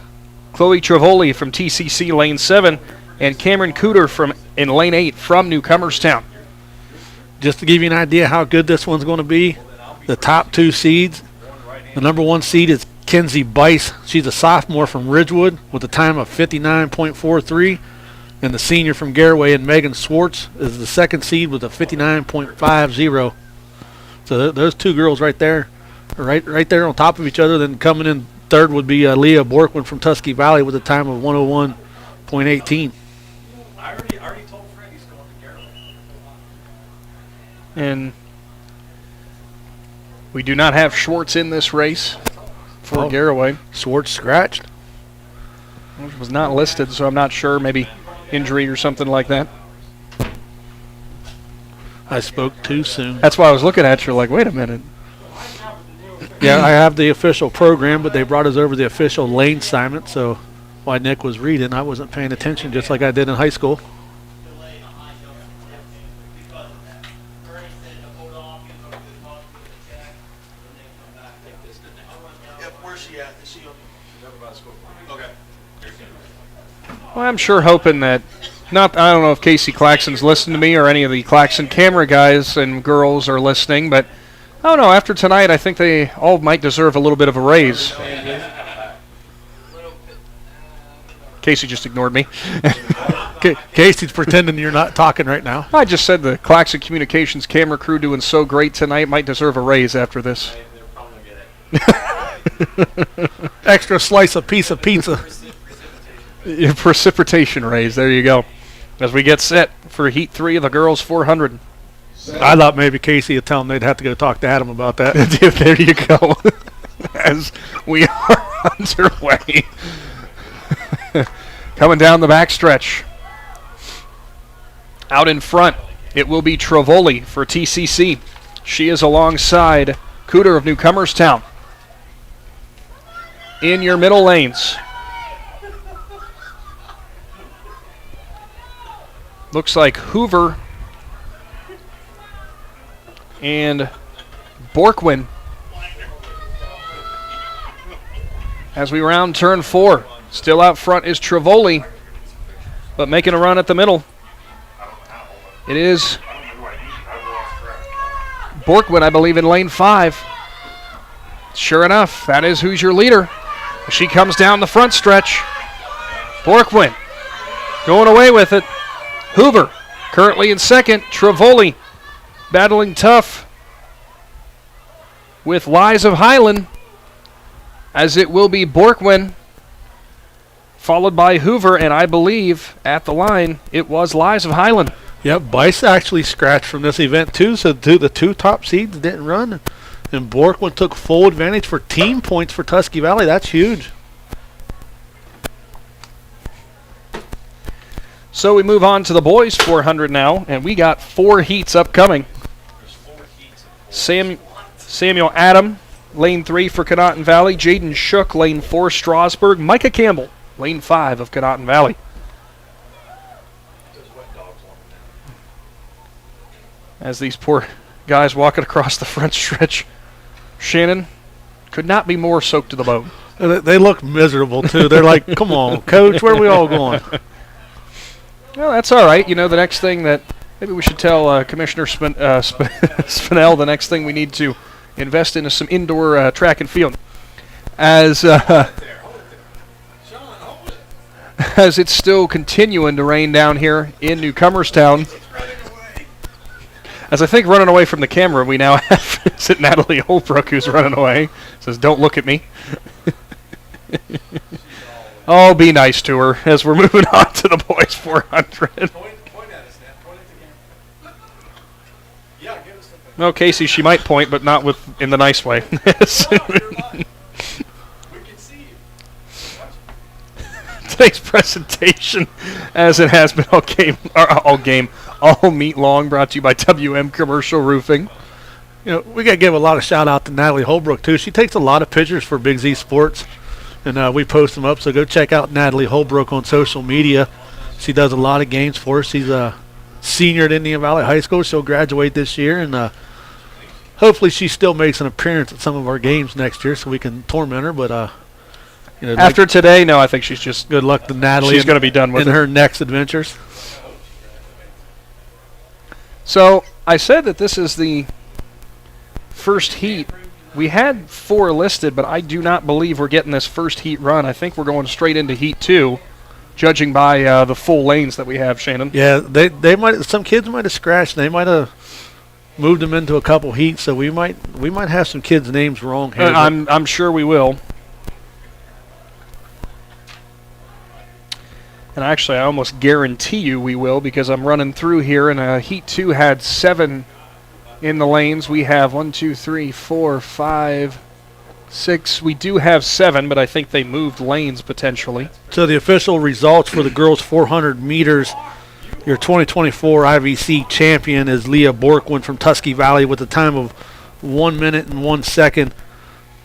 Chloe Trevoli from TCC, lane 7. And Cameron Cooter in lane 8 from Newcomerstown.
Just to give you an idea how good this one's going to be, the top 2 seeds. The number 1 seed is Kenzie Bice. She's a sophomore from Ridgewood with a time of 59.43. And the senior from Garaway and Megan Swartz is the second seed with a 59.50. So those two girls right there are right there on top of each other. Then coming in third would be Leah Borkman from Tusky Valley with a time of 101.18.
I already told Fred he's going to Garaway.
And we do not have Schwartz in this race for Garaway.
Schwartz scratched.
Which was not listed, so I'm not sure. Maybe injury or something like that.
I spoke too soon.
That's why I was looking at you like, wait a minute.
Yeah, I have the official program, but they brought us over the official lane assignment, so while Nick was reading, I wasn't paying attention just like I did in high school.
Well, I'm sure hoping that, I don't know if Casey Claxon's listening to me or any of the Claxon camera guys and girls are listening, but I don't know, after tonight I think they all might deserve a little bit of a raise. Casey just ignored me.
Casey's pretending you're not talking right now.
I just said the Claxon Communications camera crew doing so great tonight might deserve a raise after this.
Extra slice of piece of pizza.
Precipitation raise, there you go. As we get set for Heat 3 of the girls 400.
I thought maybe Casey would tell them they'd have to go talk to Adam about that.
There you go. As we are underway. Coming down the backstretch. Out in front, it will be Travoli for TCC. She is alongside Cooter of Newcomerstown. In your middle lanes. Looks like Hoover and Borkwin as we round turn 4. Still out front is Travoli, but making a run at the middle. It is Borkwin, I believe, in lane 5. Sure enough, that is who's your leader. She comes down the front stretch. Borkwin going away with it. Hoover currently in second. Travoli battling tough with Lies of Highland, as it will be Borkwin followed by Hoover, and I believe at the line it was Lies of Highland.
Yep, Bice actually scratched from this event too, so the two top seeds didn't run, and Borkwin took full advantage for team points for Tusky Valley. That's huge.
So we move on to the boys 400 now, and we got 4 heats upcoming. Samuel Adam, lane 3 for Conotton Valley. Jaden Shook, lane 4, Strasburg. Micah Campbell, lane 5 of Conotton Valley. As these poor guys walking across the front stretch, Shannon could not be more soaked to the bone.
They look miserable, too. They're like, come on, coach, where are we all going?
Well, that's all right. You know, the next thing that maybe we should tell Commissioner Spinell, the next thing we need to invest in is some indoor track and field. As it's still continuing to rain down here in Newcomerstown. As I think running away from the camera, we now have is it Natalie Holbrook who's running away. Says, "Don't look at me." Oh, be nice to her as we're moving on to the boys 400. No, Casey, she might point, but not in the nice way. Today's presentation, as it has been all meet long, brought to you by WM Commercial Roofing.
You know, we got to give a lot of shout out to Natalie Holbrook too. She takes a lot of pictures for Big Z Sports, and we post them up. So go check out Natalie Holbrook on social media. She does a lot of games for us. She's a senior at Indian Valley High School. She'll graduate this year, and hopefully she still makes an appearance at some of our games next year, so we can torment her. But
after today, no, I think she's just
good luck to Natalie.
She's going to be done with
in her next adventures.
So I said that this is the first heat. We had 4 listed, but I do not believe we're getting this first heat run. I think we're going straight into Heat 2. judging by the full lanes that we have, Shannon.
Yeah, some kids might have scratched. They might have moved them into a couple heats, so we might have some kids' names wrong here.
I'm sure we will. And actually, I almost guarantee you we will, because I'm running through here, and Heat 2 had 7 in the lanes. We have 1, 2, 3, 4, 5, 6. We do have 7, but I think they moved lanes potentially.
So the official results for the girls 400 meters, your 2024 I.V.C. champion is Leah Borkwin from Tusky Valley with a time of 1 minute and 1 second.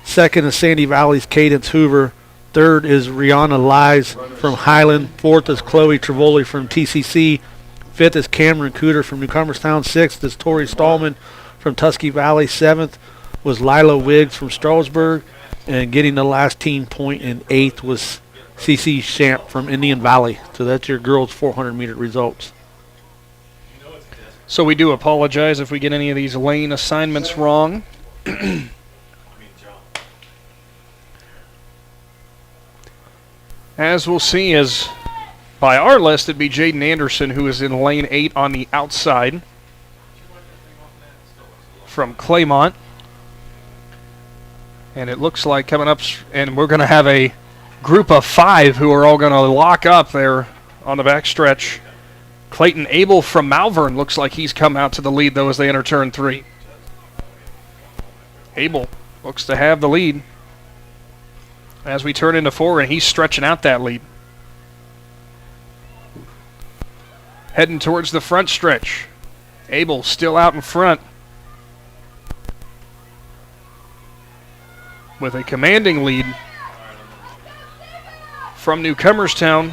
Second is Sandy Valley's Cadence Hoover. Third is Rihanna Lies from Highland. Fourth is Chloe Trevoli from TCC. Fifth is Cameron Cooter from Newcomerstown. Sixth is Tori Stallman from Tusky Valley. Seventh was Lila Wiggs from Strasburg. And getting the last team point in eighth was CC Shamp from Indian Valley. So that's your girls 400-meter results.
So we do apologize if we get any of these lane assignments wrong. As we'll see, as by our list, it'd be Jaden Anderson, who is in lane 8 on the outside from Claymont. And it looks like coming up, and we're going to have a group of 5 who are all going to lock up there on the backstretch. Clayton Abel from Malvern looks like he's come out to the lead, though, as they enter turn 3. Abel looks to have the lead as we turn into 4, and he's stretching out that lead. Heading towards the front stretch. Abel still out in front with a commanding lead from Newcomerstown.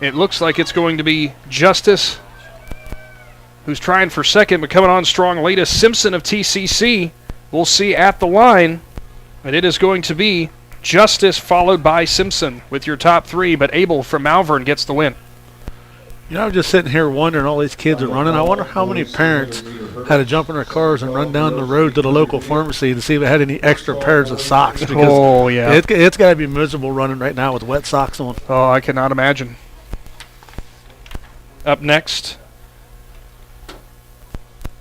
It looks like it's going to be Justice, who's trying for second, but coming on strong late is Simpson of TCC. We'll see at the line. And it is going to be Justice followed by Simpson with your top 3, but Abel from Malvern gets the win.
You know, I'm just sitting here wondering, all these kids are running. I wonder how many parents had to jump in their cars and run down the road to the local pharmacy to see if they had any extra pairs of socks. Because it's got to be miserable running right now with wet socks on.
Oh, I cannot imagine. Up next,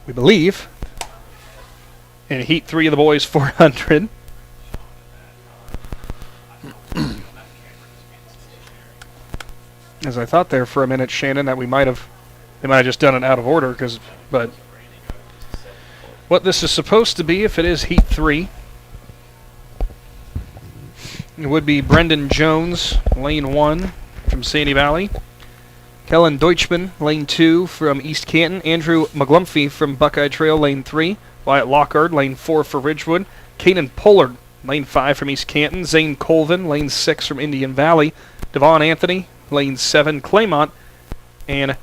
we believe, in Heat 3 of the boys 400. As I thought there for a minute, Shannon, that they might have just done it out of order, but what this is supposed to be, if it is Heat 3, it would be Brendan Jones, lane 1 from Sandy Valley. Kellen Deutschman, lane 2 from East Canton. Andrew McGlumphy from Buckeye Trail, lane 3. Wyatt Lockhart, lane 4 for Ridgewood. Kanan Pollard, lane 5 from East Canton. Zane Colvin, lane 6 from Indian Valley. Devon Anthony, lane 7, Claymont. And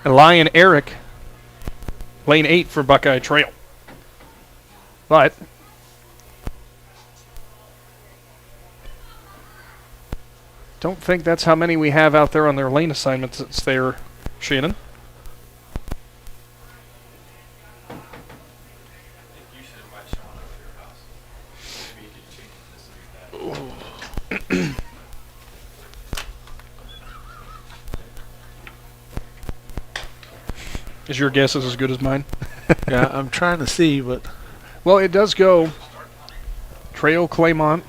Elian Eric, lane 8 for Buckeye Trail. But don't think that's how many we have out there on their lane assignments. It's there, Shannon. Is your guess as good as mine?
Yeah, I'm trying to see, but...
Well, it does go Trail, Claymont,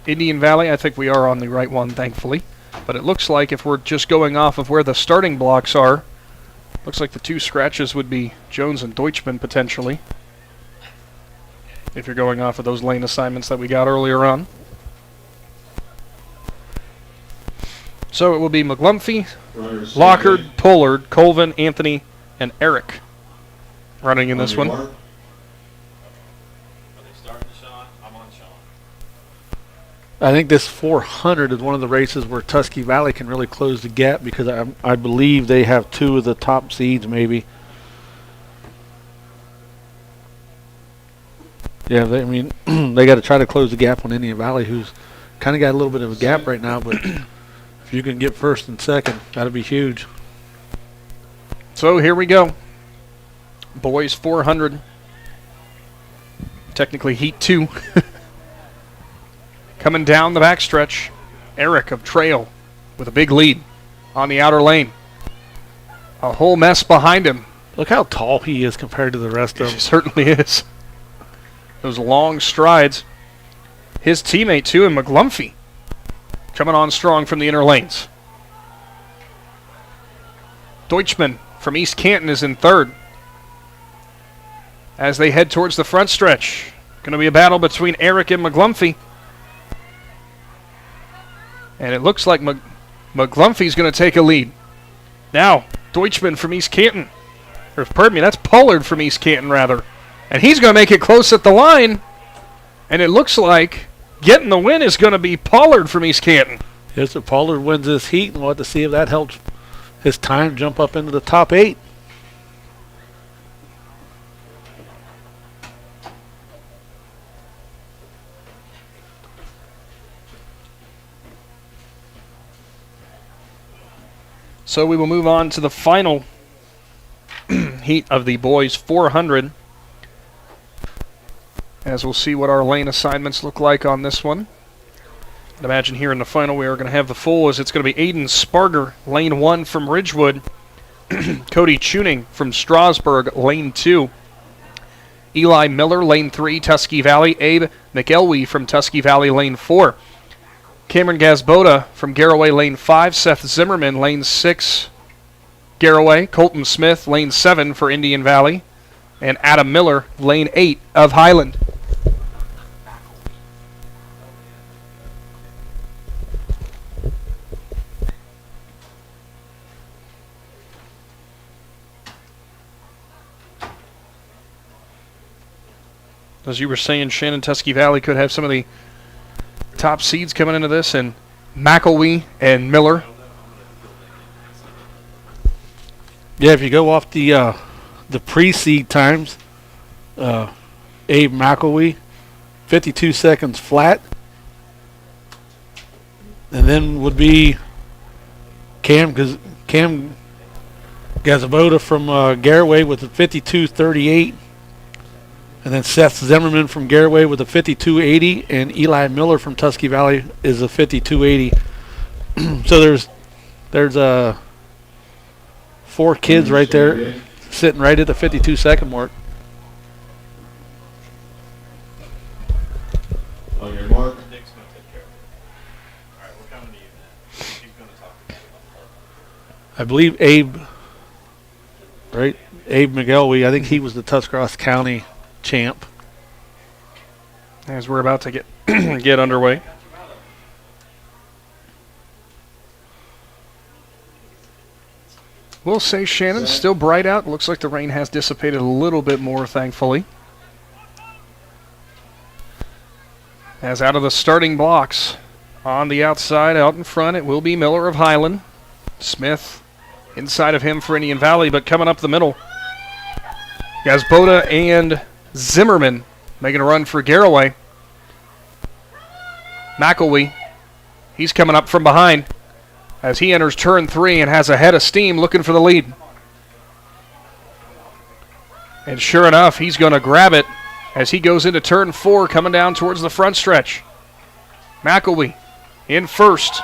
Indian Valley. I think we are on the right one, thankfully. But it looks like if we're just going off of where the starting blocks are, looks like the 2 scratches would be Jones and Deutschman, potentially. If you're going off of those lane assignments that we got earlier on. So it will be McGlumphy, Lockhart, Pollard, Colvin, Anthony, and Eric running in this one.
Are they starting Shawn? I'm on Shawn.
I think this 400 is one of the races where Tusky Valley can really close the gap, because I believe they have 2 of the top seeds, maybe. Yeah, they got to try to close the gap on Indian Valley, who's kind of got a little bit of a gap right now, but if you can get first and second, that'd be huge.
So here we go. Boys 400. Technically Heat 2. Coming down the backstretch. Eric of Trail with a big lead on the outer lane. A whole mess behind him.
Look how tall he is compared to the rest of them.
He certainly is. Those long strides. His teammate, too, and McGlumphy, coming on strong from the inner lanes. Deutschman from East Canton is in third as they head towards the front stretch. Going to be a battle between Eric and McGlumphy. And it looks like McGlumphy's going to take a lead. Now, Deutschman from East Canton. Or, pardon me, that's Pollard from East Canton, rather. And he's going to make it close at the line. And it looks like getting the win is going to be Pollard from East Canton.
Yes, if Pollard wins this heat, and we'll have to see if that helps his time jump up into the top 8.
So we will move on to the final heat of the boys 400. As we'll see what our lane assignments look like on this one. I'd imagine here in the final we are going to have the full, as it's going to be Aiden Sparger, lane 1 from Ridgewood. Cody Tuning from Strasburg, lane 2. Eli Miller, lane 3, Tusky Valley. Abe McElwee from Tusky Valley, lane 4. Cameron Gazboda from Garraway, lane 5. Seth Zimmerman, lane 6, Garraway. Colton Smith, lane 7 for Indian Valley. And Adam Miller, lane 8 of Highland. As you were saying, Shannon, Tusky Valley could have some of the top seeds coming into this, and McElwee and Miller.
Yeah, if you go off the pre-seed times, Abe McElwee, 52 seconds flat. And then would be Cam Gazboda from Garraway with a 52.38. And then Seth Zimmerman from Garraway with a 52.80, and Eli Miller from Tusky Valley is a 52.80. So there's 4 kids right there sitting right at the 52-second mark.
On your mark.
Nick's going to take care of it. All right, we're coming to you now. He's going to talk to you about the
I believe Abe McElwee, I think he was the Tuscarawas County champ.
As we're about to get underway. We'll say, Shannon, still bright out. Looks like the rain has dissipated a little bit more, thankfully. As out of the starting blocks, on the outside, out in front, it will be Miller of Highland. Smith inside of him for Indian Valley, but coming up the middle, Gazboda and Zimmerman making a run for Garraway. McElwee, he's coming up from behind as he enters turn 3 and has a head of steam looking for the lead. And sure enough, he's going to grab it as he goes into turn 4, coming down towards the front stretch. McElwee in first.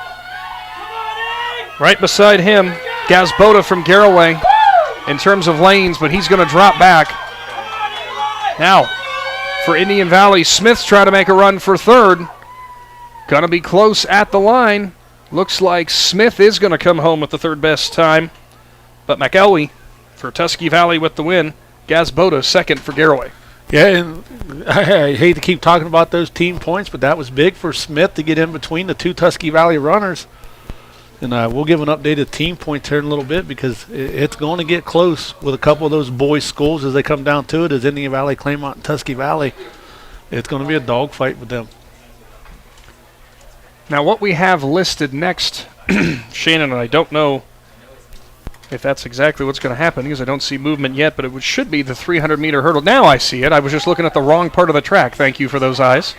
Right beside him, Gazboda from Garraway in terms of lanes, but he's going to drop back. Now, for Indian Valley, Smith's trying to make a run for third. Going to be close at the line. Looks like Smith is going to come home with the third best time. But McElwee for Tusky Valley with the win. Gazboda second for Garraway.
Yeah, and I hate to keep talking about those team points, but that was big for Smith to get in between the 2 Tusky Valley runners. And we'll give an updated team points here in a little bit, because it's going to get close with a couple of those boys' schools as they come down to it, as Indian Valley, Claymont, and Tusky Valley. It's going to be a dogfight with them.
Now, what we have listed next, Shannon, and I don't know if that's exactly what's going to happen because I don't see movement yet, but it should be the 300-meter hurdle. Now I see it. I was just looking at the wrong part of the track. Thank you for those eyes.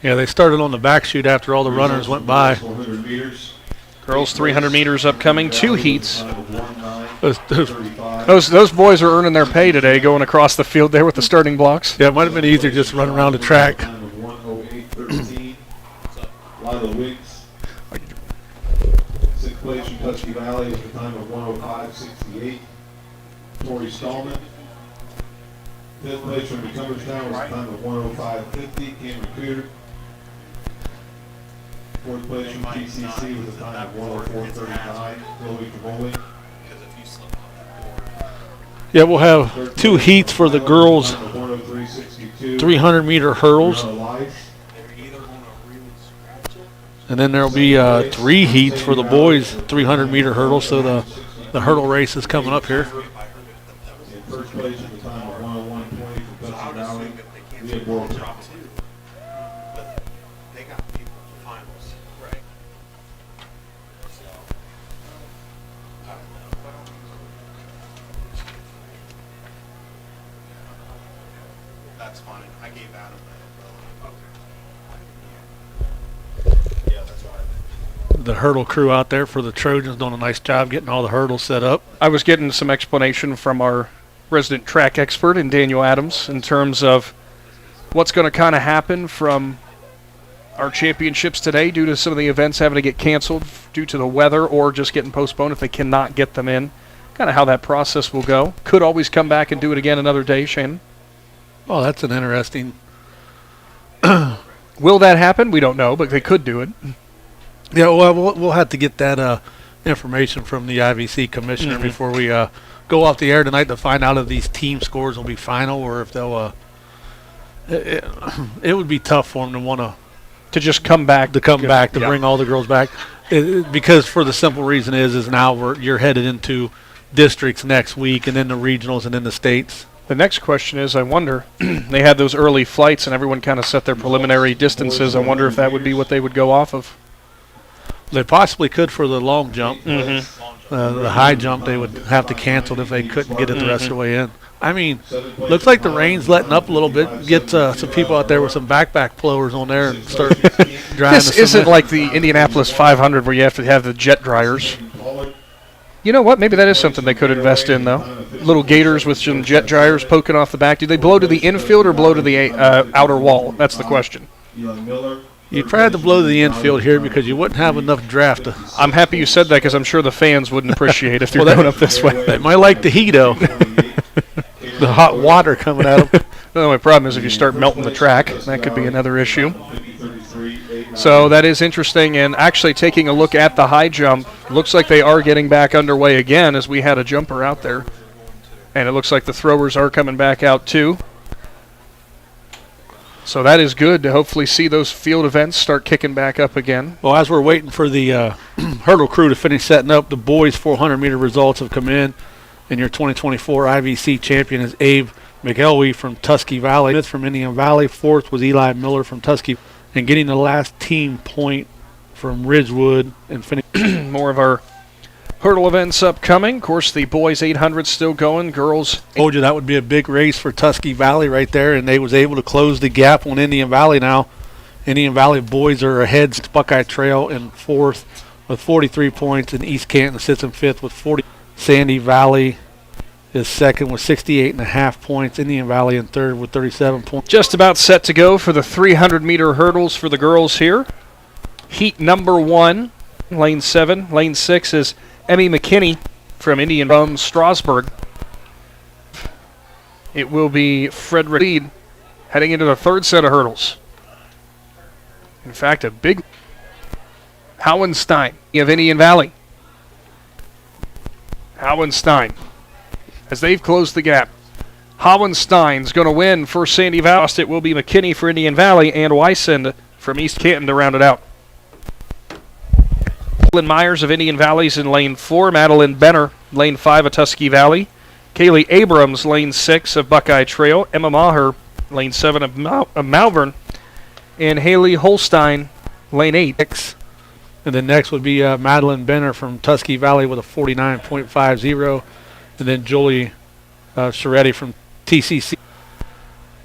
Yeah, they started on the back chute after all the runners went by.
400 meters.
Girls 300 meters upcoming, 2 heats.
Those
Those boys are earning their pay today going across the field there with the starting blocks.
Yeah, it might have been easier just run around the track.
Lila Wiggs. Tusky Valley with a time of 1:05.68. Tori Stallman. Fifth place from Newcomerstown with a time of 1:05.50. Cameron Cooter. Fourth place from GCC with a time of 1:04.39. Chloe Cavoli.
Yeah, we'll have 2 heats for the girls' 300-meter hurdles. And then there'll be 3 heats for the boys' 300-meter hurdles. So the hurdle race is coming up here.
First place at the time of 1:01.20 from Tusky Valley. Leah Borland.
They got people in the finals. Right. So, I don't know. That's fine. I gave Adam that. Okay. Yeah, that's why.
The hurdle crew out there for the Trojans doing a nice job getting all the hurdles set up.
I was getting some explanation from our resident track expert in Daniel Adams in terms of what's going to kind of happen from our championships today due to some of the events having to get canceled due to the weather or just getting postponed if they cannot get them in. Kind of how that process will go. Could always come back and do it again another day, Shannon.
Oh, that's an interesting.
Will that happen? We don't know, but they could do it.
Yeah, well, we'll have to get that information from the I.V.C. commissioner before we go off the air tonight to find out if these team scores will be final or if they'll. It would be tough for them to want
to just come back
to bring all the girls back, because for the simple reason is now you're headed into districts next week and then the regionals and then the states.
The next question is, I wonder, they had those early flights and everyone kind of set their preliminary distances. I wonder if that would be what they would go off of.
They possibly could for the long jump. The high jump they would have to cancel if they couldn't get it the rest of the way in. I mean, looks like the rain's letting up a little bit. Get some people out there with some backpack blowers on there and start drying.
This isn't like the Indianapolis 500 where you have to have the jet dryers. You know what? Maybe that is something they could invest in, though. Little gators with some jet dryers poking off the back. Do they blow to the infield or blow to the outer wall? That's the question.
You'd probably have to blow to the infield here because you wouldn't have enough draft.
I'm happy you said that because I'm sure the fans wouldn't appreciate if they're going up this way.
They might like the heat, though. The hot water coming at them.
The only problem is if you start melting the track, that could be another issue. So that is interesting, and actually taking a look at the high jump, looks like they are getting back underway again as we had a jumper out there. And it looks like the throwers are coming back out too. So that is good to hopefully see those field events start kicking back up again.
Well, as we're waiting for the hurdle crew to finish setting up, the boys' 400-meter results have come in. And your 2024 I.V.C. champion is Abe McElwee from Tusky Valley. Smith from Indian Valley. Fourth was Eli Miller from Tusky. And getting the last team point from Ridgewood and finishing.
More of our hurdle events upcoming. Of course, the boys 800 still going. Girls.
Told you that would be a big race for Tusky Valley right there, and they was able to close the gap on Indian Valley now. Indian Valley boys are ahead. Buckeye Trail in fourth with 43 points, and East Canton sits in fifth with 40. Sandy Valley is second with 68.5 points. Indian Valley in third with 37 points.
Just about set to go for the 300-meter hurdles for the girls here. Heat number 1, lane 7. Lane 6 is Emmy McKinney from Strasburg. It will be Frederick Reed heading into the third set of hurdles. In fact, a big Howenstein of Indian Valley. Howenstein, as they've closed the gap. Howenstein's going to win for Sandy Valley. It will be McKinney for Indian Valley and Wysand from East Canton to round it out. Madeline Myers of Indian Valley's in lane 4. Madeline Benner, lane 5 of Tusky Valley. Kaylee Abrams, lane 6 of Buckeye Trail. Emma Maher, lane 7 of Malvern. And Haley Holstein, lane 8.
And then next would be Madeline Benner from Tusky Valley with a 49.50. And then Julie Soretti from TCC.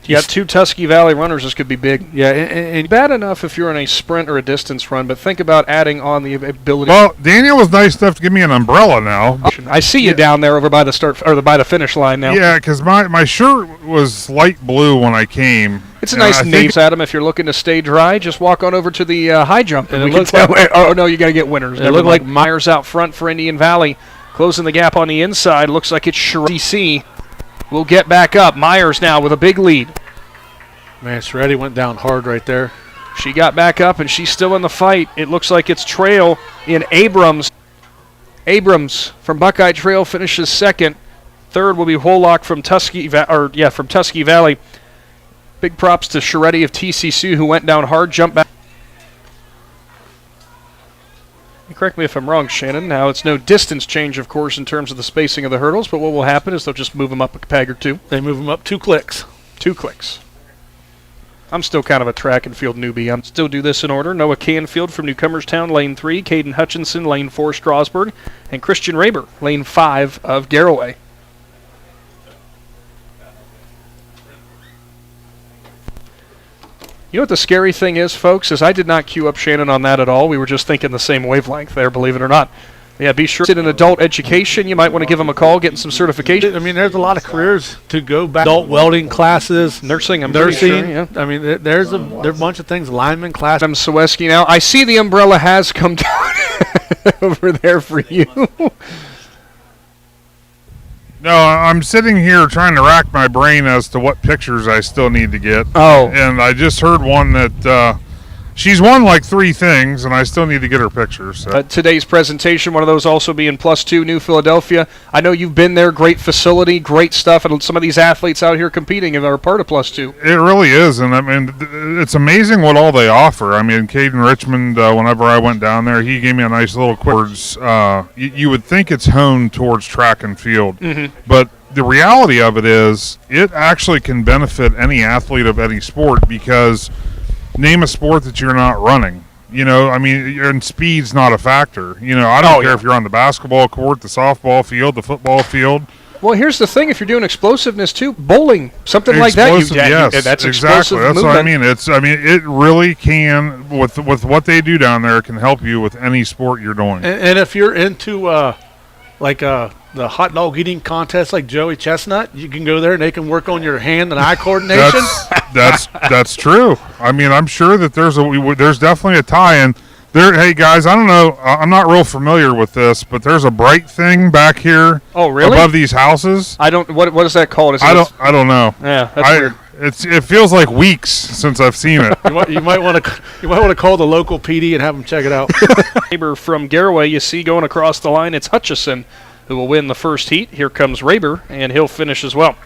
You got 2 Tuskegee Valley runners. This could be big.
Yeah, and
Bad enough if you're in a sprint or a distance run, but think about adding on the ability.
Well, Daniel was nice enough to give me an umbrella now.
I see you down there over by the start or by the finish line now.
Yeah, because my shirt was light blue when I came.
It's a nice name, Adam. If you're looking to stay dry, just walk on over to the high jump.
And
we
it
can
looks
tell.
like,
oh, no, you got to get winners.
It looked like
Myers out front for Indian Valley. Closing the gap on the inside. Looks like it's I.V.C. will get back up. Myers now with a big lead.
Man, Shreddy went down hard right there.
She got back up, and she's still in the fight. It looks like it's Trail in Abrams. Abrams from Buckeye Trail finishes second. Third will be Hollock from Tuskegee Valley. Big props to Sharetti of TCC, who went down hard, jumped back. Correct me if I'm wrong, Shannon. Now, it's no distance change, of course, in terms of the spacing of the hurdles, but what will happen is they'll just move them up a peg or 2.
They move them up 2 clicks.
2 clicks. I'm still kind of a track and field newbie. I'm still do this in order. Noah Canfield from Newcomerstown, lane 3. Caden Hutchinson, lane 4, Strasburg. And Christian Raber, lane 5 of Garraway. You know what the scary thing is, folks, is I did not queue up Shannon on that at all. We were just thinking the same wavelength there, believe it or not. Yeah, be sure. In adult education, you might want to give them a call, getting some certification.
I mean, there's a lot of careers to go back. Adult welding classes,
nursing.
Nursing.
Sure, yeah.
I mean, there's a bunch of things. Lineman class.
I'm Seweski now. I see the umbrella has come down over there for you.
No, I'm sitting here trying to rack my brain as to what pictures I still need to get.
Oh.
And I just heard one that she's won like 3 things, and I still need to get her pictures. So.
Today's presentation, one of those also being +2, New Philadelphia. I know you've been there, great facility, great stuff, and some of these athletes out here competing are part of +2.
It really is, and I mean, it's amazing what all they offer. I mean, Caden Richmond, whenever I went down there, he gave me a nice little quiz. You would think it's honed towards track and field, but the reality of it is it actually can benefit any athlete of any sport because name a sport that you're not running. You know, I mean, and speed's not a factor. You know, I don't care if you're on the basketball court, the softball field, the football field.
Well, here's the thing: if you're doing explosiveness too, bowling, something like that,
yes,
that's
exactly. That's
movement.
what I mean. It really can with what they do down there can help you with any sport you're doing.
And if you're into the hot dog eating contest like Joey Chestnut, you can go there and they can work on your hand and eye coordination.
That's true. I mean, I'm sure that there's definitely a tie-in there. Hey guys, I don't know. I'm not real familiar with this, but there's a bright thing back here.
Oh, really?
Above these houses.
I don't. What is that called?
I don't know.
Yeah, that's weird.
It feels like weeks since I've seen it.
You might want to call the local PD and have them check it out.
Neighbor from Garraway, you see going across the line. It's Hutchison who will win the first heat. Here comes Raber, and he'll finish as well.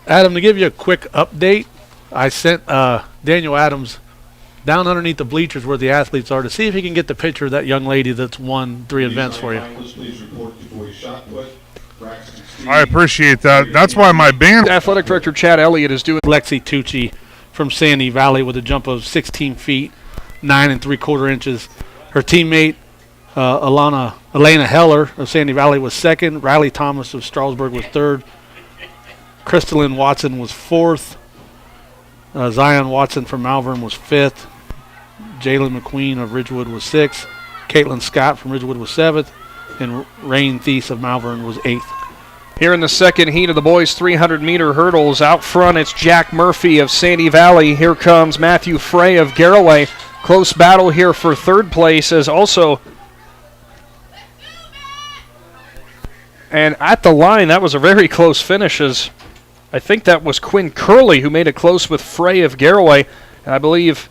Adam, to give you a quick update, I sent Daniel Adams down underneath the bleachers where the athletes are to see if he can get the picture of that young lady that's won 3 events for you.
I appreciate that. That's why my band.
Athletic Director Chad Elliott is doing.
Lexi Tucci from Sandy Valley with a jump of 16 feet, 9 3/4 inches. Her teammate, Elena Heller of Sandy Valley was second. Riley Thomas of Strasburg was third. Crystalline Watson was fourth. Zion Watson from Malvern was fifth. Jalen McQueen of Ridgewood was sixth. Caitlin Scott from Ridgewood was seventh. And Rain Thies of Malvern was eighth.
Here in the second heat of the boys' 300-meter hurdles, out front it's Jack Murphy of Sandy Valley. Here comes Matthew Frey of Garraway. Close battle here for third place as also. And at the line, that was a very close finish as I think that was Quinn Curley who made it close with Frey of Garraway. And I believe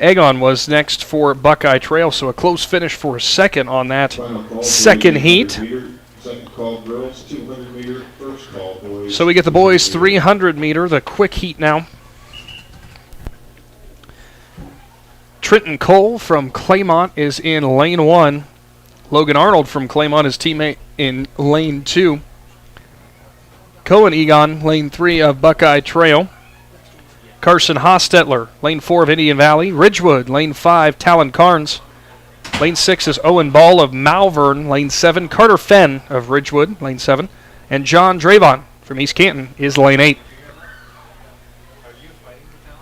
Egon was next for Buckeye Trail, so a close finish for a second on that second heat. So we get the boys 300-meter, the quick heat now. Trenton Cole from Claymont is in lane 1. Logan Arnold from Claymont, his teammate, in lane 2. Cohen Egon, lane 3 of Buckeye Trail. Carson Hostetler, lane 4 of Indian Valley. Ridgewood, lane 5, Talon Carnes. Lane 6 is Owen Ball of Malvern. Lane 7, Carter Fenn of Ridgewood, lane 7. And John Dravon from East Canton is lane 8.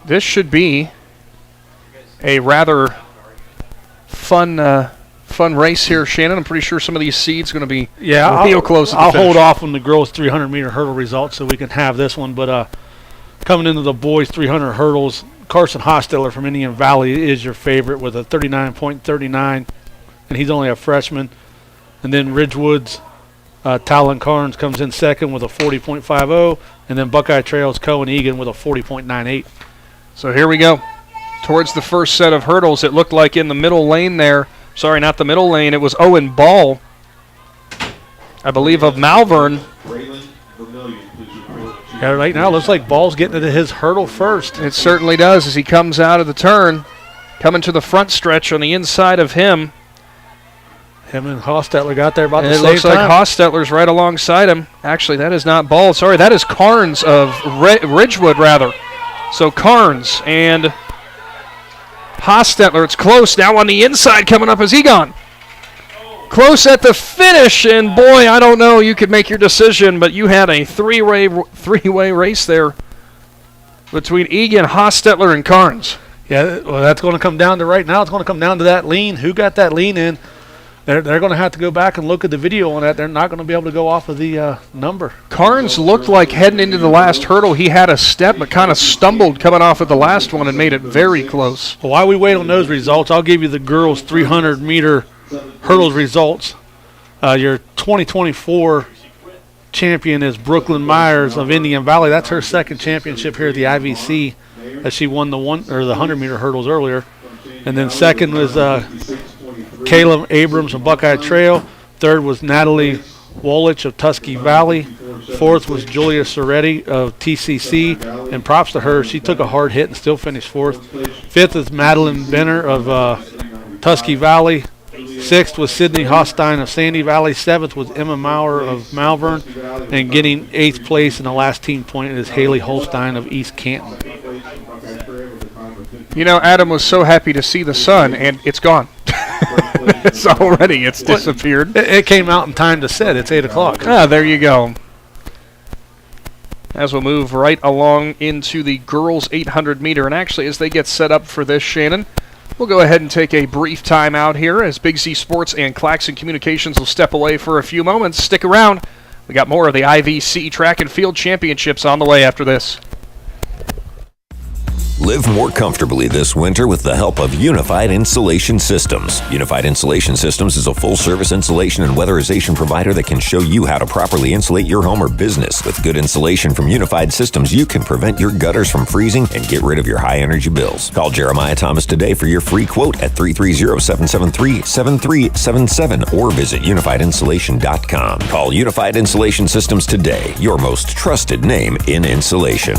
this should be a rather fun race here, Shannon. I'm pretty sure some of these seeds are going to be real close.
I'll hold off on the girls' 300-meter hurdle results so we can have this one. But coming into the boys' 300 hurdles, Carson Hostetler from Indian Valley is your favorite with a 39.39, and he's only a freshman. And then Ridgewood's Talon Carnes comes in second with a 40.50, and then Buckeye Trail's Cohen Egan with a 40.98.
So here we go. Towards the first set of hurdles, it looked like in the middle lane there. Sorry, not the middle lane. It was Owen Ball, I believe, of Malvern.
Yeah, right now it looks like Ball's getting into his hurdle first.
It certainly does as he comes out of the turn, coming to the front stretch on the inside of him.
Him and Hostetler got there about the same time.
It looks like Hostetler's right alongside him. Actually, that is not Ball. Sorry, that is Carnes of Ridgewood, rather. So Carnes and Hostetler. It's close now on the inside coming up as Egon. Close at the finish, and boy, I don't know. You could make your decision, but you had a three-way race there between Egan, Hostetler, and Carnes.
Yeah, well, that's going to come down to right now. It's going to come down to that lean. Who got that lean in? They're going to have to go back and look at the video on that. They're not going to be able to go off of the number.
Carnes looked like heading into the last hurdle. He had a step, but kind of stumbled coming off of the last one and made it very close.
Well, while we wait on those results, I'll give you the girls' 300-meter hurdles results. Your 2024 champion is Brooklyn Myers of Indian Valley. That's her second championship here at the I.V.C. as she won the 100-meter hurdles earlier. And then second was Caleb Abrams of Buckeye Trail. Third was Natalie Wolich of Tusky Valley. Fourth was Julia Soretti of TCC, and props to her. She took a hard hit and still finished fourth. Fifth is Madeline Benner of Tusky Valley. Sixth was Sydney Hostein of Sandy Valley. Seventh was Emma Maurer of Malvern. And getting eighth place in the last team point is Haley Holstein of East Canton.
You know, Adam was so happy to see the sun, and it's gone. It's disappeared.
It came out in time to set. It's 8 o'clock.
Ah, there you go. As we'll move right along into the girls' 800-meter, and actually as they get set up for this, Shannon, we'll go ahead and take a brief time out here as Big Z Sports and Claxon Communications will step away for a few moments. Stick around. We got more of the I.V.C. Track and Field Championships on the way after this.
Live more comfortably this winter with the help of Unified Insulation Systems. Unified Insulation Systems is a full-service insulation and weatherization provider that can show you how to properly insulate your home or business. With good insulation from Unified Systems, you can prevent your gutters from freezing and get rid of your high-energy bills. Call Jeremiah Thomas today for your free quote at 330-773-7377 or visit unifiedinsulation.com. Call Unified Insulation Systems today, your most trusted name in insulation.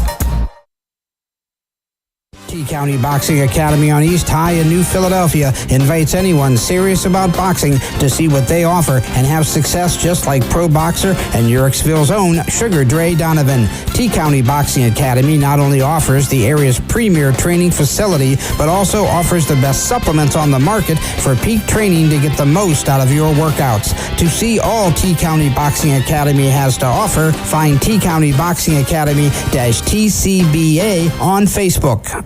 T-County Boxing Academy on East High in New Philadelphia invites anyone serious about boxing to see what they offer and have success just like pro boxer and Yorksville's own Sugar Dre Donovan. T-County Boxing Academy not only offers the area's premier training facility, but also offers the best supplements on the market for peak training to get the most out of your workouts. To see all T-County Boxing Academy has to offer, find T-County Boxing Academy-TCBA on Facebook.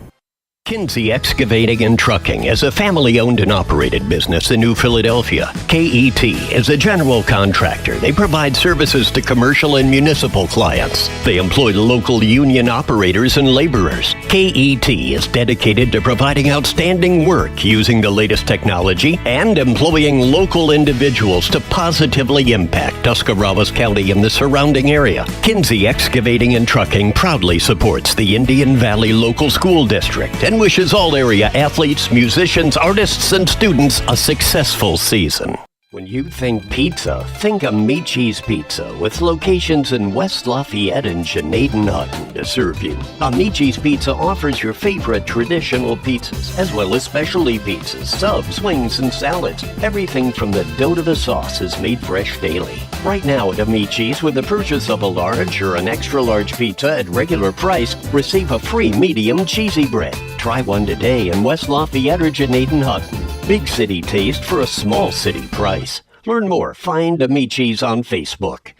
Kinsey Excavating and Trucking is a family-owned and operated business in New Philadelphia. KET is a general contractor. They provide services to commercial and municipal clients. They employ local union operators and laborers. KET is dedicated to providing outstanding work using the latest technology and employing local individuals to positively impact Tuscarawas County and the surrounding area. Kinsey Excavating and Trucking proudly supports the Indian Valley Local School District and wishes all area athletes, musicians, artists, and students a successful season. When you think pizza, think Amici's Pizza, with locations in West Lafayette and Janaden-Hutton to serve you. Amici's Pizza offers your favorite traditional pizzas, as well as specialty pizzas, subs, wings, and salads. Everything from the dough to the sauce is made fresh daily. Right now at Amici's, with the purchase of a large or an extra large pizza at regular price, receive a free medium cheesy bread. Try one today in West Lafayette or Janaden-Hutton. Big city taste for a small city price. Learn more. Find Amici's on Facebook.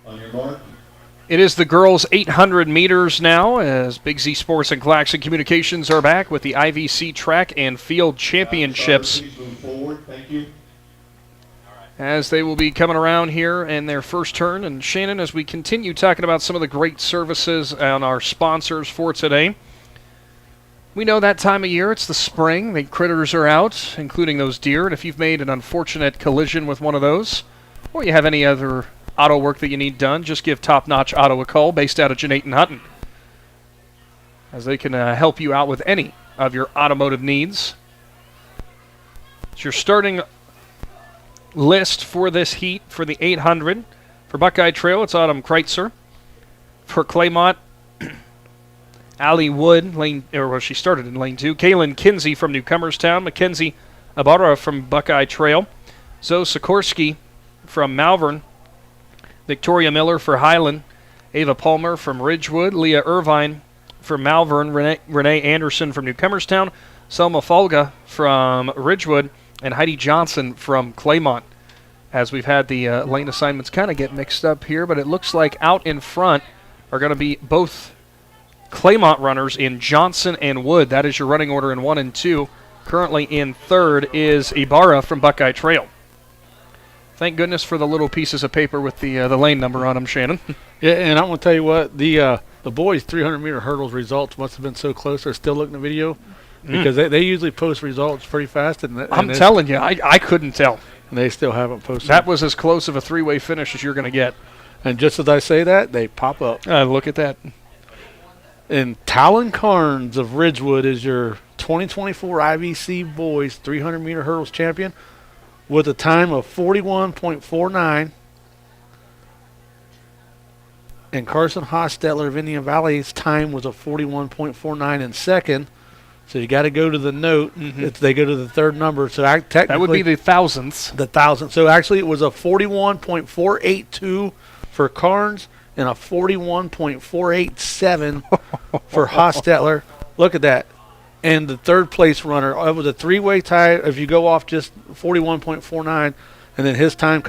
On your mark,
It is the girls' 800 meters now as Big Z Sports and Claxon Communications are back with the I.V.C. Track and Field Championships.
Please move forward. Thank you.
As they will be coming around here in their first turn. And Shannon, as we continue talking about some of the great services and our sponsors for today, we know that time of year, it's the spring. The critters are out, including those deer. And if you've made an unfortunate collision with one of those, or you have any other auto work that you need done, just give Top Notch Auto a call, based out of Jeanette Hutton, as they can help you out with any of your automotive needs. It's your starting list for this heat for the 800. For Buckeye Trail, it's Autumn Kreitzer. For Claymont, Allie Wood, she started in lane 2. Kaylin Kinsey from Newcomerstown. Mackenzie Ibarra from Buckeye Trail. Zoe Sikorsky from Malvern. Victoria Miller for Highland. Ava Palmer from Ridgewood. Leah Irvine from Malvern. Renee Anderson from Newcomerstown. Selma Folga from Ridgewood. And Heidi Johnson from Claymont. As we've had the lane assignments kind of get mixed up here, but it looks like out in front are going to be both Claymont runners in Johnson and Wood. That is your running order in 1 and 2. Currently in third is Ibarra from Buckeye Trail. Thank goodness for the little pieces of paper with the lane number on them, Shannon.
Yeah, and I'm going to tell you what, the boys' 300-meter hurdles results must have been so close. They're still looking at video because they usually post results pretty fast.
I'm telling you, I couldn't tell.
And they still haven't posted.
That was as close of a three-way finish as you're going to get.
And just as I say that, they pop up.
Look at that.
And Talon Carnes of Ridgewood is your 2024 I.V.C. boys 300-meter hurdles champion with a time of 41.49. And Carson Hostetler of Indian Valley's time was a 41.49 in second. So you got to go to the note. They go to the third number. So technically
that would be the thousandths.
The thousandth. So actually it was a 41.482 for Carnes and a 41.487 for Hostetler. Look at that. And the third place runner, it was a three-way tie. If you go off just 41.49, and then his time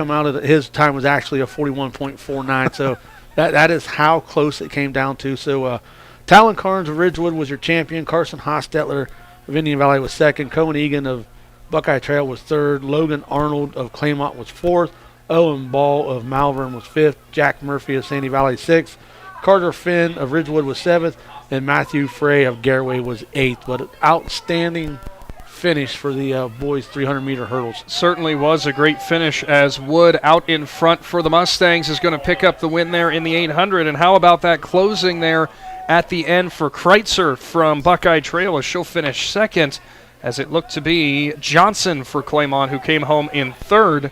his time was actually a 41.49. So that is how close it came down to. So Talon Carnes of Ridgewood was your champion. Carson Hostetler of Indian Valley was second. Cohen Egan of Buckeye Trail was third. Logan Arnold of Claymont was fourth. Owen Ball of Malvern was fifth. Jack Murphy of Sandy Valley sixth. Carter Finn of Ridgewood was seventh. And Matthew Frey of Garraway was eighth. But an outstanding finish for the boys' 300-meter hurdles.
Certainly was a great finish, as Wood out in front for the Mustangs is going to pick up the win there in the 800. And how about that closing there at the end for Kreitzer from Buckeye Trail, as she'll finish second, as it looked to be Johnson for Claymont, who came home in third.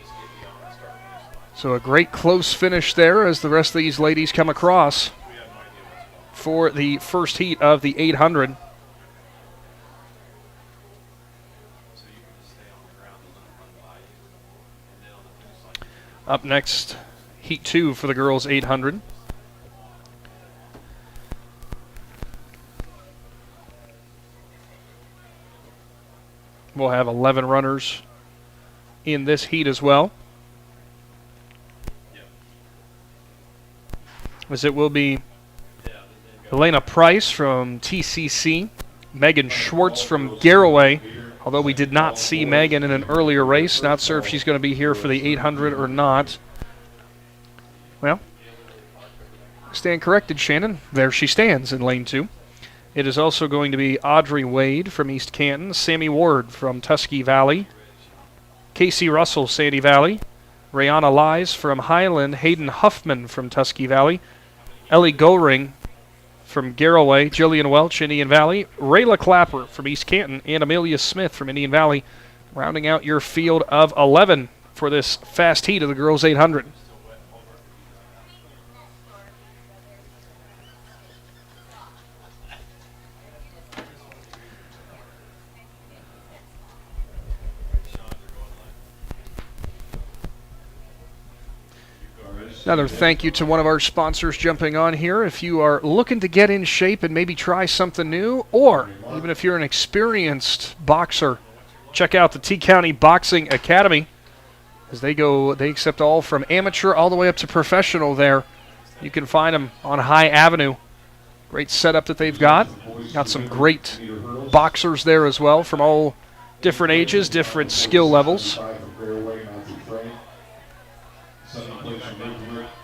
So a great close finish there as the rest of these ladies come across for the first heat of the 800. Up next, heat 2 for the girls' 800. We'll have 11 runners in this heat as well, as it will be Elena Price from TCC, Megan Schwartz from Garraway, although we did not see Megan in an earlier race. Not sure if she's going to be here for the 800 or not. Well, stand corrected, Shannon. There she stands in lane 2. It is also going to be Audrey Wade from East Canton, Sammy Ward from Tusky Valley, Casey Russell, Sandy Valley, Rayana Lies from Highland, Hayden Huffman from Tusky Valley, Ellie Goring from Garraway, Jillian Welch, Indian Valley, Rayla Clapper from East Canton, and Amelia Smith from Indian Valley, rounding out your field of 11 for this fast heat of the girls' 800. Another thank you to one of our sponsors jumping on here. If you are looking to get in shape and maybe try something new, or even if you're an experienced boxer, check out the T-County Boxing Academy, as they accept all from amateur all the way up to professional there You can find them on High Avenue. Great setup that they've got. Got some great boxers there as well from all different ages, different skill levels.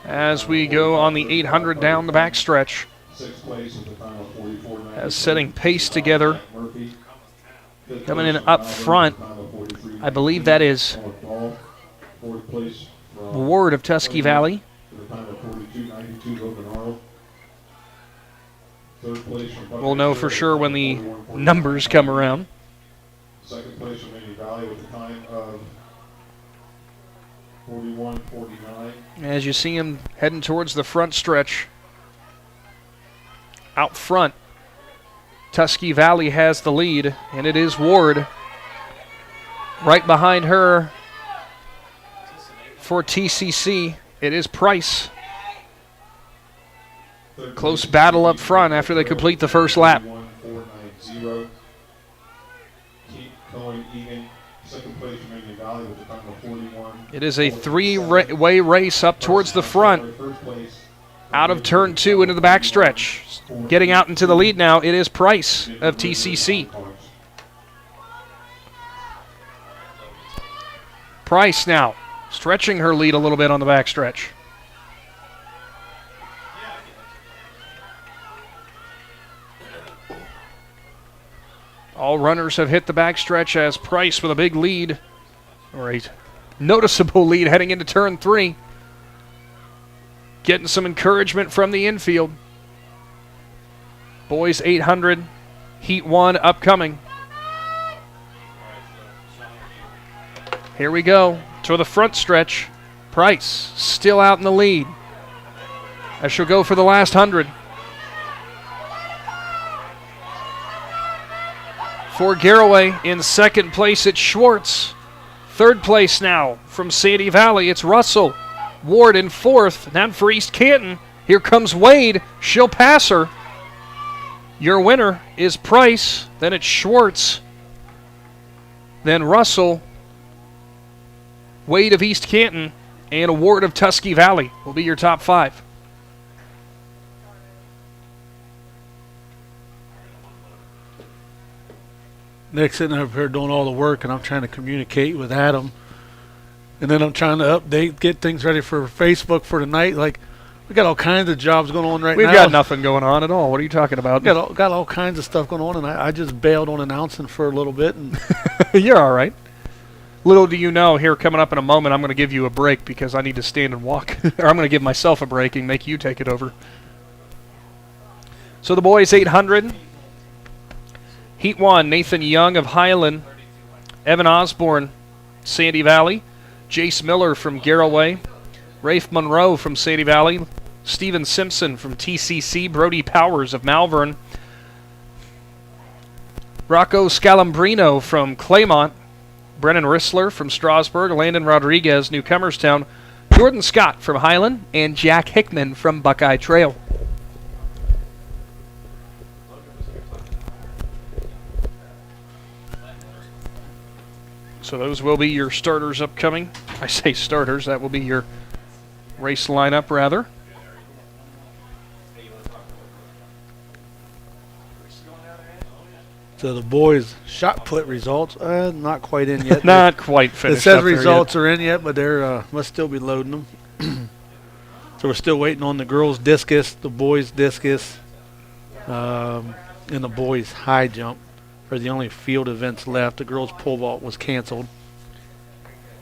As we go on the 800 down the backstretch. As setting pace together. Coming in up front, I believe that is Ward of Tusky Valley. We'll know for sure when the numbers come around.
Second place from Indian Valley with a time of 41:49.
As you see him heading towards the front stretch. Out front, Tusky Valley has the lead, and it is Ward. Right behind her for TCC, it is Price. Close battle up front after they complete the first lap. It is a three-way race up towards the front. Out of turn 2 into the backstretch. Getting out into the lead now, it is Price of TCC. Price now stretching her lead a little bit on the backstretch. All runners have hit the backstretch as Price with a big lead, or a noticeable lead heading into turn 3. Getting some encouragement from the infield. Boys 800, Heat 1 upcoming. Here we go to the front stretch. Price still out in the lead as she'll go for the last 100. For Garraway in second place, it's Schwartz. Third place now from Sandy Valley, it's Russell. Ward in fourth. Now for East Canton, here comes Wade. She'll pass her. Your winner is Price. Then it's Schwartz. Then Russell. Wade of East Canton and a Ward of Tusky Valley will be your top 5.
Nick's sitting up here doing all the work, and I'm trying to communicate with Adam. And then I'm trying to update, get things ready for Facebook for tonight. Like, we got all kinds of jobs going on right now.
We've got nothing going on at all. What are you talking about?
Got all kinds of stuff going on, and I just bailed on announcing for a little bit. And
you're all right. Little do you know, here coming up in a moment, I'm going to give you a break because I need to stand and walk. Or I'm going to give myself a break and make you take it over. So the boys 800. Heat 1, Nathan Young of Highland. Evan Osborne, Sandy Valley. Jace Miller from Garraway. Rafe Monroe from Sandy Valley. Steven Simpson from TCC. Brody Powers of Malvern. Rocco Scalambrino from Claymont. Brennan Rissler from Strasburg. Landon Rodriguez, Newcomerstown. Jordan Scott from Highland. And Jack Hickman from Buckeye Trail. So those will be your starters upcoming. I say starters, that will be your race lineup, rather.
So the boys' shot put results, not quite in yet.
Not quite finished.
It says results are in yet, but they're must still be loading them. So we're still waiting on the girls' discus, the boys' discus, and the boys' high jump. Are the only field events left. The girls' pole vault was canceled.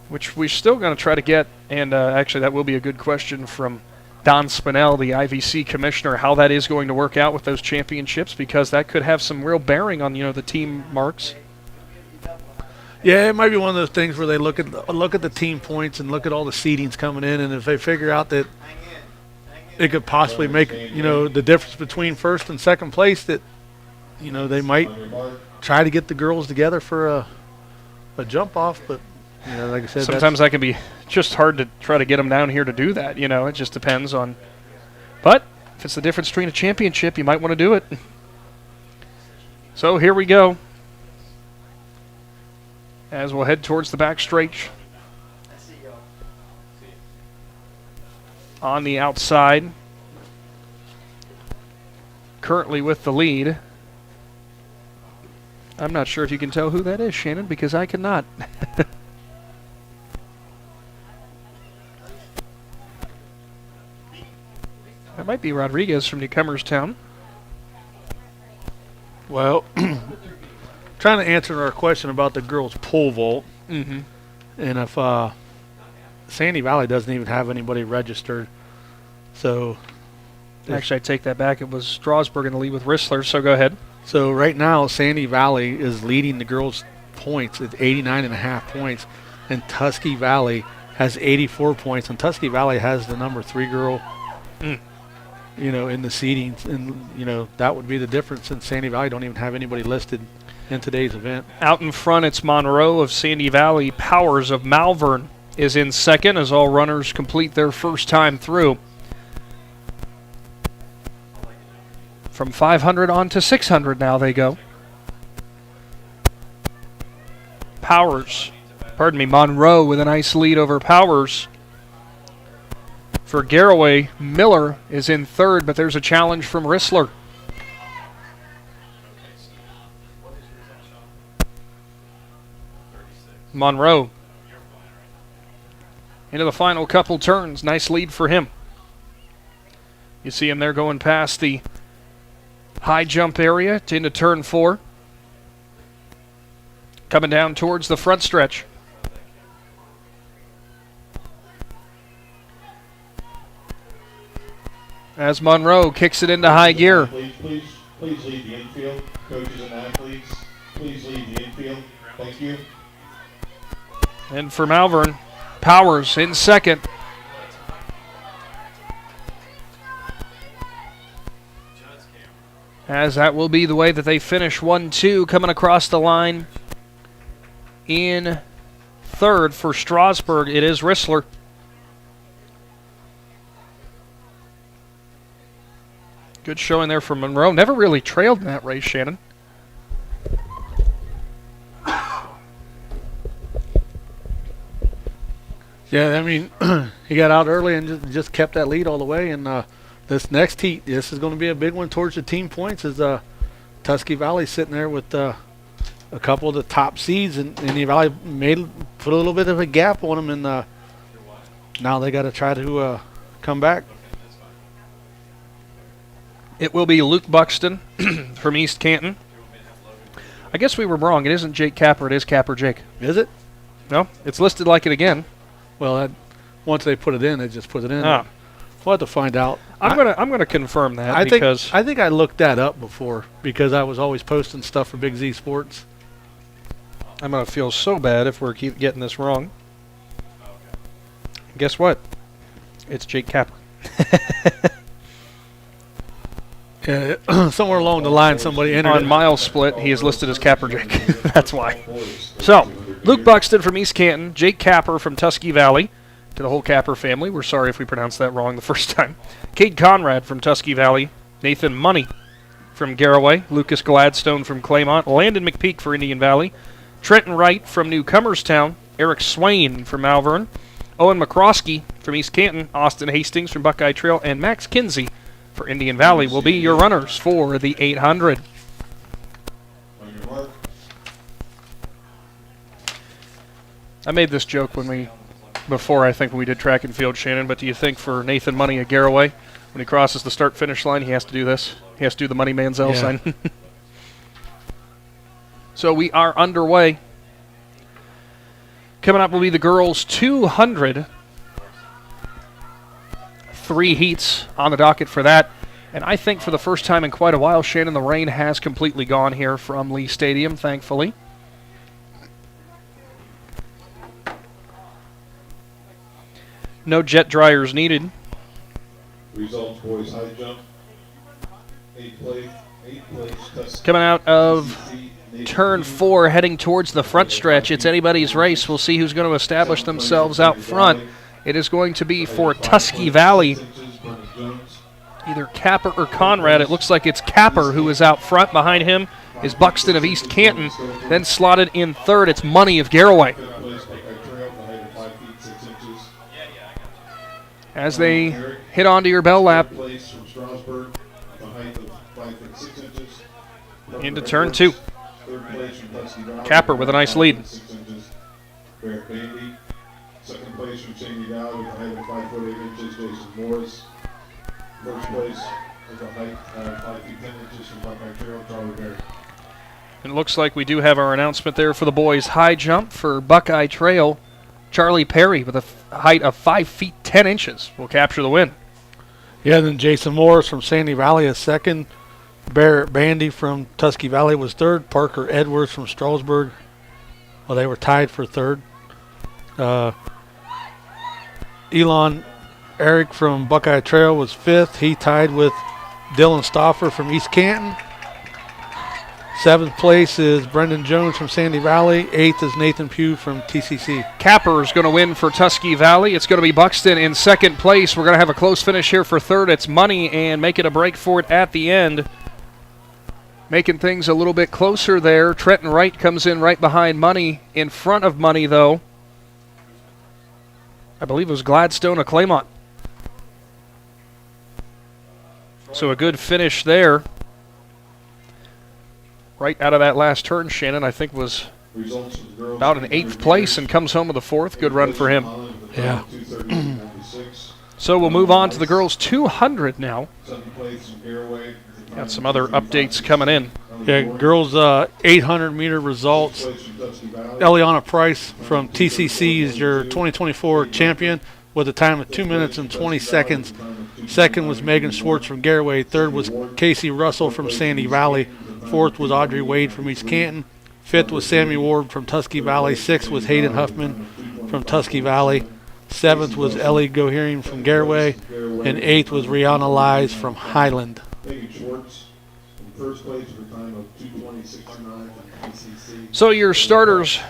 Which we're still going to try to get, and actually that will be a good question from Don Spinell, the I.V.C. commissioner, how that is going to work out with those championships, because that could have some real bearing on, the team marks.
Yeah, it might be one of those things where they look at the team points and look at all the seedings coming in, and if they figure out that it could possibly make, the difference between first and second place, that, they might try to get the girls together for a jump off, but like I said,
sometimes that can be just hard to try to get them down here to do that. It just depends on. But if it's the difference between a championship, you might want to do it. So here we go. As we'll head towards the back stretch. On the outside, currently with the lead. I'm not sure if you can tell who that is, Shannon, because I cannot. That might be Rodriguez from Newcomerstown.
Well, trying to answer our question about the girls' pole vault.
Mm-hmm.
And if Sandy Valley doesn't even have anybody registered. So
actually, I take that back. It was Strasburg in the lead with Rissler, so go ahead.
So right now, Sandy Valley is leading the girls' points at 89.5 points, and Tusky Valley has 84 points, and Tusky Valley has the number 3 girl, in the seedings, and, that would be the difference since Sandy Valley don't even have anybody listed in today's event.
Out in front, it's Monroe of Sandy Valley. Powers of Malvern is in second as all runners complete their first time through. From 500 on to 600 now they go. Monroe with a nice lead over Powers. For Garraway, Miller is in third, but there's a challenge from Rissler. Monroe into the final couple turns. Nice lead for him. You see him there going past the high jump area into turn 4. Coming down towards the front stretch. As Monroe kicks it into high gear.
Please leave the infield. Coaches and athletes, please leave the infield. Thank you.
And for Malvern, Powers in second. As that will be the way that they finish 1-2, coming across the line in third for Strasburg. It is Rissler. Good showing there for Monroe. Never really trailed in that race, Shannon.
Yeah, I mean, he got out early and just kept that lead all the way. And this next heat, this is going to be a big one towards the team points. Is Tusky Valley sitting there with a couple of the top seeds, and Indian Valley put a little bit of a gap on them, and now they got to try to come back.
It will be Luke Buxton from East Canton. I guess we were wrong. It isn't Jake Capper. It is Capper Jake.
Is it?
No, it's listed like it again.
Well, once they put it in, they just put it in.
Ah.
We'll have to find out.
I'm gonna confirm that
I
because
think I looked that up before because I was always posting stuff for Big Z Sports.
I'm gonna feel so bad if we're keep getting this wrong. Guess what? It's Jake Capper.
Yeah, somewhere along the line, somebody entered
on mile split. He is listed as Capper Jake. That's why. So, Luke Buxton from East Canton, Jake Capper from Tusky Valley. To the whole Capper family, we're sorry if we pronounced that wrong the first time. Cade Conrad from Tusky Valley, Nathan Money from Garraway, Lucas Gladstone from Claymont, Landon McPeek for Indian Valley, Trenton Wright from Newcomerstown, Eric Swain from Malvern, Owen McCroskey from East Canton, Austin Hastings from Buckeye Trail, and Max Kinsey for Indian Valley will be your runners for the 800. I made this joke before I think when we did track and field, Shannon, but do you think for Nathan Money at Garraway, when he crosses the start-finish line, he has to do this? He has to do the Money Manziel sign? So we are underway. Coming up will be the girls' 200. 3 heats on the docket for that. And I think for the first time in quite a while, Shannon, the rain has completely gone here from Lee Stadium, thankfully. No jet dryers needed.
Results, boys high jump. 8th place.
Coming out of turn 4, heading towards the front stretch. It's anybody's race. We'll see who's going to establish themselves out front. It is going to be for Tusky Valley. Either Capper or Conrad. It looks like it's Capper who is out front. Behind him is Buxton of East Canton. Then slotted in third, it's Money of Garraway. As they hit onto your bell lap. Into turn 2. Capper with a nice lead.
Barrett Bandy. Second place from Sandy Valley with a height of 5 foot 8 inches, Jason Morris. First place with a height of 5 feet 10 inches from Buckeye Trail, Charlie Berry.
It looks like we do have our announcement there for the boys' high jump for Buckeye Trail. Charlie Perry with a height of 5 feet 10 inches will capture the win.
Yeah, then Jason Morris from Sandy Valley is second. Barrett Bandy from Tusky Valley was third. Parker Edwards from Strasburg, well, they were tied for third. Elon Eric from Buckeye Trail was fifth. He tied with Dylan Stoffer from East Canton. Seventh place is Brendan Jones from Sandy Valley. Eighth is Nathan Pugh from TCC.
Capper is going to win for Tusky Valley. It's going to be Buxton in second place. We're going to have a close finish here for third. It's Money and making a break for it at the end. Making things a little bit closer there. Trenton Wright comes in right behind Money. In front of Money, though, I believe it was Gladstone of Claymont. So a good finish there. Right out of that last turn, Shannon, I think, was about in 8th place and comes home with a 4th. Good run for him.
Yeah.
So we'll move on to the girls' 200 now. Got some other updates coming in.
Yeah, girls' 800-meter results. Eliana Price from TCC is your 2024 champion with a time of 2 minutes and 20 seconds. Second was Megan Schwartz from Garaway. Third was Casey Russell from Sandy Valley. Fourth was Audrey Wade from East Canton. Fifth was Sammy Ward from Tusky Valley. Sixth was Hayden Huffman from Tusky Valley. Seventh was Ellie Gohering from Garaway. And eighth was Rihanna Lies from Highland.
So your starters,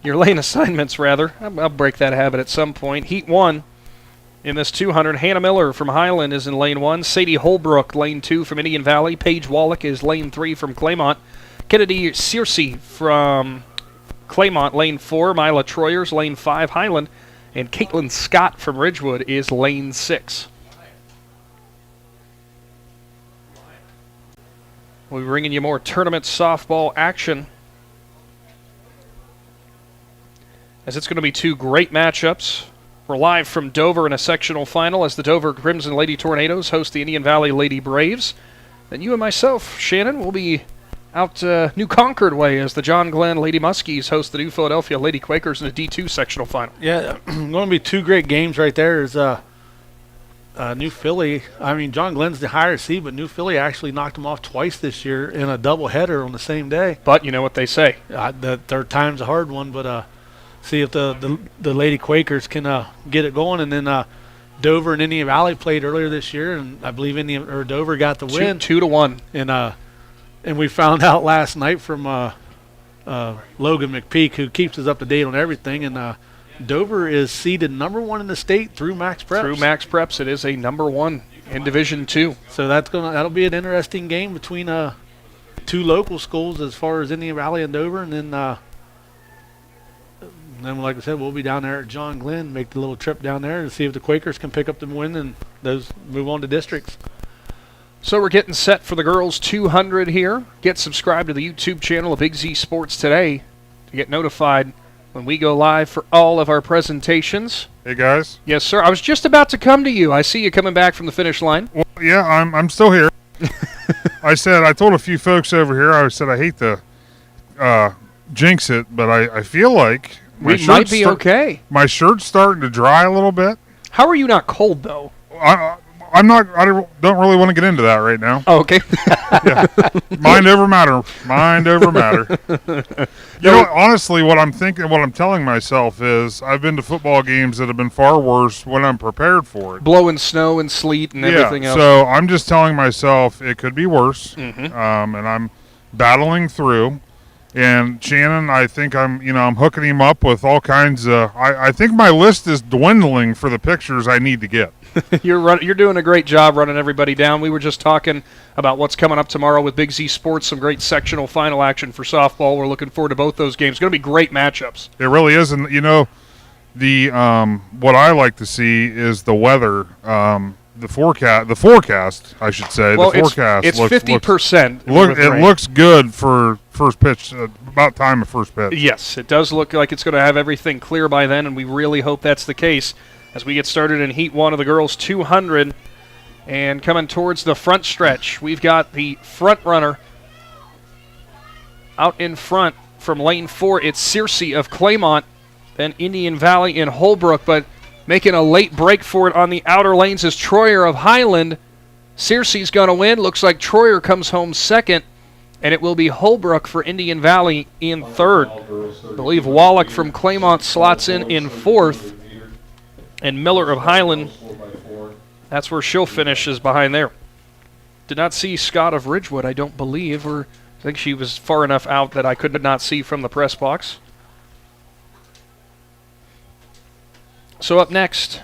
your lane assignments rather, I'll break that habit at some point. Heat 1 in this 200, Hannah Miller from Highland is in lane 1. Sadie Holbrook, lane 2 from Indian Valley. Paige Wallach is lane 3 from Claymont. Kennedy Searcy from Claymont, lane 4. Mila Troyers, lane 5, Highland. And Caitlin Scott from Ridgewood is lane 6. We'll be bringing you more tournament softball action, as it's going to be 2 great matchups. We're live from Dover in a sectional final as the Dover Crimson Lady Tornadoes host the Indian Valley Lady Braves. Then you and myself, Shannon, will be out New Concord way as the John Glenn Lady Muskies host the New Philadelphia Lady Quakers in a D2 sectional final.
Yeah, going to be 2 great games right there. Is New Philly, I mean, John Glenn's the higher seed, but New Philly actually knocked them off twice this year in a doubleheader on the same day.
But you know what they say.
The third time's a hard one, but see if the Lady Quakers can get it going. And then Dover and Indian Valley played earlier this year, and I believe Dover got the win.
2-1.
And we found out last night from Logan McPeek, who keeps us up to date on everything, and Dover is seeded number 1 in the state through Max Preps.
Through Max Preps, it is a number 1 in Division 2.
So that'll be an interesting game between 2 local schools as far as Indian Valley and Dover, and then like I said, we'll be down there at John Glenn, make the little trip down there to see if the Quakers can pick up the win and those move on to districts.
So we're getting set for the girls 200 here. Get subscribed to the YouTube channel of Big Z Sports today to get notified when we go live for all of our presentations.
Hey, guys.
Yes, sir. I was just about to come to you. I see you coming back from the finish line.
Well, yeah, I'm still here. I told a few folks over here, I said I hate to jinx it, but I feel like
we might be okay.
My shirt's starting to dry a little bit.
How are you not cold, though?
I don't really want to get into that right now.
Oh, okay.
Yeah. Mind over matter. You know, honestly, what I'm telling myself is I've been to football games that have been far worse when I'm prepared for it.
Blowing snow and sleet and everything else.
So I'm just telling myself it could be worse,
and
I'm battling through. And Shannon, I think I'm hooking him up with all kinds of. I think my list is dwindling for the pictures I need to get.
You're doing a great job running everybody down. We were just talking about what's coming up tomorrow with Big Z Sports, some great sectional final action for softball. We're looking forward to both those games. It's going to be great matchups.
It really is, and the what I like to see is the weather. the forecast, I should say.
Well,
the forecast
it's
looks
50%.
It looks good for first pitch, about time of first pitch.
Yes, it does look like it's going to have everything clear by then, and we really hope that's the case as we get started in Heat 1 of the girls 200. And coming towards the front stretch, we've got the front runner out in front from lane 4. It's Searcy of Claymont, then Indian Valley in Holbrook, but making a late break for it on the outer lanes is Troyer of Highland. Searcy's going to win. Looks like Troyer comes home second, and it will be Holbrook for Indian Valley in third. I believe Wallach from Claymont slots in fourth, and Miller of Highland, that's where she'll finish, is behind there. Did not see Scott of Ridgewood, I don't believe, or I think she was far enough out that I could not see from the press box. So up next,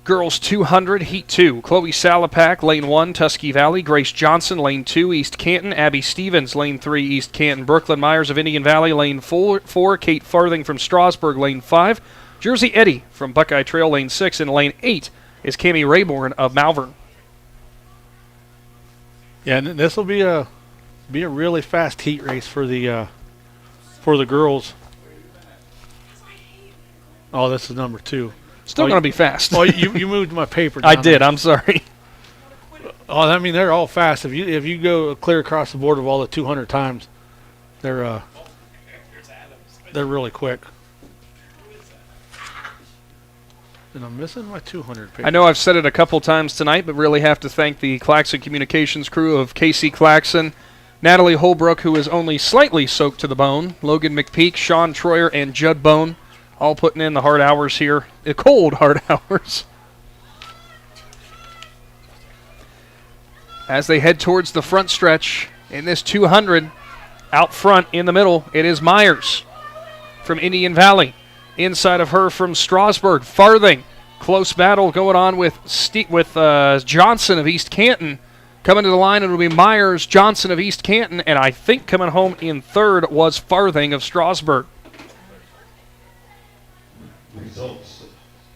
girls 200, Heat 2. Chloe Salapak, lane 1, Tusky Valley. Grace Johnson, lane 2, East Canton. Abby Stevens, lane 3, East Canton. Brooklyn Myers of Indian Valley, lane 4. Kate Farthing from Strasburg, lane 5. Jersey Eddy from Buckeye Trail, lane 6. And lane 8 is Cammie Rayborn of Malvern.
Yeah, and this will be a really fast heat race for the girls. Oh, this is number 2.
Still going to be fast.
Oh, you moved my paper down.
I did. I'm sorry.
Oh, I mean, they're all fast. If you go clear across the board of all the 200 times, they're really quick. And I'm missing my 200 paper.
I know I've said it a couple times tonight, but really have to thank the Claxon Communications crew of Casey Claxon, Natalie Holbrook, who is only slightly soaked to the bone, Logan McPeek, Shawn Troyer, and Judd Bone, all putting in the hard hours here, the cold hard hours. As they head towards the front stretch in this 200, out front in the middle, it is Myers from Indian Valley. Inside of her from Strasburg, Farthing. Close battle going on with Johnson of East Canton. Coming to the line, it'll be Myers, Johnson of East Canton, and I think coming home in third was Farthing of Strasburg.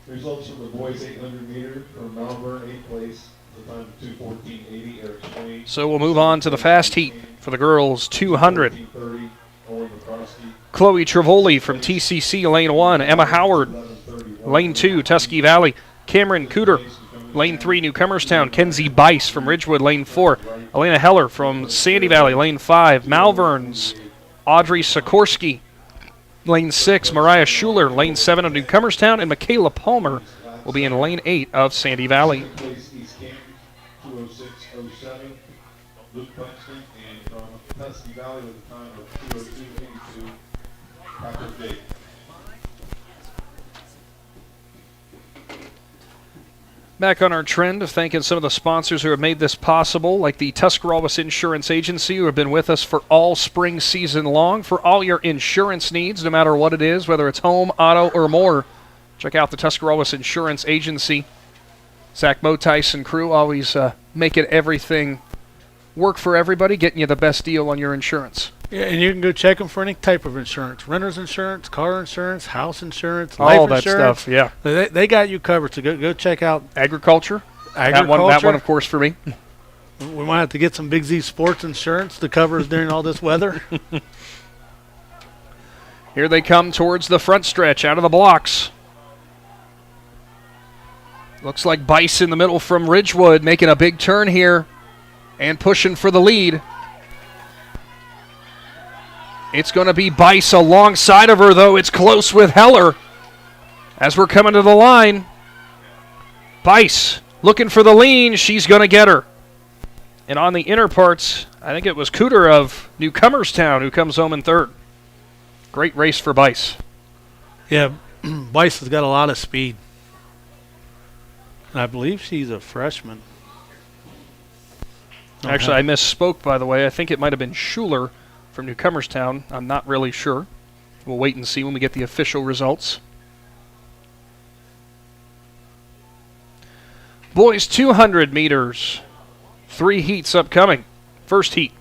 Results from the boys 800 meter from Malvern, 8th place, the time of 2:14.80. Eric Swain.
So we'll move on to the fast heat for the girls 200. Chloe Trivoli from TCC, lane 1. Emma Howard, lane 2, Tusky Valley. Cameron Cooter, lane 3, Newcomerstown. Kenzie Bice from Ridgewood, lane 4. Elena Heller from Sandy Valley, lane 5. Malvern's Audrey Sikorsky, lane 6. Mariah Schuler, lane 7 of Newcomerstown. And Michaela Palmer will be in lane 8 of Sandy Valley.
Luke Claxon, and from Tusky Valley with a time of 2:02.82, Patrick Jake.
Back on our trend of thanking some of the sponsors who have made this possible, like the Tuscarawas Insurance Agency, who have been with us for all spring season long. For all your insurance needs, no matter what it is, whether it's home, auto, or more, check out the Tuscarawas Insurance Agency. Zach Motice and crew always making everything work for everybody, getting you the best deal on your insurance.
Yeah, and you can go check them for any type of insurance. Renter's insurance, car insurance, house insurance,
all
life
that
insurance.
stuff, yeah.
They got you covered, so go check out
Agriculture. That one, of course, for me.
We might have to get some Big Z Sports insurance to cover us during all this weather.
Here they come towards the front stretch, out of the blocks. Looks like Bice in the middle from Ridgewood, making a big turn here and pushing for the lead. It's going to be Bice alongside of her, though. It's close with Heller. As we're coming to the line, Bice looking for the lean. She's going to get her. And on the inner parts, I think it was Cooter of Newcomerstown who comes home in third. Great race for Bice.
Yeah, Bice has got a lot of speed. And I believe she's a freshman.
Actually, I misspoke, by the way. I think it might have been Schuler from Newcomerstown. I'm not really sure. We'll wait and see when we get the official results. Boys 200 meters. 3 heats upcoming. First heat.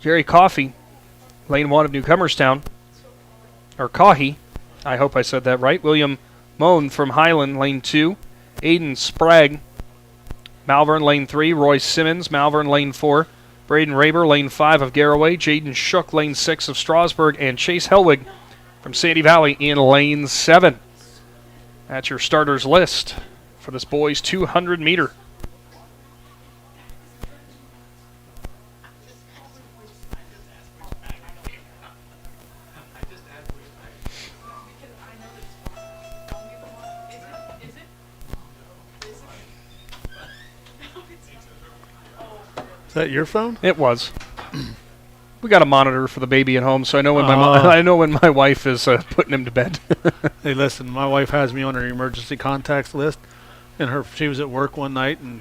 Jerry Coffey, lane 1 of Newcomerstown. Or Coffey. I hope I said that right. William Moan from Highland, lane 2. Aiden Sprague, Malvern, lane 3. Roy Simmons, Malvern, lane 4. Braden Raber, lane 5 of Garraway. Jaden Shook, lane 6 of Strasburg. And Chase Helwig from Sandy Valley in lane 7. That's your starters list for this boys 200 meter.
Is that your phone?
It was. We got a monitor for the baby at home, so I know when I know when my wife is putting him to bed.
Hey, listen, my wife has me on her emergency contacts list, and she was at work one night and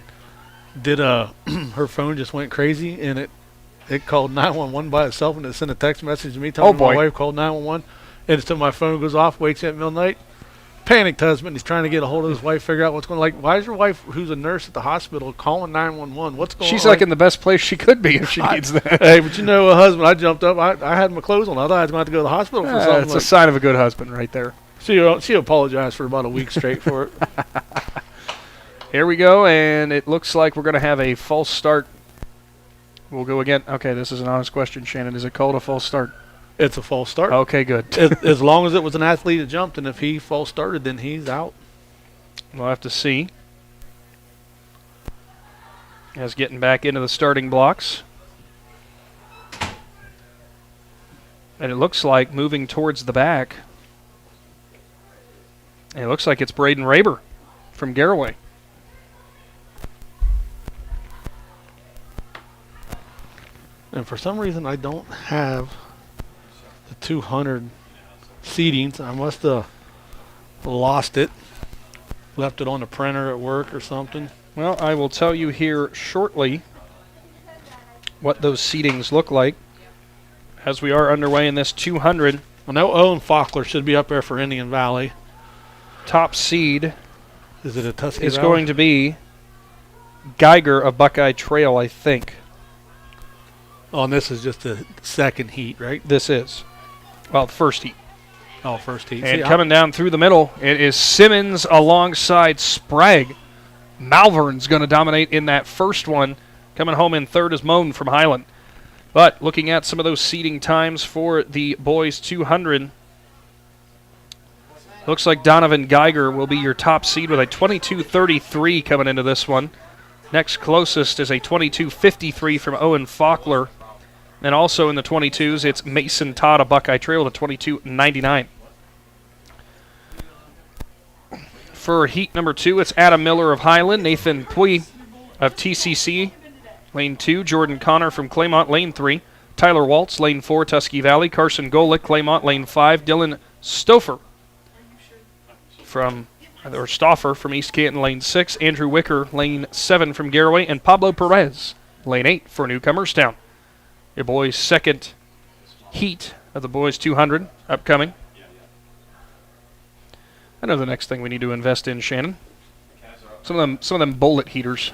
did her phone just went crazy, and it called 911 by itself, and it sent a text message to me telling me my wife called 911, and so my phone goes off, wakes up at midnight. Panicked husband, he's trying to get a hold of his wife, figure out what's going on. Like, why is your wife, who's a nurse at the hospital, calling 911? What's going on?
She's like in the best place she could be if she needs that.
Hey, but husband, I jumped up. I had my clothes on. I thought I was going to have to go to the hospital for something.
It's a sign of a good husband right there.
She apologized for about a week straight for it.
Here we go, and it looks like we're going to have a false start. We'll go again. Okay, this is an honest question, Shannon. Is it called a false start?
It's a false start.
Okay, good.
As long as it was an athlete that jumped, and if he false started, then he's out.
We'll have to see. As getting back into the starting blocks. And it looks like moving towards the back. And it looks like it's Braden Raber from Garraway.
And for some reason, I don't have the 200 seedings. I must have lost it, left it on the printer at work or something.
Well, I will tell you here shortly what those seedings look like as we are underway in this 200.
I know Owen Faulkner should be up there for Indian Valley.
Top seed
is it a Tusky
is
Valley?
going to be Geiger of Buckeye Trail, I think.
Oh, and this is just the second heat, right?
This is. Well, first heat.
Oh, first heat.
And coming down through the middle, it is Simmons alongside Sprague. Malvern's going to dominate in that first one. Coming home in third is Moan from Highland. But looking at some of those seeding times for the boys 200, looks like Donovan Geiger will be your top seed with a 22.33 coming into this one. Next closest is a 22.53 from Owen Faulkner. And also in the 22s, it's Mason Todd of Buckeye Trail with a 22.99. For heat number 2, it's Adam Miller of Highland, Nathan Pui of TCC, lane 2, Jordan Connor from Claymont, lane 3, Tyler Waltz, lane 4, Tusky Valley, Carson Golick, Claymont, lane 5, Dylan Stoffer Stoffer from East Canton, lane 6, Andrew Wicker, lane 7 from Garraway, and Pablo Perez, lane 8 for Newcomerstown. Your boys' second heat of the boys 200 upcoming. I know the next thing we need to invest in, Shannon. Some of them bullet heaters.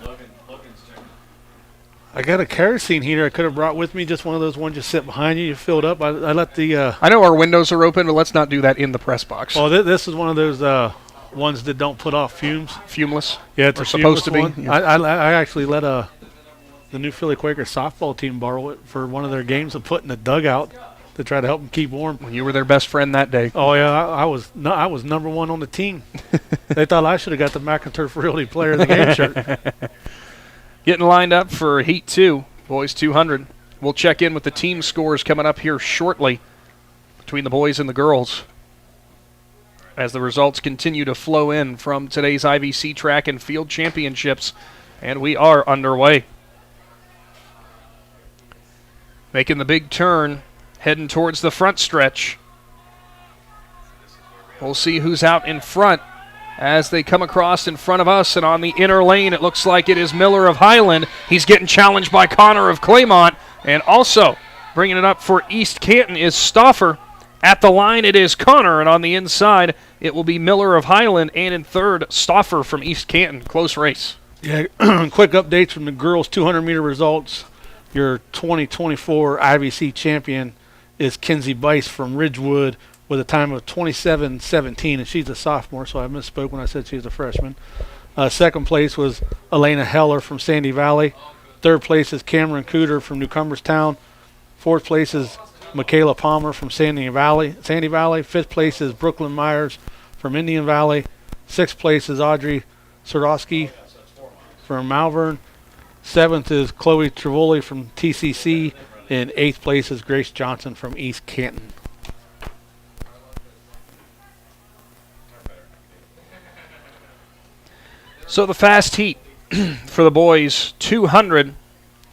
I got a kerosene heater I could have brought with me, just one of those ones you sit behind you. You fill it up. I let the...
I know our windows are open, but let's not do that in the press box.
Well, this is one of those ones that don't put off fumes.
Fumeless?
Yeah, it's
supposed to be.
Yeah. I actually let the new Philly Quaker softball team borrow it for one of their games and put in the dugout to try to help them keep warm.
Well, you were their best friend that day.
Oh yeah, I was number one on the team. They thought I should have got the McInturf Realty Player of the Game shirt.
Getting lined up for Heat 2, boys 200. We'll check in with the team scores coming up here shortly between the boys and the girls as the results continue to flow in from today's I.V.C. Track and Field Championships, and we are underway. Making the big turn, heading towards the front stretch. We'll see who's out in front as they come across in front of us, and on the inner lane it looks like it is Miller of Highland. He's getting challenged by Connor of Claymont, and also bringing it up for East Canton is Stoffer. At the line it is Connor, and on the inside it will be Miller of Highland, and in third Stoffer from East Canton. Close race.
Yeah, quick updates from the girls 200-meter results. Your 2024 I.V.C. champion is Kinsey Bice from Ridgewood with a time of 27:17, and she's a sophomore, so I misspoke when I said she's a freshman. Second place was Elena Heller from Sandy Valley. Third place is Cameron Cooter from Newcomerstown. Fourth place is Michaela Palmer from Sandy Valley. Fifth place is Brooklyn Myers from Indian Valley. Sixth place is Audrey Soroski from Malvern. Seventh is Chloe Trivoli from TCC. And eighth place is Grace Johnson from East Canton.
So the fast heat for the boys, 200.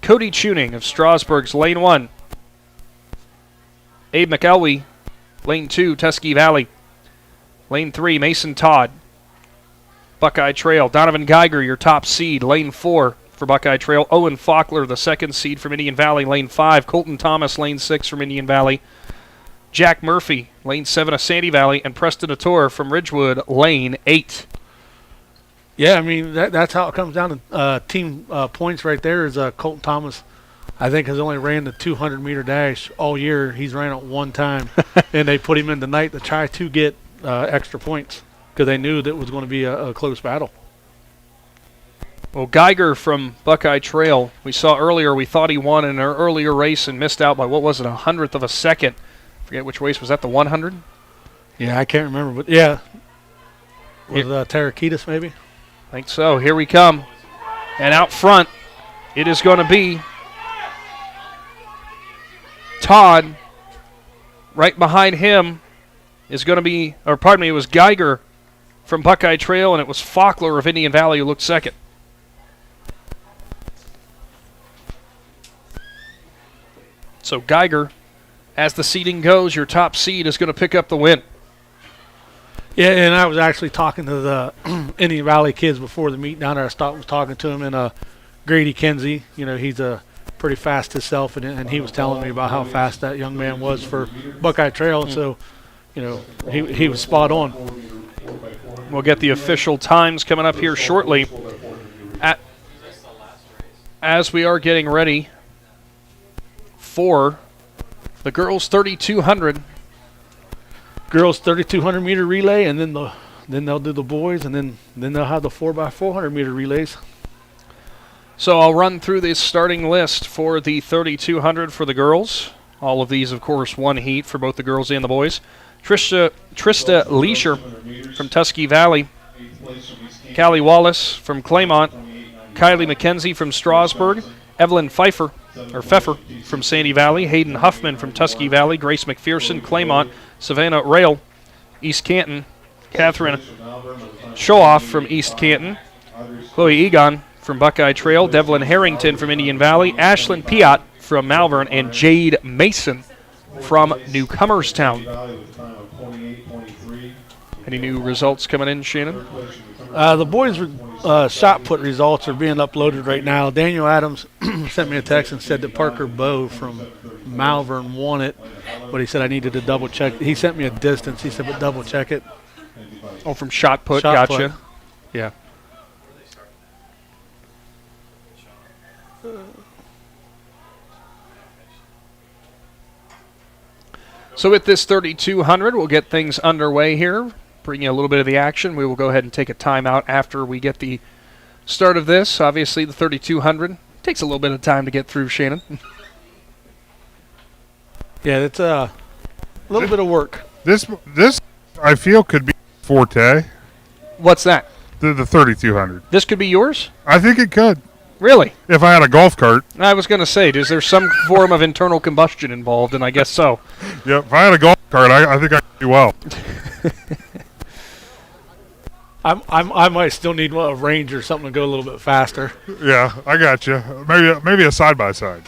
Cody Tuning of Strasburg's lane 1. Abe McElwee, lane 2, Tuskegee Valley. Lane 3, Mason Todd, Buckeye Trail. Donovan Geiger, your top seed, lane 4 for Buckeye Trail. Owen Faulkner, the second seed from Indian Valley, lane 5. Colton Thomas, lane 6 from Indian Valley. Jack Murphy, lane 7 of Sandy Valley. And Preston Ator from Ridgewood, lane 8.
Yeah, I mean, that's how it comes down to team points right there is Colton Thomas, I think, has only ran the 200-meter dash all year. He's ran it one time, and they put him in tonight to try to get extra points because they knew that it was going to be a close battle.
Well, Geiger from Buckeye Trail, we saw earlier, we thought he won in an earlier race and missed out by, what was it, 100th of a second. Forget which race. Was that the 100?
Yeah, I can't remember, but yeah. Was Tarakitis maybe?
I think so. Here we come. And out front, it is going to be Todd. Right behind him is going to be, or pardon me, it was Geiger from Buckeye Trail, and it was Faulkner of Indian Valley who looked second. So Geiger, as the seeding goes, your top seed is going to pick up the win.
Yeah, and I was actually talking to the Indian Valley kids before the meet down there. I was talking to him, and Grady Kinsey, you know, he's pretty fast himself, and he was telling me about how fast that young man was for Buckeye Trail. So, you know, he was spot on.
We'll get the official times coming up here shortly. As we are getting ready for the girls' 3,200.
Girls 3,200 meter relay, and then they'll do the boys, and then they'll have the 4x400 meter relays.
So I'll run through this starting list for the 3,200 for the girls. All of these, of course, one heat for both the girls and the boys. Trista Leisure from Tuskegee Valley. Callie Wallace from Claymont. Kylie McKenzie from Strasburg. Evelyn Pfeffer from Sandy Valley. Hayden Huffman from Tuskegee Valley. Grace McPherson, Claymont. Savannah Rail, East Canton. Catherine Showoff from East Canton. Chloe Egon from Buckeye Trail. Devlin Harrington from Indian Valley. Ashlyn Piat from Malvern. And Jade Mason from Newcomerstown. Any new results coming in, Shannon?
The boys' shot put results are being uploaded right now. Daniel Adams sent me a text and said that Parker Bowe from Malvern won it, but he said I needed to double check. He sent me a distance. He said, but double check it.
Oh, from shot put.
Shot
Gotcha.
put.
Yeah. So with this 3,200, we'll get things underway here. Bring you a little bit of the action. We will go ahead and take a timeout after we get the start of this. Obviously, the 3,200 takes a little bit of time to get through, Shannon.
Yeah, it's a little bit of work.
This I feel could be forte.
What's that?
The 3,200.
This could be yours?
I think it could.
Really?
If I had a golf cart.
I was going to say, is there some form of internal combustion involved? And I guess so.
Yep. If I had a golf cart, I think I could do well.
I might still need a range or something to go a little bit faster.
Yeah, I got you. Maybe a side-by-side.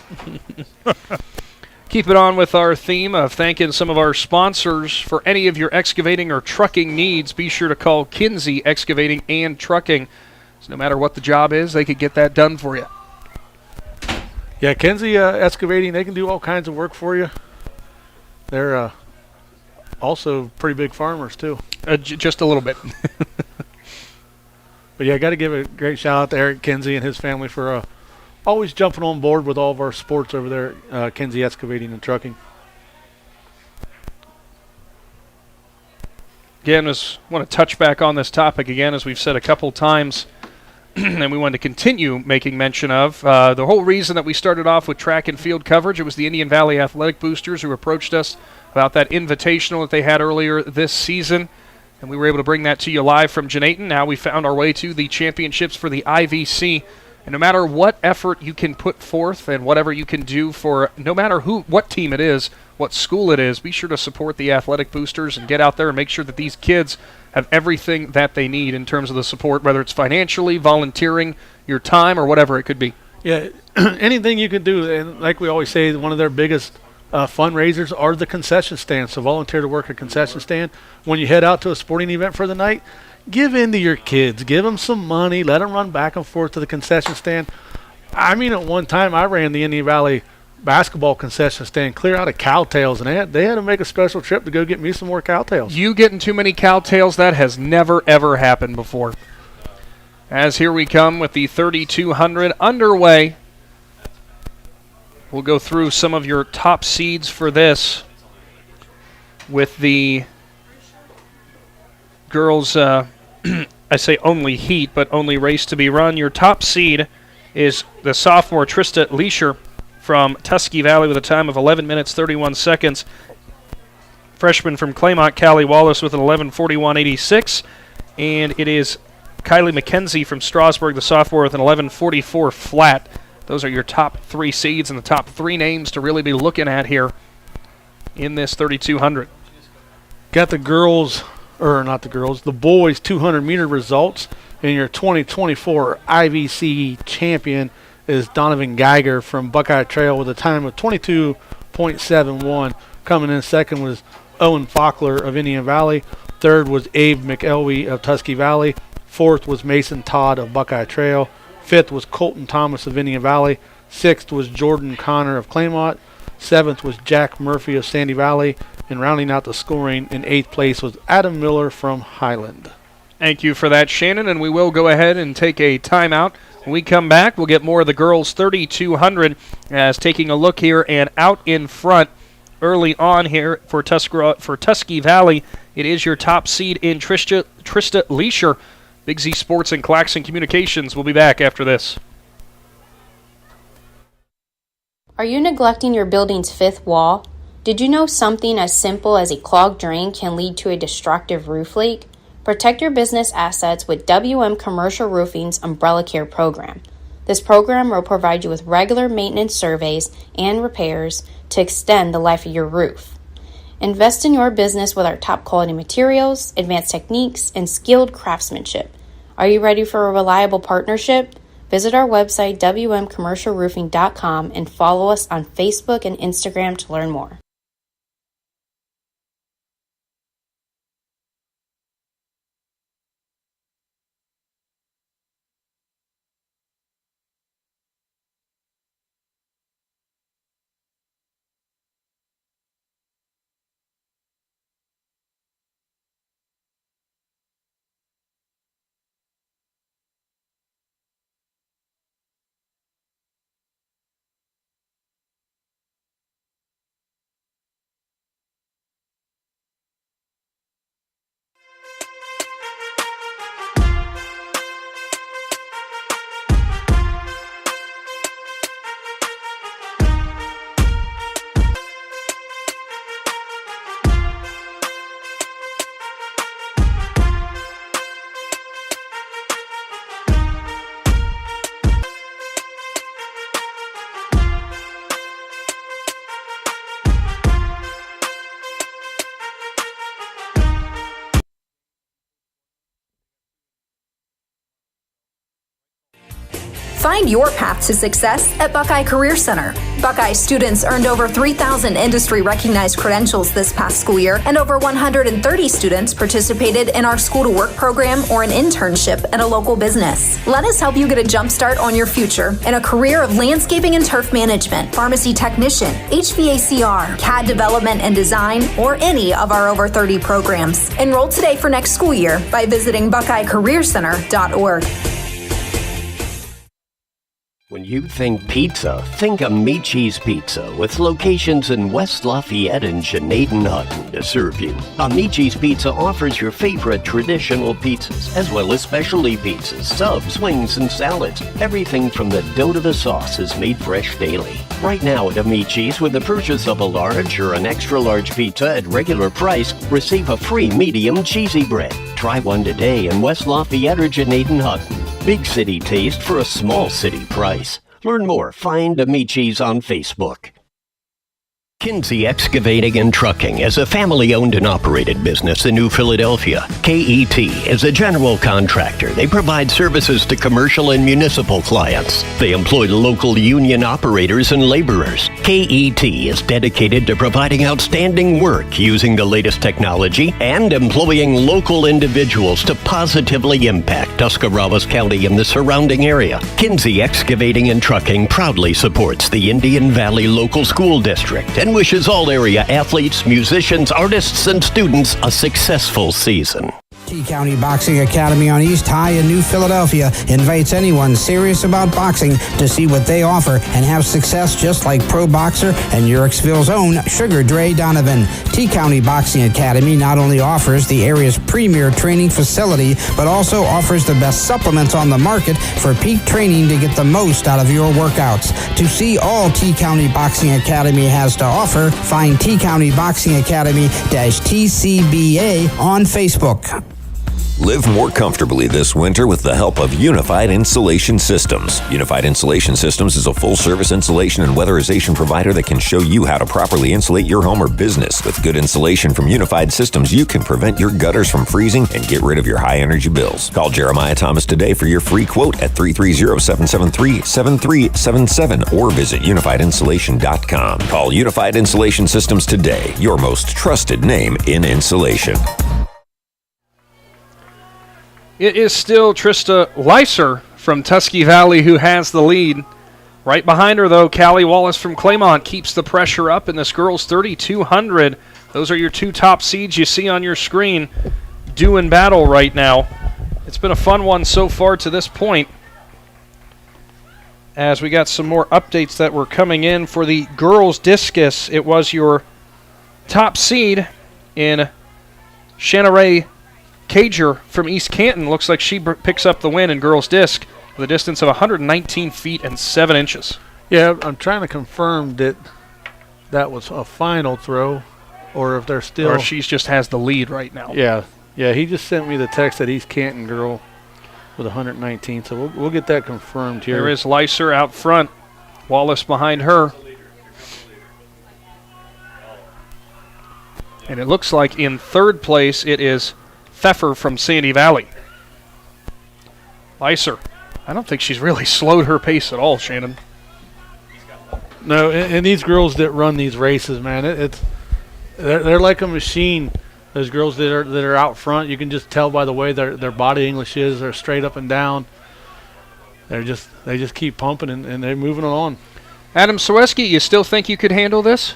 Keep it on with our theme of thanking some of our sponsors. For any of your excavating or trucking needs, be sure to call Kinsey Excavating and Trucking. So no matter what the job is, they could get that done for you.
Yeah, Kinsey Excavating, they can do all kinds of work for you. They're also pretty big farmers, too.
Just a little bit.
But yeah, I got to give a great shout out to Eric Kinsey and his family for always jumping on board with all of our sports over there at Kinsey Excavating and Trucking.
again, want to touch back on this topic again, as we've said a couple times, and we want to continue making mention of. The whole reason that we started off with track and field coverage, it was the Indian Valley Athletic Boosters who approached us about that invitational that they had earlier this season, and we were able to bring that to you live from Janayton. Now we found our way to the championships for the I.V.C., and no matter what effort you can put forth and whatever you can do for no matter what team it is, what school it is, be sure to support the athletic boosters and get out there and make sure that these kids have everything that they need in terms of the support, whether it's financially, volunteering, your time, or whatever it could be.
Yeah, anything you can do. And like we always say, one of their biggest fundraisers are the concession stands. So volunteer to work a concession stand. When you head out to a sporting event for the night, give in to your kids. Give them some money. Let them run back and forth to the concession stand. I mean, at one time, I ran the Indian Valley basketball concession stand clear out of cowtails, and they had to make a special trip to go get me some more cowtails.
You getting too many cowtails, that has never, ever happened before. As here we come with the 3,200 underway. We'll go through some of your top seeds for this with the girls, I say only heat, but only race to be run. Your top seed is the sophomore Trista Leisure from Tusky Valley with a time of 11 minutes, 31 seconds. Freshman from Claymont, Callie Wallace with an 11:41.86. And it is Kylie McKenzie from Strasburg, the sophomore, with an 11:44 flat. Those are your top three seeds and the top three names to really be looking at here in this 3,200.
Got the girls, or not the girls, the boys 200-meter results. And your 2024 I.V.C. champion is Donovan Geiger from Buckeye Trail with a time of 22.71. Coming in second was Owen Faulkner of Indian Valley. Third was Abe McElwee of Tusky Valley. Fourth was Mason Todd of Buckeye Trail. Fifth was Colton Thomas of Indian Valley. Sixth was Jordan Connor of Claymont. Seventh was Jack Murphy of Sandy Valley. And rounding out the scoring in eighth place was Adam Miller from Highland.
Thank you for that, Shannon, and we will go ahead and take a timeout. When we come back, we'll get more of the girls' 3,200 as taking a look here, and out in front early on here for Tusky Valley, it is your top seed in Trista Leisure. Big Z Sports and Claxon Communications. We'll be back after this.
Are you neglecting your building's fifth wall? Did you know something as simple as a clogged drain can lead to a destructive roof leak? Protect your business assets with WM Commercial Roofing's Umbrella Care program. This program will provide you with regular maintenance surveys and repairs to extend the life of your roof. Invest in your business with our top quality materials, advanced techniques, and skilled craftsmanship. Are you ready for a reliable partnership? Visit our website, wmcommercialroofing.com, and follow us on Facebook and Instagram to learn more.
Find your path to success at Buckeye Career Center. Buckeye students earned over 3,000 industry-recognized credentials this past school year, and over 130 students participated in our School to Work program or an internship at a local business. Let us help you get a jump start on your future in a career of landscaping and turf management, pharmacy technician, HVACR, CAD development and design, or any of our over 30 programs. Enroll today for next school year by visiting BuckeyeCareerCenter.org.
When you think pizza, think Amici's Pizza, with locations in West Lafayette and Janaden-Hutton to serve you. Amici's Pizza offers your favorite traditional pizzas, as well as specialty pizzas, subs, wings, and salads. Everything from the dough to the sauce is made fresh daily. Right now at Amici's, with the purchase of a large or an extra large pizza at regular price, receive a free medium cheesy bread. Try one today in West Lafayette or Janaden-Hutton. Big city taste for a small city price. Learn more. Find Amici's on Facebook. Kinsey Excavating and Trucking is a family-owned and operated business in New Philadelphia. KET is a general contractor. They provide services to commercial and municipal clients. They employ local union operators and laborers. KET is dedicated to providing outstanding work using the latest technology and employing local individuals to positively impact Tuscarawas County and the surrounding area. Kinsey Excavating and Trucking proudly supports the Indian Valley Local School District and wishes all area athletes, musicians, artists, and students a successful season.
T-County Boxing Academy on East High in New Philadelphia invites anyone serious about boxing to see what they offer and have success just like pro boxer and Uricksville's own Sugar Dre Donovan. T-County Boxing Academy not only offers the area's premier training facility, but also offers the best supplements on the market for peak training to get the most out of your workouts. To see all T-County Boxing Academy has to offer, find T-County Boxing Academy-TCBA on Facebook.
Live more comfortably this winter with the help of Unified Insulation Systems. Unified Insulation Systems is a full-service insulation and weatherization provider that can show you how to properly insulate your home or business. With good insulation from Unified Systems, you can prevent your gutters from freezing and get rid of your high-energy bills. Call Jeremiah Thomas today for your free quote at 330-773-7377 or visit unifiedinsulation.com. Call Unified Insulation Systems today, your most trusted name in insulation.
It is still Trista Leiser from Tusky Valley who has the lead. Right behind her, though, Callie Wallace from Claymont keeps the pressure up in this girls 3,200. Those are your two top seeds you see on your screen doing battle right now. It's been a fun one so far to this point, as we got some more updates that were coming in for the girls Discus. It was your top seed in Shannon Cager from East Canton. Looks like she picks up the win in girls disc with a distance of 119 feet and 7 inches.
Yeah, I'm trying to confirm that that was a final throw, or if they're still...
Or she just has the lead right now.
Yeah, he just sent me the text that East Canton girl with 119, so we'll get that confirmed here.
There is Leiser out front, Wallace behind her. And it looks like in third place it is Pfeffer from Sandy Valley. Leiser, I don't think she's really slowed her pace at all, Shannon.
No, and these girls that run these races, man, they're like a machine. Those girls that are out front, you can just tell by the way their body English is. They're straight up and down. They just keep pumping and they're moving on.
Adam Sawieski, you still think you could handle this?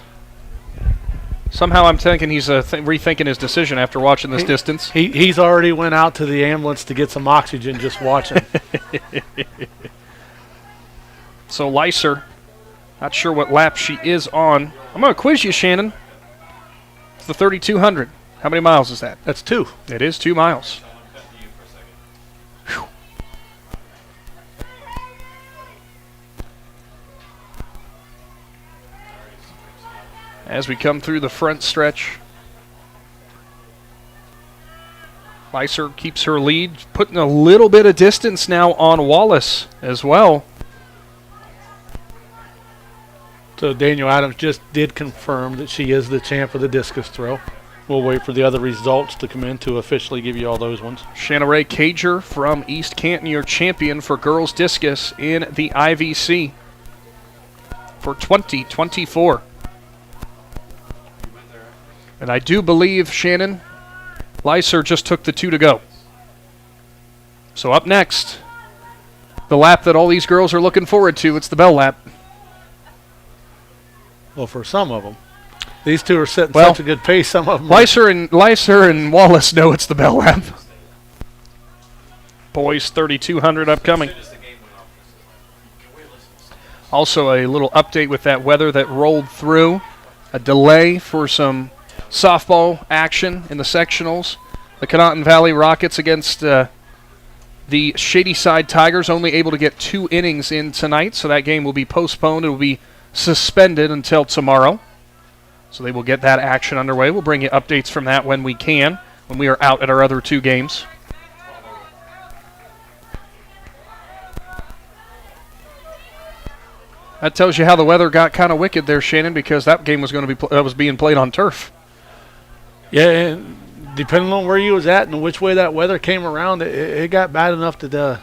Somehow I'm thinking he's rethinking his decision after watching this distance.
He's already went out to the ambulance to get some oxygen just watching.
So Leiser, not sure what lap she is on. I'm going to quiz you, Shannon. It's the 3,200. How many miles is that?
That's 2.
It is 2 miles. Whew. As we come through the front stretch, Leiser keeps her lead, putting a little bit of distance now on Wallace as well.
So Daniel Adams just did confirm that she is the champ of the discus throw. We'll wait for the other results to come in to officially give you all those ones.
Shannon Cager from East Canton, your champion for girls discus in the I.V.C. for 2024. And I do believe, Shannon, Leiser just took the 2 to go. So up next, the lap that all these girls are looking forward to, it's the bell lap.
Well, for some of them. These two are setting such a good pace, some of them.
Leiser and Wallace know it's the bell lap. Boys 3,200 upcoming. Also, a little update with that weather that rolled through. A delay for some softball action in the sectionals. The Conotton Valley Rockets against the Shadyside Tigers, only able to get 2 innings in tonight, so that game will be postponed. It will be suspended until tomorrow. So they will get that action underway. We'll bring you updates from that when we can, when we are out at our other 2 games. That tells you how the weather got kind of wicked there, Shannon, because that game was going to be was being played on turf.
Yeah, and depending on where you was at and which way that weather came around, it got bad enough that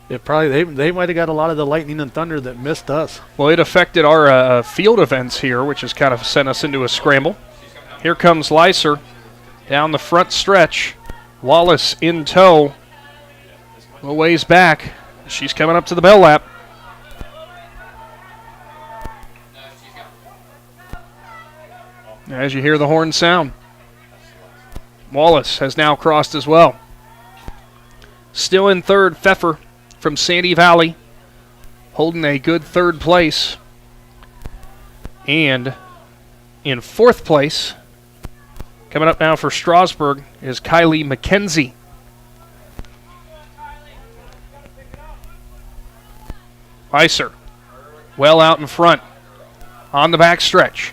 they might have got a lot of the lightning and thunder that missed us.
Well, it affected our field events here, which has kind of sent us into a scramble. Here comes Lyser down the front stretch. Wallace in tow. A ways back. She's coming up to the bell lap. As you hear the horn sound, Wallace has now crossed as well. Still in third, Pfeffer from Sandy Valley, holding a good third place. And in fourth place, coming up now for Strasburg, is Kylie McKenzie. Weiser, well out in front, on the back stretch.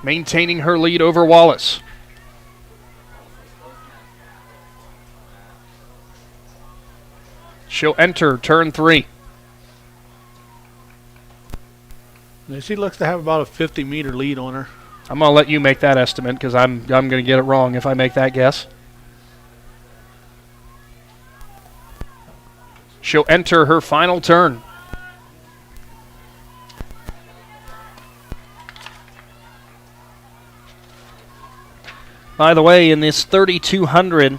Maintaining her lead over Wallace. She'll enter turn 3.
She looks to have about a 50-meter lead on her.
I'm going to let you make that estimate because I'm going to get it wrong if I make that guess. She'll enter her final turn. By the way, in this 3200,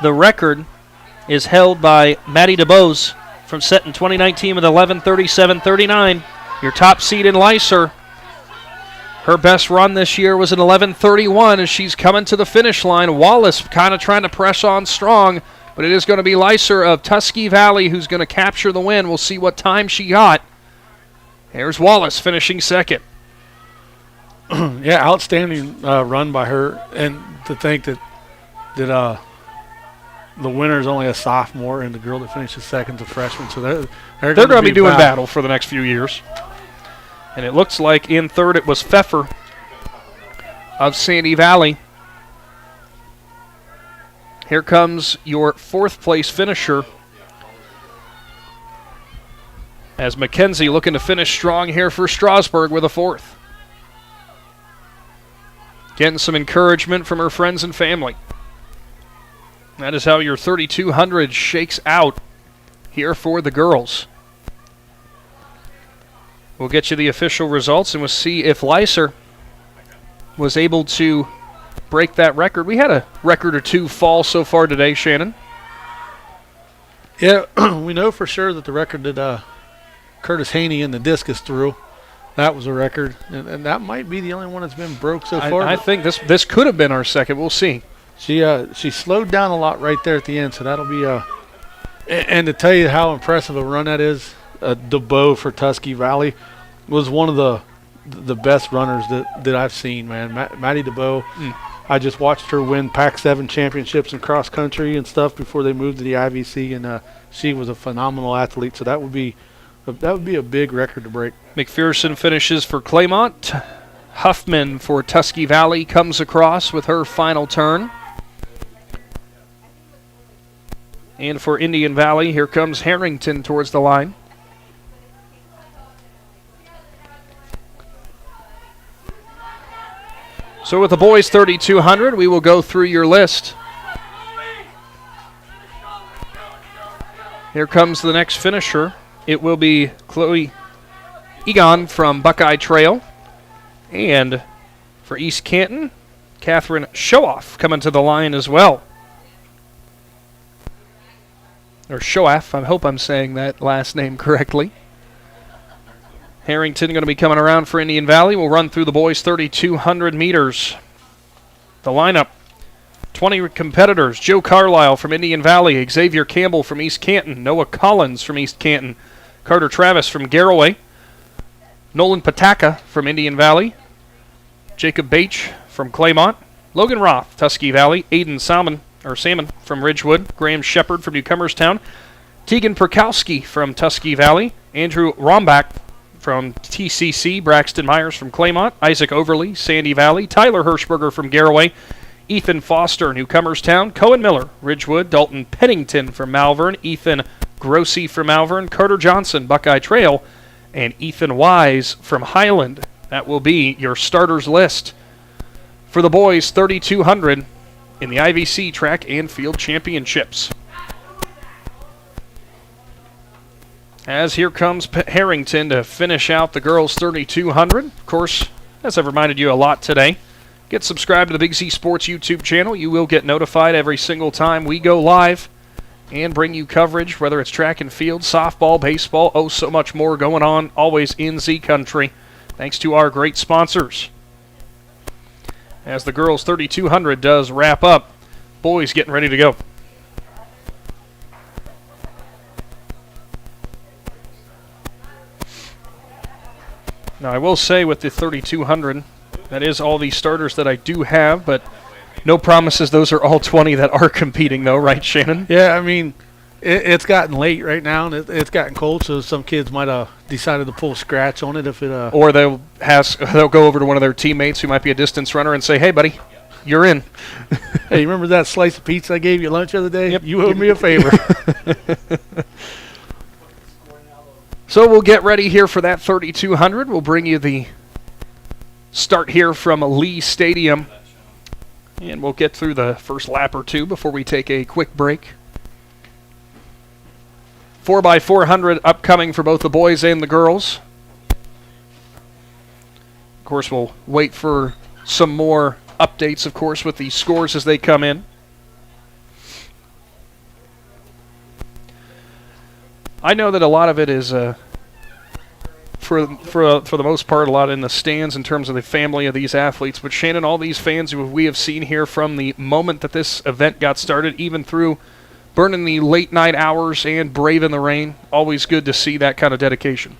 the record is held by Maddie DeBose from set in 2019 with 11:37.39. Your top seed in Lyser. Her best run this year was an 11:31 as she's coming to the finish line. Wallace kind of trying to press on strong, but it is going to be Lyser of Tusky Valley who's going to capture the win. We'll see what time she got. Here's Wallace finishing second.
Yeah, outstanding run by her, and to think that the winner is only a sophomore and the girl that finishes second is a freshman, so they're going to be
doing battle for the next few years. And it looks like in third it was Pfeffer of Sandy Valley. Here comes your fourth place finisher, as McKenzie looking to finish strong here for Strasburg with a fourth. Getting some encouragement from her friends and family. That is how your 3200 shakes out here for the girls. We'll get you the official results and we'll see if Lyser was able to break that record. We had a record or 2 fall so far today, Shannon.
Yeah, we know for sure that the record that Curtis Haney in the Discus threw, that was a record, and that might be the only one that's been broke so far.
I think this could have been our second. We'll see.
She slowed down a lot right there at the end, so that'll be and to tell you how impressive a run that is, DeBoe for Tusky Valley was one of the best runners that I've seen, man. Maddie DeBoe, I just watched her win Pac-7 championships in cross country and stuff before they moved to the I.V.C, and she was a phenomenal athlete, so that would be a big record to break.
McPherson finishes for Claymont. Huffman for Tusky Valley comes across with her final turn. And for Indian Valley, here comes Harrington towards the line. So with the boys 3200, we will go through your list. Here comes the next finisher. It will be Chloe Egon from Buckeye Trail. And for East Canton, Catherine Showoff coming to the line as well. Or Shoaff, I hope I'm saying that last name correctly. Harrington going to be coming around for Indian Valley. We'll run through the boys 3,200 meters. The lineup 20 competitors: Joe Carlisle from Indian Valley, Xavier Campbell from East Canton, Noah Collins from East Canton, Carter Travis from Garraway, Nolan Pataka from Indian Valley, Jacob Bache from Claymont, Logan Roth, Tusky Valley, Aiden Salmon from Ridgewood, Graham Shepard from Newcomerstown, Tegan Perkowski from Tusky Valley, Andrew Rombach from TCC, Braxton Myers from Claymont, Isaac Overly, Sandy Valley, Tyler Hirschberger from Garraway, Ethan Foster, Newcomerstown, Cohen Miller, Ridgewood, Dalton Pennington from Malvern, Ethan Grossi from Malvern, Carter Johnson, Buckeye Trail, and Ethan Wise from Highland. That will be your starters list for the boys 3200 in the I.V.C. Track and Field Championships. As here comes Harrington to finish out the girls 3200. Of course, as I've reminded you a lot today, get subscribed to the Big Z Sports YouTube channel. You will get notified every single time we go live and bring you coverage, whether it's track and field, softball, baseball, oh, so much more going on, always in Z Country, thanks to our great sponsors. As the girls 3200 does wrap up, boys getting ready to go. Now, I will say with the 3200, that is all the starters that I do have, but no promises those are all 20 that are competing, though, right, Shannon?
Yeah, I mean, it's gotten late right now, and it's gotten cold, so some kids might have decided to pull a scratch on it if it.
Or they'll go over to one of their teammates who might be a distance runner and say, "Hey, buddy, you're in."
Hey, you remember that slice of pizza I gave you at lunch the other day?
Yep.
You owed me a favor.
So we'll get ready here for that 3200. We'll bring you the start here from Lee Stadium, and we'll get through the first lap or two before we take a quick break. 4x400 upcoming for both the boys and the girls. Of course, we'll wait for some more updates, of course, with the scores as they come in. I know that a lot of it is, for the most part, a lot in the stands in terms of the family of these athletes. But Shannon, all these fans who we have seen here from the moment that this event got started, even through burning the late night hours and braving the rain, always good to see that kind of dedication.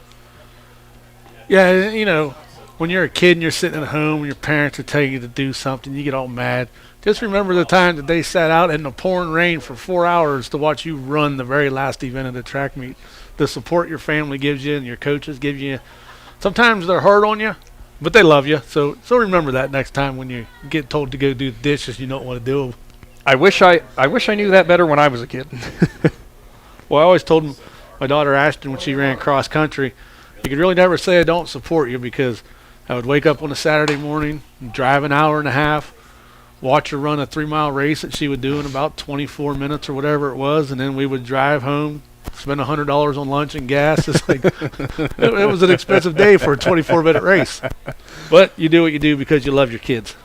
Yeah, you know, when you're a kid and you're sitting at home and your parents are telling you to do something, you get all mad. Just remember the time that they sat out in the pouring rain for 4 hours to watch you run the very last event of the track meet. The support your family gives you and your coaches give you. Sometimes they're hard on you, but they love you. So remember that next time when you get told to go do the dishes you don't want to do.
I wish I knew that better when I was a kid.
Well, I always told my daughter Ashton when she ran cross country, you could really never say I don't support you, because I would wake up on a Saturday morning, drive an hour and a half, watch her run a 3-mile race that she would do in about 24 minutes or whatever it was, and then we would drive home, spend $100 on lunch and gas. It's like it was an expensive day for a 24-minute race. But you do what you do because you love your kids.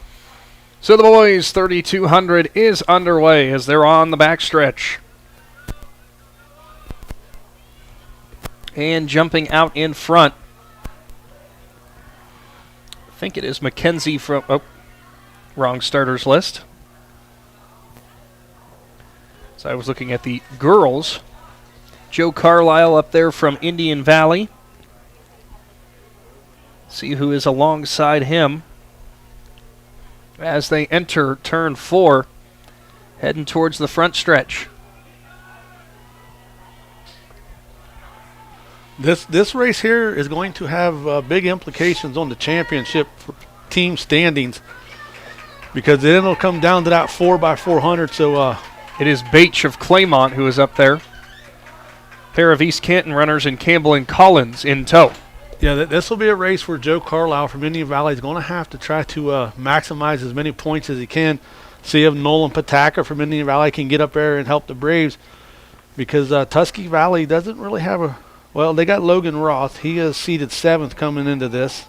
So the boys 3200 is underway as they're on the backstretch. And jumping out in front, I think it is Mackenzie from, wrong starters list. So I was looking at the girls. Joe Carlisle up there from Indian Valley. See who is alongside him as they enter turn 4, heading towards the front stretch.
This race here is going to have big implications on the championship team standings, because then it'll come down to that 4x400. So
it is Bache of Claymont who is up there. Pair of East Canton runners in Campbell and Collins in tow.
Yeah, this will be a race where Joe Carlisle from Indian Valley is going to have to try to maximize as many points as he can. See if Nolan Pataka from Indian Valley can get up there and help the Braves, because Tusky Valley doesn't really have a... Well, they got Logan Roth. He is seeded 7th coming into this.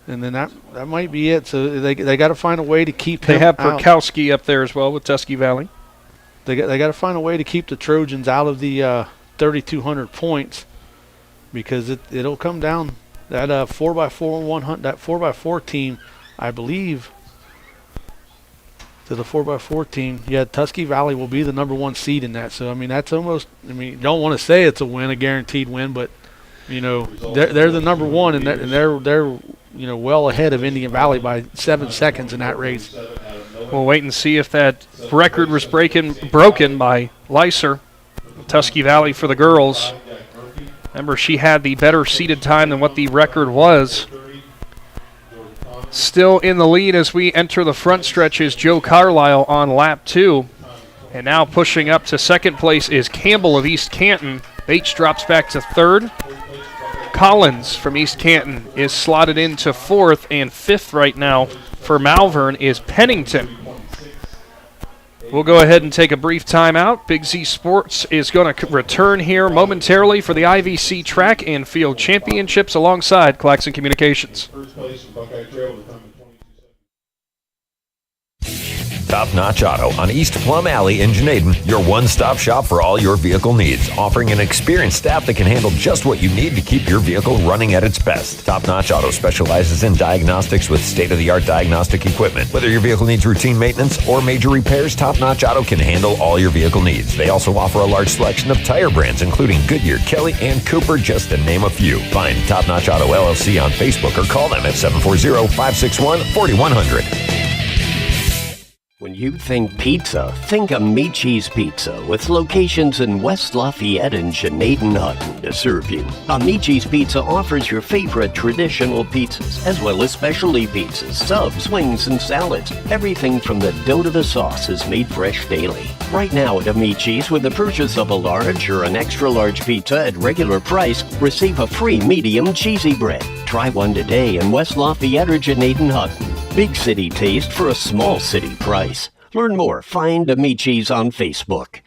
And then that might be it. So they got to find a way to keep him
out. They have
out.
Perkowski up there as well with Tusky Valley.
They got to find a way to keep the Trojans out of the 3,200 points, because it'll come down that 4x4 100, that 4x4 team, I believe. to the 4x4 team, yeah, Tusky Valley will be the number 1 seed in that. So, I mean, that's almost, I mean, you don't want to say it's a guaranteed win, but, you know, they're the number 1, and they're you know, well ahead of Indian Valley by 7 seconds in that race.
We'll wait and see if that record was broken by Lyser. Tusky Valley for the girls. Remember, she had the better seated time than what the record was. Still in the lead as we enter the front stretch is Joe Carlisle on lap 2. And now pushing up to second place is Campbell of East Canton. Bates drops back to third. Collins from East Canton is slotted into fourth, and fifth right now for Malvern is Pennington. We'll go ahead and take a brief timeout. Big Z Sports is going to return here momentarily for the I.V.C. Track and Field Championships alongside Claxon Communications.
Top Notch Auto on East Plum Alley in Janaden, your one-stop shop for all your vehicle needs, offering an experienced staff that can handle just what you need to keep your vehicle running at its best. Top Notch Auto specializes in diagnostics with state-of-the-art diagnostic equipment. Whether your vehicle needs routine maintenance or major repairs, Top Notch Auto can handle all your vehicle needs. They also offer a large selection of tire brands, including Goodyear, Kelly, and Cooper, just to name a few. Find Top Notch Auto LLC on Facebook or call them at 740-561-4100.
When you think pizza, think Amici's Pizza, with locations in West Lafayette and Janaden-Hutton to serve you. Amici's Pizza offers your favorite traditional pizzas, as well as specialty pizzas, subs, wings, and salads. Everything from the dough to the sauce is made fresh daily. Right now at Amici's, with the purchase of a large or an extra large pizza at regular price, receive a free medium cheesy bread. Try one today in West Lafayette or Janaden-Hutton. Big city taste for a small city price. Learn more. Find Amici's on Facebook.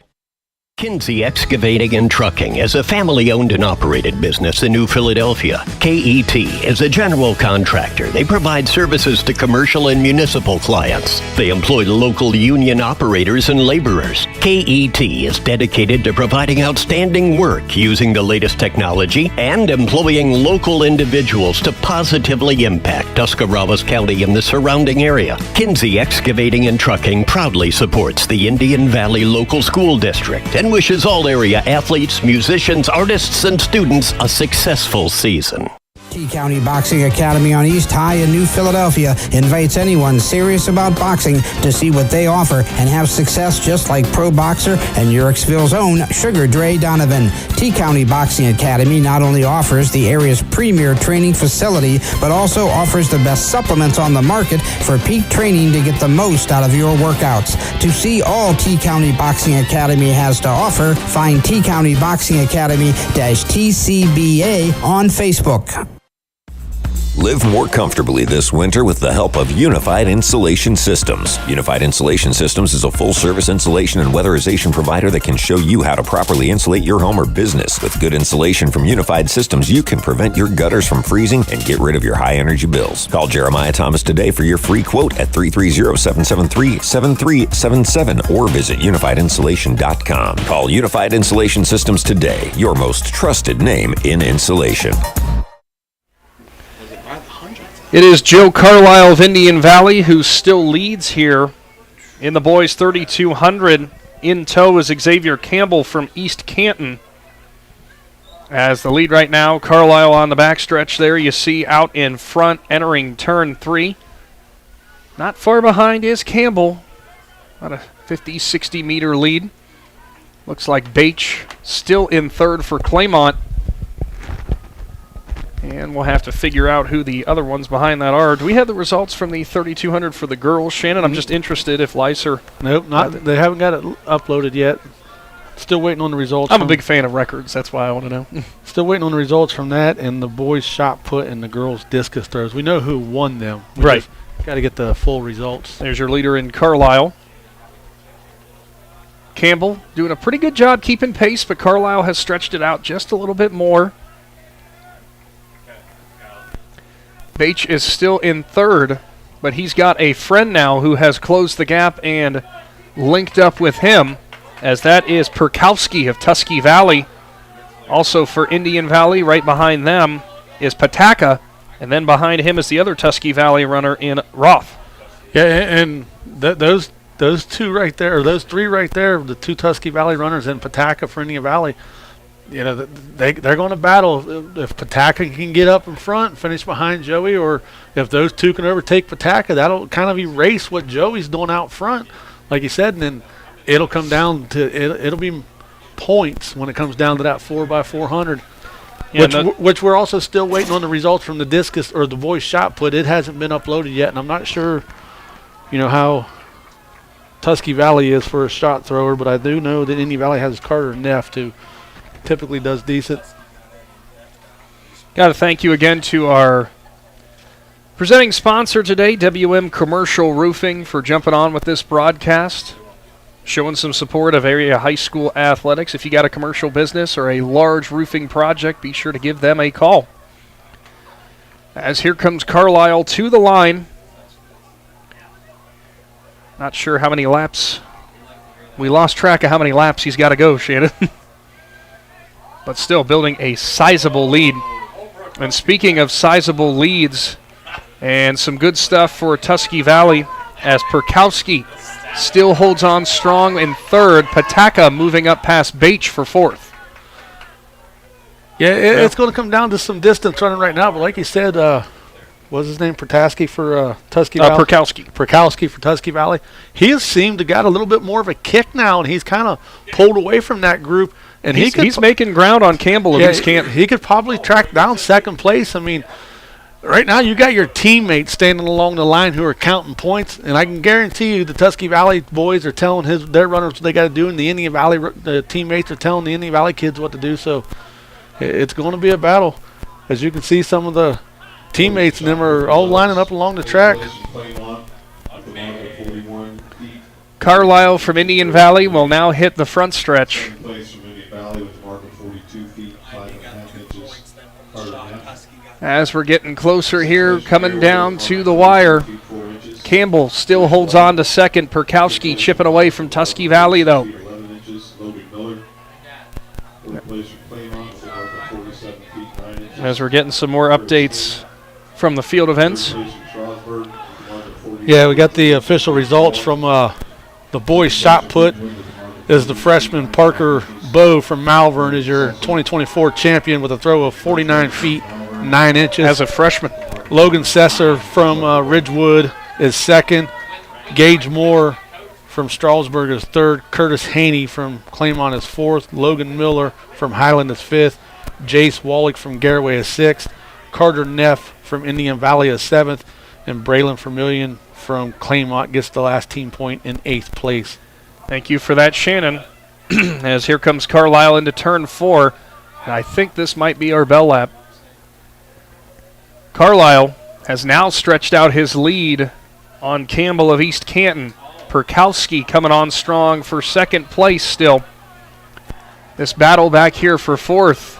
Kinsey Excavating and Trucking is a family-owned and operated business in New Philadelphia. KET is a general contractor. They provide services to commercial and municipal clients. They employ local union operators and laborers. KET is dedicated to providing outstanding work using the latest technology and employing local individuals to positively impact Tuscarawas County and the surrounding area. Kinsey Excavating and Trucking proudly supports the Indian Valley Local School District and wishes all area athletes, musicians, artists, and students a successful season.
T-County Boxing Academy on East High in New Philadelphia invites anyone serious about boxing to see what they offer and have success just like pro boxer and Uricksville's own Sugar Dre Donovan. T-County Boxing Academy not only offers the area's premier training facility, but also offers the best supplements on the market for peak training to get the most out of your workouts. To see all T-County Boxing Academy has to offer, find T-County Boxing Academy-TCBA on Facebook.
Live more comfortably this winter with the help of Unified Insulation Systems. Unified Insulation Systems is a full-service insulation and weatherization provider that can show you how to properly insulate your home or business. With good insulation from Unified Systems, you can prevent your gutters from freezing and get rid of your high-energy bills. Call Jeremiah Thomas today for your free quote at 330-773-7377 or visit unifiedinsulation.com. Call Unified Insulation Systems today, your most trusted name in insulation.
It is Joe Carlisle of Indian Valley who still leads here in the boys 3200. In tow is Xavier Campbell from East Canton. As the lead right now, Carlisle on the backstretch there. You see out in front entering turn 3. Not far behind is Campbell. About a 50, 60 meter lead. Looks like Bates still in third for Claymont. And we'll have to figure out who the other ones behind that are. Do we have the results from the 3200 for the girls, Shannon? I'm just interested if Lyser...
Nope, they haven't got it uploaded yet. Still waiting on the results.
I'm a big fan of records. That's why I want to know.
Still waiting on the results from that and the boys' shot put and the girls' discus throws. We know who won them.
Right.
Got to get the full results.
There's your leader in Carlisle. Campbell doing a pretty good job keeping pace, but Carlisle has stretched it out just a little bit more. Bates is still in third, but he's got a friend now who has closed the gap and linked up with him, as that is Perkowski of Tusky Valley. Also for Indian Valley, right behind them is Pataka, and then behind him is the other Tusky Valley runner in Roth.
Yeah, and those those two right there, or those three right there, the two Tusky Valley runners and Pawtucket for Indian Valley, you know, they're going to battle. If Pawtucket can get up in front and finish behind Joey, or if those two can overtake Pawtucket, that'll kind of erase what Joey's doing out front, like you said, and then it'll come down to it'll be points when it comes down to that 4x400. Yeah, which we're also still waiting on the results from the discus or the boys shot put. It hasn't been uploaded yet, and I'm not sure, you know, how Tusky Valley is for a shot thrower, but I do know that Indian Valley has Carter Neff, who typically does decent.
Got to thank you again to our presenting sponsor today, WM Commercial Roofing, for jumping on with this broadcast, showing some support of area high school athletics. If you got a commercial business or a large roofing project, be sure to give them a call. As here comes Carlisle to the line. Not sure how many laps. We lost track of how many laps he's got to go, Shannon. But still building a sizable lead. And speaking of sizable leads, and some good stuff for Tusky Valley, as Perkowski still holds on strong in third. Pawtucket moving up past Beach for fourth.
Yeah, it's going to come down to some distance running right now, but like you said, what's his name? Perkowski for Tusky Valley? Perkowski for Tusky Valley. He has seemed to got a little bit more of a kick now, and he's kind of pulled away from that group. And
he's making ground on Campbell of East Canton.
He could probably track down second place. I mean, right now you got your teammates standing along the line who are counting points, and I can guarantee you the Tusky Valley boys are telling their runners what they got to do, and the Indian Valley the teammates are telling the Indian Valley kids what to do. So it's going to be a battle. As you can see, some of the teammates and them are all lining up along the track.
Carlisle from Indian Valley will now hit the front stretch. As we're getting closer here, coming down to the wire, Campbell still holds on to second. Perkowski chipping away from Tusky Valley, though. As we're getting some more updates from the field events.
Yeah, we got the official results from the boys shot put. Is the freshman Parker Bowe from Malvern is your 2024 champion with a throw of 49 feet 9 inches.
As a freshman.
Logan Sesser from Ridgewood is second. Gage Moore from Strasburg is third. Curtis Haney from Claymont is fourth. Logan Miller from Highland is fifth. Jace Wallach from Garaway is sixth. Carter Neff from Indian Valley is seventh. And Braylon Vermillion from Claymont gets the last team point in 8th place.
Thank you for that, Shannon. As here comes Carlisle into turn 4. And I think this might be our bell lap. Carlisle has now stretched out his lead on Campbell of East Canton. Perkowski coming on strong for second place still. This battle back here for fourth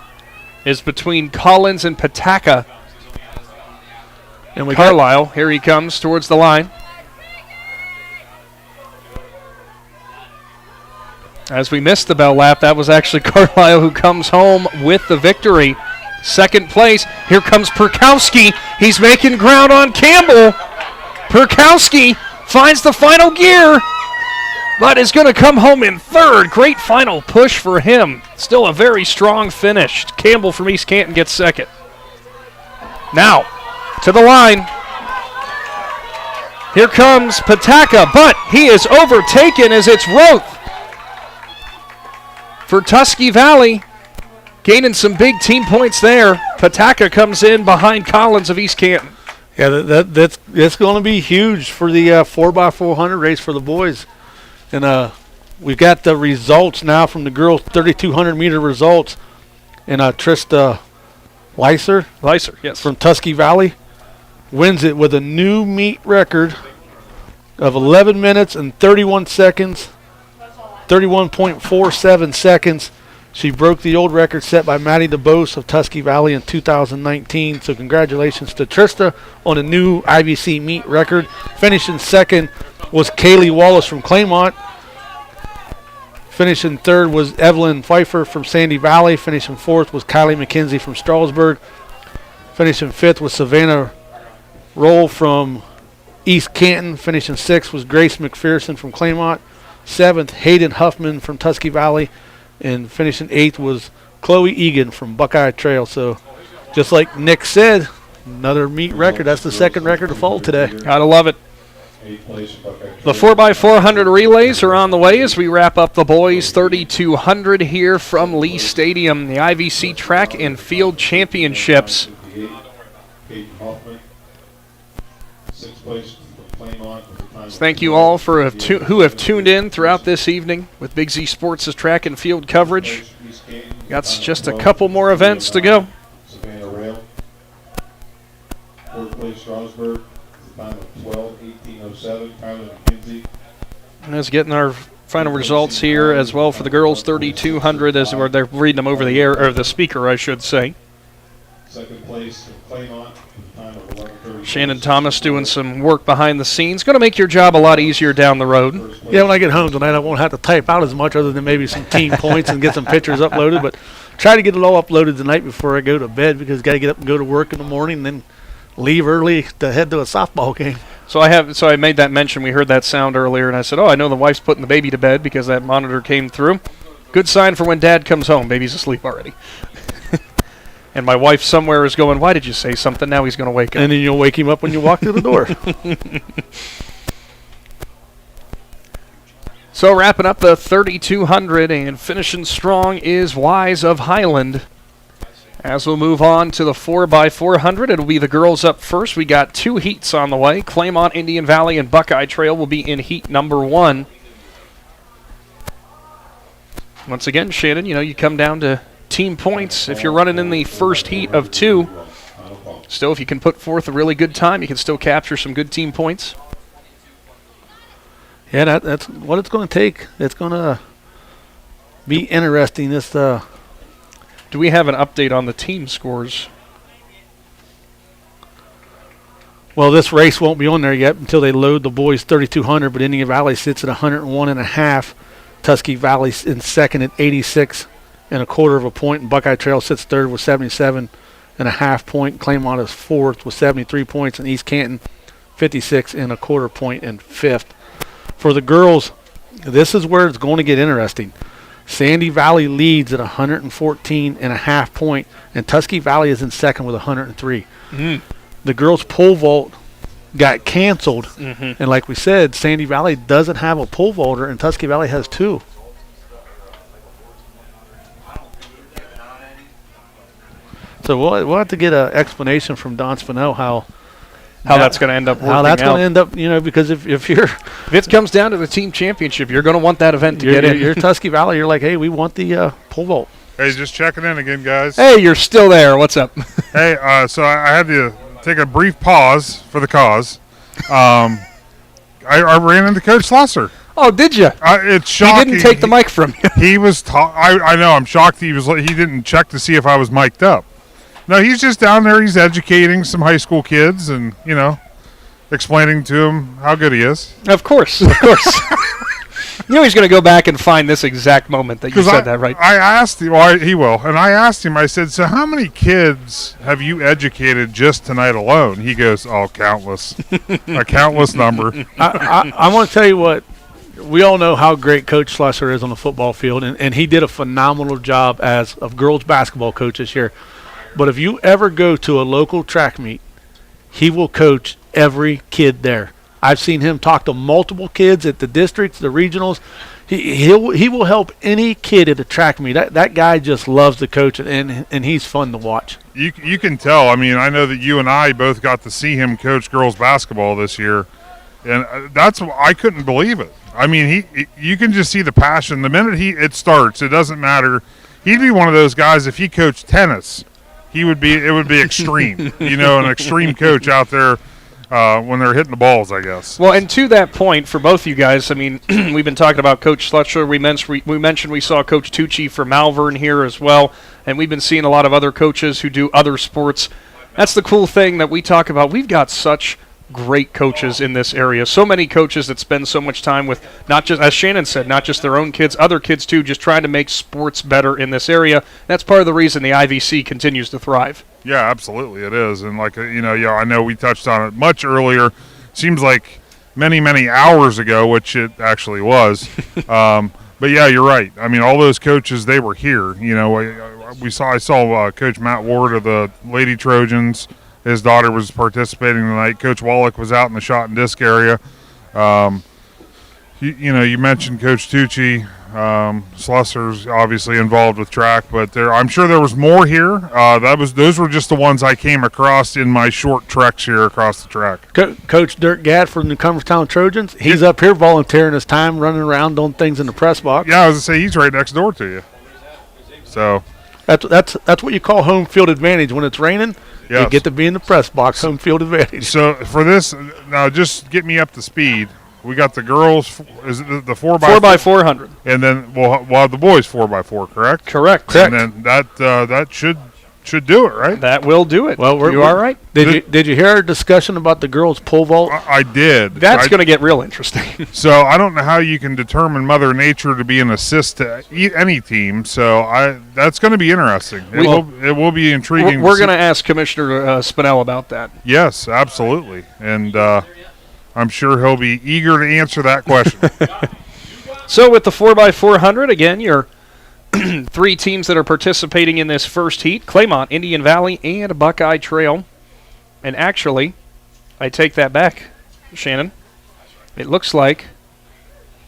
is between Collins and Pawtucket. And Carlisle, here he comes towards the line. As we missed the bell lap, that was actually Carlisle who comes home with the victory. Second place, here comes Perkowski. He's making ground on Campbell. Perkowski finds the final gear, but is going to come home in third. Great final push for him. Still a very strong finish. Campbell from East Canton gets second. Now, to the line. Here comes Pawtucket, but he is overtaken as it's Roth for Tusky Valley, gaining some big team points there. Pawtucket comes in behind Collins of East Canton.
Yeah, that's going to be huge for the 4x400 race for the boys. And we've got the results now from the girls' 3,200 meter results. And Trista Leiser,
yes,
from Tusky Valley, wins it with a new meet record of 11 minutes and 31 seconds. 31.47 seconds. She broke the old record set by Maddie DeBose of Tusky Valley in 2019. So congratulations to Trista on a new I.V.C. meet record. Finishing second was Kaylee Wallace from Claymont. Finishing third was Evelyn Pfeiffer from Sandy Valley. Finishing fourth was Kylie McKenzie from Strasburg. Finishing fifth was Savannah Roll from East Canton finishing 6th was Grace McPherson from Claymont. 7th, Hayden Huffman from Tusky Valley. And finishing 8th was Chloe Egan from Buckeye Trail. So just like Nick said, another meet record. That's the second record to fall today.
Gotta love it. The 4x400 relays are on the way as we wrap up the boys 3200 here from Lee Stadium. The I.V.C. Track and Field Championships. Thank you all for who have tuned in throughout this evening with Big Z Sports' track and field coverage. Got just a couple more events to go. And that's getting our final results here as well for the girls 3200 as they're reading them over the air, or the speaker, I should say.
Second place in Claymont.
Shannon Thomas doing some work behind the scenes. Going to make your job a lot easier down the road.
Yeah, when I get home tonight, I won't have to type out as much other than maybe some team points and get some pictures uploaded. But try to get it all uploaded tonight before I go to bed because got to get up and go to work in the morning and then leave early to head to a softball game.
So I made that mention. We heard that sound earlier, and I said, I know the wife's putting the baby to bed because that monitor came through. Good sign for when Dad comes home. Baby's asleep already. And my wife somewhere is going, why did you say something? Now he's going to wake up.
And then you'll wake him up when you walk through the door.
So wrapping up the 3200 and finishing strong is Wise of Highland. As we'll move on to the 4x400, it'll be the girls up first. We got 2 heats on the way. Claymont, Indian Valley, and Buckeye Trail will be in heat number 1. Once again, Shannon, you come down to team points. If you're running in the first heat of 2, still, if you can put forth a really good time, you can still capture some good team points.
Yeah, that's what it's going to take. It's going to be interesting. Do
we have an update on the team scores?
Well, this race won't be on there yet until they load the boys 3200, but Indian Valley sits at 101.5. Tusky Valley in second at 86 and a quarter of a point, and Buckeye Trail sits third with 77.5 points. Claymont is fourth with 73 points, and East Canton 56 and a quarter point and fifth. For the girls, this is where it's going to get interesting. Sandy Valley leads at 114.5 points, and Tusky Valley is in second with 103. The girls' pole vault got canceled, and like we said, Sandy Valley doesn't have a pole vaulter, and Tusky Valley has 2. So we'll have to get an explanation from Don Spinell how
that's going to end up working out.
How that's going to end up, because if
it comes down to the team championship, you're going to want that event to get in.
You're Tusky Valley. You're like, hey, we want the pole vault.
Hey, just checking in again, guys.
Hey, you're still there. What's up?
Hey, so I had to take a brief pause for the cause. I ran into Coach Slusser.
Oh, did you?
It's shocking.
He didn't take the mic from you.
He was. I know. I'm shocked. He didn't check to see if I was mic'd up. No, he's just down there. He's educating some high school kids and, explaining to them how good he is.
Of course. He's going to go back and find this exact moment that you said that, right?
I asked him. Well, he will. And I asked him, I said, so how many kids have you educated just tonight alone? He goes, countless. A countless number.
I want to tell you what. We all know how great Coach Slusser is on the football field, and he did a phenomenal job as of girls basketball coach this year. But if you ever go to a local track meet, he will coach every kid there. I've seen him talk to multiple kids at the districts, the regionals. He will help any kid at a track meet. That guy just loves to coach, and he's fun to watch.
You can tell. I mean, I know that you and I both got to see him coach girls basketball this year, and I couldn't believe it. I mean, you can just see the passion. The minute it starts, it doesn't matter. He'd be one of those guys, if he coached tennis, it would be extreme. An extreme coach out there when they're hitting the balls, I guess.
Well, and to that point, for both you guys, I mean, we've been talking about Coach Slusser. We mentioned we saw Coach Tucci for Malvern here as well, and we've been seeing a lot of other coaches who do other sports. That's the cool thing that we talk about. We've got such great coaches in this area. So many coaches that spend so much time with, not just, as Shannon said, not just their own kids, other kids too, just trying to make sports better in this area. That's part of the reason the I.V.C. continues to thrive.
Yeah, absolutely it is. And I know we touched on it much earlier. seems like many, many hours ago, which it actually was. But yeah, you're right. I mean, all those coaches, they were here. You know, I saw Coach Matt Ward of the Lady Trojans. His daughter was participating tonight. Coach Wallach was out in the shot and disc area. You mentioned Coach Tucci. Slusser's obviously involved with track, but I'm sure there was more here. Those were just the ones I came across in my short treks here across the track.
Coach Dirk Gadd from the Newcomerstown Trojans, he's up here volunteering his time, running around doing things in the press box.
Yeah, I was gonna say he's right next door to you. So
that's what you call home field advantage. When it's raining,
yes.
You get to be in the press box, home field advantage.
So for this, now just get me up to speed. We got the girls. Is it the
4x400,
and then we'll have the boys 4x4. Correct.
Correct.
And then that should do it, right?
That will do it. Well, you are right.
Did you hear our discussion about the girls pole vault?
I did.
That's going to get real interesting.
So I don't know how you can determine Mother Nature to be an assist to any team. So that's going to be interesting. It will be intriguing.
We're going to ask Commissioner Spinell about that.
Yes, absolutely, and I'm sure he'll be eager to answer that question.
So with the 4x400, again, your 3 teams that are participating in this first heat: Claymont, Indian Valley, and Buckeye Trail. And actually, I take that back, Shannon. It looks like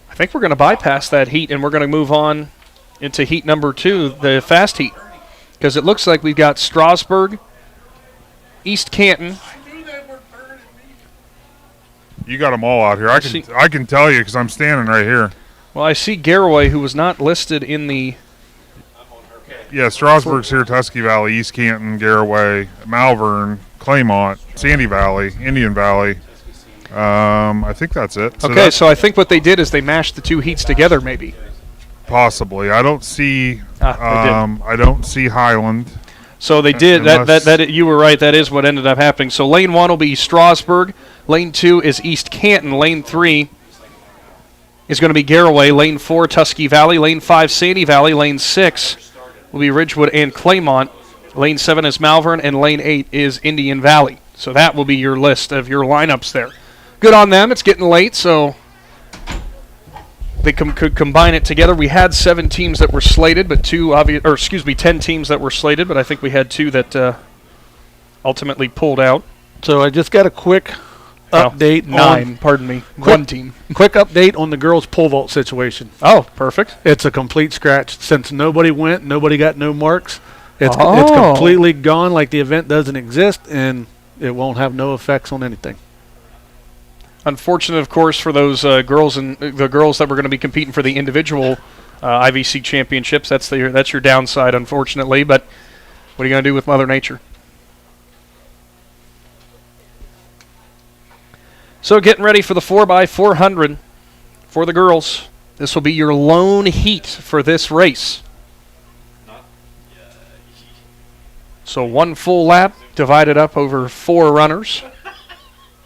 I think we're going to bypass that heat, and we're going to move on into heat number 2, the fast heat, because it looks like we've got Strasburg, East Canton.
You got them all out here. I can tell you because I'm standing right here.
Well, I see Garaway, who was not listed in the.
Yeah, Strasburg's here, Tusky Valley, East Canton, Garaway, Malvern, Claymont, Sandy Valley, Indian Valley. I think that's it.
So I think what they did is they mashed the 2 heats together, maybe.
Possibly. I don't see. I don't see Highland.
So they did. That you were right. That is what ended up happening. So lane 1 will be Strasburg. Lane 2 is East Canton. Lane 3 is going to be Garaway. Lane 4, Tusky Valley. Lane 5, Sandy Valley. Lane 6 will be Ridgewood and Claymont. Lane 7 is Malvern, and Lane 8 is Indian Valley. So that will be your list of your lineups there. Good on them. It's getting late, so they could combine it together. We had 7 teams that were slated, but 10 teams that were slated, but I think we had 2 that ultimately pulled out.
So I just got a quick update.
9, pardon me. 1 team.
Quick update on the girls' pole vault situation.
Oh, perfect.
It's a complete scratch. Since nobody went, nobody got no marks. It's completely gone, like the event doesn't exist, and it won't have no effects on anything.
Unfortunate, of course, for those girls and the girls that were going to be competing for the individual I.V.C. championships. That's your downside, unfortunately. But what are you going to do with Mother Nature? So getting ready for the 4x400 for the girls. This will be your lone heat for this race. So 1 full lap divided up over 4 runners.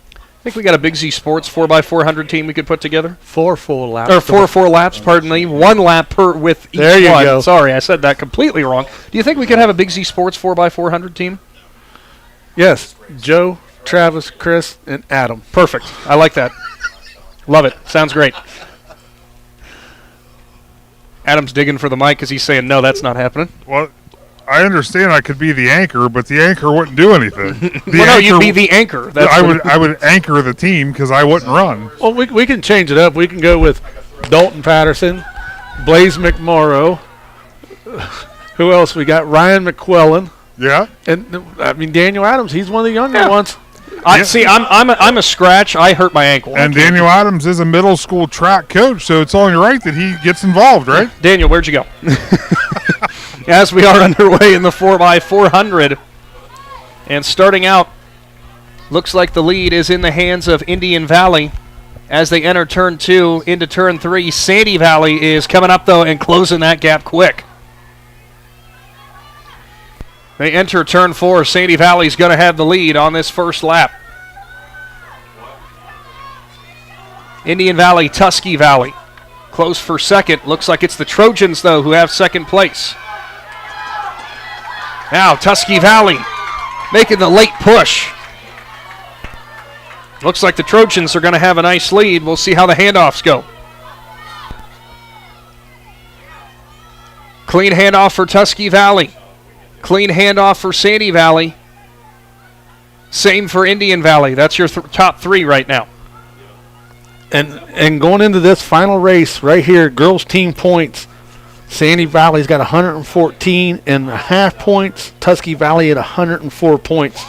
I think we got a Big Z Sports 4x400 team we could put together.
4 full laps.
Or 4 laps, pardon me. 1 lap with each one.
There you go.
Sorry, I said that completely wrong. Do you think we could have a Big Z Sports 4x400 team?
Yes. Joe, Travis, Chris, and Adam.
Perfect. I like that. Love it. Sounds great. Adam's digging for the mic because he's saying, no, that's not happening.
Well, I understand I could be the anchor, but the anchor wouldn't do anything.
No, you'd be the anchor.
I would anchor the team because I wouldn't run.
Well, we can change it up. We can go with Dalton Patterson, Blaze McMorrow. Who else we got? Ryan McQuillan.
Yeah.
And, I mean, Daniel Adams, he's one of the younger ones.
I'm a scratch. I hurt my ankle.
And Daniel Adams is a middle school track coach, so it's only right that he gets involved, right?
Daniel, where'd you go? As we are underway in the 4x400. And starting out, looks like the lead is in the hands of Indian Valley as they enter turn 2 into turn 3. Sandy Valley is coming up, though, and closing that gap quick. They enter turn 4. Sandy Valley's going to have the lead on this first lap. Indian Valley, Tusky Valley. Close for second. Looks like it's the Trojans, though, who have second place. Now Tusky Valley making the late push. Looks like the Trojans are going to have a nice lead. We'll see how the handoffs go. Clean handoff for Tusky Valley. Clean handoff for Sandy Valley. Same for Indian Valley. That's your top three right now.
And going into this final race right here, girls team points, Sandy Valley's got 114.5 points. Tusky Valley at 104 points.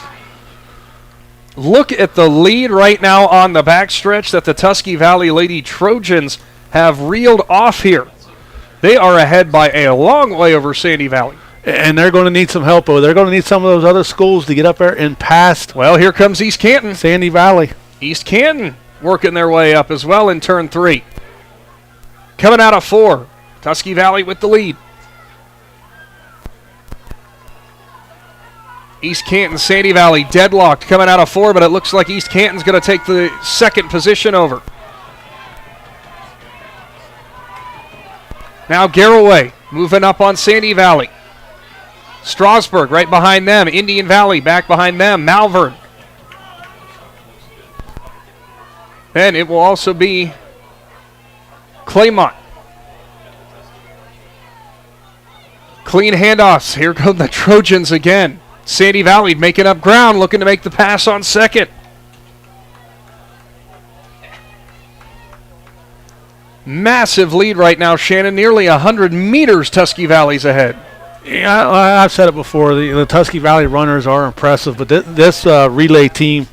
Look at the lead right now on the backstretch that the Tusky Valley Lady Trojans have reeled off here. They are ahead by a long way over Sandy Valley.
And they're going to need some help. They're going to need some of those other schools to get up there and past.
Well, here comes East Canton.
Sandy Valley.
East Canton working their way up as well in turn 3. Coming out of 4. Tusky Valley with the lead. East Canton, Sandy Valley deadlocked coming out of 4, but it looks like East Canton's going to take the second position over. Now Garraway moving up on Sandy Valley. Strasburg right behind them. Indian Valley back behind them. Malvern. And it will also be Claymont. Clean handoffs. Here come the Trojans again. Sandy Valley making up ground, looking to make the pass on second. Massive lead right now, Shannon. Nearly 100 meters Tusky Valley's ahead.
Yeah, I've said it before. The Tusky Valley runners are impressive, but this relay team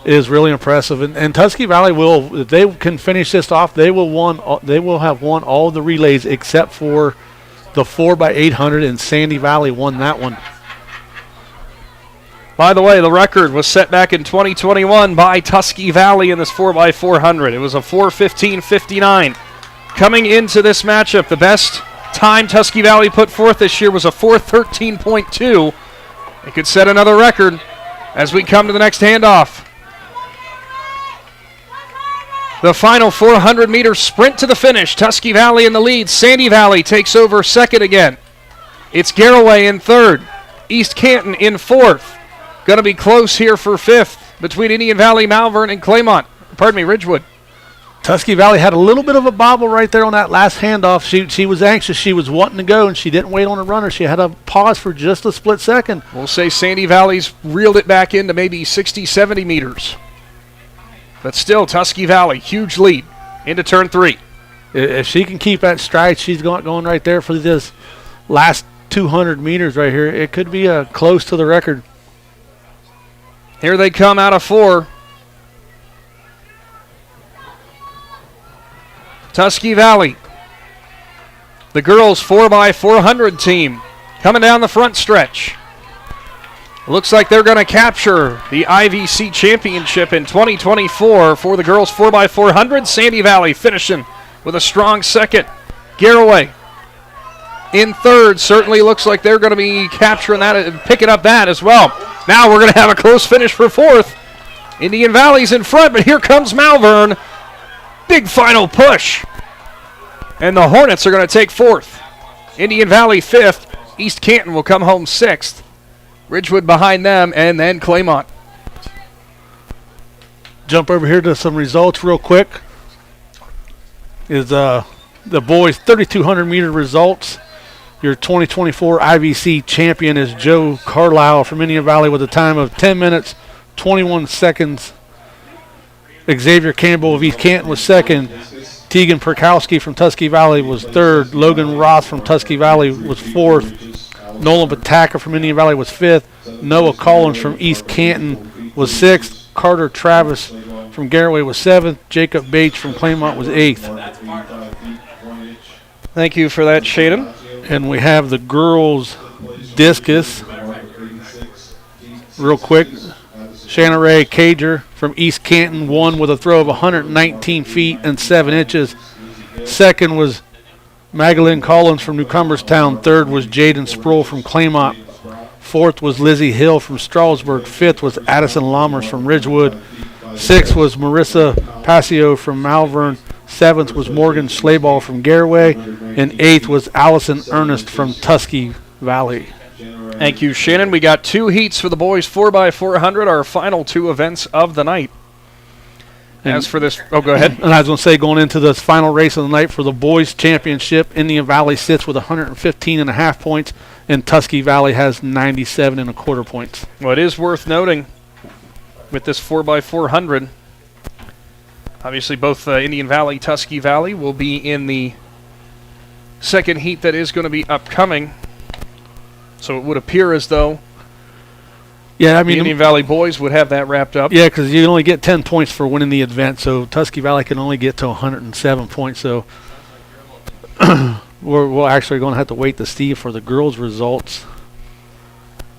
is really impressive. And Tusky Valley will, if they can finish this off, they will have won all the relays except for the 4x800, and Sandy Valley won that one.
By the way, the record was set back in 2021 by Tusky Valley in this 4x400. It was a 4:15.59. Coming into this matchup, the best time Tusky Valley put forth this year was a 4:13.2. They could set another record as we come to the next handoff. The final 400-meter sprint to the finish. Tusky Valley in the lead. Sandy Valley takes over second again. It's Garraway in third. East Canton in fourth. Going to be close here for fifth between Indian Valley, Malvern, and Ridgewood.
Tusky Valley had a little bit of a bobble right there on that last handoff. She was anxious. She was wanting to go, and she didn't wait on a runner. She had to pause for just a split second.
We'll say Sandy Valley's reeled it back into maybe 60, 70 meters. But still, Tusky Valley, huge lead into turn 3.
If she can keep that stride, she's going right there for this last 200 meters right here. It could be close to the record.
Here they come out of 4. Tusky Valley, the girls 4x400 team, coming down the front stretch. Looks like they're going to capture the I.V.C. championship in 2024 for the girls 4x400. Sandy Valley finishing with a strong second. Garraway in third. Certainly looks like they're going to be capturing that and picking up that as well. Now we're going to have a close finish for fourth. Indian Valley's in front, but here comes Malvern. Big final push. And the Hornets are going to take fourth. Indian Valley fifth. East Canton will come home sixth. Ridgewood behind them, and then Claymont.
Jump over here to some results real quick. Is the boys' 3,200 meter results. Your 2024 I.V.C. champion is Joe Carlisle from Indian Valley with a time of 10 minutes, 21 seconds. Xavier Campbell of East Canton was second. Tegan Perkowski from Tusky Valley was third. Logan Roth from Tusky Valley was fourth. Nolan Pataka from Indian Valley was fifth. Noah Collins from East Canton was sixth. Carter Travis from Garraway was seventh. Jacob Bates from Claymont was eighth.
Thank you for that, Shannon.
And we have the girls' discus. Real quick, Shannon Ray Cager from East Canton won with a throw of 119 feet and 7 inches. Second was Magdalene Collins from Newcomerstown. Third was Jaden Sproul from Claymont. Fourth was Lizzie Hill from Strasburg. Fifth was Addison Lammers from Ridgewood. Sixth was Marissa Passio from Malvern. Seventh was Morgan Slayball from Garraway. And eighth was Allison Ernest from Tusky Valley.
Thank you, Shannon. We got 2 heats for the boys 4x400, our final 2 events of the night. As for this, go ahead.
And I was going to say, going into this final race of the night for the boys' championship, Indian Valley sits with 115.5 points, and Tusky Valley has 97.25 points.
Well, it is worth noting with this 4x400, obviously both Indian Valley, Tusky Valley will be in the second heat that is going to be upcoming. So it would appear as though
yeah, I mean,
the Indian Valley boys would have that wrapped up.
Yeah, because you only get 10 points for winning the event, so Tusky Valley can only get to 107 points. So we're actually going to have to wait to see for the girls' results.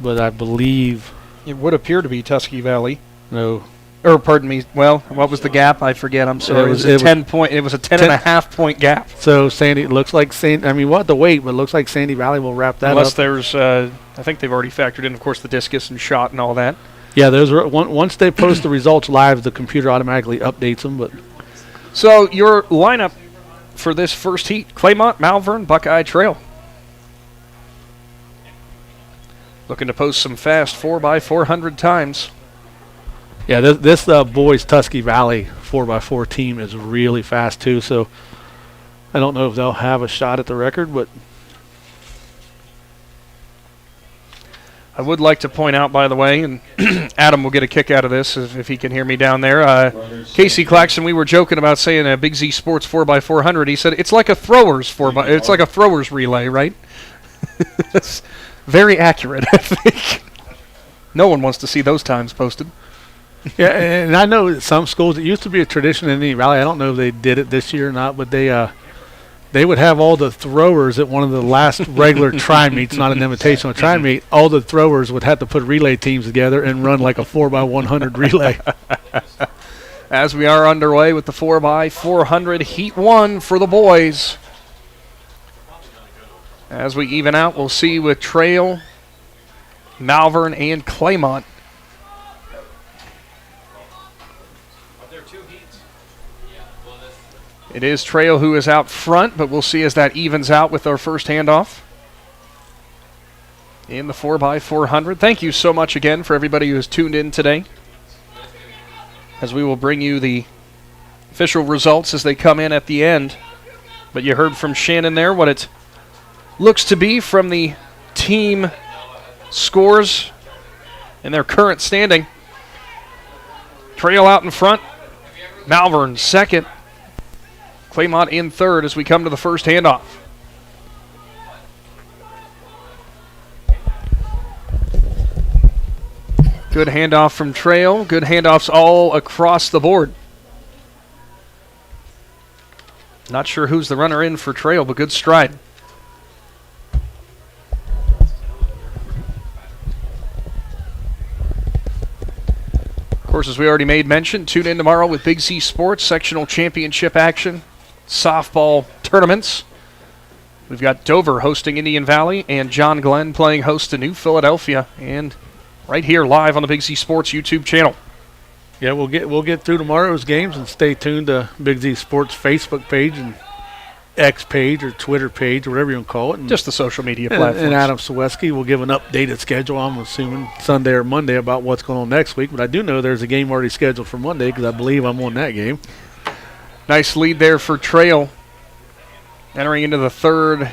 But I believe
it would appear to be Tusky Valley.
No.
Or pardon me. Well, what was the gap? I forget. I'm sorry. It was a 10.5 point gap.
So Sandy looks like Sandy. I mean, we'll have to wait, but it looks like Sandy Valley will wrap that
Unless
up.
There's, I think they've already factored in, of course, the discus and shot and all that.
Yeah, those are once they post the results live, the computer automatically updates them. But
so your lineup for this first heat: Claymont, Malvern, Buckeye Trail. Looking to post some fast 4x400 times.
Yeah, this boys Tusky Valley 4x4 team is really fast too. So I don't know if they'll have a shot at the record, but
I would like to point out, by the way, and Adam will get a kick out of this if he can hear me down there. Casey Claxon, we were joking about saying a Big Z Sports 4x400. He said it's like a throwers it's like a throwers relay, right? That's very accurate, I think. No one wants to see those times posted.
Yeah, and I know some schools, it used to be a tradition in Indian Valley. I don't know if they did it this year or not, but they would have all the throwers at one of the last regular tri-meets, not an invitational tri-meet. All the throwers would have to put relay teams together and run like a 4x100 relay.
As we are underway with the 4x400 Heat 1 for the boys. As we even out, we'll see with Trail, Malvern, and Claymont. It is Trail who is out front, but we'll see as that evens out with our first handoff in the 4x400. Thank you so much again for everybody who has tuned in today, as we will bring you the official results as they come in at the end. But you heard from Shannon there what it looks to be from the team scores and their current standing. Trail out in front, Malvern second, Claymont in third as we come to the first handoff. Good handoff from Trail. Good handoffs all across the board. Not sure who's the runner in for Trail, but good stride. Of course, as we already made mention, tune in tomorrow with Big Z Sports sectional championship action. Softball tournaments. We've got Dover hosting Indian Valley and John Glenn playing host to New Philadelphia, and right here live on the Big Z Sports YouTube channel.
Yeah, we'll get through tomorrow's games and stay tuned to Big Z Sports Facebook page and X page or Twitter page or whatever you want to call it. And
just the social media platforms.
And Adam Saweski will give an updated schedule, I'm assuming Sunday or Monday, about what's going on next week. But I do know there's a game already scheduled for Monday because I believe I'm on that game.
Nice lead there for Trail. Entering into the third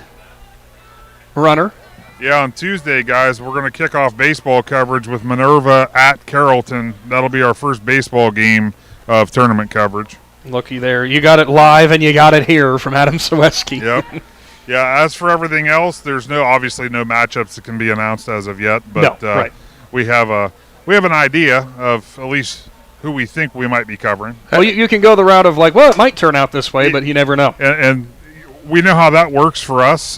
runner.
Yeah, on Tuesday, guys, we're going to kick off baseball coverage with Minerva at Carrollton. That'll be our first baseball game of tournament coverage.
Looky there. You got it live and you got it here from Adam Saweski.
Yep. Yeah, as for everything else, there's obviously no matchups that can be announced as of yet. But
no, right.
we have an idea of at least who we think we might be covering.
Well, you can go the route of like, well, it might turn out this way, but you never know.
And we know how that works for us.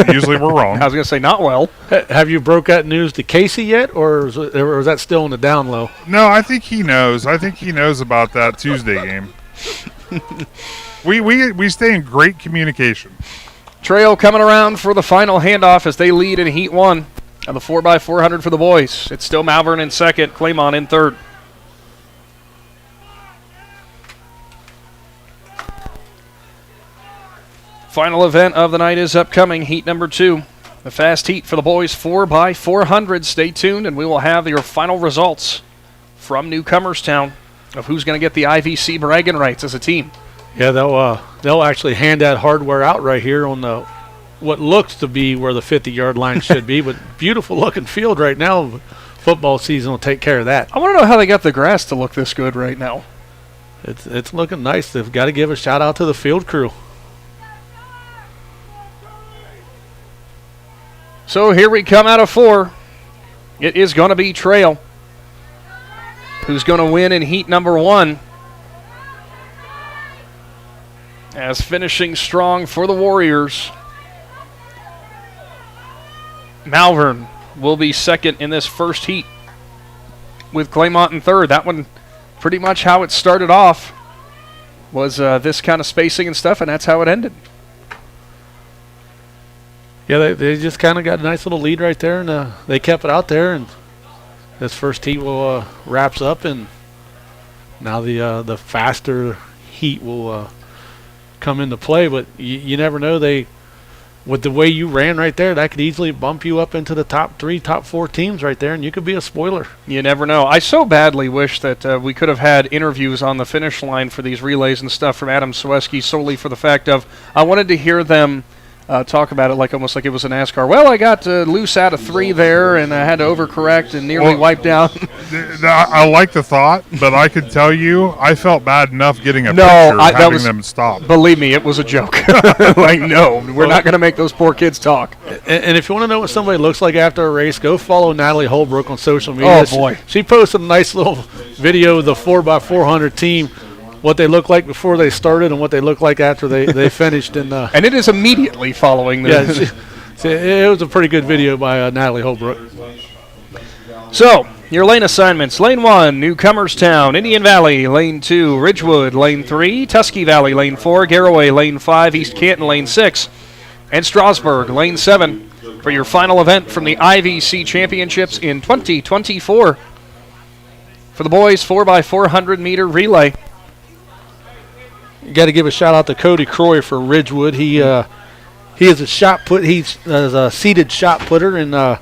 Usually we're wrong.
I was going to say not well.
Have you broke that news to Casey yet, or is that still in the down low?
No, I think he knows. I think he knows about that Tuesday game. We stay in great communication.
Trail coming around for the final handoff as they lead in Heat 1 of the 4x400 for the boys. It's still Malvern in second, Claymont in third. Final event of the night is upcoming, Heat number 2. The fast heat for the boys, 4x400. Stay tuned, and we will have your final results from Newcomerstown of who's going to get the I.V.C. bragging rights as a team.
Yeah, they'll actually hand that hardware out right here on the what looks to be where the 50-yard line should be, but beautiful looking field right now. Football season will take care of that.
I want to know how they got the grass to look this good right now.
It's looking nice. They've got to give a shout out to the field crew.
So here we come out of 4. It is going to be Trail, who's going to win in heat number 1. As finishing strong for the Warriors, Malvern will be second in this first heat with Claymont in third. That one, pretty much how it started off, was this kind of spacing and stuff, and that's how it ended.
Yeah, they just kind of got a nice little lead right there, and they kept it out there, and this first heat will wraps up, and now the faster heat will come into play. But you never know. With the way you ran right there, that could easily bump you up into the top 3, top 4 teams right there, and you could be a spoiler.
You never know. I so badly wish that we could have had interviews on the finish line for these relays and stuff from Adam Sweski, solely for the fact of I wanted to hear them talk about it like almost like it was a NASCAR. Well, I got loose out of 3 there, and I had to overcorrect and nearly wiped out.
I like the thought, but I could tell you I felt bad enough getting a picture having them stop.
Believe me, it was a joke. Like, no, we're not going to make those poor kids talk.
And if you want to know what somebody looks like after a race, go follow Natalie Holbrook on social media.
Oh, boy.
She posted a nice little video of the 4x400 team, what they look like before they started and what they look like after they finished. And
it is immediately following the
it was a pretty good video by Natalie Holbrook.
So, your lane assignments. Lane 1, Newcomerstown, Indian Valley. Lane 2, Ridgewood. Lane 3, Tusky Valley. Lane 4, Garraway. Lane 5, East Canton. Lane 6, and Strasburg. Lane 7 for your final event from the I.V.C. Championships in 2024. For the boys, 4x400 meter relay.
You got to give a shout out to Cody Croy for Ridgewood. He is a shot put. He's a seated shot putter, and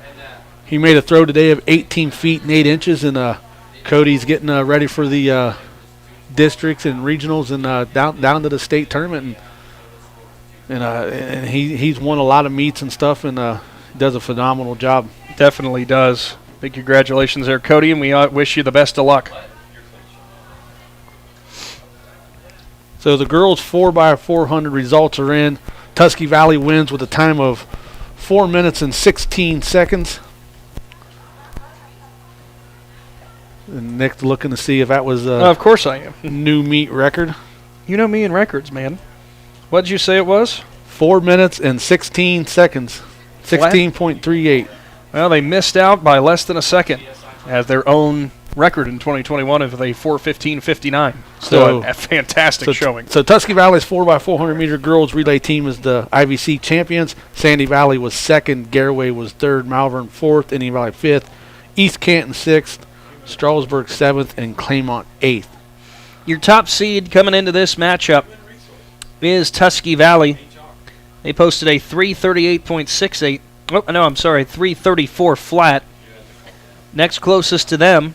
he made a throw today of 18 feet and 8 inches. And Cody's getting ready for the districts and regionals and down to the state tournament. And he's won a lot of meets and stuff, and does a phenomenal job.
Definitely does. Big congratulations there, Cody, and we wish you the best of luck.
So the girls 4x400 results are in. Tusky Valley wins with a time of 4 minutes and 16 seconds. And Nick's looking to see if that was
of course I am.
New meet record.
You know me and records, man. What did you say it was?
4 minutes and 16 seconds. 16.38.
Well, they missed out by less than a second as their own record in 2021 of a 4:15.59. So a fantastic showing.
So Tusky Valley's 4x400 meter girls relay team is the I.V.C. champions. Sandy Valley was second. Garraway was third. Malvern fourth. Indian Valley fifth. East Canton sixth. Strasburg seventh. And Claymont eighth.
Your top seed coming into this matchup is Tusky Valley. They posted a 338.68. Oh, no, I'm sorry, 334 flat. Next closest to them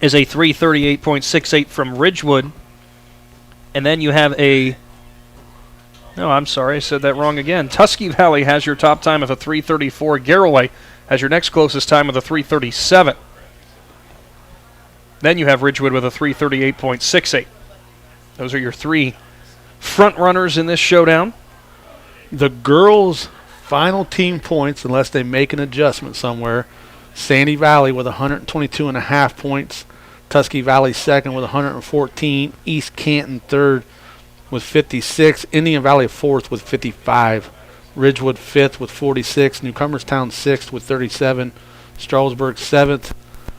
is a 338.68 from Ridgewood. And then you have no, I'm sorry, I said that wrong again. Tusky Valley has your top time of a 334. Garraway has your next closest time of a 337. Then you have Ridgewood with a 338.68. Those are your 3 front runners in this showdown.
The girls' final team points, unless they make an adjustment somewhere, Sandy Valley with 122.5 points. Tusky Valley second with 114. East Canton third with 56. Indian Valley fourth with 55. Ridgewood fifth with 46. Newcomerstown sixth with 37. Strasburg seventh.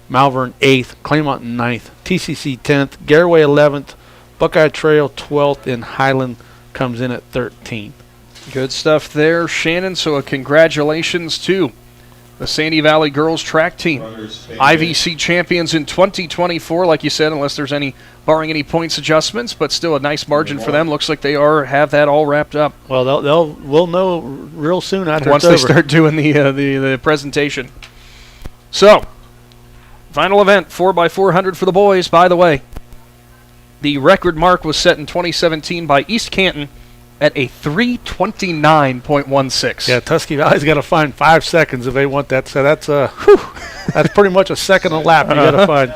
Malvern eighth. Claymont ninth. TCC 10th. Garraway 11th. Buckeye Trail 12th. And Highland comes in at 13th.
Good stuff there, Shannon. So a congratulations to the Sandy Valley girls track team. I.V.C. champions in 2024, like you said, unless there's barring any points adjustments, but still a nice margin for them. Looks like they have that all wrapped up.
Well, we'll know real soon after
once they start doing the presentation. So, final event, 4x400 for the boys, by the way. The record mark was set in 2017 by East Canton at a 3:29.16.
Yeah, Tusky Valley's got to find 5 seconds if they want that. So that's that's pretty much a second a lap you got to find.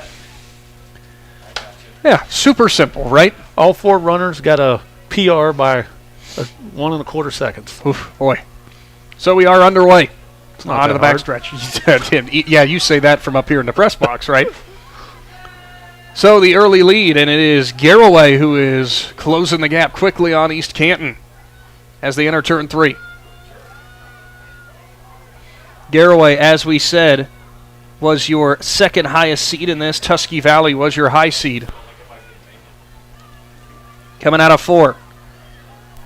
Yeah, super simple, right?
All 4 runners got a PR by 1 1/4 seconds.
Oof, boy. So we are underway.
It's not
Onto the
that hard.
backstretch. Yeah, you say that from up here in the press box, right? So the early lead, and it is Garraway who is closing the gap quickly on East Canton as they enter turn 3. Garraway, as we said, was your second highest seed in this. Tusky Valley was your high seed. Coming out of 4.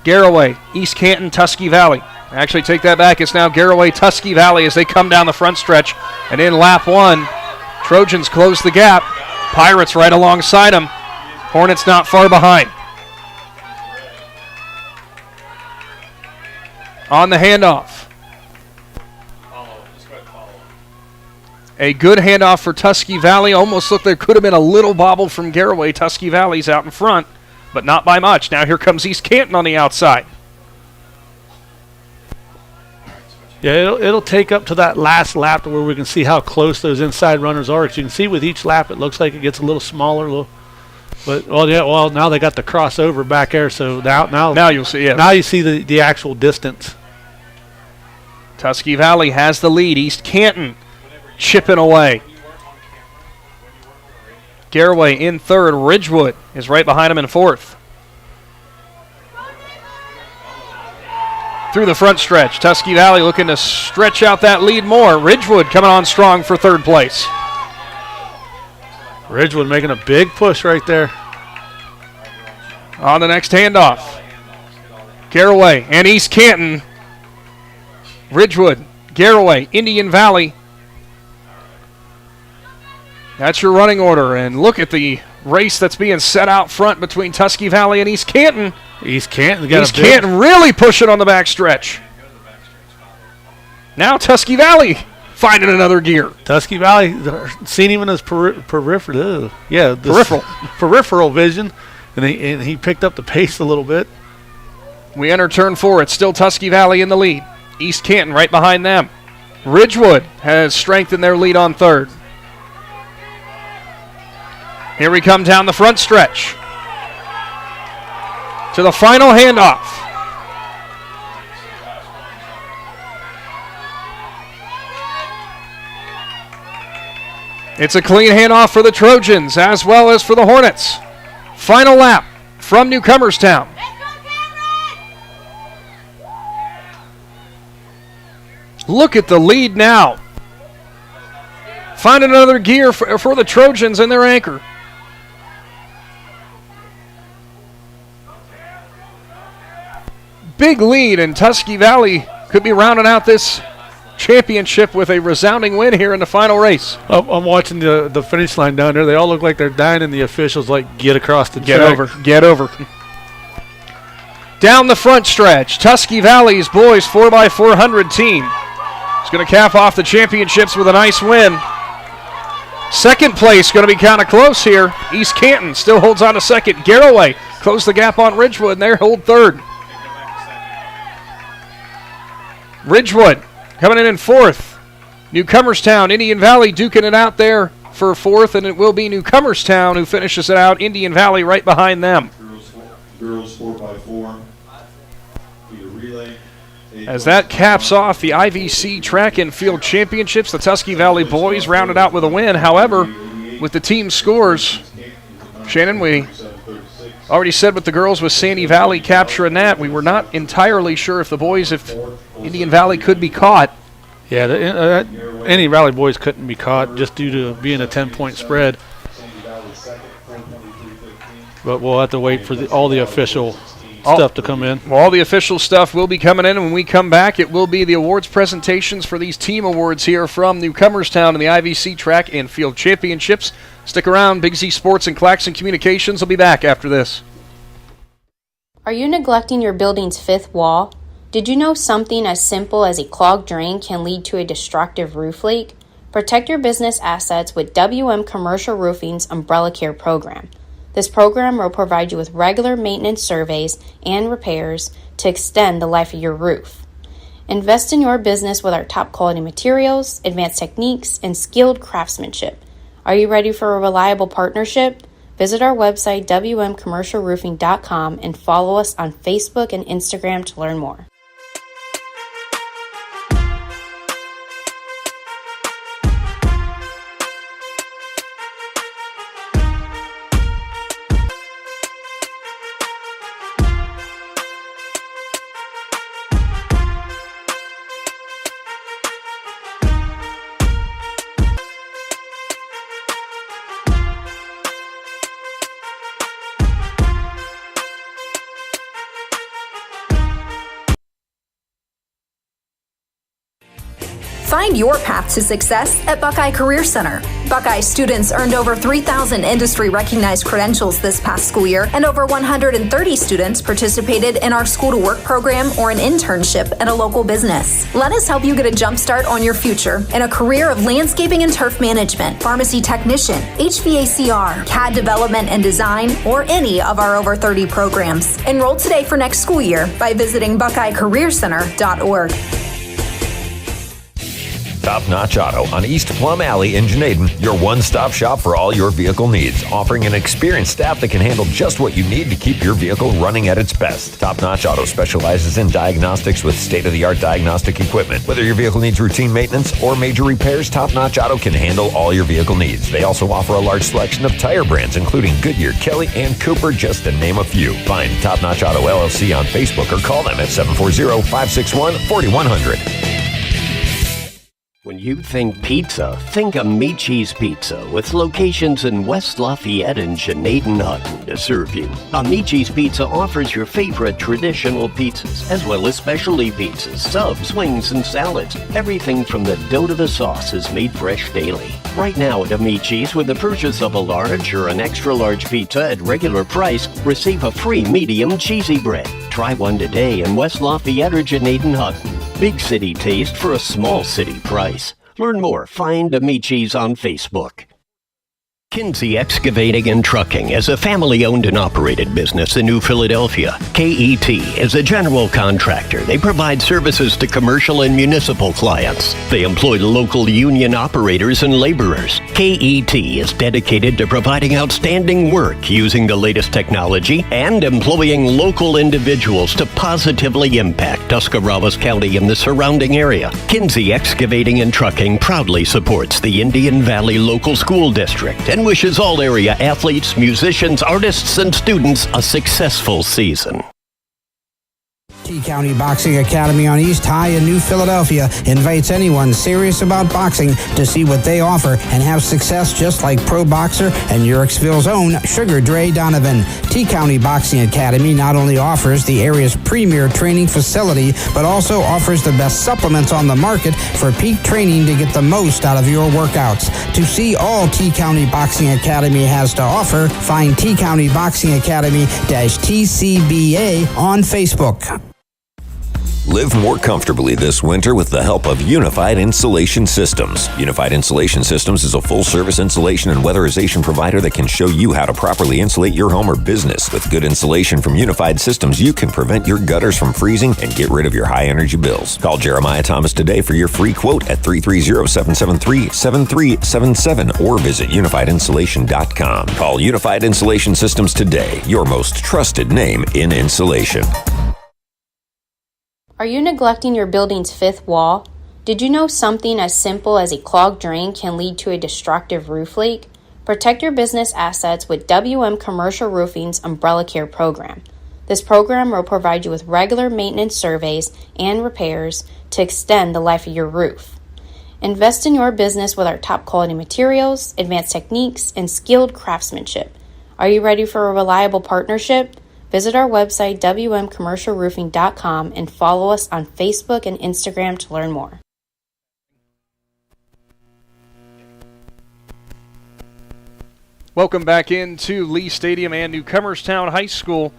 Garraway, East Canton, Tusky Valley. Actually, take that back. It's now Garraway, Tusky Valley as they come down the front stretch. And in lap 1, Trojans close the gap. Pirates right alongside them. Hornets not far behind. On the handoff. A good handoff for Tusky Valley. Almost looked there could have been a little bobble from Garraway. Tusky Valley's out in front, but not by much. Now here comes East Canton on the outside.
Yeah, it'll take up to that last lap to where we can see how close those inside runners are. Because you can see with each lap, it looks like it gets a little smaller. But now they got the crossover back there, so now
you'll see. Yeah.
Now you see the actual distance.
Tusky Valley has the lead. East Canton chipping away. Garraway in 3rd. Ridgewood is right behind him in 4th. Through the front stretch, Tusky Valley looking to stretch out that lead more. Ridgewood coming on strong for 3rd place.
Ridgewood making a big push right there.
On the next handoff, Garraway and East Canton. Ridgewood, Garraway, Indian Valley. That's your running order, and look at the race that's being set out front between Tusky Valley and East Canton.
East Canton
really pushing on the backstretch. Now Tusky Valley finding another gear.
Tusky Valley, seen him in his peripheral vision, and he picked up the pace a little bit.
We enter turn 4. It's still Tusky Valley in the lead. East Canton right behind them. Ridgewood has strengthened their lead on 3rd. Here we come down the front stretch to the final handoff. It's a clean handoff for the Trojans as well as for the Hornets. Final lap from Newcomerstown. Look at the lead now. Find another gear for the Trojans and their anchor. Big lead, and Tusky Valley could be rounding out this championship with a resounding win here in the final race.
I'm watching the finish line down there. They all look like they're dying, and the officials get across the track.
Get over. Down the front stretch, Tusky Valley's boys 4x400 team is going to cap off the championships with a nice win. 2nd place going to be kind of close here. East Canton still holds on to 2nd. Garraway closed the gap on Ridgewood, and they hold 3rd. Ridgewood coming in 4th. Newcomerstown, Indian Valley duking it out there for 4th, and it will be Newcomerstown who finishes it out. Indian Valley right behind them.
Girls 4x4. Relay.
As that caps off the I.V.C. Track and Field Championships, the Tusky Valley boys rounded out with a win. However, with the team scores, Shannon, we already said with the girls with Sandy Valley capturing that. We were not entirely sure if Indian Valley could be caught.
Yeah, any Valley boys couldn't be caught just due to being a 10-point spread. But we'll have to wait for all the official stuff to come in.
Well, all the official stuff will be coming in, and when we come back, it will be the awards presentations for these team awards here from Newcomerstown in the I.V.C. Track and Field Championships. Stick around. Big Z Sports and Claxon Communications will be back after this.
Are you neglecting your building's 5th wall? Did you know something as simple as a clogged drain can lead to a destructive roof leak? Protect your business assets with WM Commercial Roofing's Umbrella Care program. This program will provide you with regular maintenance surveys and repairs to extend the life of your roof. Invest in your business with our top quality materials, advanced techniques, and skilled craftsmanship. Are you ready for a reliable partnership? Visit our website, wmcommercialroofing.com, and follow us on Facebook and Instagram to learn more.
Find your path to success at Buckeye Career Center. Buckeye students earned over 3,000 industry-recognized credentials this past school year, and over 130 students participated in our School to Work program or an internship at a local business. Let us help you get a jump start on your future in a career of landscaping and turf management, pharmacy technician, HVACR, CAD development and design, or any of our over 30 programs. Enroll today for next school year by visiting BuckeyeCareerCenter.org.
Top Notch Auto on East Plum Alley in Janaden, your one-stop shop for all your vehicle needs, offering an experienced staff that can handle just what you need to keep your vehicle running at its best. Top Notch Auto specializes in diagnostics with state-of-the-art diagnostic equipment. Whether your vehicle needs routine maintenance or major repairs, Top Notch Auto can handle all your vehicle needs. They also offer a large selection of tire brands, including Goodyear, Kelly, and Cooper, just to name a few. Find Top Notch Auto LLC on Facebook or call them at 740-561-4100.
When you think pizza, think I.V.C Pizza, with locations in West Lafayette and Janaden Hutton to serve you. I.V.C Pizza offers your favorite traditional pizzas, as well as specialty pizzas, subs, wings, and salads. Everything from the dough to the sauce is made fresh daily. Right now at I.V.C's, with the purchase of a large or an extra large pizza at regular price, receive a free medium cheesy bread. Try one today in West Lafayette or Janaden Hutton. Big city taste for a small city price. Learn more. Find I.V.C's on Facebook. Kinsey Excavating and Trucking is a family-owned and operated business in New Philadelphia. KET is a general contractor. They provide services to commercial and municipal clients. They employ local union operators and laborers. KET is dedicated to providing outstanding work using the latest technology and employing local individuals to positively impact Tuscarawas County and the surrounding area. Kinsey Excavating and Trucking proudly supports the Indian Valley Local School District and wishes all area athletes, musicians, artists, and students a successful season.
T-County Boxing Academy on East High in New Philadelphia invites anyone serious about boxing to see what they offer and have success just like pro boxer and Yorksville's own Sugar Dre Donovan. T-County Boxing Academy not only offers the area's premier training facility, but also offers the best supplements on the market for peak training to get the most out of your workouts. To see all T-County Boxing Academy has to offer, find T-County Boxing Academy-TCBA on Facebook.
Live more comfortably this winter with the help of Unified Insulation Systems. Unified Insulation Systems is a full-service insulation and weatherization provider that can show you how to properly insulate your home or business. With good insulation from Unified Systems, you can prevent your gutters from freezing and get rid of your high-energy bills. Call Jeremiah Thomas today for your free quote at 330-773-7377 or visit unifiedinsulation.com. Call Unified Insulation Systems today, your most trusted name in insulation.
Are you neglecting your building's fifth wall? Did you know something as simple as a clogged drain can lead to a destructive roof leak? Protect your business assets with WM Commercial Roofing's Umbrella Care program. This program will provide you with regular maintenance surveys and repairs to extend the life of your roof. Invest in your business with our top quality materials, advanced techniques, and skilled craftsmanship. Are you ready for a reliable partnership? Visit our website, wmcommercialroofing.com, and follow us on Facebook and Instagram to learn more.
Welcome back into Lee Stadium and Newcomerstown High School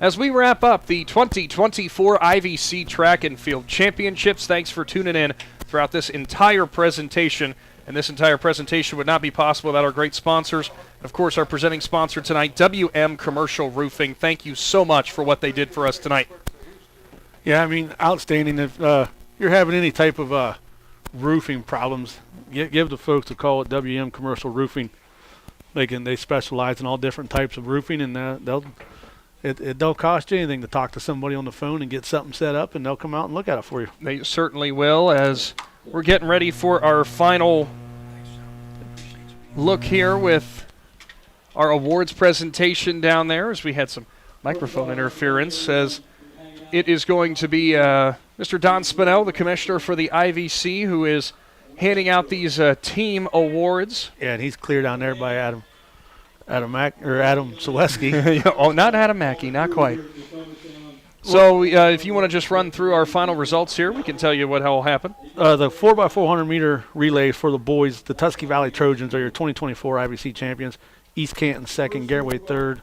as we wrap up the 2024 I.V.C Track and Field Championships. Thanks for tuning in throughout this entire presentation And this entire presentation would not be possible without our great sponsors. And of course, our presenting sponsor tonight, WM Commercial Roofing. Thank you so much for what they did for us tonight.
Yeah, I mean, outstanding. If you're having any type of roofing problems, give the folks a call at WM Commercial Roofing. They specialize in all different types of roofing, and it don't cost you anything to talk to somebody on the phone and get something set up, and they'll come out and look at it for you.
They certainly will. As we're getting ready for our final look here with our awards presentation down there, as we had some microphone interference, as it is going to be Mr. Don Spinell, the commissioner for the I.V.C., who is handing out these team awards.
Yeah, and he's clear down there by Adam Saleski.
Oh, not Adam Mackey, not quite. So if you want to just run through our final results here, we can tell you what will happen.
The 4x400 meter relay for the boys, the Tusky Valley Trojans are your 2024 I.V.C. champions. East Canton second, Garraway third,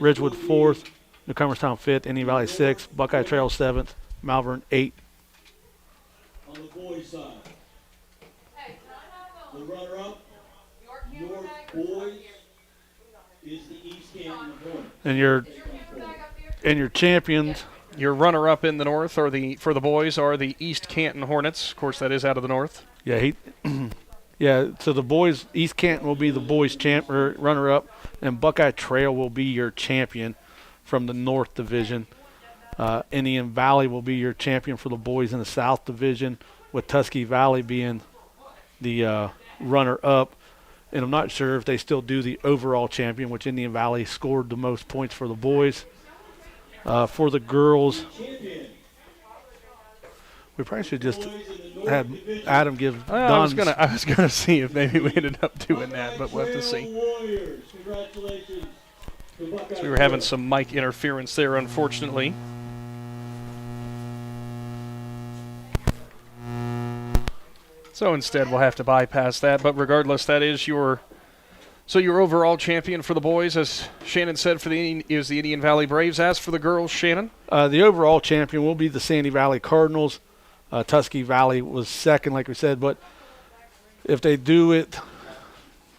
Ridgewood fourth, Newcomerstown fifth, Indian Valley sixth, Buckeye Trail seventh, Malvern eighth.
On the boys' side, the runner-up, York Boys, is the East Canton Hornets.
And your champions.
Your runner-up in the north, for the boys, are the East Canton Hornets. Of course, that is out of the north.
Yeah, so the boys, East Canton will be the boys' runner-up, and Buckeye Trail will be your champion from the North Division. Indian Valley will be your champion for the boys in the South Division, with Tusky Valley being the runner-up. And I'm not sure if they still do the overall champion, which Indian Valley scored the most points for the boys. For the girls, we probably should just have Adam give Don.
I was gonna see if maybe we ended up doing that, but we'll have to see. So we were having some mic interference there, unfortunately. So instead, we'll have to bypass that. But regardless, that is your overall champion for the boys, as Shannon said, is the Indian Valley Braves. As for the girls, Shannon?
The overall champion will be the Sandy Valley Cardinals. Tusky Valley was second, like we said. But if they do it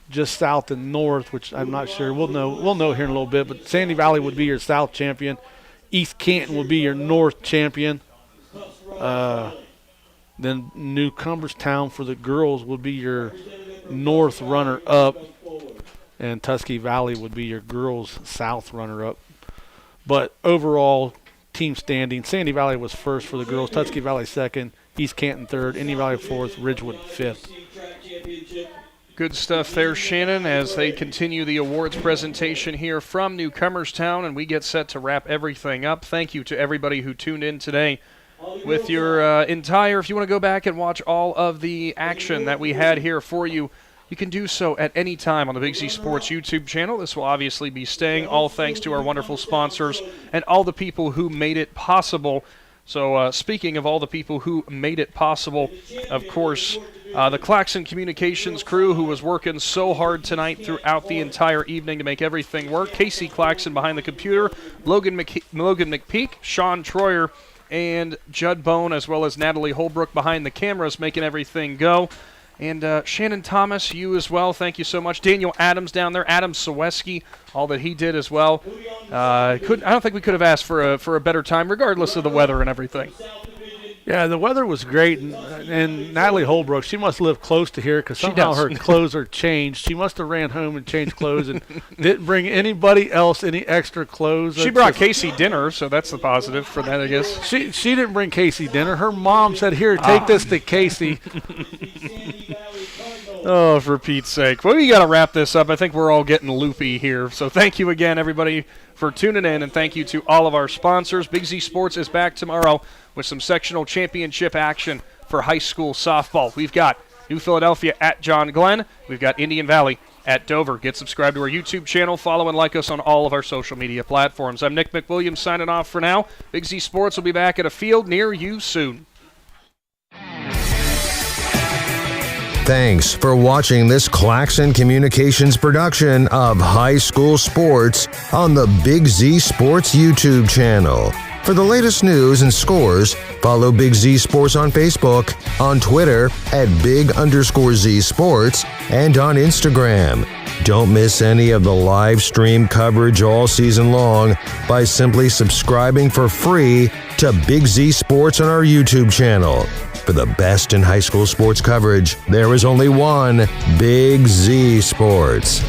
just south and north, which I'm not sure, we'll know here in a little bit. But Sandy Valley would be your south champion. East Canton will be your north champion. Then Newcomerstown for the girls would be your north runner-up, and Tusky Valley would be your girls' south runner-up. But overall, team standing, Sandy Valley was first for the girls, Tusky Valley second, East Canton third, Indian Valley fourth, Ridgewood fifth.
Good stuff there, Shannon, as they continue the awards presentation here from Newcomerstown, and we get set to wrap everything up. Thank you to everybody who tuned in today with your if you want to go back and watch all of the action that we had here for you, you can do so at any time on the Big Z Sports YouTube channel. This will obviously be staying, all thanks to our wonderful sponsors and all the people who made it possible. So speaking of all the people who made it possible, of course, the Claxon Communications crew, who was working so hard tonight throughout the entire evening to make everything work. Casey Claxon behind the computer, Logan McPeek, Shawn Troyer, and Judd Bone, as well as Natalie Holbrook behind the cameras, making everything go. And Shannon Thomas, you as well, thank you so much. Daniel Adams down there, Adam Saweski, all that he did as well. I don't think we could have asked for a better time, regardless of the weather and everything.
Yeah, the weather was great, and Natalie Holbrook, she must live close to here because somehow her clothes are changed. She must have ran home and changed clothes and didn't bring anybody else any extra clothes.
She brought Casey dinner, so that's the positive for that, I guess.
She didn't bring Casey dinner. Her mom said, "Here, take this to Casey."
Oh, for Pete's sake. Well, we got to wrap this up. I think we're all getting loopy here. So thank you again, everybody, for tuning in, and thank you to all of our sponsors. Big Z Sports is back tomorrow with some sectional championship action for high school softball. We've got New Philadelphia at John Glenn. We've got Indian Valley at Dover. Get subscribed to our YouTube channel. Follow and like us on all of our social media platforms. I'm Nick McWilliams signing off for now. Big Z Sports will be back at a field near you soon.
Thanks for watching this Claxon Communications production of high school sports on the Big Z Sports YouTube channel. For the latest news and scores, follow Big Z Sports on Facebook, on Twitter at @Big_Z Sports, and on Instagram. Don't miss any of the live stream coverage all season long by simply subscribing for free to Big Z Sports on our YouTube channel. For the best in high school sports coverage, there is only one Big Z Sports.